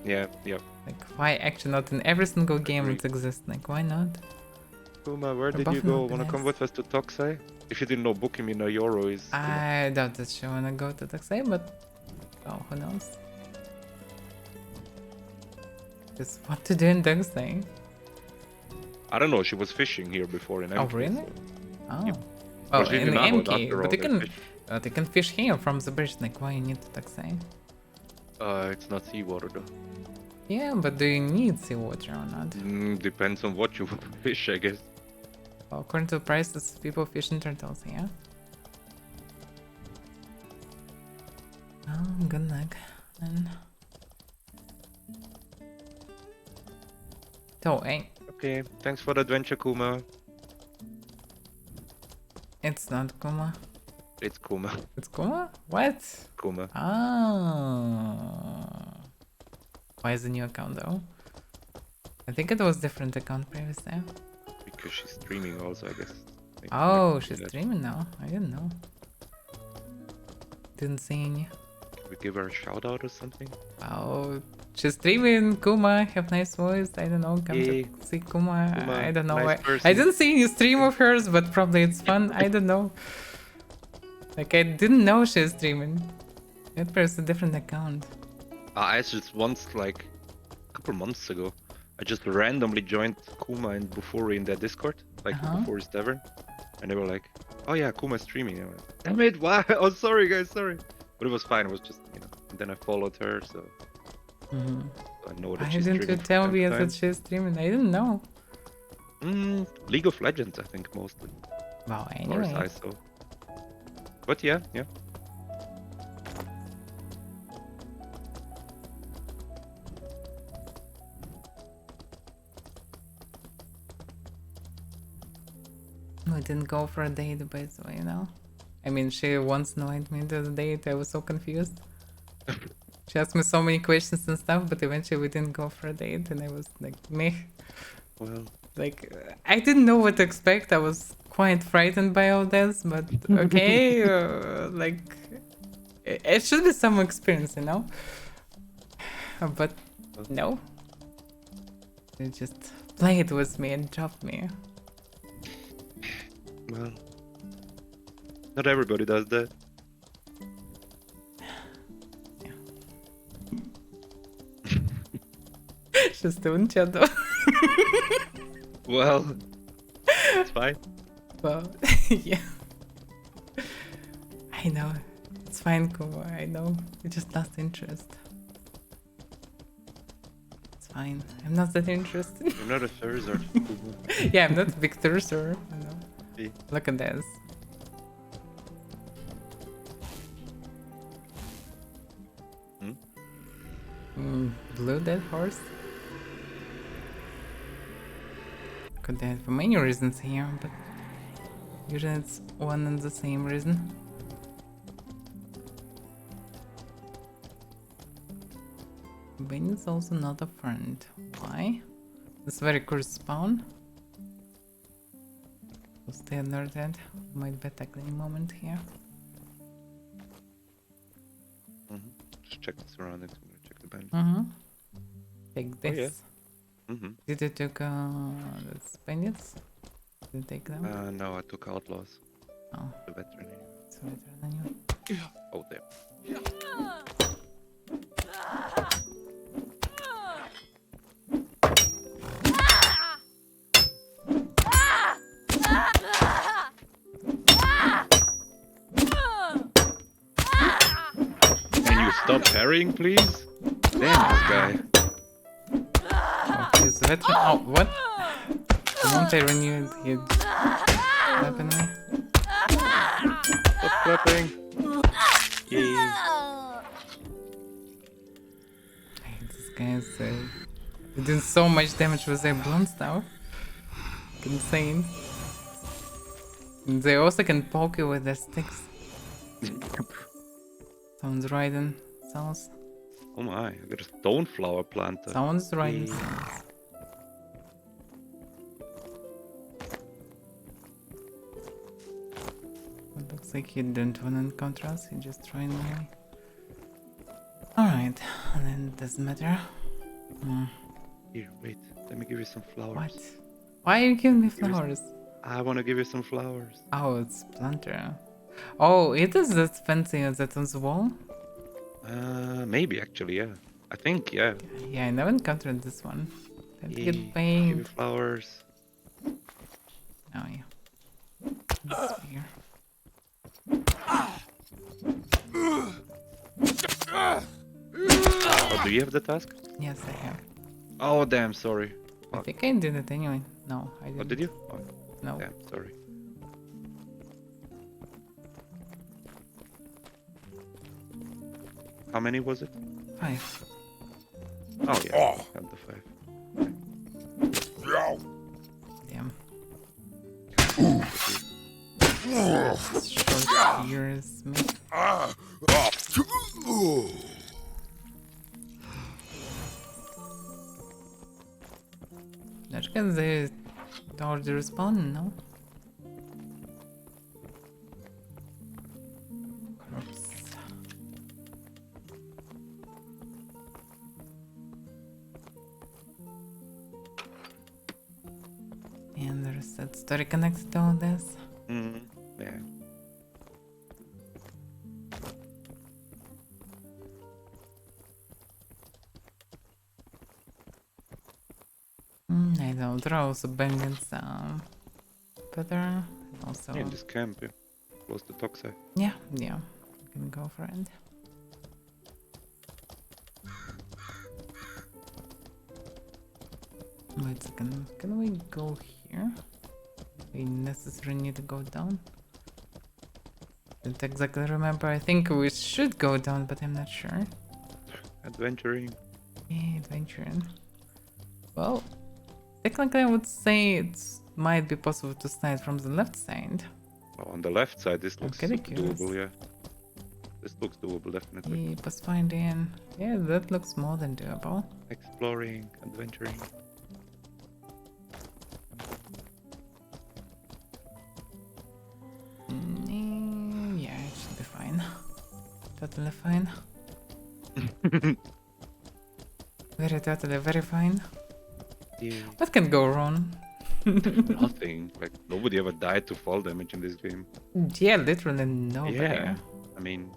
Like, why actually not in every single game it exists? Like, why not? Kuma, where did you Rebuffing go? would be Wanna come nice. with us to Toxai? If you didn't know, booking in a euro is. I doubt that she wanna go to Taxai, but oh, who knows? Just what to do in Taxai? I don't know. She was fishing here before in MK. Oh, really? So. Oh. Yep. Well, she's in in Nave, MK, after but all, you they can, fish. they can fish here from the bridge. Like, why you need to Taxai? It's not seawater though. Yeah, but do you need seawater or not? Depends on what you fish, I guess. Well, according to the prices, people fish in turtles, yeah? Oh, good luck, then. So, hey, Okay, thanks for the adventure, Kuma. it's not Kuma. It's Kuma. It's Kuma? What? Kuma. Ah. Why is the new account though? I think it was different account previously. Because she's streaming also, I guess. Maybe Oh, connected to she's that. streaming now. I didn't know. Didn't see any. Can we give her a shout out or something? Oh, she's streaming. Kuma, have nice voice. I don't know. Come Hey. to see Kuma. Kuma, I don't know. nice I person. didn't see any stream of hers, but probably it's fun. I don't know. Like, I didn't know she's streaming. That was a different account. I just once, like, a couple months ago, I just randomly joined Kuma and Bufori in their Discord, like Bufori's Tavern, and they were like, "Oh yeah, Kuma's streaming." I went, "Damn it, why?" Oh, sorry guys, sorry. But it was fine. It was just, you know. And then I followed her, so I know that Why she's didn't you streaming. tell from me time to that she's streaming? I didn't know. time. League of Legends, I think mostly. Well, Or anyway. I saw. But yeah. We didn't go for a date, by the way, you know? I mean, she once invited me to the date. I was so confused. She asked me so many questions and stuff, but eventually we didn't go for a date, and I was like, meh. Well, Like, I didn't know what to expect. I was quite frightened by all this, but okay, like, it should be some experience, you know? But no. They just played with me and dropped me. well, not everybody does that. She's still in chat though. Well, it's fine. Well, yeah. I know. It's fine, Kumo. I know. We just lost interest. It's fine. I'm not that interested. You're not a Charizard. Yeah, I'm not a big thirster. You know. See? Look at this. Blue dead horse. Could have for many reasons here, but usually it's one and the same reason. Ben is also not a friend. Why? It's very cool spawn. So stay under that. Might be attacked any moment here. Just check the surroundings. I'm gonna check the band. Take this. Did you take the bandits? Did you take them? No, I took outlaws. Oh. The veteran. It's better than you. Oh, there. Can you stop parrying, please? Damn, this guy. Oh, he's a veteran. Oh, what? The moment I renewed, he'd weapon me. Stop clapping. Yay. This guy is doing so much damage with their blunts now. Insane. And they also can poke you with their sticks. Someone's riding cells. Oh my, I got a stone flower planter. Someone's riding cells. It looks like he didn't want to encounter us, he just trying away. Alright, and then it doesn't matter. Here, wait, let me give you some flowers. What? Why are you giving me flowers? I want to give you some flowers. Oh, it's planter. Oh, it is that fancy as that on the wall? Maybe actually, yeah. I think, yeah. Yeah, I never encountered this one. Let's Yay, get give you paid. flowers. Oh, yeah. That's here. Oh, do you have the task? Yes, I have. Oh, damn, sorry. I think I did it anyway. No, I didn't. Oh, did you? Oh, No. damn, sorry. How many was it? 5. Oh, yeah. Got the 5. Damn. Short ears, me. That's because they already respawn, no? Corpse. And there's that story connected to all this. Yeah. I know, there are also bandits better. Also, In this camp, yeah. Close to Toxa. yeah, you can go for it. Wait a second, can we go here? We necessarily need to go down. Don't exactly remember. I think we should go down, but I'm not sure. Adventuring. Yeah, adventuring. Well, technically I would say it might be possible to snipe from the left side. Oh, on the left side, this looks kinda curious. doable, yeah. This looks doable, definitely. Yeah, pathfinding. Yeah, that looks more than doable. Exploring, adventuring. Yeah, it should be fine. Totally fine. Very fine. Yeah. What can go wrong? Nothing. Like, nobody ever died to fall damage in this game. Yeah, literally nobody. Yeah. I mean,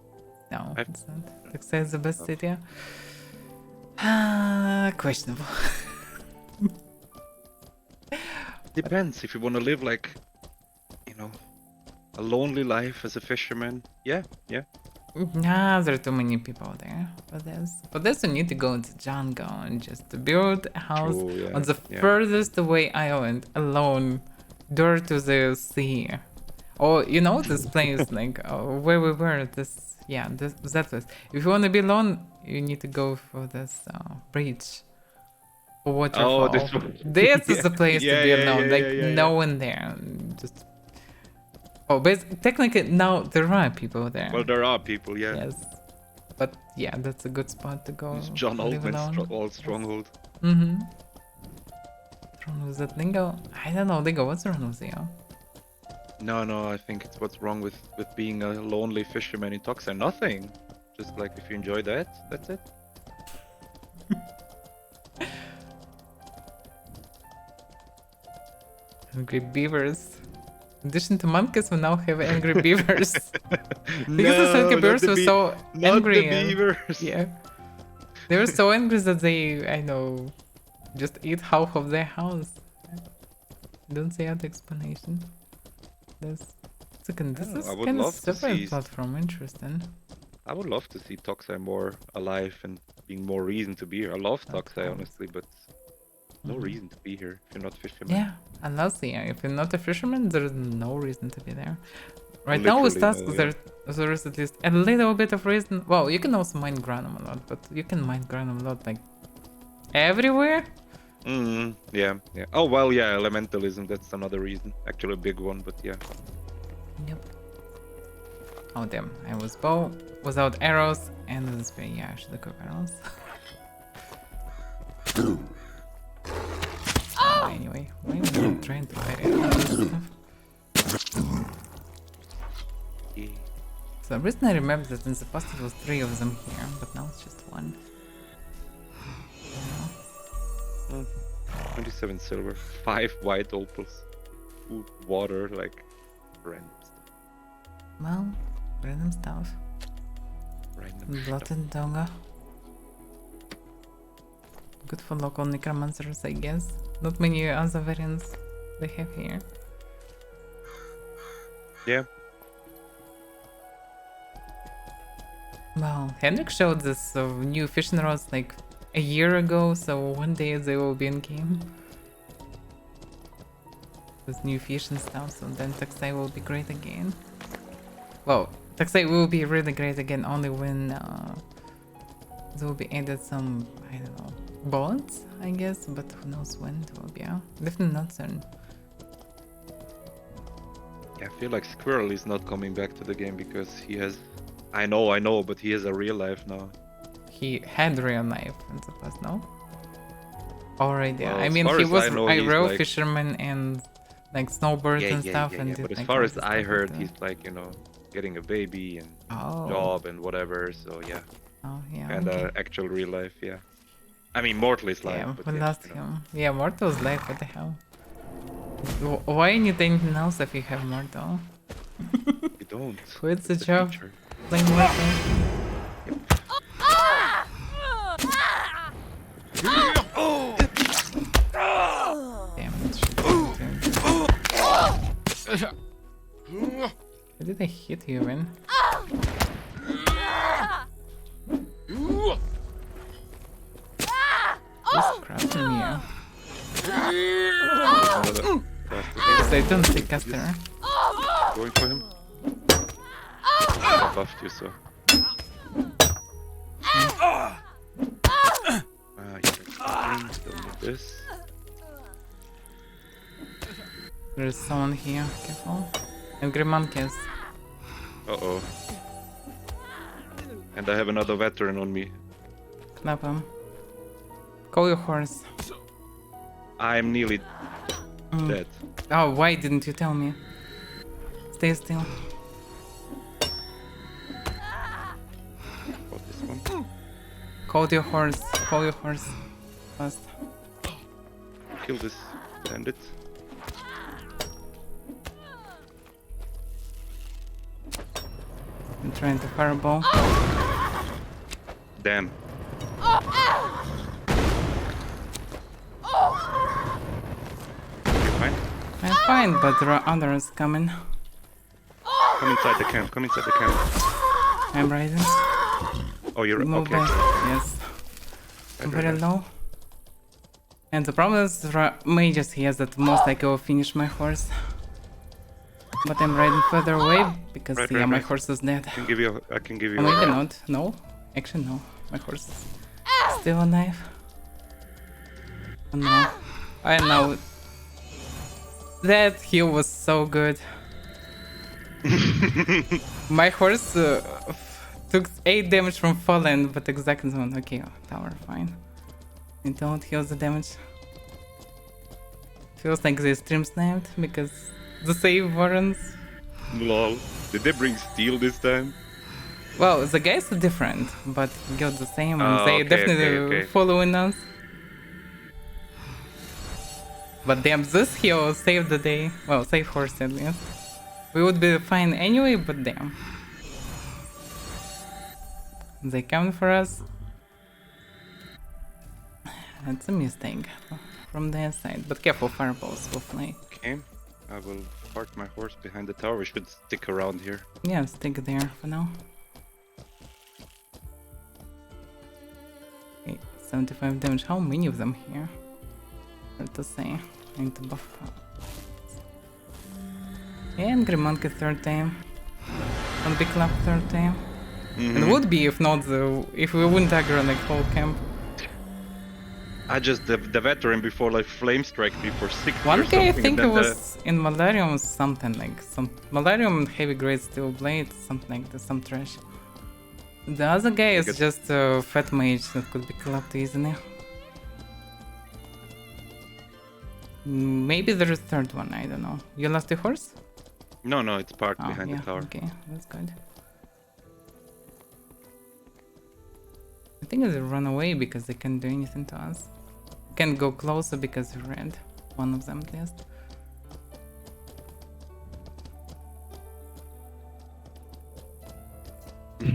No, I've- it's not. Texas is the best city. Questionable. Depends if you want to live like, you know, a lonely life as a fisherman. Yeah. Nah, there are too many people there for this. For this, you need to go into jungle and just build a house True, yeah, on the yeah. furthest away island, alone, door to the sea. Or you know this place, like where we were. That place. If you want to be alone, you need to go for this bridge. Waterfall. Oh, this one. This is the place to be alone. No yeah. one there. Just. Oh, but technically now there are people there. Well, there are people, yeah. Yes. But yeah, that's a good spot to go. It's John live Altman's alone. old stronghold. Mm-hmm. What's wrong with that lingo? I don't know, lingo. What's wrong with you? No, I think it's what's wrong with being a lonely fisherman in Toxa. Nothing. Just like if you enjoy that, that's it. Angry beavers. In addition to monkeys, we now have angry beavers. Because the angry beavers were so angry. Not the beavers. Yeah. They were so angry that they, I know, just ate half of their house. Don't see other explanation. This is kind of separate platform. Interesting. I would love to see Toxai more alive and being more reason to be here. I love Toxai, honestly, but no reason to be here if you're not fisherman. Yeah, unless if you're not a fisherman, there's no reason to be there. Right now with tasks, there is at least a little bit of reason. Well, you can also mine granum a lot, but you can mine granum a lot like everywhere. Yeah. Oh well, yeah, elementalism. That's another reason. Actually, a big one, but yeah. Yep. Oh damn! I was bow without arrows, and this way, yeah, I should have cooked arrows. Anyway, why am I trying to fight it? Yeah. So the reason I remember that in the past it was 3 of them here, but now it's just 1. 27 silver, 5 white opals, food, water, like random stuff. Well, random stuff. Random Blood stuff. and Donga. Good for local necromancers, I guess. Not many other variants they have here. Yeah. Well, Henrik showed this new fishing rods like a year ago, so one day they will be in game. With new fish and stuff, so then Taxai will be great again. Well, Taxai will be really great again only when there will be added some, I don't know, bonds, I guess, but who knows when it will be out. Definitely not soon. Yeah, I feel like Squirrel is not coming back to the game because he has... I know, but he has a real life now. He had real life in the past, no? Already, Well, I mean, as he far was as I know, a he's real like... fisherman and like snowbirds and stuff. And But did, as like, far all as this I stuff heard, with he's like, you know, getting a baby and Oh. job and whatever, so yeah. Oh, yeah. And okay. actual real life, yeah. I mean, Mortal is life. Yeah, but we yeah, lost you know. him. Yeah, Mortal's life, what the hell? Why need anything else if you have Mortal? You don't. Quit the It's a job. feature. Play Mortal. Damn it. Why did I hit you, man? Who's crafting me? Because I don't see caster. Going for him. I buffed you, so. Don't need this. There's someone here, careful. Angry monkeys. Uh-oh. And I have another veteran on me. Clap him. Call your horse. I'm nearly dead. Oh, why didn't you tell me? Stay still. Got this one. Call your horse. Call your horse. Fast. Kill this bandit. I'm trying to fireball. Damn. You fine? fine, but there are others coming. Come inside the camp. Come inside the camp. I'm rising. Oh, you're Move okay. back. Yes. I'm very low. And the problem is there are mages here that most likely will finish my horse. But I'm riding further away because my horse is dead. I can give you. Or maybe not. No. Actually no. My horse is still alive. Oh no. I know. That heal was so good. My horse took 8 damage from fallen, but exact zone. Okay, tower, fine. I don't heal the damage. Feels like the stream sniped because the save warrants. Lol. Did they bring steel this time? Well, the guys are different, but got the same, and they definitely following us. But damn, this heal saved the day. Well, save horse at least. We would be fine anyway, but damn. They come for us. That's a mistake from their side. But careful, fireballs will fly. Okay. I will park my horse behind the tower. We should stick around here. Yeah, stick there for now. Okay, 75 damage. How many of them here? Hard to say. I need to buff up. And Grey Monkey third time. On Big Club third time. It would be if not if we wouldn't aggro like whole camp. I just the veteran before like flame strike me for 6 One guy I think it was in Malarium something like some Malarium heavy grade steel blade, something like this, some trash. The other guy is just a fat mage that could be clubbed easily. Maybe there is a third one, I don't know. You lost your horse? No, it's parked behind the tower. Okay, that's good. I think they run away because they can't do anything to us. Can't go closer because they're red. One of them at least.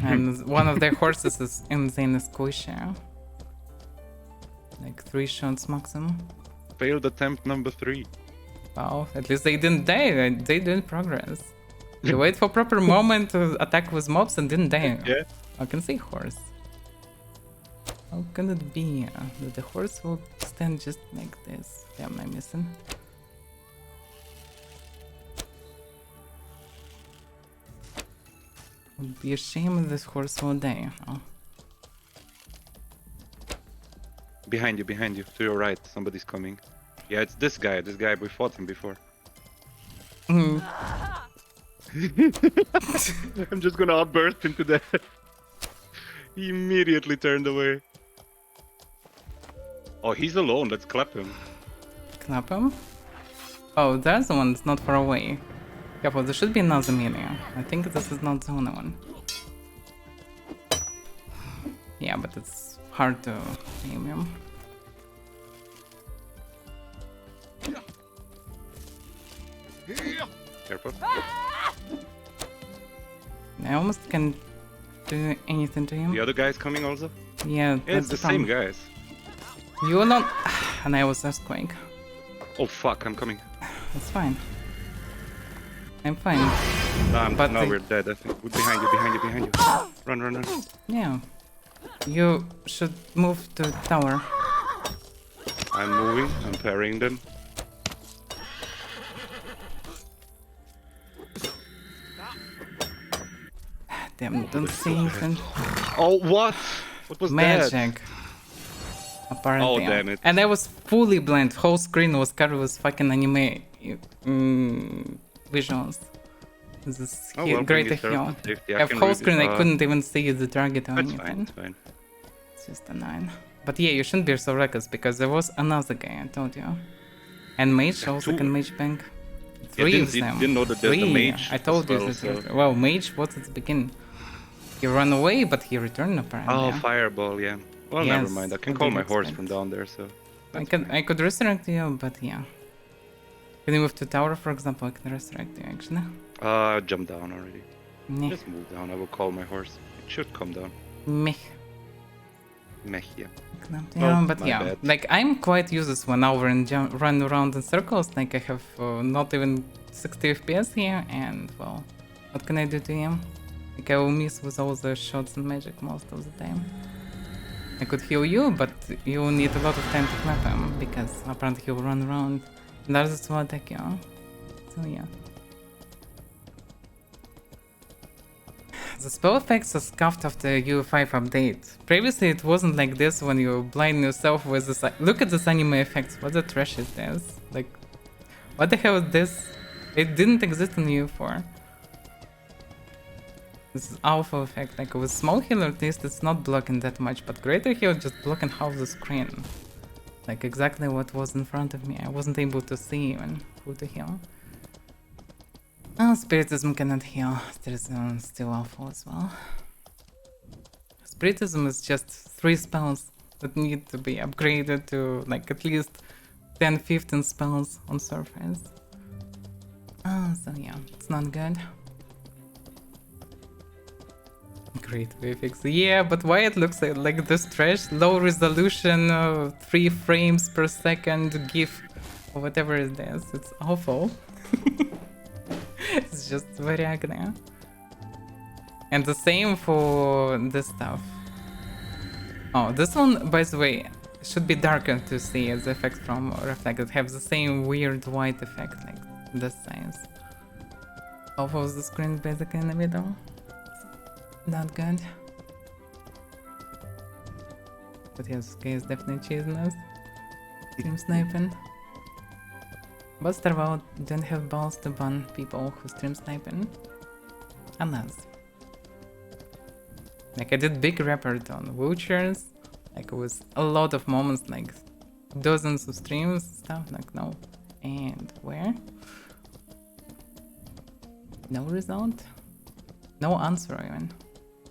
And one of their horses is insane squishy. Like 3 shots maximum. Failed attempt number 3. Wow, at least they didn't die. They did progress. They wait for proper moment to attack with mobs and didn't die. Yeah. I can see horse. How can it be that the horse will stand just like this? Damn, I'm missing. Would be a shame if this horse will die. Oh. Behind you, to your right, somebody's coming. Yeah, it's this guy, we fought him before. I'm just gonna outburst into that. He immediately turned away. Oh, he's alone, let's clap him. Clap him? Oh, there's the one that's not far away. Careful, there should be another melee. I think this is not the only one. Yeah, but it's hard to aim him. Careful. I almost can't do anything to him. The other guy's coming also? Yeah, it's the same guys. You are not... And I was earthquake. Oh fuck, I'm coming. That's fine. I'm fine. But no, we're dead, I think. Behind you. Run. Yeah. You should move to tower. I'm moving, I'm parrying them. Damn, don't see anything. Oh, what? What was that? Magic. Apparently. Oh, damn it. And I was fully blind. Whole screen was covered with fucking anime visuals. This is great to heal. I have whole screen, I couldn't even see the target or anything. It's fine. It's just a 9. But yeah, you shouldn't be so reckless because there was another guy, I told you. And mage also can mage bank. 3 of them. Didn't know that there's a mage. I told you this. Well, mage was at the beginning. He ran away, but he returned apparently. Oh, fireball, yeah. Well, yes, never mind. I can call my horse from down there, so. I could resurrect you, but yeah. Can you move to tower, for example? I can resurrect you actually. Jump down already. Meh. Just move down. I will call my horse. It should come down. Meh. Mechia. Yeah, Oh, but my yeah, bad. like I'm quite useless when over and run around in circles. Like I have not even 60 FPS here, and well, what can I do to him? Like I will miss with all the shots and magic most of the time. I could heal you, but you will need a lot of time to clap him because apparently he will run around and others will attack you. So yeah. The spell effects are scuffed after UE5 update. Previously it wasn't like this when you blind yourself with this. Look at this anime effects. What the trash is this? Like, what the hell is this? It didn't exist in UE4. This is alpha effect. Like with small heal at least it's not blocking that much, but greater heal just blocking half the screen. Like exactly what was in front of me. I wasn't able to see even who to heal. Oh, Spiritism cannot heal. There's still awful as well. Spiritism is just 3 spells that need to be upgraded to like at least 10-15 spells on surface. Oh, so yeah, it's not good. Great VFX. Yeah, but why it looks like this trash? Low resolution, 3 frames per second GIF, or whatever it is. It's awful. It's just very ugly. And the same for this stuff. Oh, this one, by the way, should be darker to see as the effect from Reflect. It has the same weird white effect, like this size. Half of the screen basically in the middle. Not good. But yes, guys definitely chasing us. Team sniping. But Starval don't have balls to ban people who stream sniping. Unless. Like I did big report on wheelchairs. Like it was a lot of moments, like dozens of streams, stuff, like no. And where? No result? No answer even.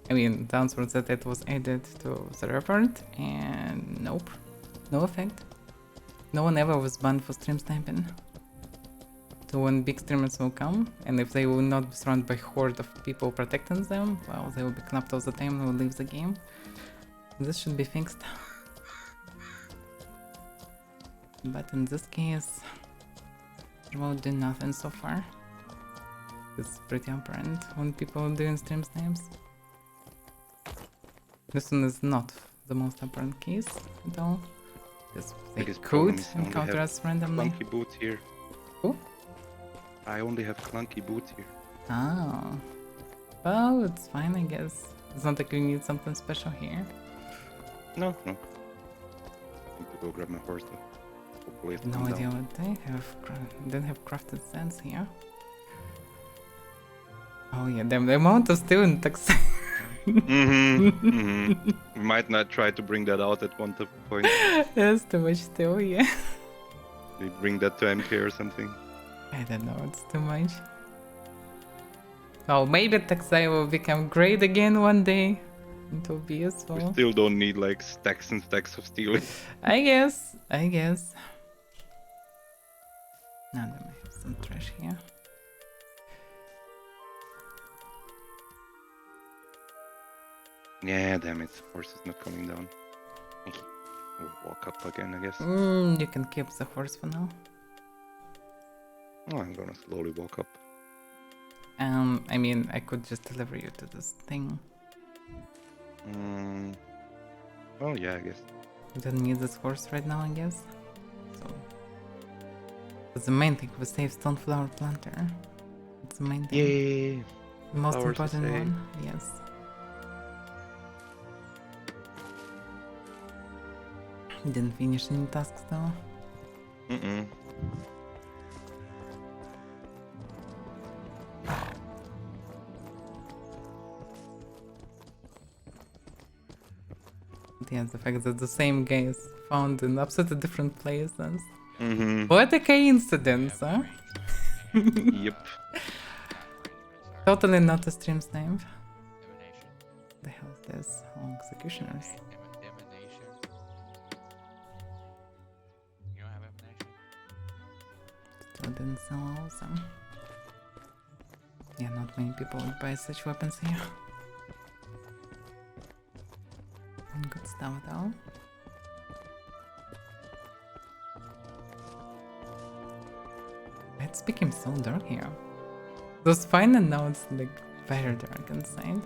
I mean, the answer was that it was added to the report, and nope, no effect. No one ever was banned for stream sniping. So when big streamers will come, and if they will not be surrounded by a horde of people protecting them, well, they will be clapped all the time and will leave the game. This should be fixed. But in this case, it won't do nothing so far. It's pretty apparent when people are doing stream snipes. This one is not the most apparent case at all. Because they could encounter us randomly. Clunky boot here. Who? I only have clunky boot here. Oh. Well, it's fine, I guess. It's not like you need something special here. No. Need to go grab my horse though. Hopefully it No comes idea out. what they have. Don't have crafted sands here. Oh yeah, damn, the amount of student tax. We might not try to bring that out at one point. That's too much still, yeah. We bring that to MK or something. I don't know, it's too much. Oh, maybe Taxai will become great again one day. It will be useful. We still don't need like stacks and stacks of steel. I guess. Now let me have some trash here. Yeah, damn it. Horse is not coming down. We'll walk up again, I guess. You can keep the horse for now. Oh, I'm gonna slowly walk up. I mean, I could just deliver you to this thing. Oh yeah, I guess. You don't need this horse right now, I guess. So, that's the main thing. We save Stoneflower Planter. It's the main thing. Yay! The most Flowers to important save. one. Yes. Didn't finish any tasks though. Yeah, the fact that the same guy is found in absolutely different places. What a coincidence, huh? Yep. Totally not a stream's name. The hell is this? Oh, executioners. Still didn't sell awesome. Yeah, not many people would buy such weapons here. Good stuff though. It's became so dark here. Those fine and now it's like very dark inside.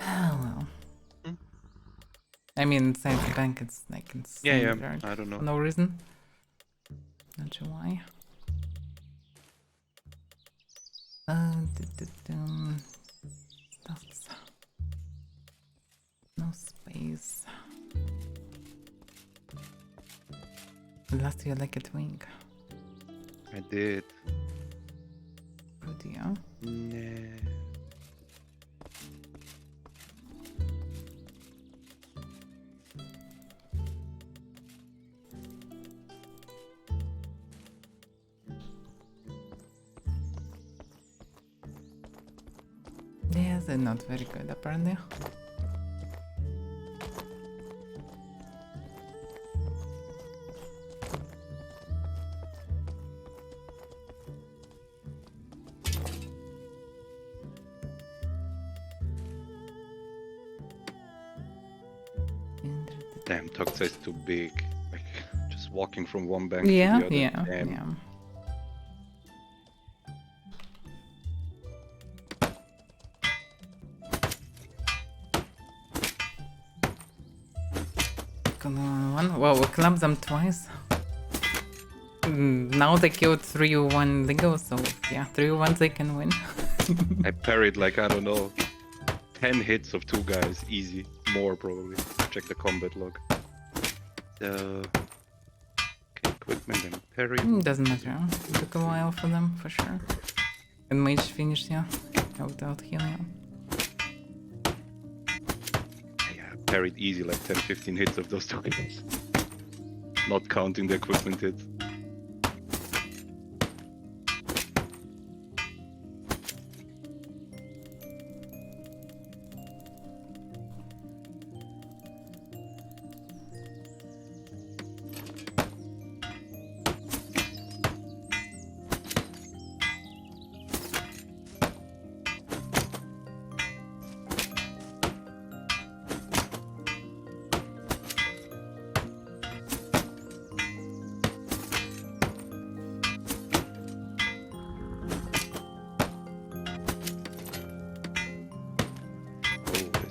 Oh well. I mean, inside the bank it's like insane dark. I don't know. For no reason. Not sure why. Stuffs. No space. Last year like a twink. I did. Good deal. Nah. Yeah, they're not very good apparently. Damn, Tokta is too big. Like, just walking from one bank Yeah, to the other. yeah, Damn. yeah. One. Well, we clamped them twice. Now they killed 3-1 Lego, so yeah, 3-1 they can win. I parried like, I don't know, 10 hits of 2 guys, easy. More probably. Check the combat log. So, okay, equipment and parry. Doesn't matter. Took a while for them, for sure. And mage finished, yeah, without healing. Yeah, parried easy like 10-15 hits of those 2 guys. Not counting the equipment hits.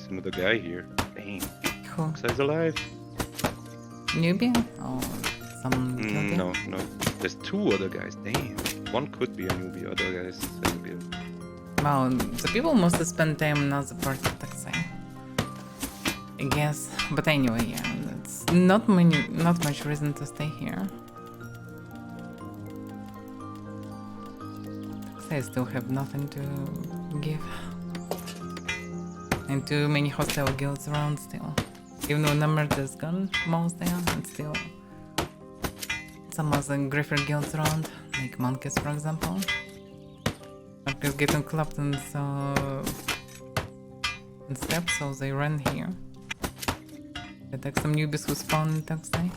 Another guy here. Dang. Cool. Guy's alive. Newbie? Oh, someone killed him? No, no. There's 2 other guys. Damn. One could be a newbie, other guys. Well, the people mostly spend time in other part of Taxi. I guess. But anyway, yeah, that's not much reason to stay here. I still have nothing to give. And too many hostile guilds around still. Even though Numbered is gone most there, and still some other griffer guilds around, like monkeys for example. Monkeys getting clapped in steps, so they run here. Attack some newbies who spawn in Taxi.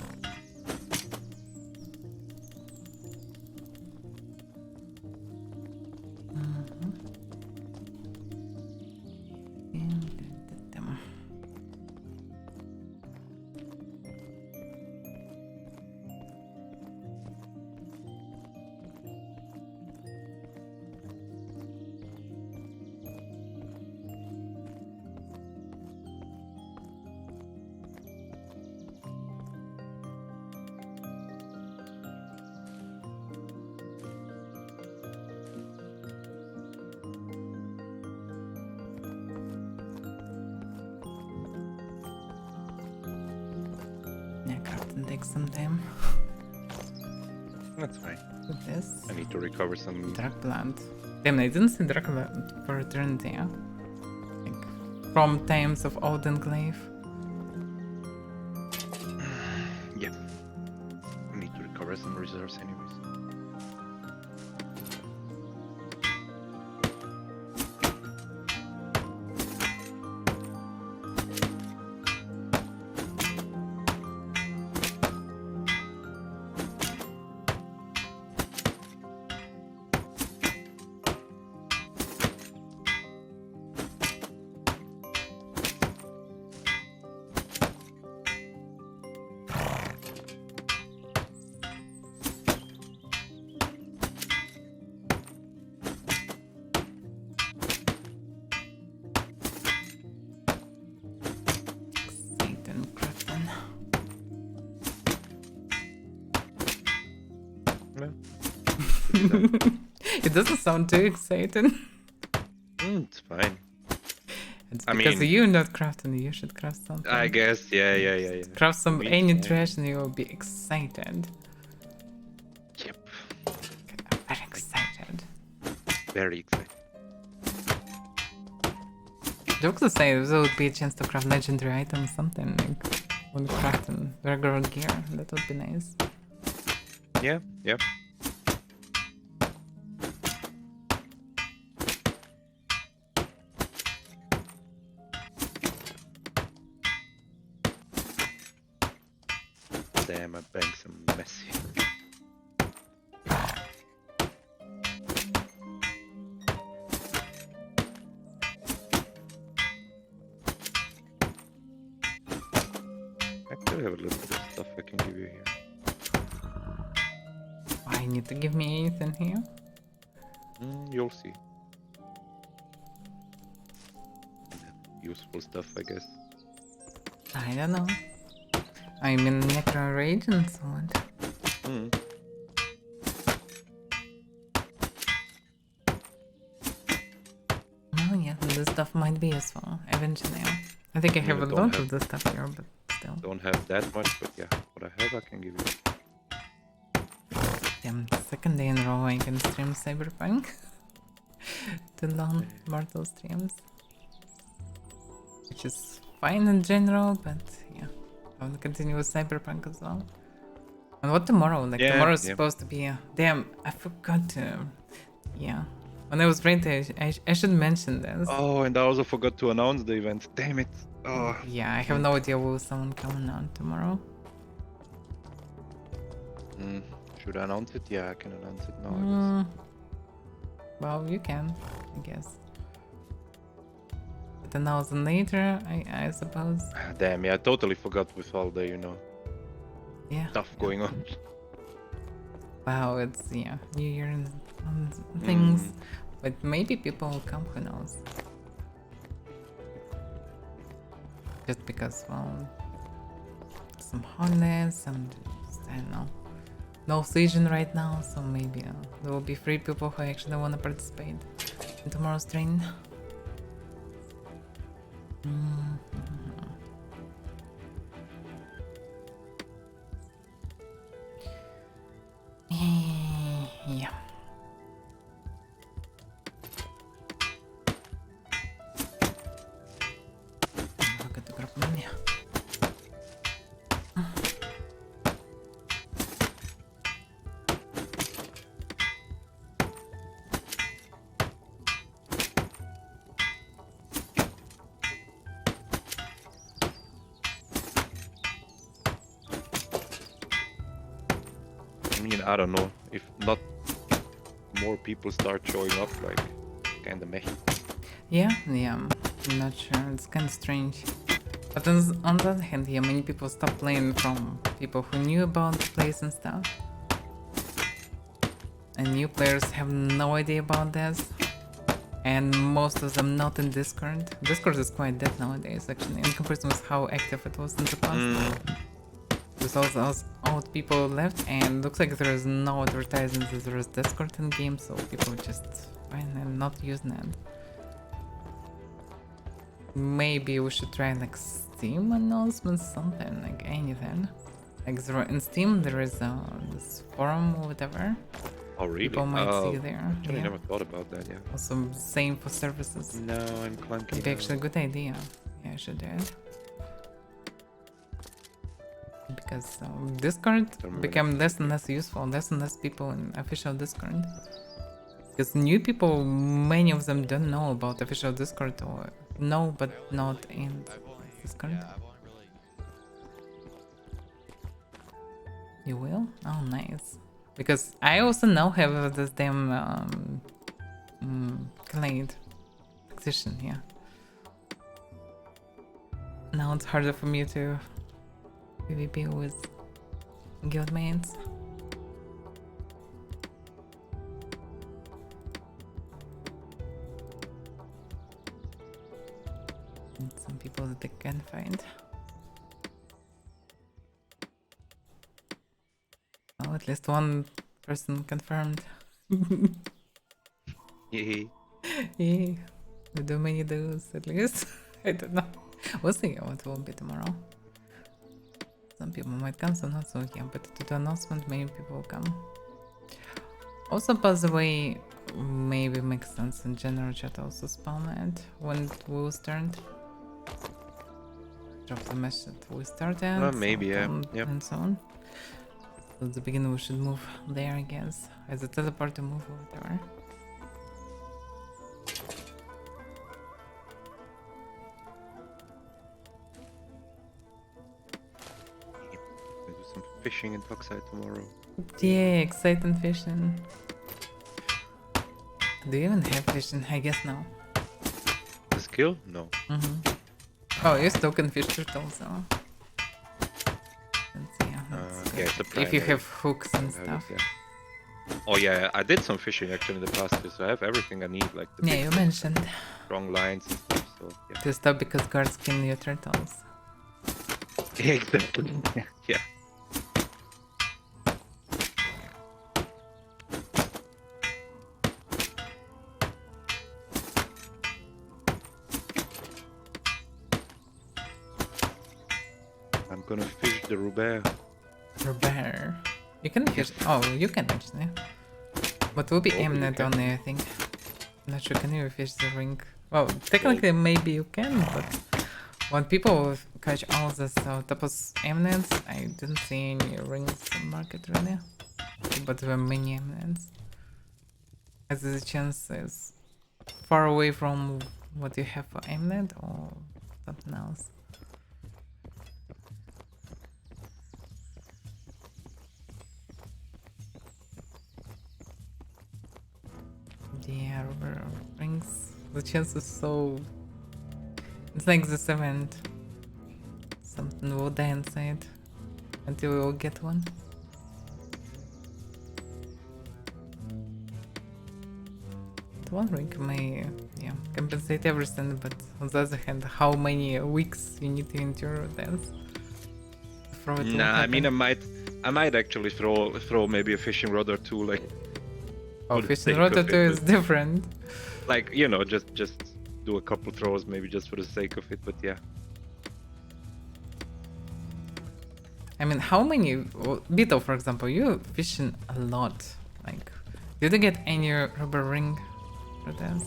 Takes some time. That's fine. With this. I need to recover some Dark Blood. Damn, I didn't see Dark Blood for eternity, yeah? Like, from times of Old Enclave. Yeah. I need to recover some reserves anyways. It doesn't sound too exciting. It's fine. It's I because mean- you're not crafting, you should craft something. I guess, yeah. Craft some Me, any fine. trash and you'll be excited. Yep. Very excited. Very excited. Jokes aside, there would be a chance to craft legendary items, something like when crafting regular gear. That would be nice. Yeah. Damn, my banks are messy. I could have a little bit of stuff I can give you here. Why you need to give me anything here? You'll see. Useful stuff, I guess. I don't know. I'm in Necro Rage and so on. Oh yeah, this stuff might be useful eventually. I think I have a don't lot have- of this stuff here, but still. Don't have that much, but yeah, what I have I can give you. Damn, second day in a row I can stream Cyberpunk. To non-mortal streams. Which is fine in general, but yeah. I want to continue with Cyberpunk as well. And what tomorrow? Like Yeah, tomorrow is yeah. supposed to be damn, I forgot to yeah. When I was printing, I should mention this. Oh, and I also forgot to announce the event. Damn it. Oh. Yeah, I have no idea will someone coming on tomorrow. Should I announce it? Yeah, I can announce it now. I Well, you can, I guess. But announce it later, I suppose. guess. Damn, yeah, I totally forgot with all the, Yeah. stuff going on. Wow, it's yeah, New Year and things. But maybe people will come, who knows? Just because, well, some holidays and just, I don't know. No season right now, so maybe there will be 3 people who actually want to participate in tomorrow's train. Yeah. Look at the group menu. I mean, I don't know. If not more people start showing up, like, kinda meh. Yeah, I'm not sure. It's kind of strange. But on the other hand, yeah, many people stopped playing from people who knew about the place and stuff. And new players have no idea about this. And most of them not in Discord. Discord is quite dead nowadays, actually, in comparison with how active it was in the past. With all those old people left, and looks like there is no advertising that there is Discord in game, so people just finally not using it. Maybe we should try like Steam announcements, something like anything. Like in Steam there is this forum or whatever. Oh, really? People might see there. Actually, Yeah. never thought about that, yeah. Also same for services. No, I'm clunky. Maybe actually a good idea. Yeah, I should do it. Because Discord became less and less useful, less and less people in official Discord. Because new people, many of them don't know about official Discord or know but not in Discord. You will? Oh, nice. Because I also now have this damn Clade acquisition, yeah. Now it's harder for me to PvP with guildmates. And some people that they can find. Oh, at least one person confirmed. Yay. Yeah, we do many those at least. I don't know. We'll see what will be tomorrow. Some people might come, some not, so yeah, but to the announcement, many people will come. Also, by the way, maybe makes sense in general chat also spawn it when it will start. Drop the message we start at. Maybe, yeah. Yep. And so on. So at the beginning we should move there, I guess. As a teleport to move or whatever. We'll do some fishing in Dockside tomorrow. Yeah, exciting fishing. Do you even have fishing? I guess no. The skill? No. Oh, you still can fish turtles, so. Let's see. Yeah, it's a If you primary. have hooks and Have it, stuff. yeah. Oh yeah, I did some fishing actually in the past too, so I have everything I need, like the Yeah, big you mentioned. strong lines and stuff. So yeah. To stop because guards kill your turtles. Exactly. Yeah. I'm gonna fish the Robert. Robert. You can fish. Oh, you can actually. But will be Oh, you Mnet can. only, I think. I'm not sure. Can you fish the ring? Well, technically, maybe you can, but when people catch all this topos Mnets, I didn't see any rings on market really. But there were many Mnets. As the chance is far away from what you have for Mnet or something else. Yeah, rubber rings. The chance is so. It's like this event. Something will die inside until we will get one. The one ring may, yeah, compensate everything, but on the other hand, how many weeks you need to endure this? Before it will Nah, I mean happen? I might actually throw maybe a fishing rod or two, like Oh, for the fishing sake rod of it, is but- different. like just do a couple throws maybe just for the sake of it, but yeah. I mean, how many? Beetle, for example, you fishing a lot. Like, did you get any rubber ring for this?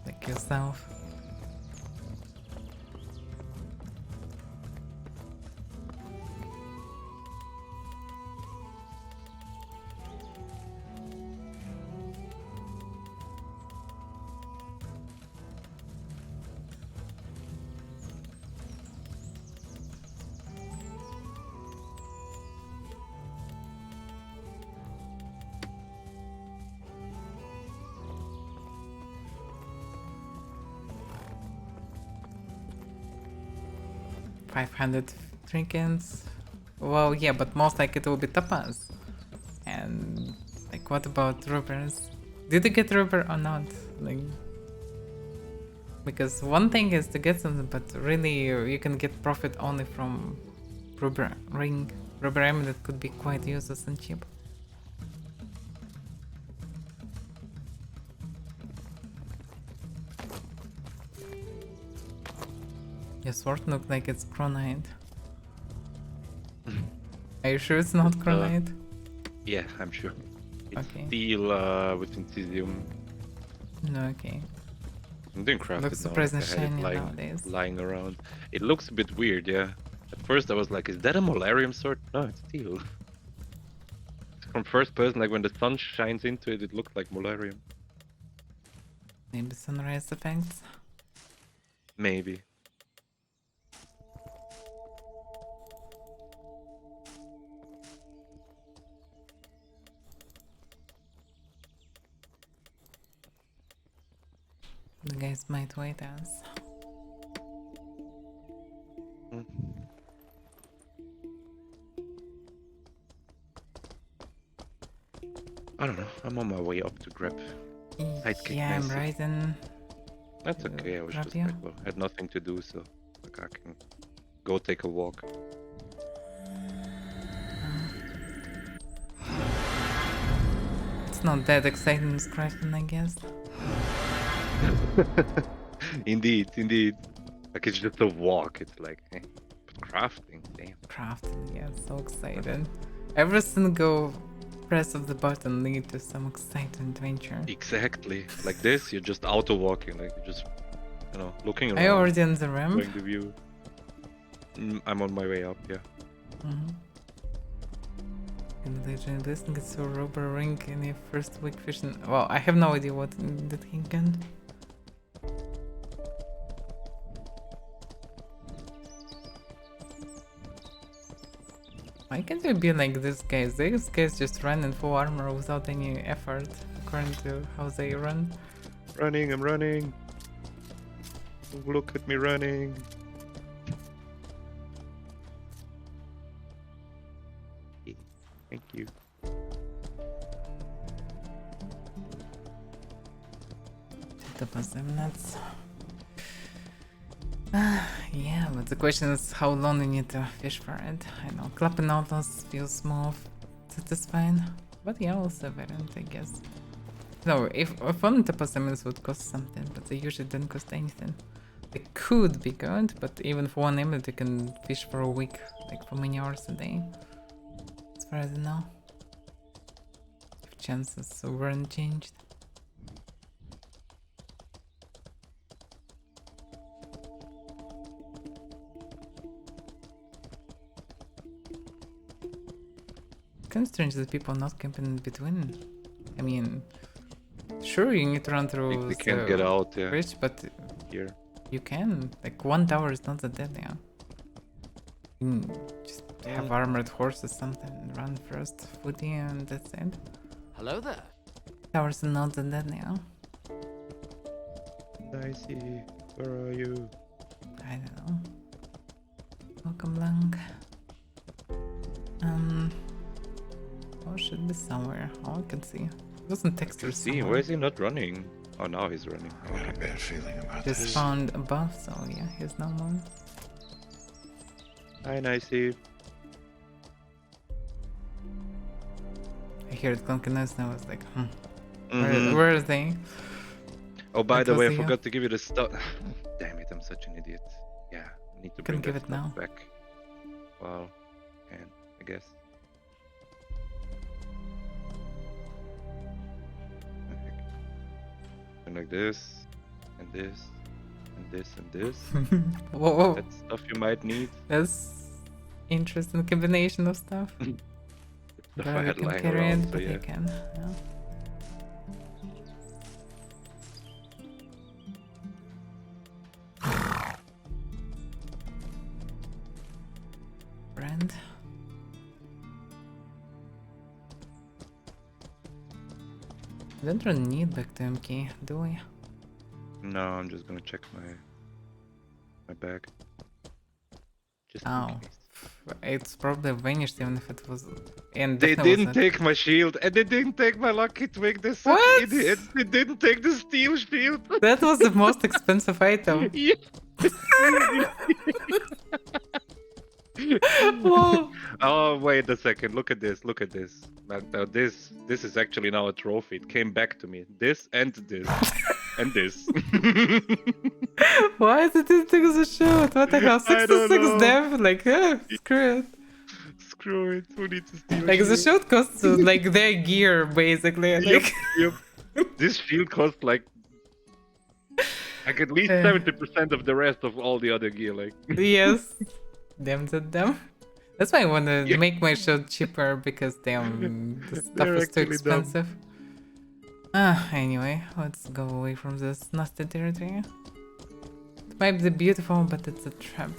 Like yourself? $500 trinkets. Well, yeah, but most like it will be tapas. And like, what about rubbers? Did you get rubber or not? Like, because one thing is to get something, but really you can get profit only from rubber ring, rubber amulet could be quite useless and cheap. Your sword look like it's chronite. Are you sure it's not chronite? Yeah, I'm sure. It's Okay. steel with incision. No, okay. I'm doing crafted Looks now, surprisingly I had it shiny lying, nowadays. lying around. It looks a bit weird, yeah. At first I was like, is that a Molarium sword? No, it's steel. From first person, like when the sun shines into it, it looked like Molarium. Maybe sunrise effects. Maybe. The guys might wait us. Mm. I don't know. I'm on my way up to grab. Sidekick Yeah, I'm Nancy. riding. That's to okay. I was grab just you. like, well, I had nothing to do, so like I can go take a walk. It's not that exciting scratching, I guess. Indeed. Like it's just a walk. It's like, but crafting, damn. Crafting, yeah, so excited. Every single press of the button lead to some exciting adventure. Exactly. Like this, you're just auto walking, like you're just, looking around. Are you already on the ramp? Enjoying the view. I'm on my way up, yeah. Legend listening gets so rubber ring in your first week fishing. Well, I have no idea what did he get. Why can't we be like these guys? These guys just run in full armor without any effort, according to how they run. I'm running. Look at me running. Thank you. Nuts. Yeah, but the question is how long you need to fish for it. I know clapping outlaws feels more satisfying, but yeah, also variant, I guess. No, if only tapasamins would cost something, but they usually don't cost anything. They could be good, but even for one emerald you can fish for a week, like for many hours a day. As far as I know. If chances weren't changed. Kind of strange that people are not camping in between. I mean, sure, you need to run through they can't get out, yeah. bridge, but Here. you can. Like, one tower is not that dead, yeah. You can just have armored horses, something, and run first, footy, and that's it. Hello there. Towers are not that dead, yeah. Dicey, where are you? I don't know. Welcome, Lang. Oh, should be somewhere. Oh, I can see. It doesn't texture See, where is he not running? Oh, now he's running. I got a bad feeling about Just this. found above, so yeah, he's no more. Hi, Nicey. I hear it clunking noise now. I was like, Mhm. where are they? Oh, by That the was way, I the, forgot to give you the stuff. Damn it, I'm such an idiot. Yeah, I need to Can bring give that it stuff now. back. Well, can, I guess. And like this, and this, and this, and this. Whoa, That's stuff you might need. that's interesting combination of stuff. Stuff I Glad we had can lying carry around, it, so but yeah. I can. Yeah. Brand. We don't really need back to MK, do we? No, I'm just gonna check my bag. Just in Oh. case. It's probably vanished even if it was. And They definitely didn't wasn't. take my shield, and they didn't take my lucky twig. They're such What? idiots. They didn't take the steel shield. That was the most expensive item. Yeah. Whoa. Oh, wait a second. Look at this. Look at this. Now this is actually now a trophy. It came back to me. This and this and this. Why did this thing as a shoot? What the hell? I don't 66 know. dev? Like, screw it. Screw it. Who needs to steal? Like, the shield? shoot costs like their gear, basically. Like, Yep. This shield costs like at least 70% of the rest of all the other gear. Like. yes. Damn to them. That's why I want to Yeah. make my shoot cheaper because damn, the stuff They're is too actually dumb. expensive. Anyway, let's go away from this nasty territory. It might be beautiful, but it's a trap.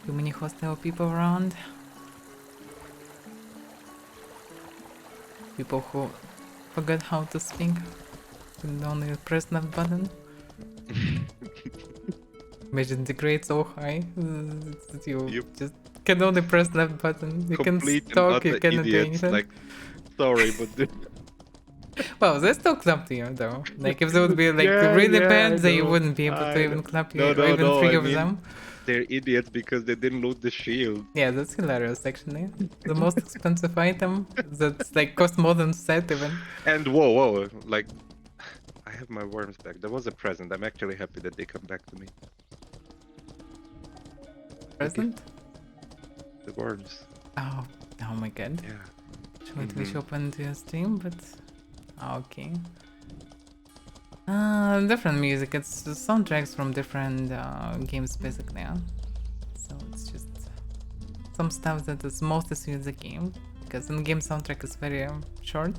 Too many hostile people around. People who forgot how to speak. Can only press that button. Imagine the grade so high that you Yep. just can only press left button. You Complete can talk, and you utter cannot do idiots. anything. Like, sorry, but Well, they still clap to you though. Like if they would be like Yeah, really yeah, I bad, they know. wouldn't be able to I even know. clap you, No, or no, even no, three I of mean- them. they're idiots because they didn't loot the shield. Yeah, that's hilarious actually. The most expensive item that's like cost more than set even. And whoa, like I have my worms back. That was a present. I'm actually happy that they come back to me. Present? The worms. Oh my god. Yeah. Should we open to your stream, but okay. Different music. It's soundtracks from different games basically. Yeah? So it's just some stuff that is mostly suits the game because in-game soundtrack is very short.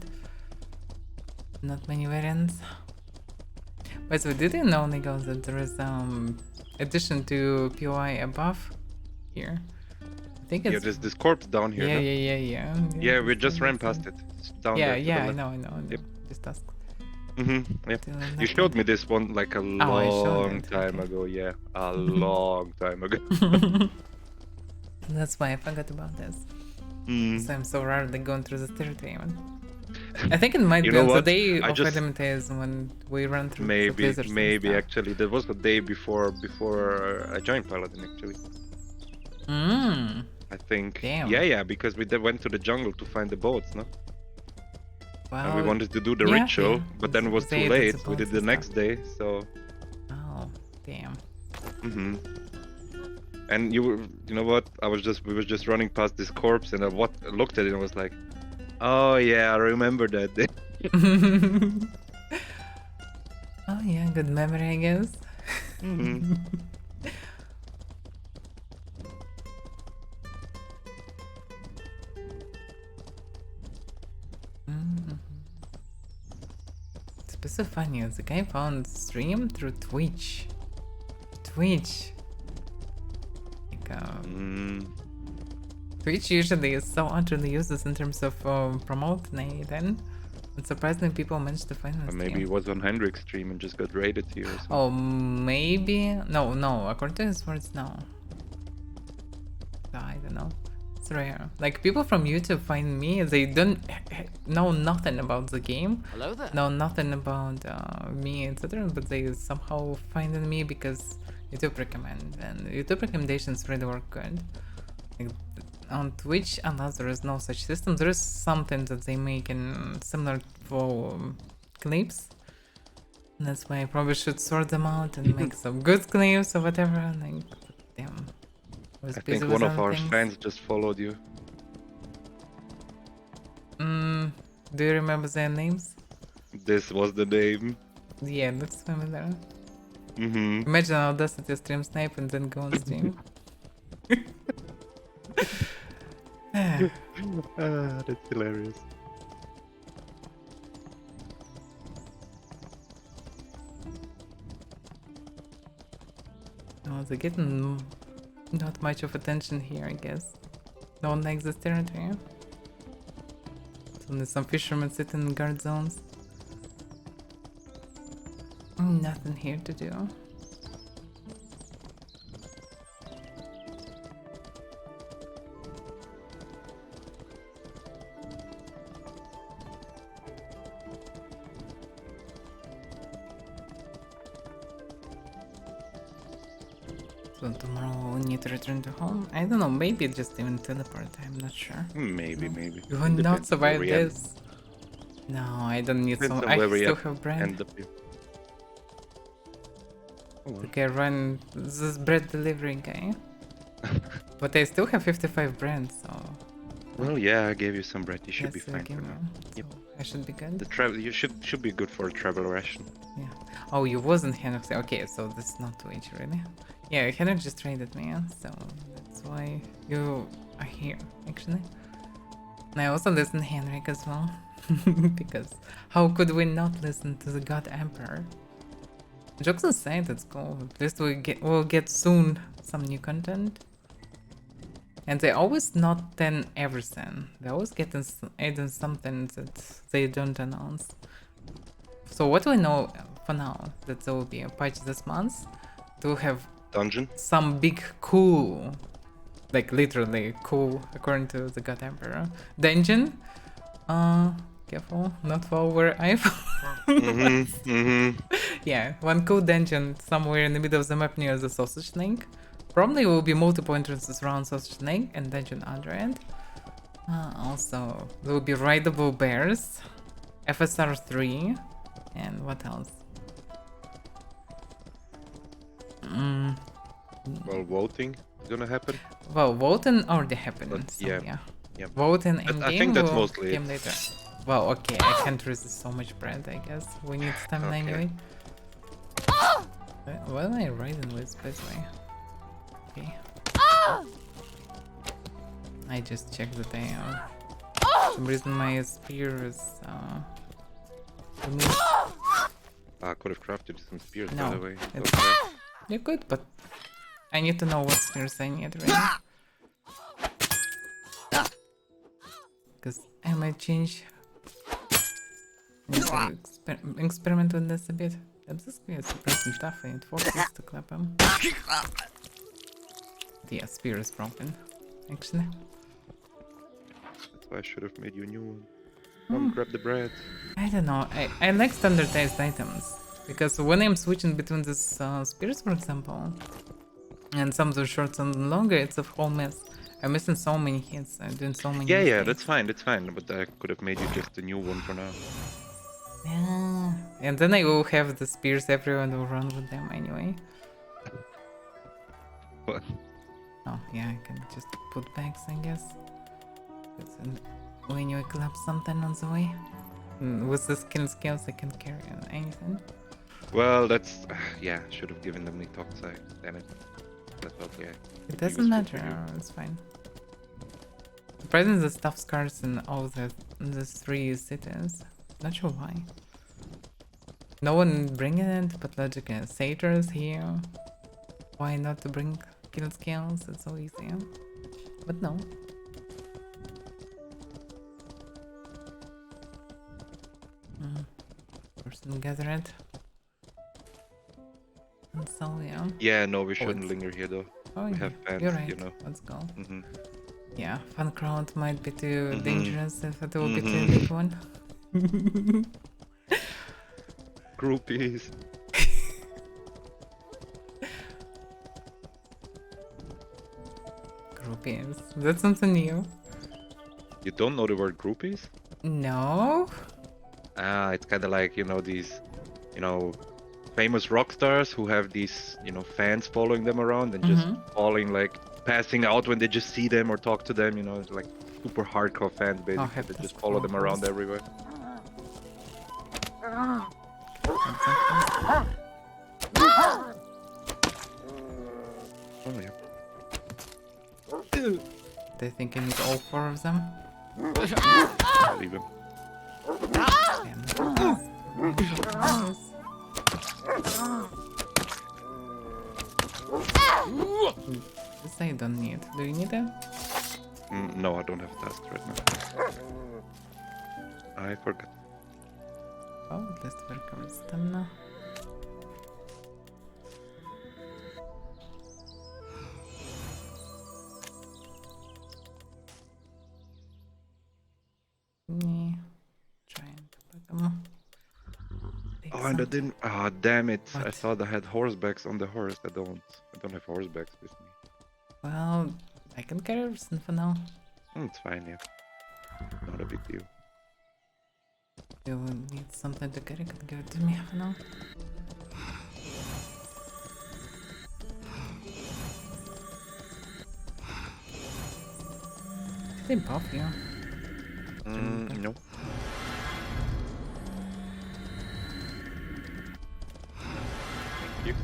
Not many variants. By the way, did you know, Nico, that there is addition to POI above here? I think it's... Yeah, there's this corpse down here. Yeah, no? yeah. We just ran past it. It's down there. I know. Yep. Just ask. Yep. You showed me this one like a long time ago. Yeah, a long time ago. That's why I forgot about this. So I'm so rarely going through this territory. I think it might be on the day of Elementaries when we run through the blizzards. Maybe actually there was a day before I joined Paladin actually. I think. Damn. Yeah, because we went to the jungle to find the boats, no? Well, And we wanted to do the ritual, but then it was too late. We did the next day, so. Oh, damn. And you know what? We were just running past this corpse, and I looked at it and was like, oh yeah, I remember that day. Oh yeah, good memory, I guess. It's so funny. The guy found stream through Twitch. Twitch usually is so utterly useless in terms of promoting it, and surprisingly people managed to find us. Maybe he was on Hendrik's stream and just got raided here or something. Oh, maybe. No. According to his words, no. I don't know. It's rare. Like people from YouTube find me, they don't know nothing about the game. Hello there. Know nothing about me, etc. But they somehow find me because YouTube recommend, and YouTube recommendations really work good. Like, on Twitch, unless there is no such system, there is something that they make in similar for clips. And that's why I probably should sort them out and make some good clips or whatever. Like, damn. I think one of our fans just followed you. Do you remember their names? This was the name. Yeah, looks familiar. Imagine Audacity stream snipe and then go on stream. That's hilarious. Oh, they're getting not much of attention here, I guess. No one likes this territory. Only some fishermen sitting in guard zones. Nothing here to do. So tomorrow we need to return to home? I don't know, maybe just even teleport, I'm not sure. Maybe. You will not survive this. No, I don't need some. I still have bread. Okay, run this bread delivery guy. But I still have 55 bread, so. Well, yeah, I gave you some bread. You should be fine for now. Yep. I should be good. The travel, you should be good for a travel ration. Yeah. Oh, you wasn't Henrik. Okay, so this is not Twitch, really. Yeah, Henrik just traded me, so that's why you are here, actually. And I also listen to Henrik as well, because how could we not listen to the God Emperor? Jokes aside, it's cool. At least we'll get soon some new content. And they always not 10 everything. They always get adding something that they don't announce. So what we know for now, that there will be a patch this month to have dungeon, some big cool, like literally cool, according to the God Emperor, dungeon. Careful, not fall where I fall. Yeah, one cool dungeon somewhere in the middle of the map near the sausage link. Probably will be multiple entrances around Sausage Lake and Dungeon Underend. Also, there will be rideable bears, FSR 3, and what else? Well, voting is gonna happen. Well, voting already happened, But so yeah. yeah. Yeah. Voting in I game think that's will mostly came it. later. Well, okay, I can't resist so much bread, I guess. We need stamina Okay. anyway. What am I riding with, by the way? Okay. I just checked that I for some reason my spear is removed. I could have crafted some spears, by No, the way. it's Okay. you're good, but I need to know what spears I need right now. Because I might change. Experiment with this a bit. This guy is surprisingly tough. I need forces to clap him. Yeah, spear is broken. Actually. That's why I should have made you a new one. Come, grab the bread. I don't know. I like standardized items. Because when I'm switching between these spears, for example, and some of the shorts and longer, it's a whole mess. I'm missing so many hits. I'm doing so many Yeah, mistakes. that's fine, that's fine. But I could have made you just a new one for now. Yeah. And then I will have the spears everywhere and will run with them anyway. What? Oh, yeah, I can just put bags, I guess. 'Cause when you collapse something on the way, with the skin skills, I can carry on anything. Well, that's... yeah, should have given them the toxic. Damn it. That's okay. It doesn't matter, it's fine. The presence of stuff scars in all the 3 cities. Not sure why. No one bringing it, but logically, satyrs here. Why not to bring kill skills? It's so easy. But no. Person gathered. And so yeah. Yeah, no, we shouldn't it's- linger here though. Oh, We yeah, have pants, you're right. you know. Let's go. Mm-hmm. Yeah, fun crowd might be too Mhm. dangerous if it will be too Mhm. big one. Groupies. Groupies. That's something new. You don't know the word groupies? No? Ah, it's kind of like, you know, these, you know, famous rock stars who have these, you know, fans following them around and just falling, like, passing out when they just see them or talk to them, you know, it's like super hardcore fans, basically, have that this just follow them around photos. everywhere. Oh, yeah. They think I need all 4 of them? I'll leave him. This I don't need. Do you need it? No, I don't have tasks right now. I forgot. Oh, at least we're covered stamina. Me trying to put them. Oh, and I didn't. Ah, damn it! I What? thought I had horsebacks on the horse. I don't. I don't have horsebacks with me. Well, I can carry everything for now. It's fine, yeah. Not a big deal. You will need something to carry, can give it to me for now. They buff you. No. Thank you.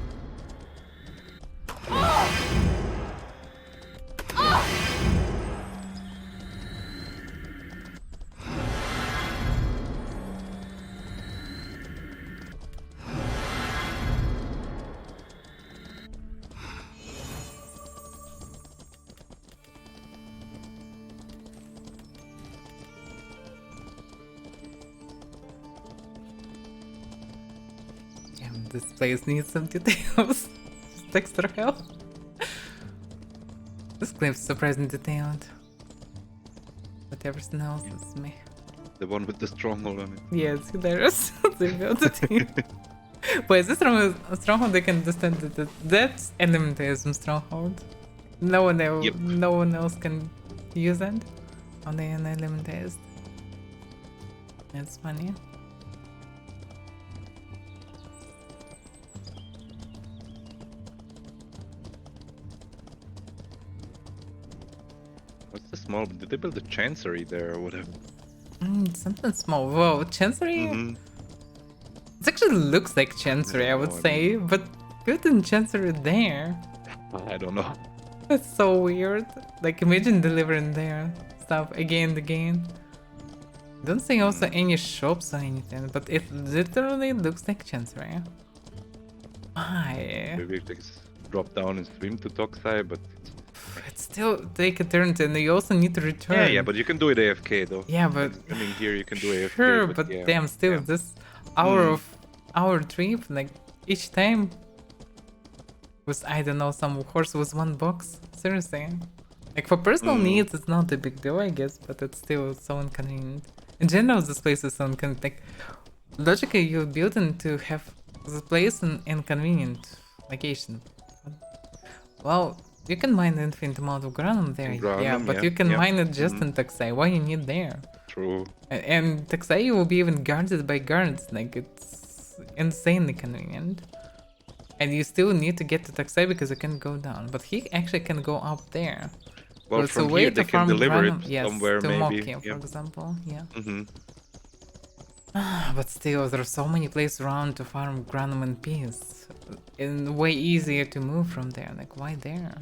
Damn, this place needs some details. Just extra help. This clip's surprisingly detailed. But everything else is me. The one with the stronghold on it. Yeah, it's hilarious. They built it. But this stronghold, they can understand that that's elementalism stronghold. No one else, Yep. no one else can use it. Only an elementalist. That's funny. What's the small? Did they build a chancery there or whatever? Something small. Whoa, chancery? It actually looks like chancery, I would say, but building chancery there. I don't know. That's so weird. Like, imagine delivering their stuff again and again. Don't see also any shops or anything, but it literally looks like chancery. Why? Maybe they just drop down and swim to Toxai, but It's still take a turn, and you also need to return. yeah, but you can do it AFK though. Yeah, but I mean, here you can do AFK. sure, but yeah. damn, still this hour trip, like each time was, I don't know, some horse was one box. Seriously, like for personal needs, it's not a big deal, I guess, but it's still so inconvenient. In general, this place is so inconvenient. Like, logically, you're building to have the place in inconvenient location. Well, you can mine an infinite amount of granum there, yeah, but you can mine it just in Taxai. Why you need there? True. And Taxai will be even guarded by guards, like it's insanely convenient. And you still need to get to Taxai because you can go down, but he actually can go up there. Well, So from way here to they can farm deliver granum, it yes, somewhere to maybe. Mokia, for example, yeah. Mm-hmm. But still, there are so many places around to farm granum in peace. And way easier to move from there. Like, why there?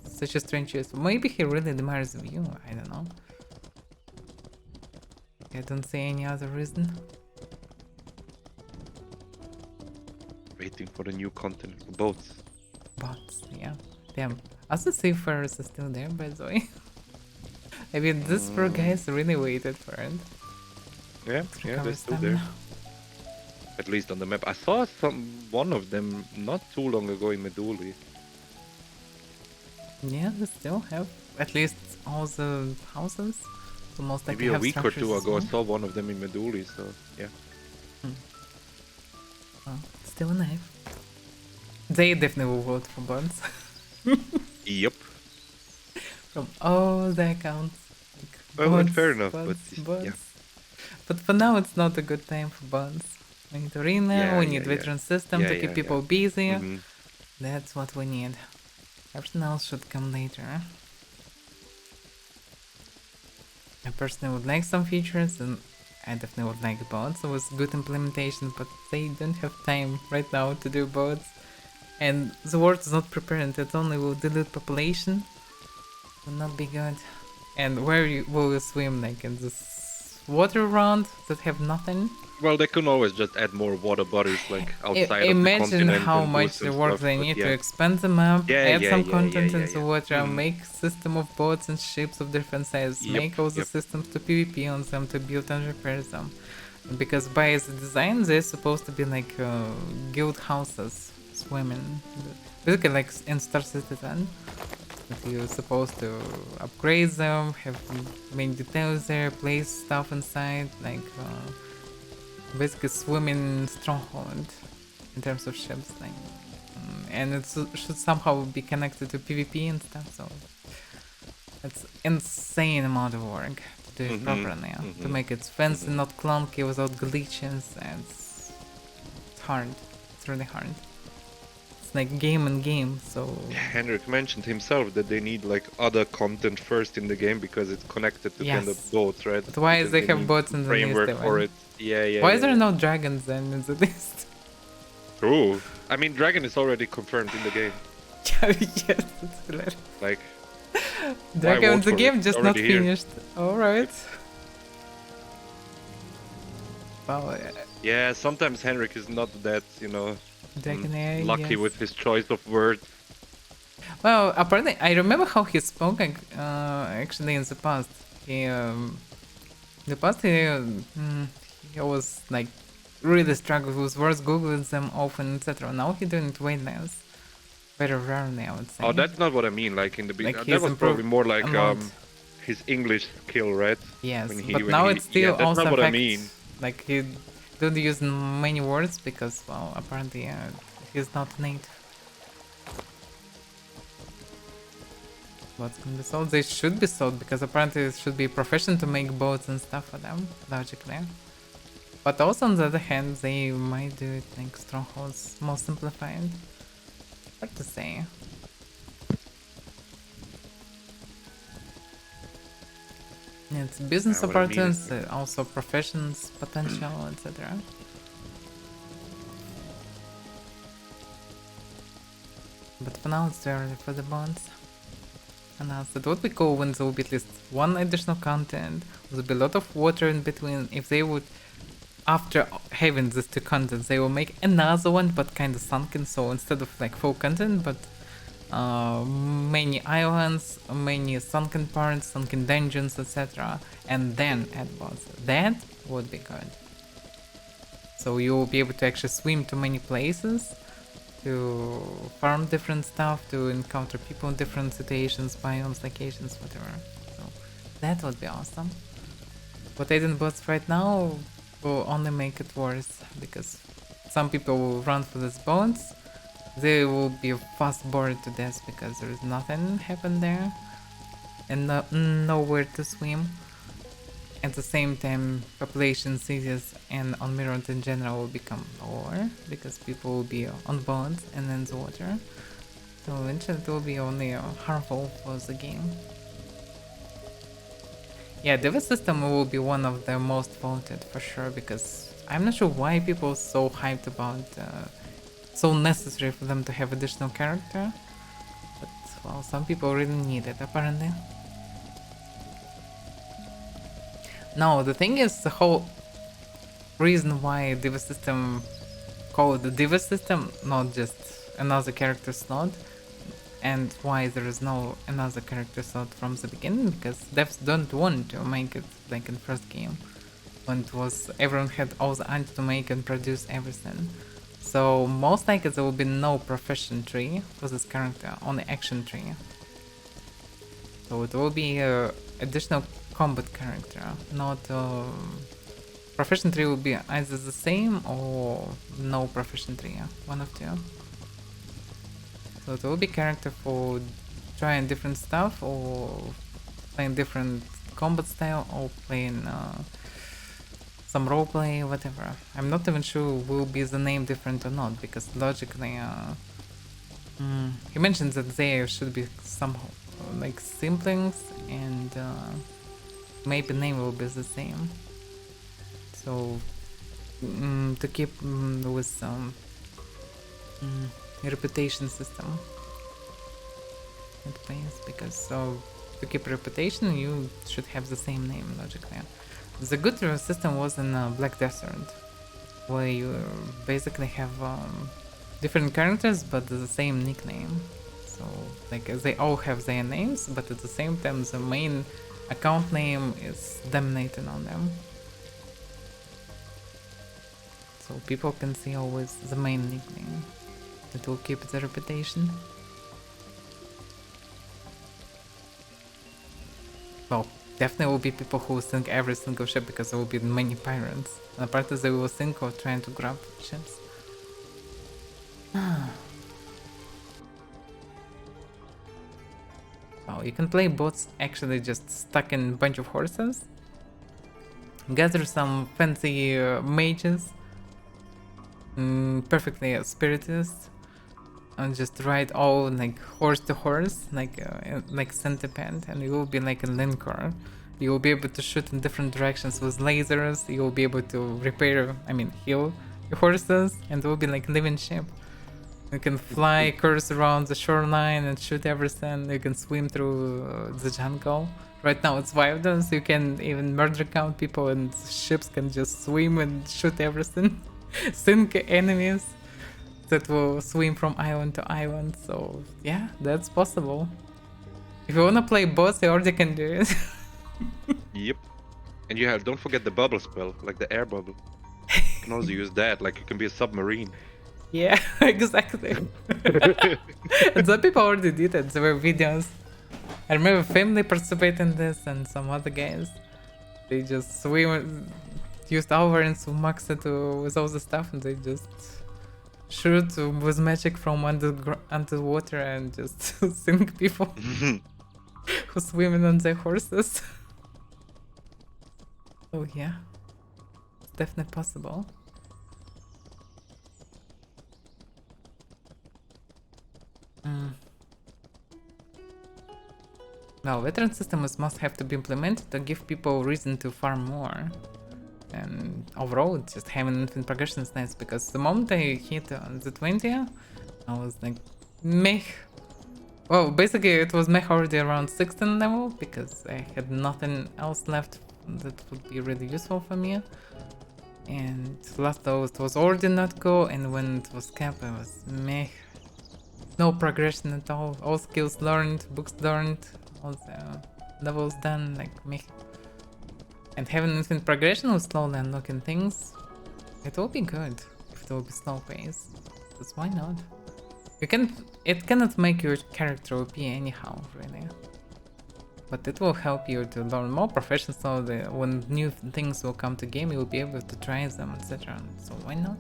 Such a strange choice. Maybe he really admires the view. I don't know. I don't see any other reason. Waiting for the new content for boats. Bots, yeah. Damn. Also, seafarers are still there, by the way. I mean, these poor guys really waited for it. Yeah, they're still there. At least on the map. I saw one of them not too long ago in Meduli. Yeah, they still have at least all the houses. So most likely Maybe a have week or structures two as ago I well. saw one of them in Meduli, so yeah. Well, still alive. They definitely will vote for bots. Yep. From all the accounts. Like, Well, bots, fair enough, bots, but bots. yeah. But for now, it's not a good time for bots. We need arena, Yeah, we yeah, need yeah. veteran system Yeah, to yeah, keep yeah. people busy. Mhm. That's what we need. Everything else should come later. I personally would like some features, and I definitely would like bots with good implementation, but they don't have time right now to do bots. And the world is not prepared, it only will dilute population. Will not be good. And where will you swim, like in this water round that have nothing? Well, they can always just add more water bodies like outside of the Imagine continent how and do much some the work stuff, they but need yeah. to expand the map, add some content yeah, into yeah. water, make system of boats and ships of different sizes, Yep, make all the yep. systems to PvP on them, to build and repair them. Because by the design, they're supposed to be like guild houses, swimming, basically like in Star Citizen. That you're supposed to upgrade them, have many details there, place stuff inside, like basically swimming stronghold in terms of ships, like, and it should somehow be connected to PvP and stuff. So it's insane amount of work to do it properly, to make it fancy, not clunky, without glitches. And it's hard. It's really hard. Like game and game, so Henrik mentioned himself that they need like other content first in the game because it's connected to kind of Yes. boats, right? But why Because they have need boats in the framework list for even? it? Yeah. Why is there no dragons then in the list? True. I mean, dragon is already confirmed in the game. Yes, it's hilarious. Like, Dragon in vote the for it? game It's just not already here. finished. Alright. Well, yeah, sometimes Henrik is not that, Dragon AI, lucky yes. with his choice of words. Well, apparently, I remember how he spoke actually in the past. He was like really struggling with words, googling them often, etc. Now he's doing it way less, very rarely, I would say. Oh, that's not what I mean. Like in the beginning, Like that he's was probably improved more like a lot. his English skill, right? Yes, When he- but when now he- it still yeah, that's also not what I affects. mean. Like don't use many words because, well, apparently he's not native. Boats can be sold. They should be sold because apparently it should be a profession to make boats and stuff for them, logically. But also on the other hand, they might do it like strongholds, more simplified. Hard to say. It's business opportunities, also professions, potential, etc. But for now it's too early for the bonds. And it would be cool when there would be at least one additional content. There would be a lot of water in between. If they would, after having these two contents, they will make another one but kind of sunken. So instead of like full content, but many islands, many sunken parts, sunken dungeons, etc. And then add boss. That would be good. So you will be able to actually swim to many places, to farm different stuff, to encounter people in different situations, biomes, locations, whatever. So that would be awesome. What adding bots right now will only make it worse, because some people will run for these bots. They will be fast bored to death because there is nothing happen there and nowhere to swim. At the same time, population cities and on Mirror in general will become lower because people will be on boats and in the water. So eventually it will be only harmful for the game. Yeah, Diva system will be one of the most voted for sure, because I'm not sure why people are so hyped about so necessary for them to have additional character, but well, some people really need it apparently. No, the thing is, the whole reason why Diva system called the Diva system, not just another character slot, and why there is no another character slot from the beginning, because devs don't want to make it like in first game, when it was everyone had all the ants to make and produce everything. So most likely there will be no profession tree for this character, only action tree. So it will be additional combat character, not profession tree will be either the same or no profession tree, one of two. So it will be character for trying different stuff, or playing different combat style, or playing some roleplay, whatever. I'm not even sure will be the name different or not, because logically he mentioned that there should be some like simplings, and maybe name will be the same. So to keep with some reputation system in place, because so to keep reputation you should have the same name logically. The good system was in Black Desert, where you basically have different characters but the same nickname. So like they all have their names, but at the same time the main account name is dominating on them. So people can see always the main nickname. It will keep the reputation. Well, definitely will be people who sink every single ship, because there will be many pirates. And apparently they will sink or trying to grab ships. Oh, you can play bots actually just stuck in a bunch of horses. Gather some fancy mages. Perfectly spiritist. And just ride all like horse to horse, like centipede, and you will be like a linker. You will be able to shoot in different directions with lasers. You will be able to heal your horses, and it will be like living ship. You can fly, curse around the shoreline and shoot everything. You can swim through the jungle. Right now it's wilderness, so you can even murder count people, and ships can just swim and shoot everything. Sink enemies that will swim from island to island. So yeah, that's possible. If you wanna play boss, you already can do it. Yep. And don't forget the bubble spell, like the air bubble. You can also use that, like you can be a submarine. Yeah, exactly. And some people already did it. There were videos. I remember Family participated in this, and some other guys. They just swim used Avaira and max it with all the stuff, and they just shoot with magic from underwater and just sink people who swimming on their horses. Oh yeah, it's definitely possible. Now, veteran systems must have to be implemented to give people reason to farm more. And overall, just having infinite progression is nice, because the moment I hit the 20, I was like, meh. Well, basically it was meh already around 16 level, because I had nothing else left that would be really useful for me. And last though it was already not cool, and when it was capped, I was meh. No progression at all skills learned, books learned, all the levels done, like meh. And having infinite progression with slowly unlocking things, it will be good if it will be slow pace. Because why not? It cannot make your character OP anyhow, really. But it will help you to learn more professions, so that when new things will come to game, you will be able to try them, etc. So why not?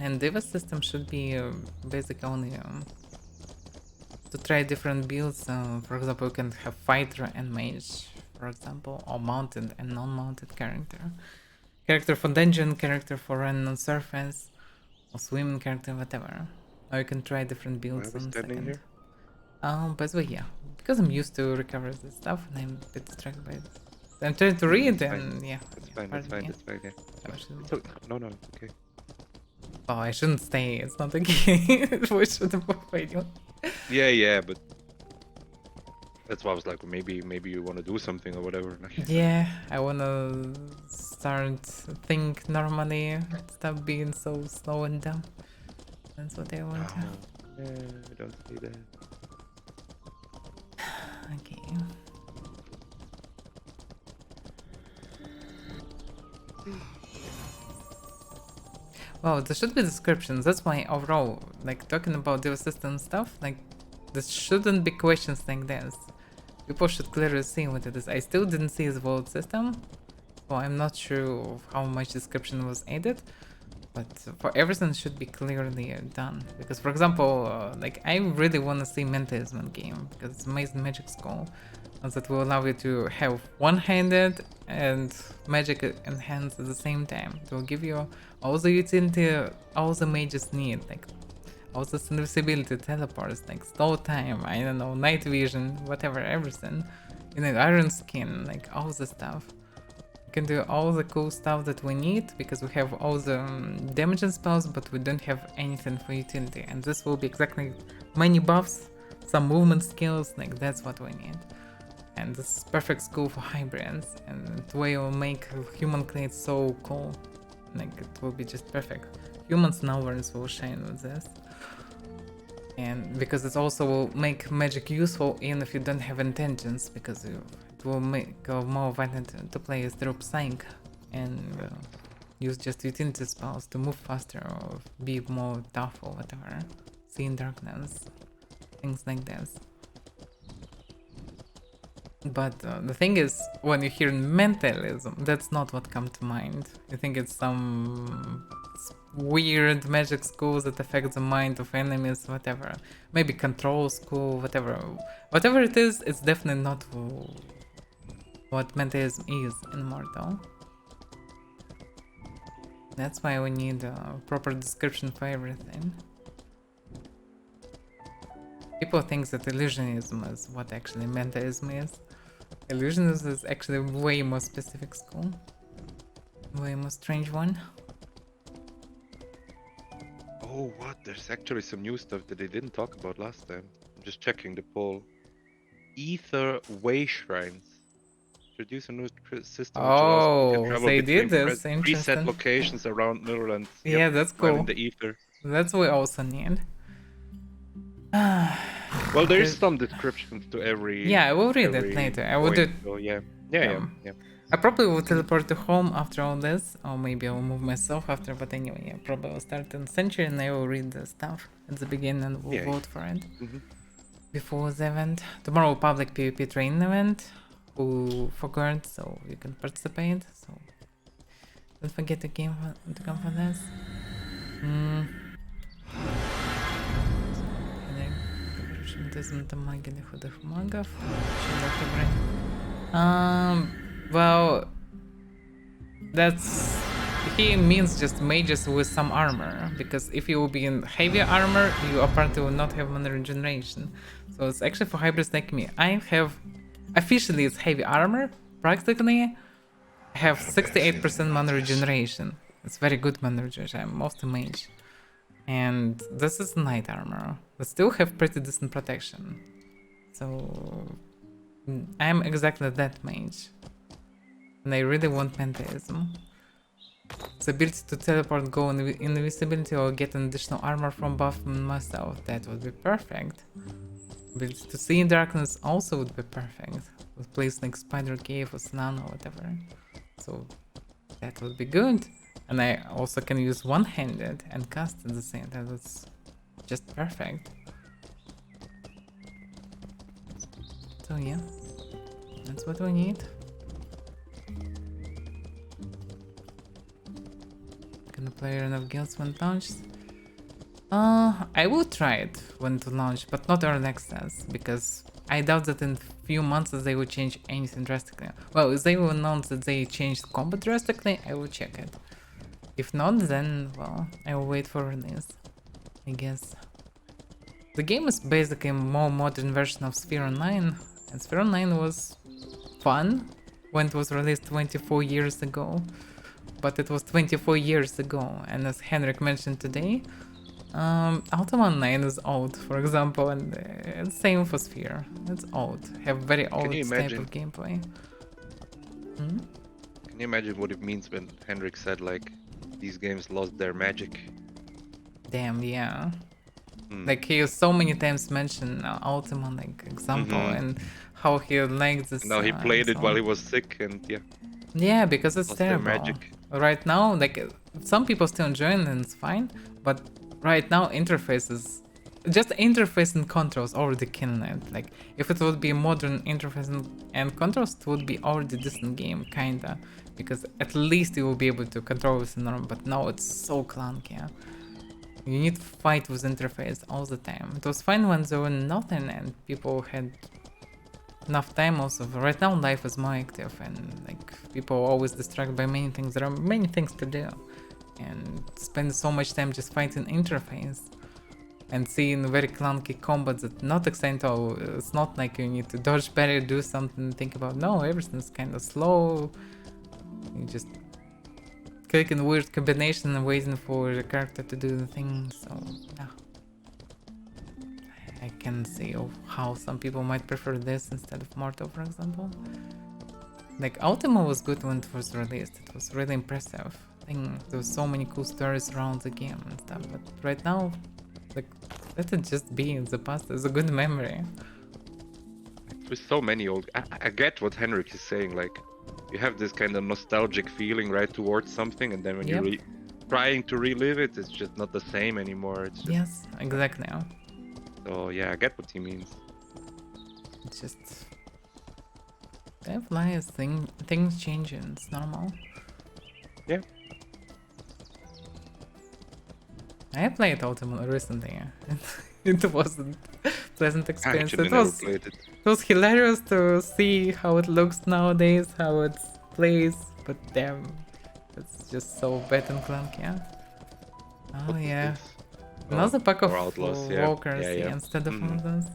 And Diva system should be basically only to try different builds. For example, you can have fighter and mage, for example, or mounted and non-mounted character. Character for dungeon, character for running on surface, or swimming character, whatever. Or you can try different builds on second. Here? By the way, yeah, because I'm used to recover this stuff and I'm a bit distracted by it. I'm trying to read and yeah. It's fine, it's fine, it's fine, yeah. No, it's okay. Oh, I shouldn't stay, it's not okay. We shouldn't avoid you. Yeah, but that's why I was like, maybe you want to do something or whatever. Yeah, I wanna start think normally, stop being so slow and dumb. That's what I want to. Yeah, don't say that. Okay. Well, there should be descriptions. That's why overall, like talking about Diva system stuff, like there shouldn't be questions like this. People should clearly see what it is. I still didn't see the world system, so I'm not sure of how much description was added. But for everything should be clearly done. Because for example, like I really want to see Mentism in game, because it's amazing magic school that will allow you to have one-handed and magic in hands at the same time. It will give you all the utility all the mages need, like all the invisibility, teleports, like slow time, I don't know, night vision, whatever, everything. You know, iron skin, like all the stuff. You can do all the cool stuff that we need because we have all the damaging spells, but we don't have anything for utility. And this will be exactly many buffs, some movement skills, like that's what we need. And this is perfect school for hybrids, and the way it will make human clades so cool. Like it will be just perfect. Humans and others will shine with this. And because it also will make magic useful even if you don't have intentions, because it will make more violent to play through Psych and use just utility spells to move faster or be more tough or whatever. See in darkness, things like this. But the thing is, when you hear mentalism, that's not what comes to mind. You think it's some weird magic school that affects the mind of enemies, whatever. Maybe control school, whatever. Whatever it is, it's definitely not what mentalism is in Mortal. That's why we need a proper description for everything. People think that illusionism is what actually mentalism is. Illusionism is actually way more specific school. Way more strange one. Oh, what? There's actually some new stuff that they didn't talk about last time. I'm just checking the poll. Ether Way Shrines. Introduce a new system which allows you to travel they between did this. Interesting. preset locations around Netherlands. Yeah, that's cool. In the ether. That's what we also need. Well, there is some descriptions to every. Yeah, I will read it later. I will do it. So, yeah. I probably will teleport to home after all this, or maybe I will move myself after. But anyway, yeah, probably will start in Century and I will read the stuff at the beginning and we'll vote for it. before the event. Tomorrow public PvP training event. Who forgot, so you can participate. So don't forget to come for this. Well, that's he means just mages with some armor, because if you will be in heavy armor, you apparently will not have mana regeneration. So it's actually for hybrids like me. I have officially it's heavy armor. Practically, I have 68% mana regeneration. It's very good mana regeneration. I'm mostly mage. And this is knight armor. But still have pretty decent protection. So I'm exactly that mage. And I really want Pantheism. The ability to teleport, go invisibility, or get an additional armor from buff myself, that would be perfect. Ability to see in darkness also would be perfect. With place like Spider Cave or Snan or whatever. So that would be good. And I also can use one-handed and cast at the same time. That's just perfect. So yeah, that's what we need. Can I play enough guilds when launched? I will try it when to launch, but not early access, because I doubt that in few months they will change anything drastically. Well, if they will announce that they changed combat drastically, I will check it. If not, then, well, I will wait for release, I guess. The game is basically a more modern version of Sphere Online, and Sphere Online was fun when it was released 24 years ago. But it was 24 years ago, and as Henrik mentioned today, Ultima Online is old, for example, and same for Sphere. It's old, have very old type of gameplay. Can you imagine what it means when Henrik said, like, these games lost their magic? Damn, yeah. Like, he so many times mentioned Ultima, like, example, and how he liked this. Now he played it while he was sick, and yeah. Yeah, because it's Lost their terrible. magic. Right now, like, some people still enjoy it and it's fine, but right now interfaces, just interface and controls already killing it. Like, if it would be a modern interface and controls, it would be already decent game, kinda, because at least you will be able to control with normal. But now it's so clunky. You need to fight with interface all the time. It was fine when there were nothing and people had enough time also. Right now life is more active and like people are always distracted by many things. There are many things to do and spend so much time just fighting interface and seeing very clunky combats that not exciting at all. It's not like you need to dodge better, do something, think about. No, everything's kind of slow. You just clicking weird combination and waiting for the character to do the thing. So yeah, I can see how some people might prefer this instead of Mortal, for example. Like, Ultima was good when it was released. It was really impressive. I think there was so many cool stories around the game and stuff. But right now, like, let it just be in the past. It's a good memory. With so many old... I get what Henrik is saying. Like, you have this kind of nostalgic feeling, right, towards something. And then when you're trying to relive it, it's just not the same anymore. It's just... Yes, exactly. So yeah, I get what he means. It's just life, things changing. It's normal. Yeah. I played Ultima recently, and it wasn't pleasant experience. It was hilarious to see how it looks nowadays, how it plays, but damn, it's just so bad and clunky. Yeah. Oh yeah. Another pack of outlaws, walkers instead of outlaws.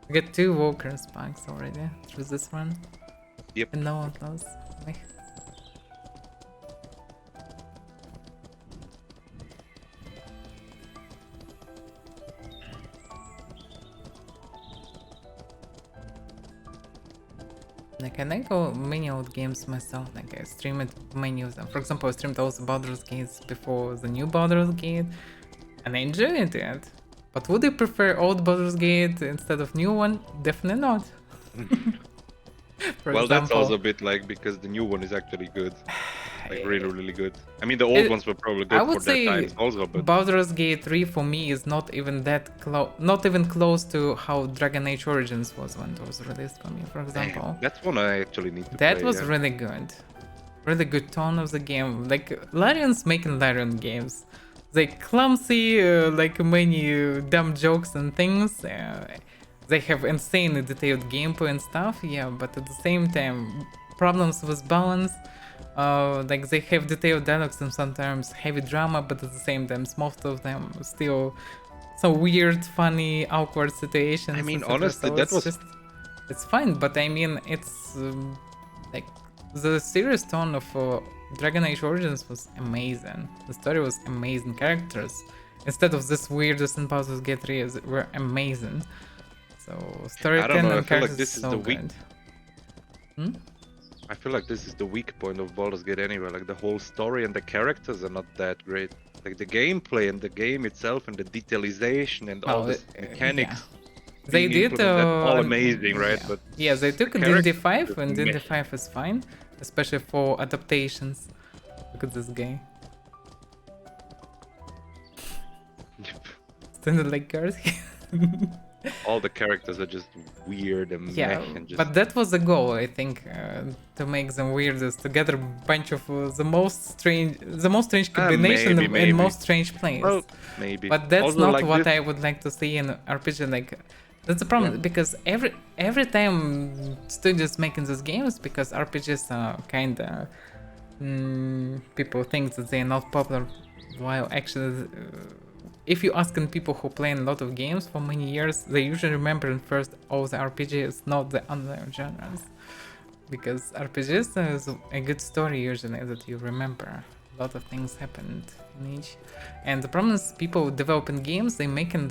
We get 2 walkers packs already through this run. Yep. And no outlaws. Like, I like many old games myself. Like, I streamed many of them. For example, I streamed also Baldur's Gate before the new Baldur's Gate. And I enjoyed it. But would I prefer old Baldur's Gate instead of new one? Definitely not. Well, that's also a bit like, because the new one is actually good. like really good. I mean, the old ones were probably good I would for their say times also, but Baldur's Gate 3 for me is not even that close, not even close to how Dragon Age Origins was when it was released for me, for example. damn, that's one I actually need to That play. was Yeah. really good. Really good tone of the game. Like, Larian's making Larian games. They clumsy, like many dumb jokes and things. They have insanely detailed gameplay and stuff, yeah, but at the same time, problems with balance. Like, they have detailed dialogues and sometimes heavy drama, but at the same time, most of them still some weird, funny, awkward situations. I mean, etc. honestly, So that it's was just, it's fine, but I mean, it's like the serious tone of Dragon Age Origins was amazing. The story was amazing. Characters, instead of this weirdest in Baldur's Gate 3, were amazing. So storytelling I and feel like characters this is is so the weak. good. I feel like this is the weak point of Baldur's Gate anyway. Like the whole story and the characters are not that great. Like the gameplay and the game itself and the detailization and all the mechanics. They being did implemented, that's all amazing, right? Yeah. But Yeah, they took the D&D characters 5 just and D&D meh. 5 is fine, especially for adaptations. Look at this guy. Standing like girls. all the characters are just weird and Yeah, meh and just but that was the goal, I think, to make them weirdest, to gather a bunch of the most strange combination maybe. and most strange plays. well, maybe. But that's Also, not like what this- I would like to see in RPG. Like, that's the problem because every time studios making these games, because RPGs are kinda people think that they're not popular, while actually. If you asking people who play a lot of games for many years, they usually remember in first all the RPGs, not the other genres. Because RPGs is a good story usually that you remember. A lot of things happened in each. And the problem is people developing games, they making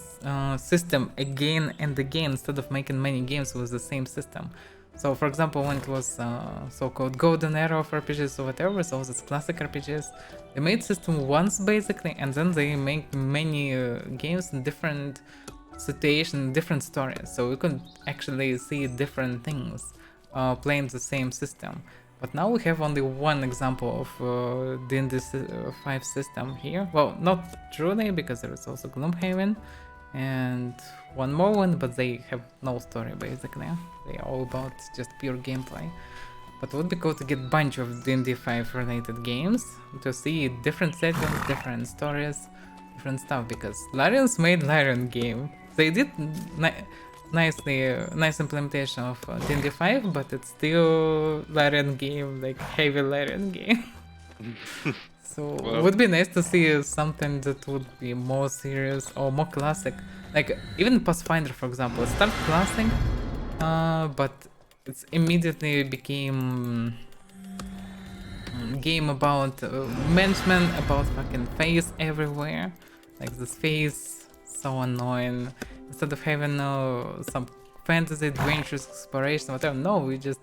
system again and again instead of making many games with the same system. So for example, when it was so-called golden era of RPGs or whatever, so these classic RPGs, they made system once basically, and then they make many games in different situations, different stories. So we could actually see different things playing the same system. But now we have only one example of D&D 5 system here. Well, not truly, because there is also Gloomhaven and one more one, but they have no story basically. They are all about just pure gameplay. But it would be cool to get a bunch of D&D 5 related games to see different settings, different stories, different stuff, because Larian's made Larian game. They did nice implementation of D&D 5, but it's still Larian game, like heavy Larian game. So it would be nice to see something that would be more serious or more classic. Like even Pathfinder, for example, it started classic, but it's immediately became game about management, about fucking face everywhere. Like this face, so annoying. Instead of having some fantasy, adventures, exploration, whatever, no, we just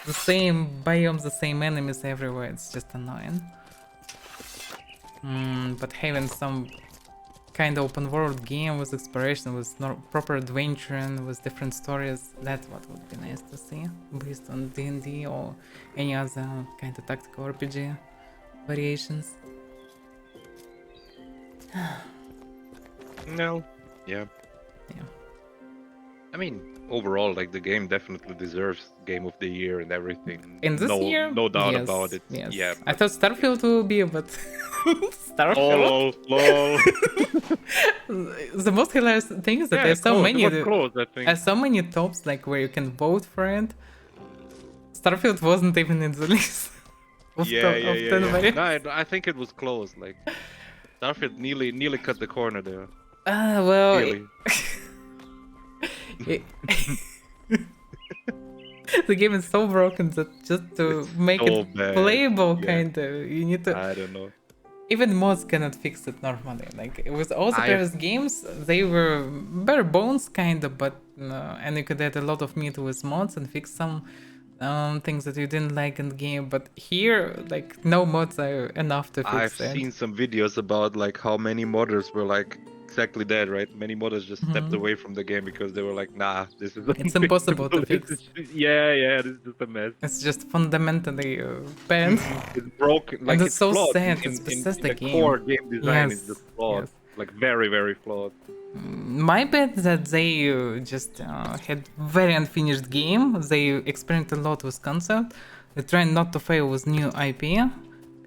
the same biomes, the same enemies everywhere. It's just annoying. But having some kind of open world game with exploration, with proper adventuring, with different stories, that's what would be nice to see, based on D&D or any other kind of tactical RPG variations. No. Yeah. I mean, overall, like the game definitely deserves Game of the Year and everything. In this year? No doubt Yes, about it. Yes. Yeah. I thought Starfield will be, but Starfield. Lol. The most hilarious thing is that there's so many. There's so many tops like where you can vote for it. Starfield wasn't even in the list. No, I think it was close. Like Starfield nearly cut the corner there. Well. Really. The game is so broken that just to make so it bad. playable, kind of, you need to. I don't know. Even mods cannot fix it normally. Like with all the previous games, they were bare bones, kind of, but and you could add a lot of meat with mods and fix some things that you didn't like in the game. But here, like no mods are enough to fix it. I've seen some videos about like how many modders were like exactly that, right? Many modders just stepped away from the game because they were like, nah, this is It's impossible to fix. Yeah, this is just a mess. It's just fundamentally bad. It's broken, like And it's it's so flawed. sad, In it's the Bethesda game. core game design is Yes, just flawed. yes. Like very, very flawed. My bet that they just had very unfinished game. They experimented a lot with concept. They tried not to fail with new IP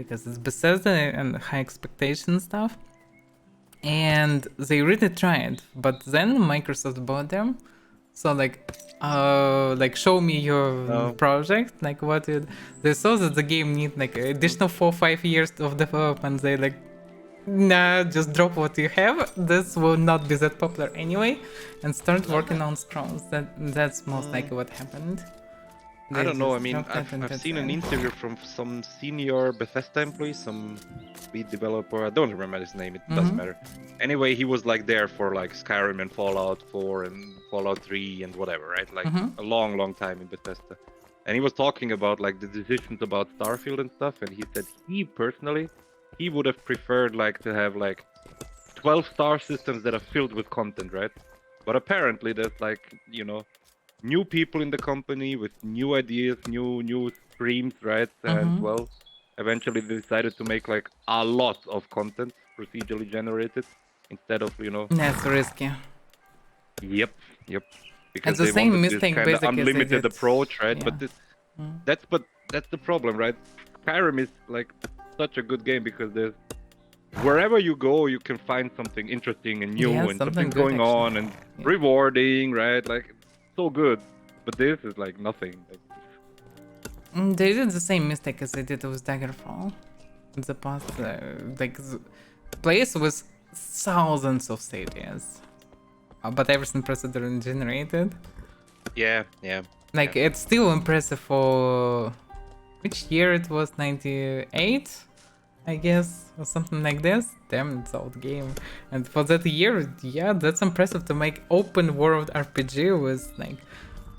because it's Bethesda and high expectation stuff. And they really tried, but then Microsoft bought them. So like show me your project, like what they saw that the game need like additional 4-5 years of development. They like, nah, just drop what you have. This will not be that popular anyway, and start working on scrolls. That's most likely what happened. I don't know. I mean, dropped that and I've that's seen an it. interview from some senior Bethesda employee, some lead developer. I don't remember his name. It doesn't matter. Anyway, he was like there for like Skyrim and Fallout 4 and Fallout 3 and whatever, right? Like a long time in Bethesda. And he was talking about like the decisions about Starfield and stuff. And he said he personally, he would have preferred like to have like 12 star systems that are filled with content, right? But apparently there's like, you know, new people in the company with new ideas, new streams, right? And well, eventually they decided to make like a lot of content procedurally generated instead of, you know. That's risky. Yep. Because the they same wanted mistake this kind of basically as they unlimited did. approach, right? Yeah. But that's the problem, right? Skyrim is like such a good game because there's wherever you go, you can find something interesting and new and something good, going on and rewarding, right? Like so good. But this is like nothing. Like, they did the same mistake as they did with Daggerfall. In the past, like the place was thousands of saviors, but everything procedurally generated. Yeah. Like it's still impressive for which year it was, 98, I guess, or something like this. Damn, it's old game. And for that year, yeah, that's impressive to make open world RPG with like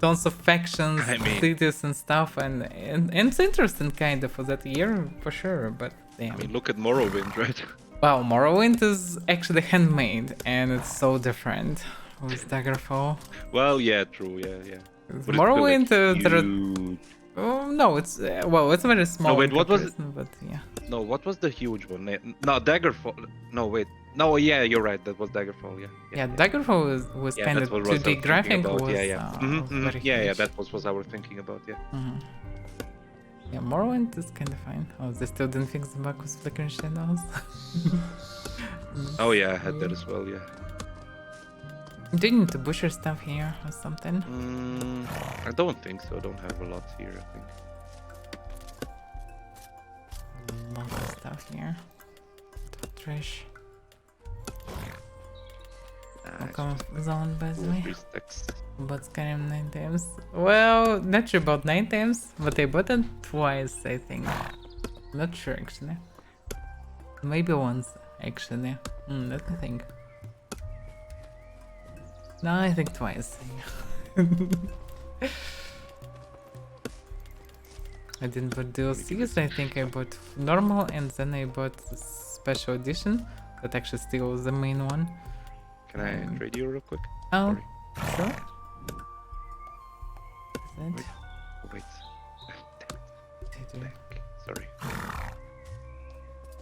tons of factions, cities and stuff, and it's interesting kind of for that year for sure. But damn. I mean, look at Morrowind, right? Wow, Morrowind is actually handmade, and it's so different with Daggerfall. Well, yeah, true, yeah. But Morrowind, it's still, like, huge. Oh no, it's well, it's very small. No, wait, what was it? But yeah. No, what was the huge one? No, Daggerfall. No, wait. No, yeah, you're right. That was Daggerfall. Yeah. Daggerfall was kind of 2D graphic. Was, very yeah. That was what I was thinking about. Yeah. Yeah, Morrowind is kind of fine. Oh, they still didn't fix the bug with flickering shadows. Oh yeah, I had that as well. Yeah. Do you need to butcher stuff here or something? I don't think so. I don't have a lot here, I think. A lot of stuff here. Trash. Welcome zone, by the way. Bought Skyrim 9 times. Well, not sure about 9 times, but I bought it twice, I think. Not sure actually. Maybe once, actually. Let me think. No, I think twice. I didn't buy DLCs, I think I bought normal and then I bought special edition. That actually still was the main one. Can I trade you real quick? Oh, sure. Wait. Sorry.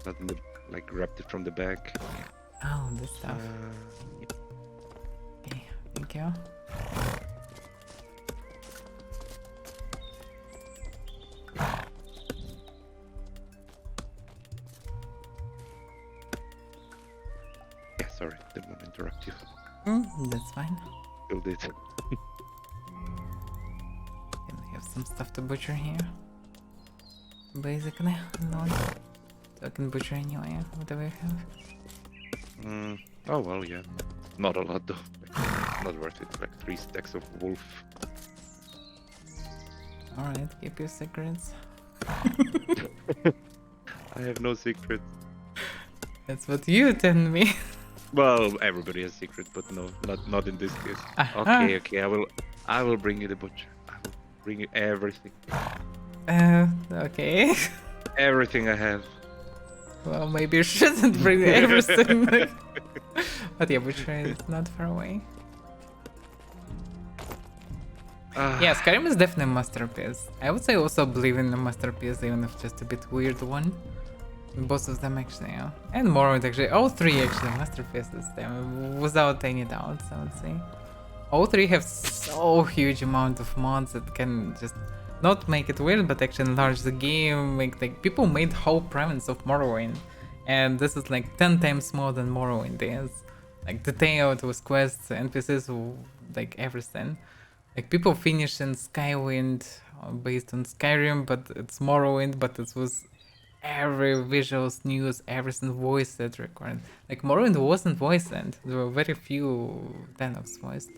Not in the, like, grabbed it from the bag. Oh, this stuff. Yep. Okay, thank you. Yeah, sorry, didn't want to interrupt you. That's fine. Still did. And we have some stuff to butcher here. Basically, no. So I can butcher anyway, whatever I have. Oh well, yeah. Not a lot though. Like, not worth it. Like 3 stacks of wolf. Alright, keep your secrets. I have no secrets. That's what you tell me. Well, everybody has secrets, but no, not in this case. Okay, I will bring you the butcher. I will bring you everything. Okay. Everything I have. Well, maybe you shouldn't bring everything. But yeah, Witcher is not far away. Yeah, Skyrim is definitely a masterpiece. I would say also believe in a masterpiece, even if just a bit weird one. Both of them actually, yeah. And Morrowind actually, all three actually masterpieces, them, without any doubts, I would say. All three have so huge amount of mods that can just not make it weird, but actually enlarge the game. Make like people made whole province of Morrowind, and this is like 10 times more than Morrowind is. Like detailed with quests, NPCs, like everything. Like people finish in Skywind based on Skyrim, but it's Morrowind, but it was every visuals, news, everything voiced recorded. Like Morrowind wasn't voiced, there were very few dialogues voiced.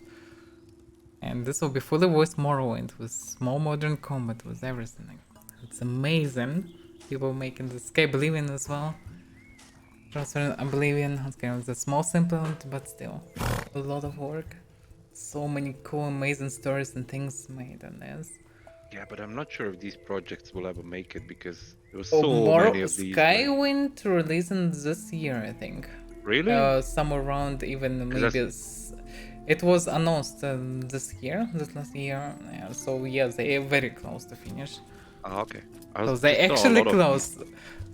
And this will be fully voiced Morrowind with small modern combat, with everything. Like, it's amazing. People making the Sky Oblivion as well. Transfer Oblivion, it's kind of the small simple, but still a lot of work. So many cool, amazing stories and things made on this. Yeah, but I'm not sure if these projects will ever make it because there were so many of these. Skywind releasing this year, I think. Really? Somewhere around even maybe. It was announced this last year. Yeah, so yeah, they are very close to finish. Oh, okay. So they actually close.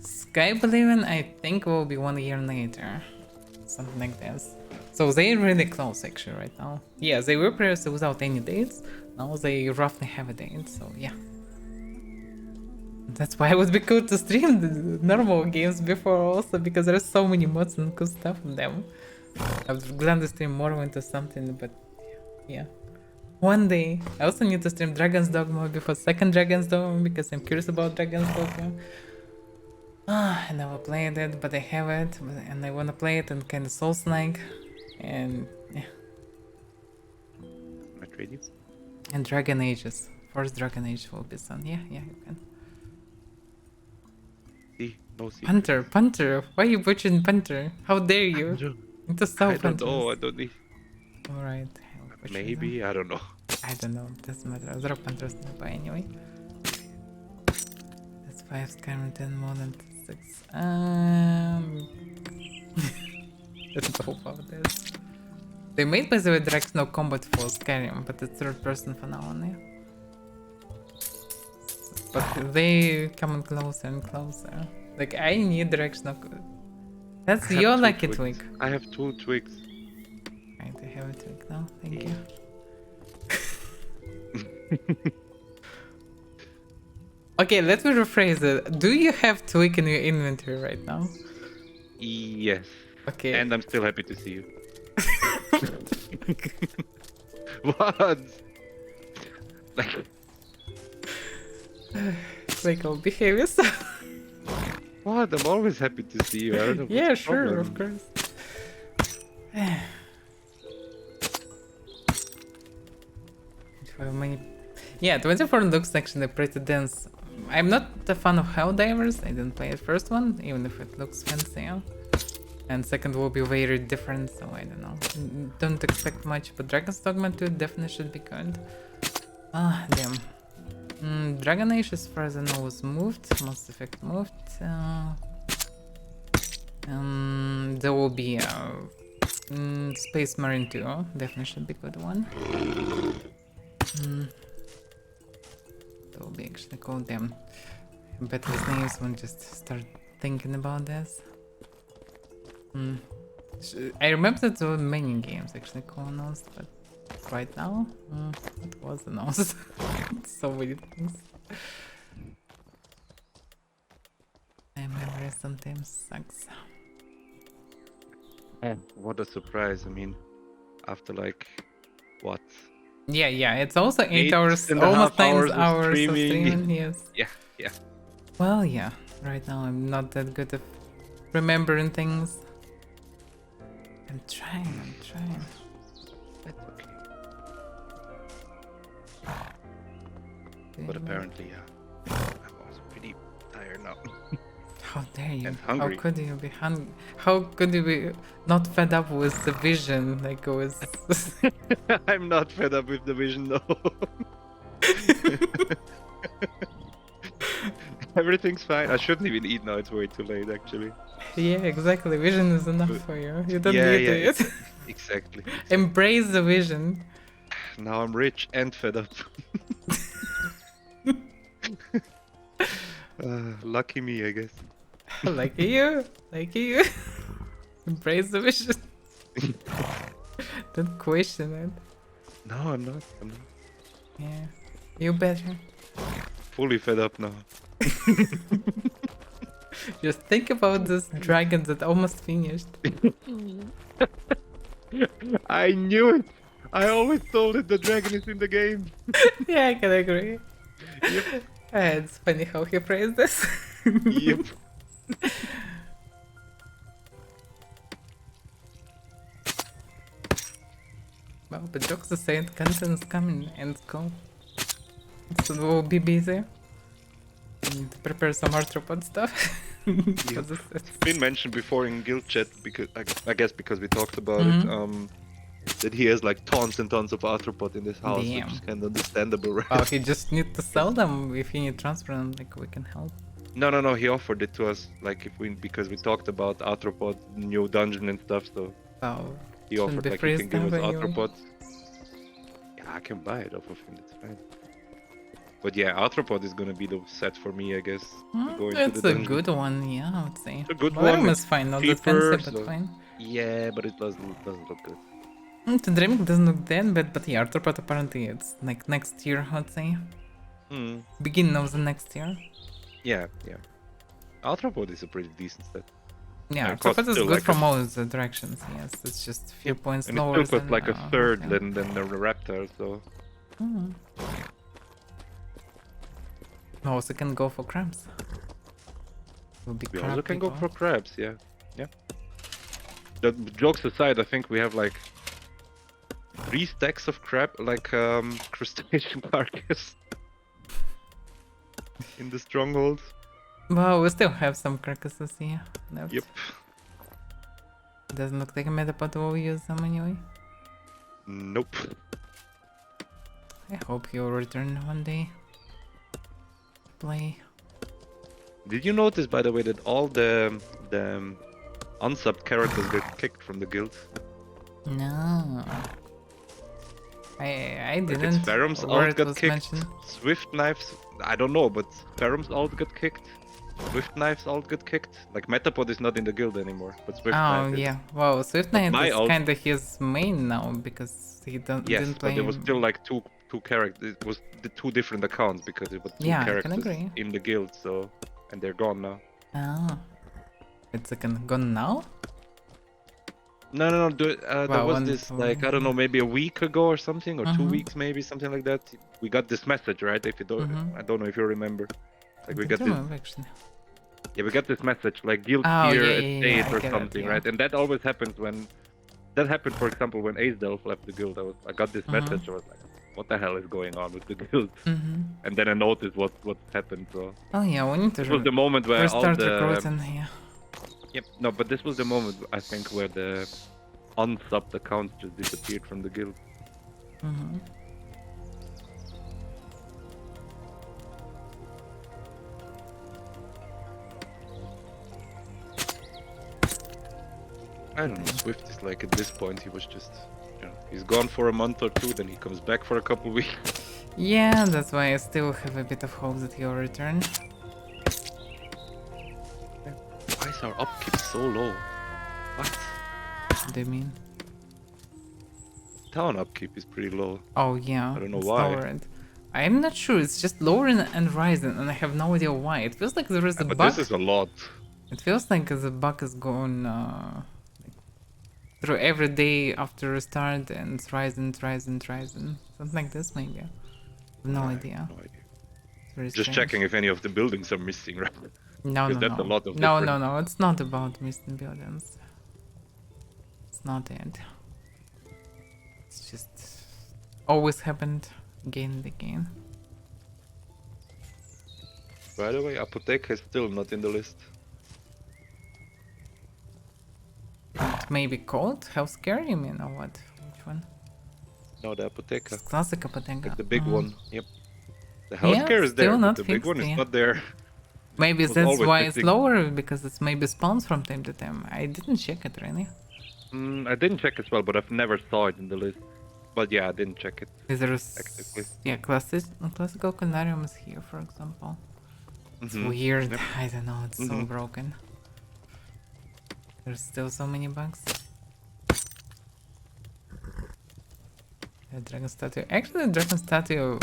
Sky Oblivion, I think, will be 1 year later, something like this. So they're really close actually right now. Yeah, they were previously without any dates. Now they roughly have a date, so yeah. That's why it would be cool to stream the normal games before also, because there's so many mods and cool stuff in them. I would gladly stream Morrowind or something, but yeah. One day, I also need to stream Dragon's Dogma before second Dragon's Dogma, because I'm curious about Dragon's Dogma. I never played it, but I have it, and I wanna play it and kinda Souls-like. And yeah. I trade you? And Dragon Ages. First Dragon Age will be soon. Yeah, you can. See, no secret. Punter, why are you butchering Punter? How dare you? It's so I don't know, I don't need. Alright. Maybe, I don't know. I don't know, doesn't matter. There are Punters nearby anyway. That's 5 Skyrim 10 more than 6. That's the whole of this. They made, by the way, direct no combat for Skyrim, but it's third person for now on, yeah. But they coming closer and closer. Like, I need directional. That's your lucky twig. I have 2 twigs. Right, I have a twig now. Thank you. Okay, let me rephrase it. Do you have twig in your inventory right now? Yes. Okay. And I'm still happy to see you. What? Like, I'll behave yourself. What? I'm always happy to see you. I don't know Yeah, what's the sure, problem. of course. Yeah, 24 looks actually pretty dense. I'm not a fan of Helldivers. I didn't play the first one, even if it looks fancy. And second will be very different, so I don't know. Don't expect much, but Dragon's Dogma 2 definitely should be good. Ah, damn. Dragon Age, as far as I know, was moved. Mass Effect moved. There will be Space Marine 2. Definitely should be a good one. That will be actually cool. Damn. I bet these names won't just start thinking about this. I remember that there were many games actually announced, but right now, it was announced. So many things. My memory sometimes sucks. What a surprise. I mean, after like, what? Yeah, it's also 8 hours, and a almost half 9 hours of hours of streaming. streaming, yes. Yeah. Well, yeah, right now I'm not that good at remembering things. I'm trying. That's okay. But apparently, I'm also pretty tired now. How dare you? And hungry. How could you be hungry? How could you be not fed up with the vision? Like, it was... I'm not fed up with the vision, though. Everything's fine. I shouldn't even eat now. It's way too late, actually. Yeah, exactly. Vision is enough for you. You don't Yeah, need yeah, it. Exactly. Embrace the vision. Now I'm rich and fed up. Lucky me, I guess. Like you. Like you. Embrace the vision. Don't question it. No, I'm not. I'm not. Yeah. You better. Fully fed up now. Just think about this dragon that almost finished. I knew it. I always told it the dragon is in the game. Yeah, I can agree. Yep. It's funny how he phrased this. Yep. Well, but jokes aside, content's coming and go. So we'll be busy. And prepare some arthropod stuff. Yep. It's been mentioned before in guild chat because I guess because we talked about it. That he has like tons and tons of arthropod in this house, Damn. which is kind of understandable, right? Oh, he just need to sell them if you need transfer and like we can help. No. He offered it to us, like because we talked about arthropod, new dungeon and stuff. So Oh, he offered be like free he can give us stuff anyway. arthropod. Yeah, I can buy it off of him. It's fine. But yeah, arthropod is gonna be the set for me, I guess. to go into It's the a dungeon. good one, yeah, I would say. It's a good Valorem one. is fine, not that cheaper, fancy, but so- fine. Yeah, but it doesn't look good. The Dreaming doesn't look that bad, but yeah, Arthropod apparently it's like next year, I'd say. Hmm. Beginning of the next year. Yeah. Arthropod is a pretty decent set. Yeah, it costs Arthropod is still good like from all the directions, yes. It's just a few points And it lower still costs than, like a third yeah. than the raptor, so We also can go for crabs. Will be we crab also can go people. for crabs. Yeah. The jokes aside, I think we have like 3 stacks of crab, like crustacean carcass in the stronghold. Well, we still have some carcasses here. Left. Yep. Doesn't look like a metapod will use them anyway. Nope. I hope he'll return one day. Play. Did you notice, by the way, that all the unsubbed characters get kicked from the guild? No. I Like didn't. its Pharum's Where alt it got was kicked. mentioned. Swift Knives, I don't know, but Pharum's alt got kicked. Swift Knives alt got kicked. Like Metapod is not in the guild anymore, but Swift Oh Knife is. yeah. Well, Swift Knight my is alt- kinda his main now because he Yes, didn't play. but there was still like two characters. It was the 2 different accounts because it was 2 Yeah, I can characters agree. in the guild, so and they're gone now. Oh. It's gone now? No. There Well, was one- this like I don't know, maybe a week ago or something, or 2 Mhm. weeks maybe, something like that. We got this message, right? If you don't, Mhm. I don't know if you remember. Like we I got don't this. remember, actually. Yeah, we got this message like guild Oh, tier yeah, estate I or get it, something, yeah. right? And that always happens when. That happened, for example, when Ace Delph left the guild. I got this message. I was like, "What the hell is going on with the guild?" And then I noticed what happened. So Oh yeah, we need to this was the moment where all restart the. recruiting here. Yep. No, but this was the moment I think where the unsubbed accounts just disappeared from the guild. I don't know. Swift is like at this point he was just, he's gone for a month or 2, then he comes back for a couple weeks. Yeah, that's why I still have a bit of hope that he'll return. Why is our upkeep so low? What? What do you mean? Town upkeep is pretty low. Oh yeah, I don't know it's why. lowered. I'm not sure, it's just lowering and rising, and I have no idea why. It feels like there is a But bug. this is a lot. It feels like the bug is going through every day after restart, and it's rising. Something like this, maybe. No idea. No idea. It's very Just strange. checking if any of the buildings are missing, right? No, Because no, that's no. a lot of No, different- no. It's not about missing buildings. It's not it. It's just always happened again and again. By the way, Apotheca is still not in the list. It may be called? How scary you mean, or what? Which one? No, the Apotheca. It's classic Apotheca. Like the big Mhm. one. Yep. The healthcare is still there, not but the big one fixed, is yeah. not there. Maybe was that's always why it's missing. lower, because it's maybe spawns from time to time. I didn't check it really. I didn't check as well, but I've never saw it in the list. But yeah, I didn't check it There's actively. yeah, classical Canarium is here, for example. It's weird. Yep. I don't know. It's so broken. There's still so many bugs. The dragon statue. Actually, the dragon statue.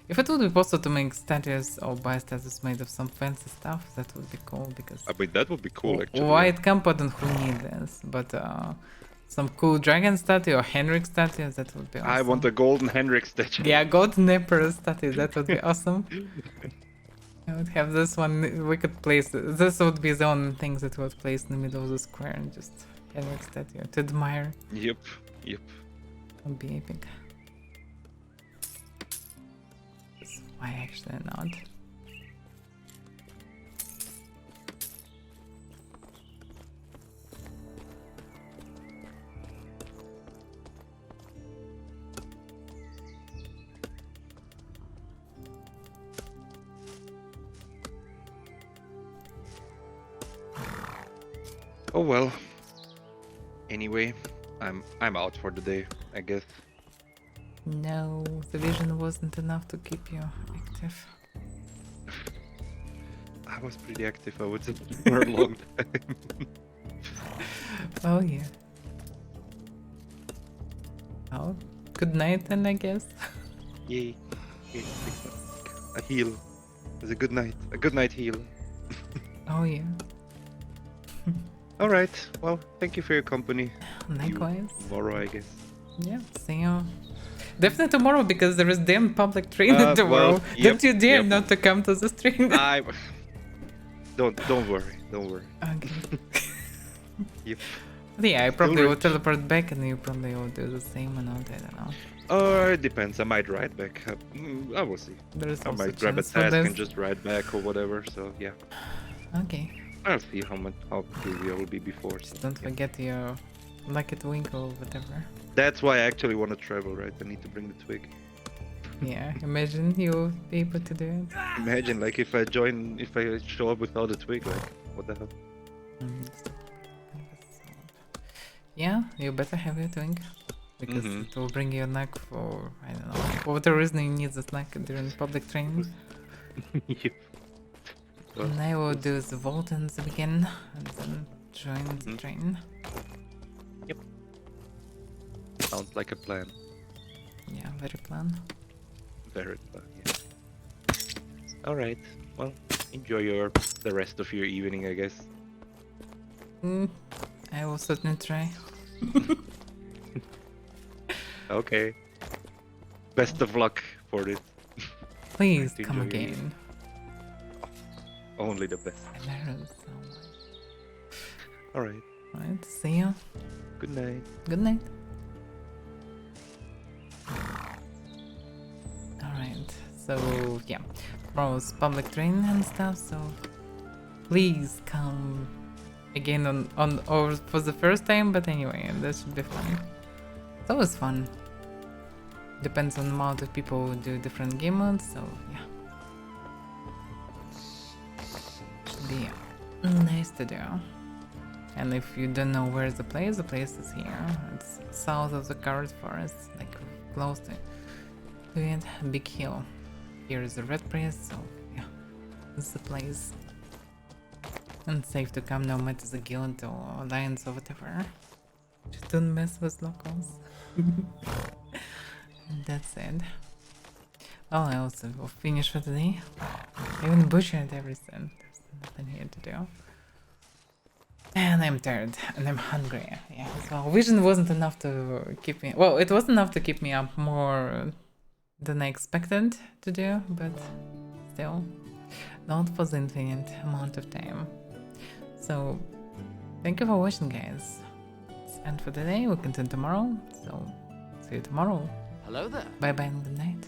If it would be possible to make statues or buy statues made of some fancy stuff, that would be cool because. I mean, that would be cool actually. White competent who need this, but some cool dragon statue or Henrik statue, that would be awesome. I want a golden Henrik statue. Yeah, golden emperor statue, that would be awesome. I would have this one, we could place it. This would be the only thing that was placed in the middle of the square and just Henrik statue to admire. Yep. Would be epic. Why actually not? Oh well. Anyway, I'm out for the day, I guess. No, the vision wasn't enough to keep you active. I was pretty active, I would say, for a long time. Oh yeah. Oh, good night then, I guess. Yay. A heal. It's a good night heal. Oh yeah. Alright, well, thank you for your company. Likewise. Tomorrow, I guess. Yeah, see you. Definitely tomorrow because there is damn public training tomorrow. Well, yep, Don't you dare not to come to the stream. Don't worry. Okay. Yep. Yeah, I probably Still will teleport back and you probably will do the same or not, I don't know. It depends. I might ride back. I will see. There is I also might grab a chance for task this. and just ride back or whatever. So yeah, Okay. I'll see how busy I will be before. So, Don't forget your lucky twink or whatever. That's why I actually want to travel, right? I need to bring the twig. Yeah, imagine you'll be able to do it. Imagine, like, if I show up without a twig, like, what the hell? Yeah, you better have your twink. Because Mhm. it will bring you luck for, I don't know, for whatever reason you need this luck during public training. Yep. Well, And I will do the vault in the beginning and then join the train. sounds like a plan. Yeah, very plan. Very plan, yeah. Alright, well, enjoy the rest of your evening, I guess. I will certainly try. Okay. Best of luck for this. Please Enjoy come your again. Only the best. I learned so much. Alright, Alright, see you. good night. Good night. Alright, so yeah, tomorrow's public training and stuff, so please come again on or for the first time, but anyway, that should be fun. It's always fun. Depends on the amount of people who do different game modes, so yeah. Should be nice to do. And if you don't know where the place is here. It's south of the Carrot Forest, like close to it. Big hill. Here is the Red Priest, so yeah, this is the place. And safe to come no matter the guild or alliance or whatever. Just don't mess with locals. And that's it. Well, I also will finish for today. I even butchered everything. There's nothing here to do. And I'm tired and I'm hungry. Yeah, so vision wasn't enough to keep me. Well, it was enough to keep me up more than I expected to do, but still, not for the infinite amount of time. So, thank you for watching, guys. And for today, we'll continue tomorrow. So, see you tomorrow. Hello there. Bye bye and good night.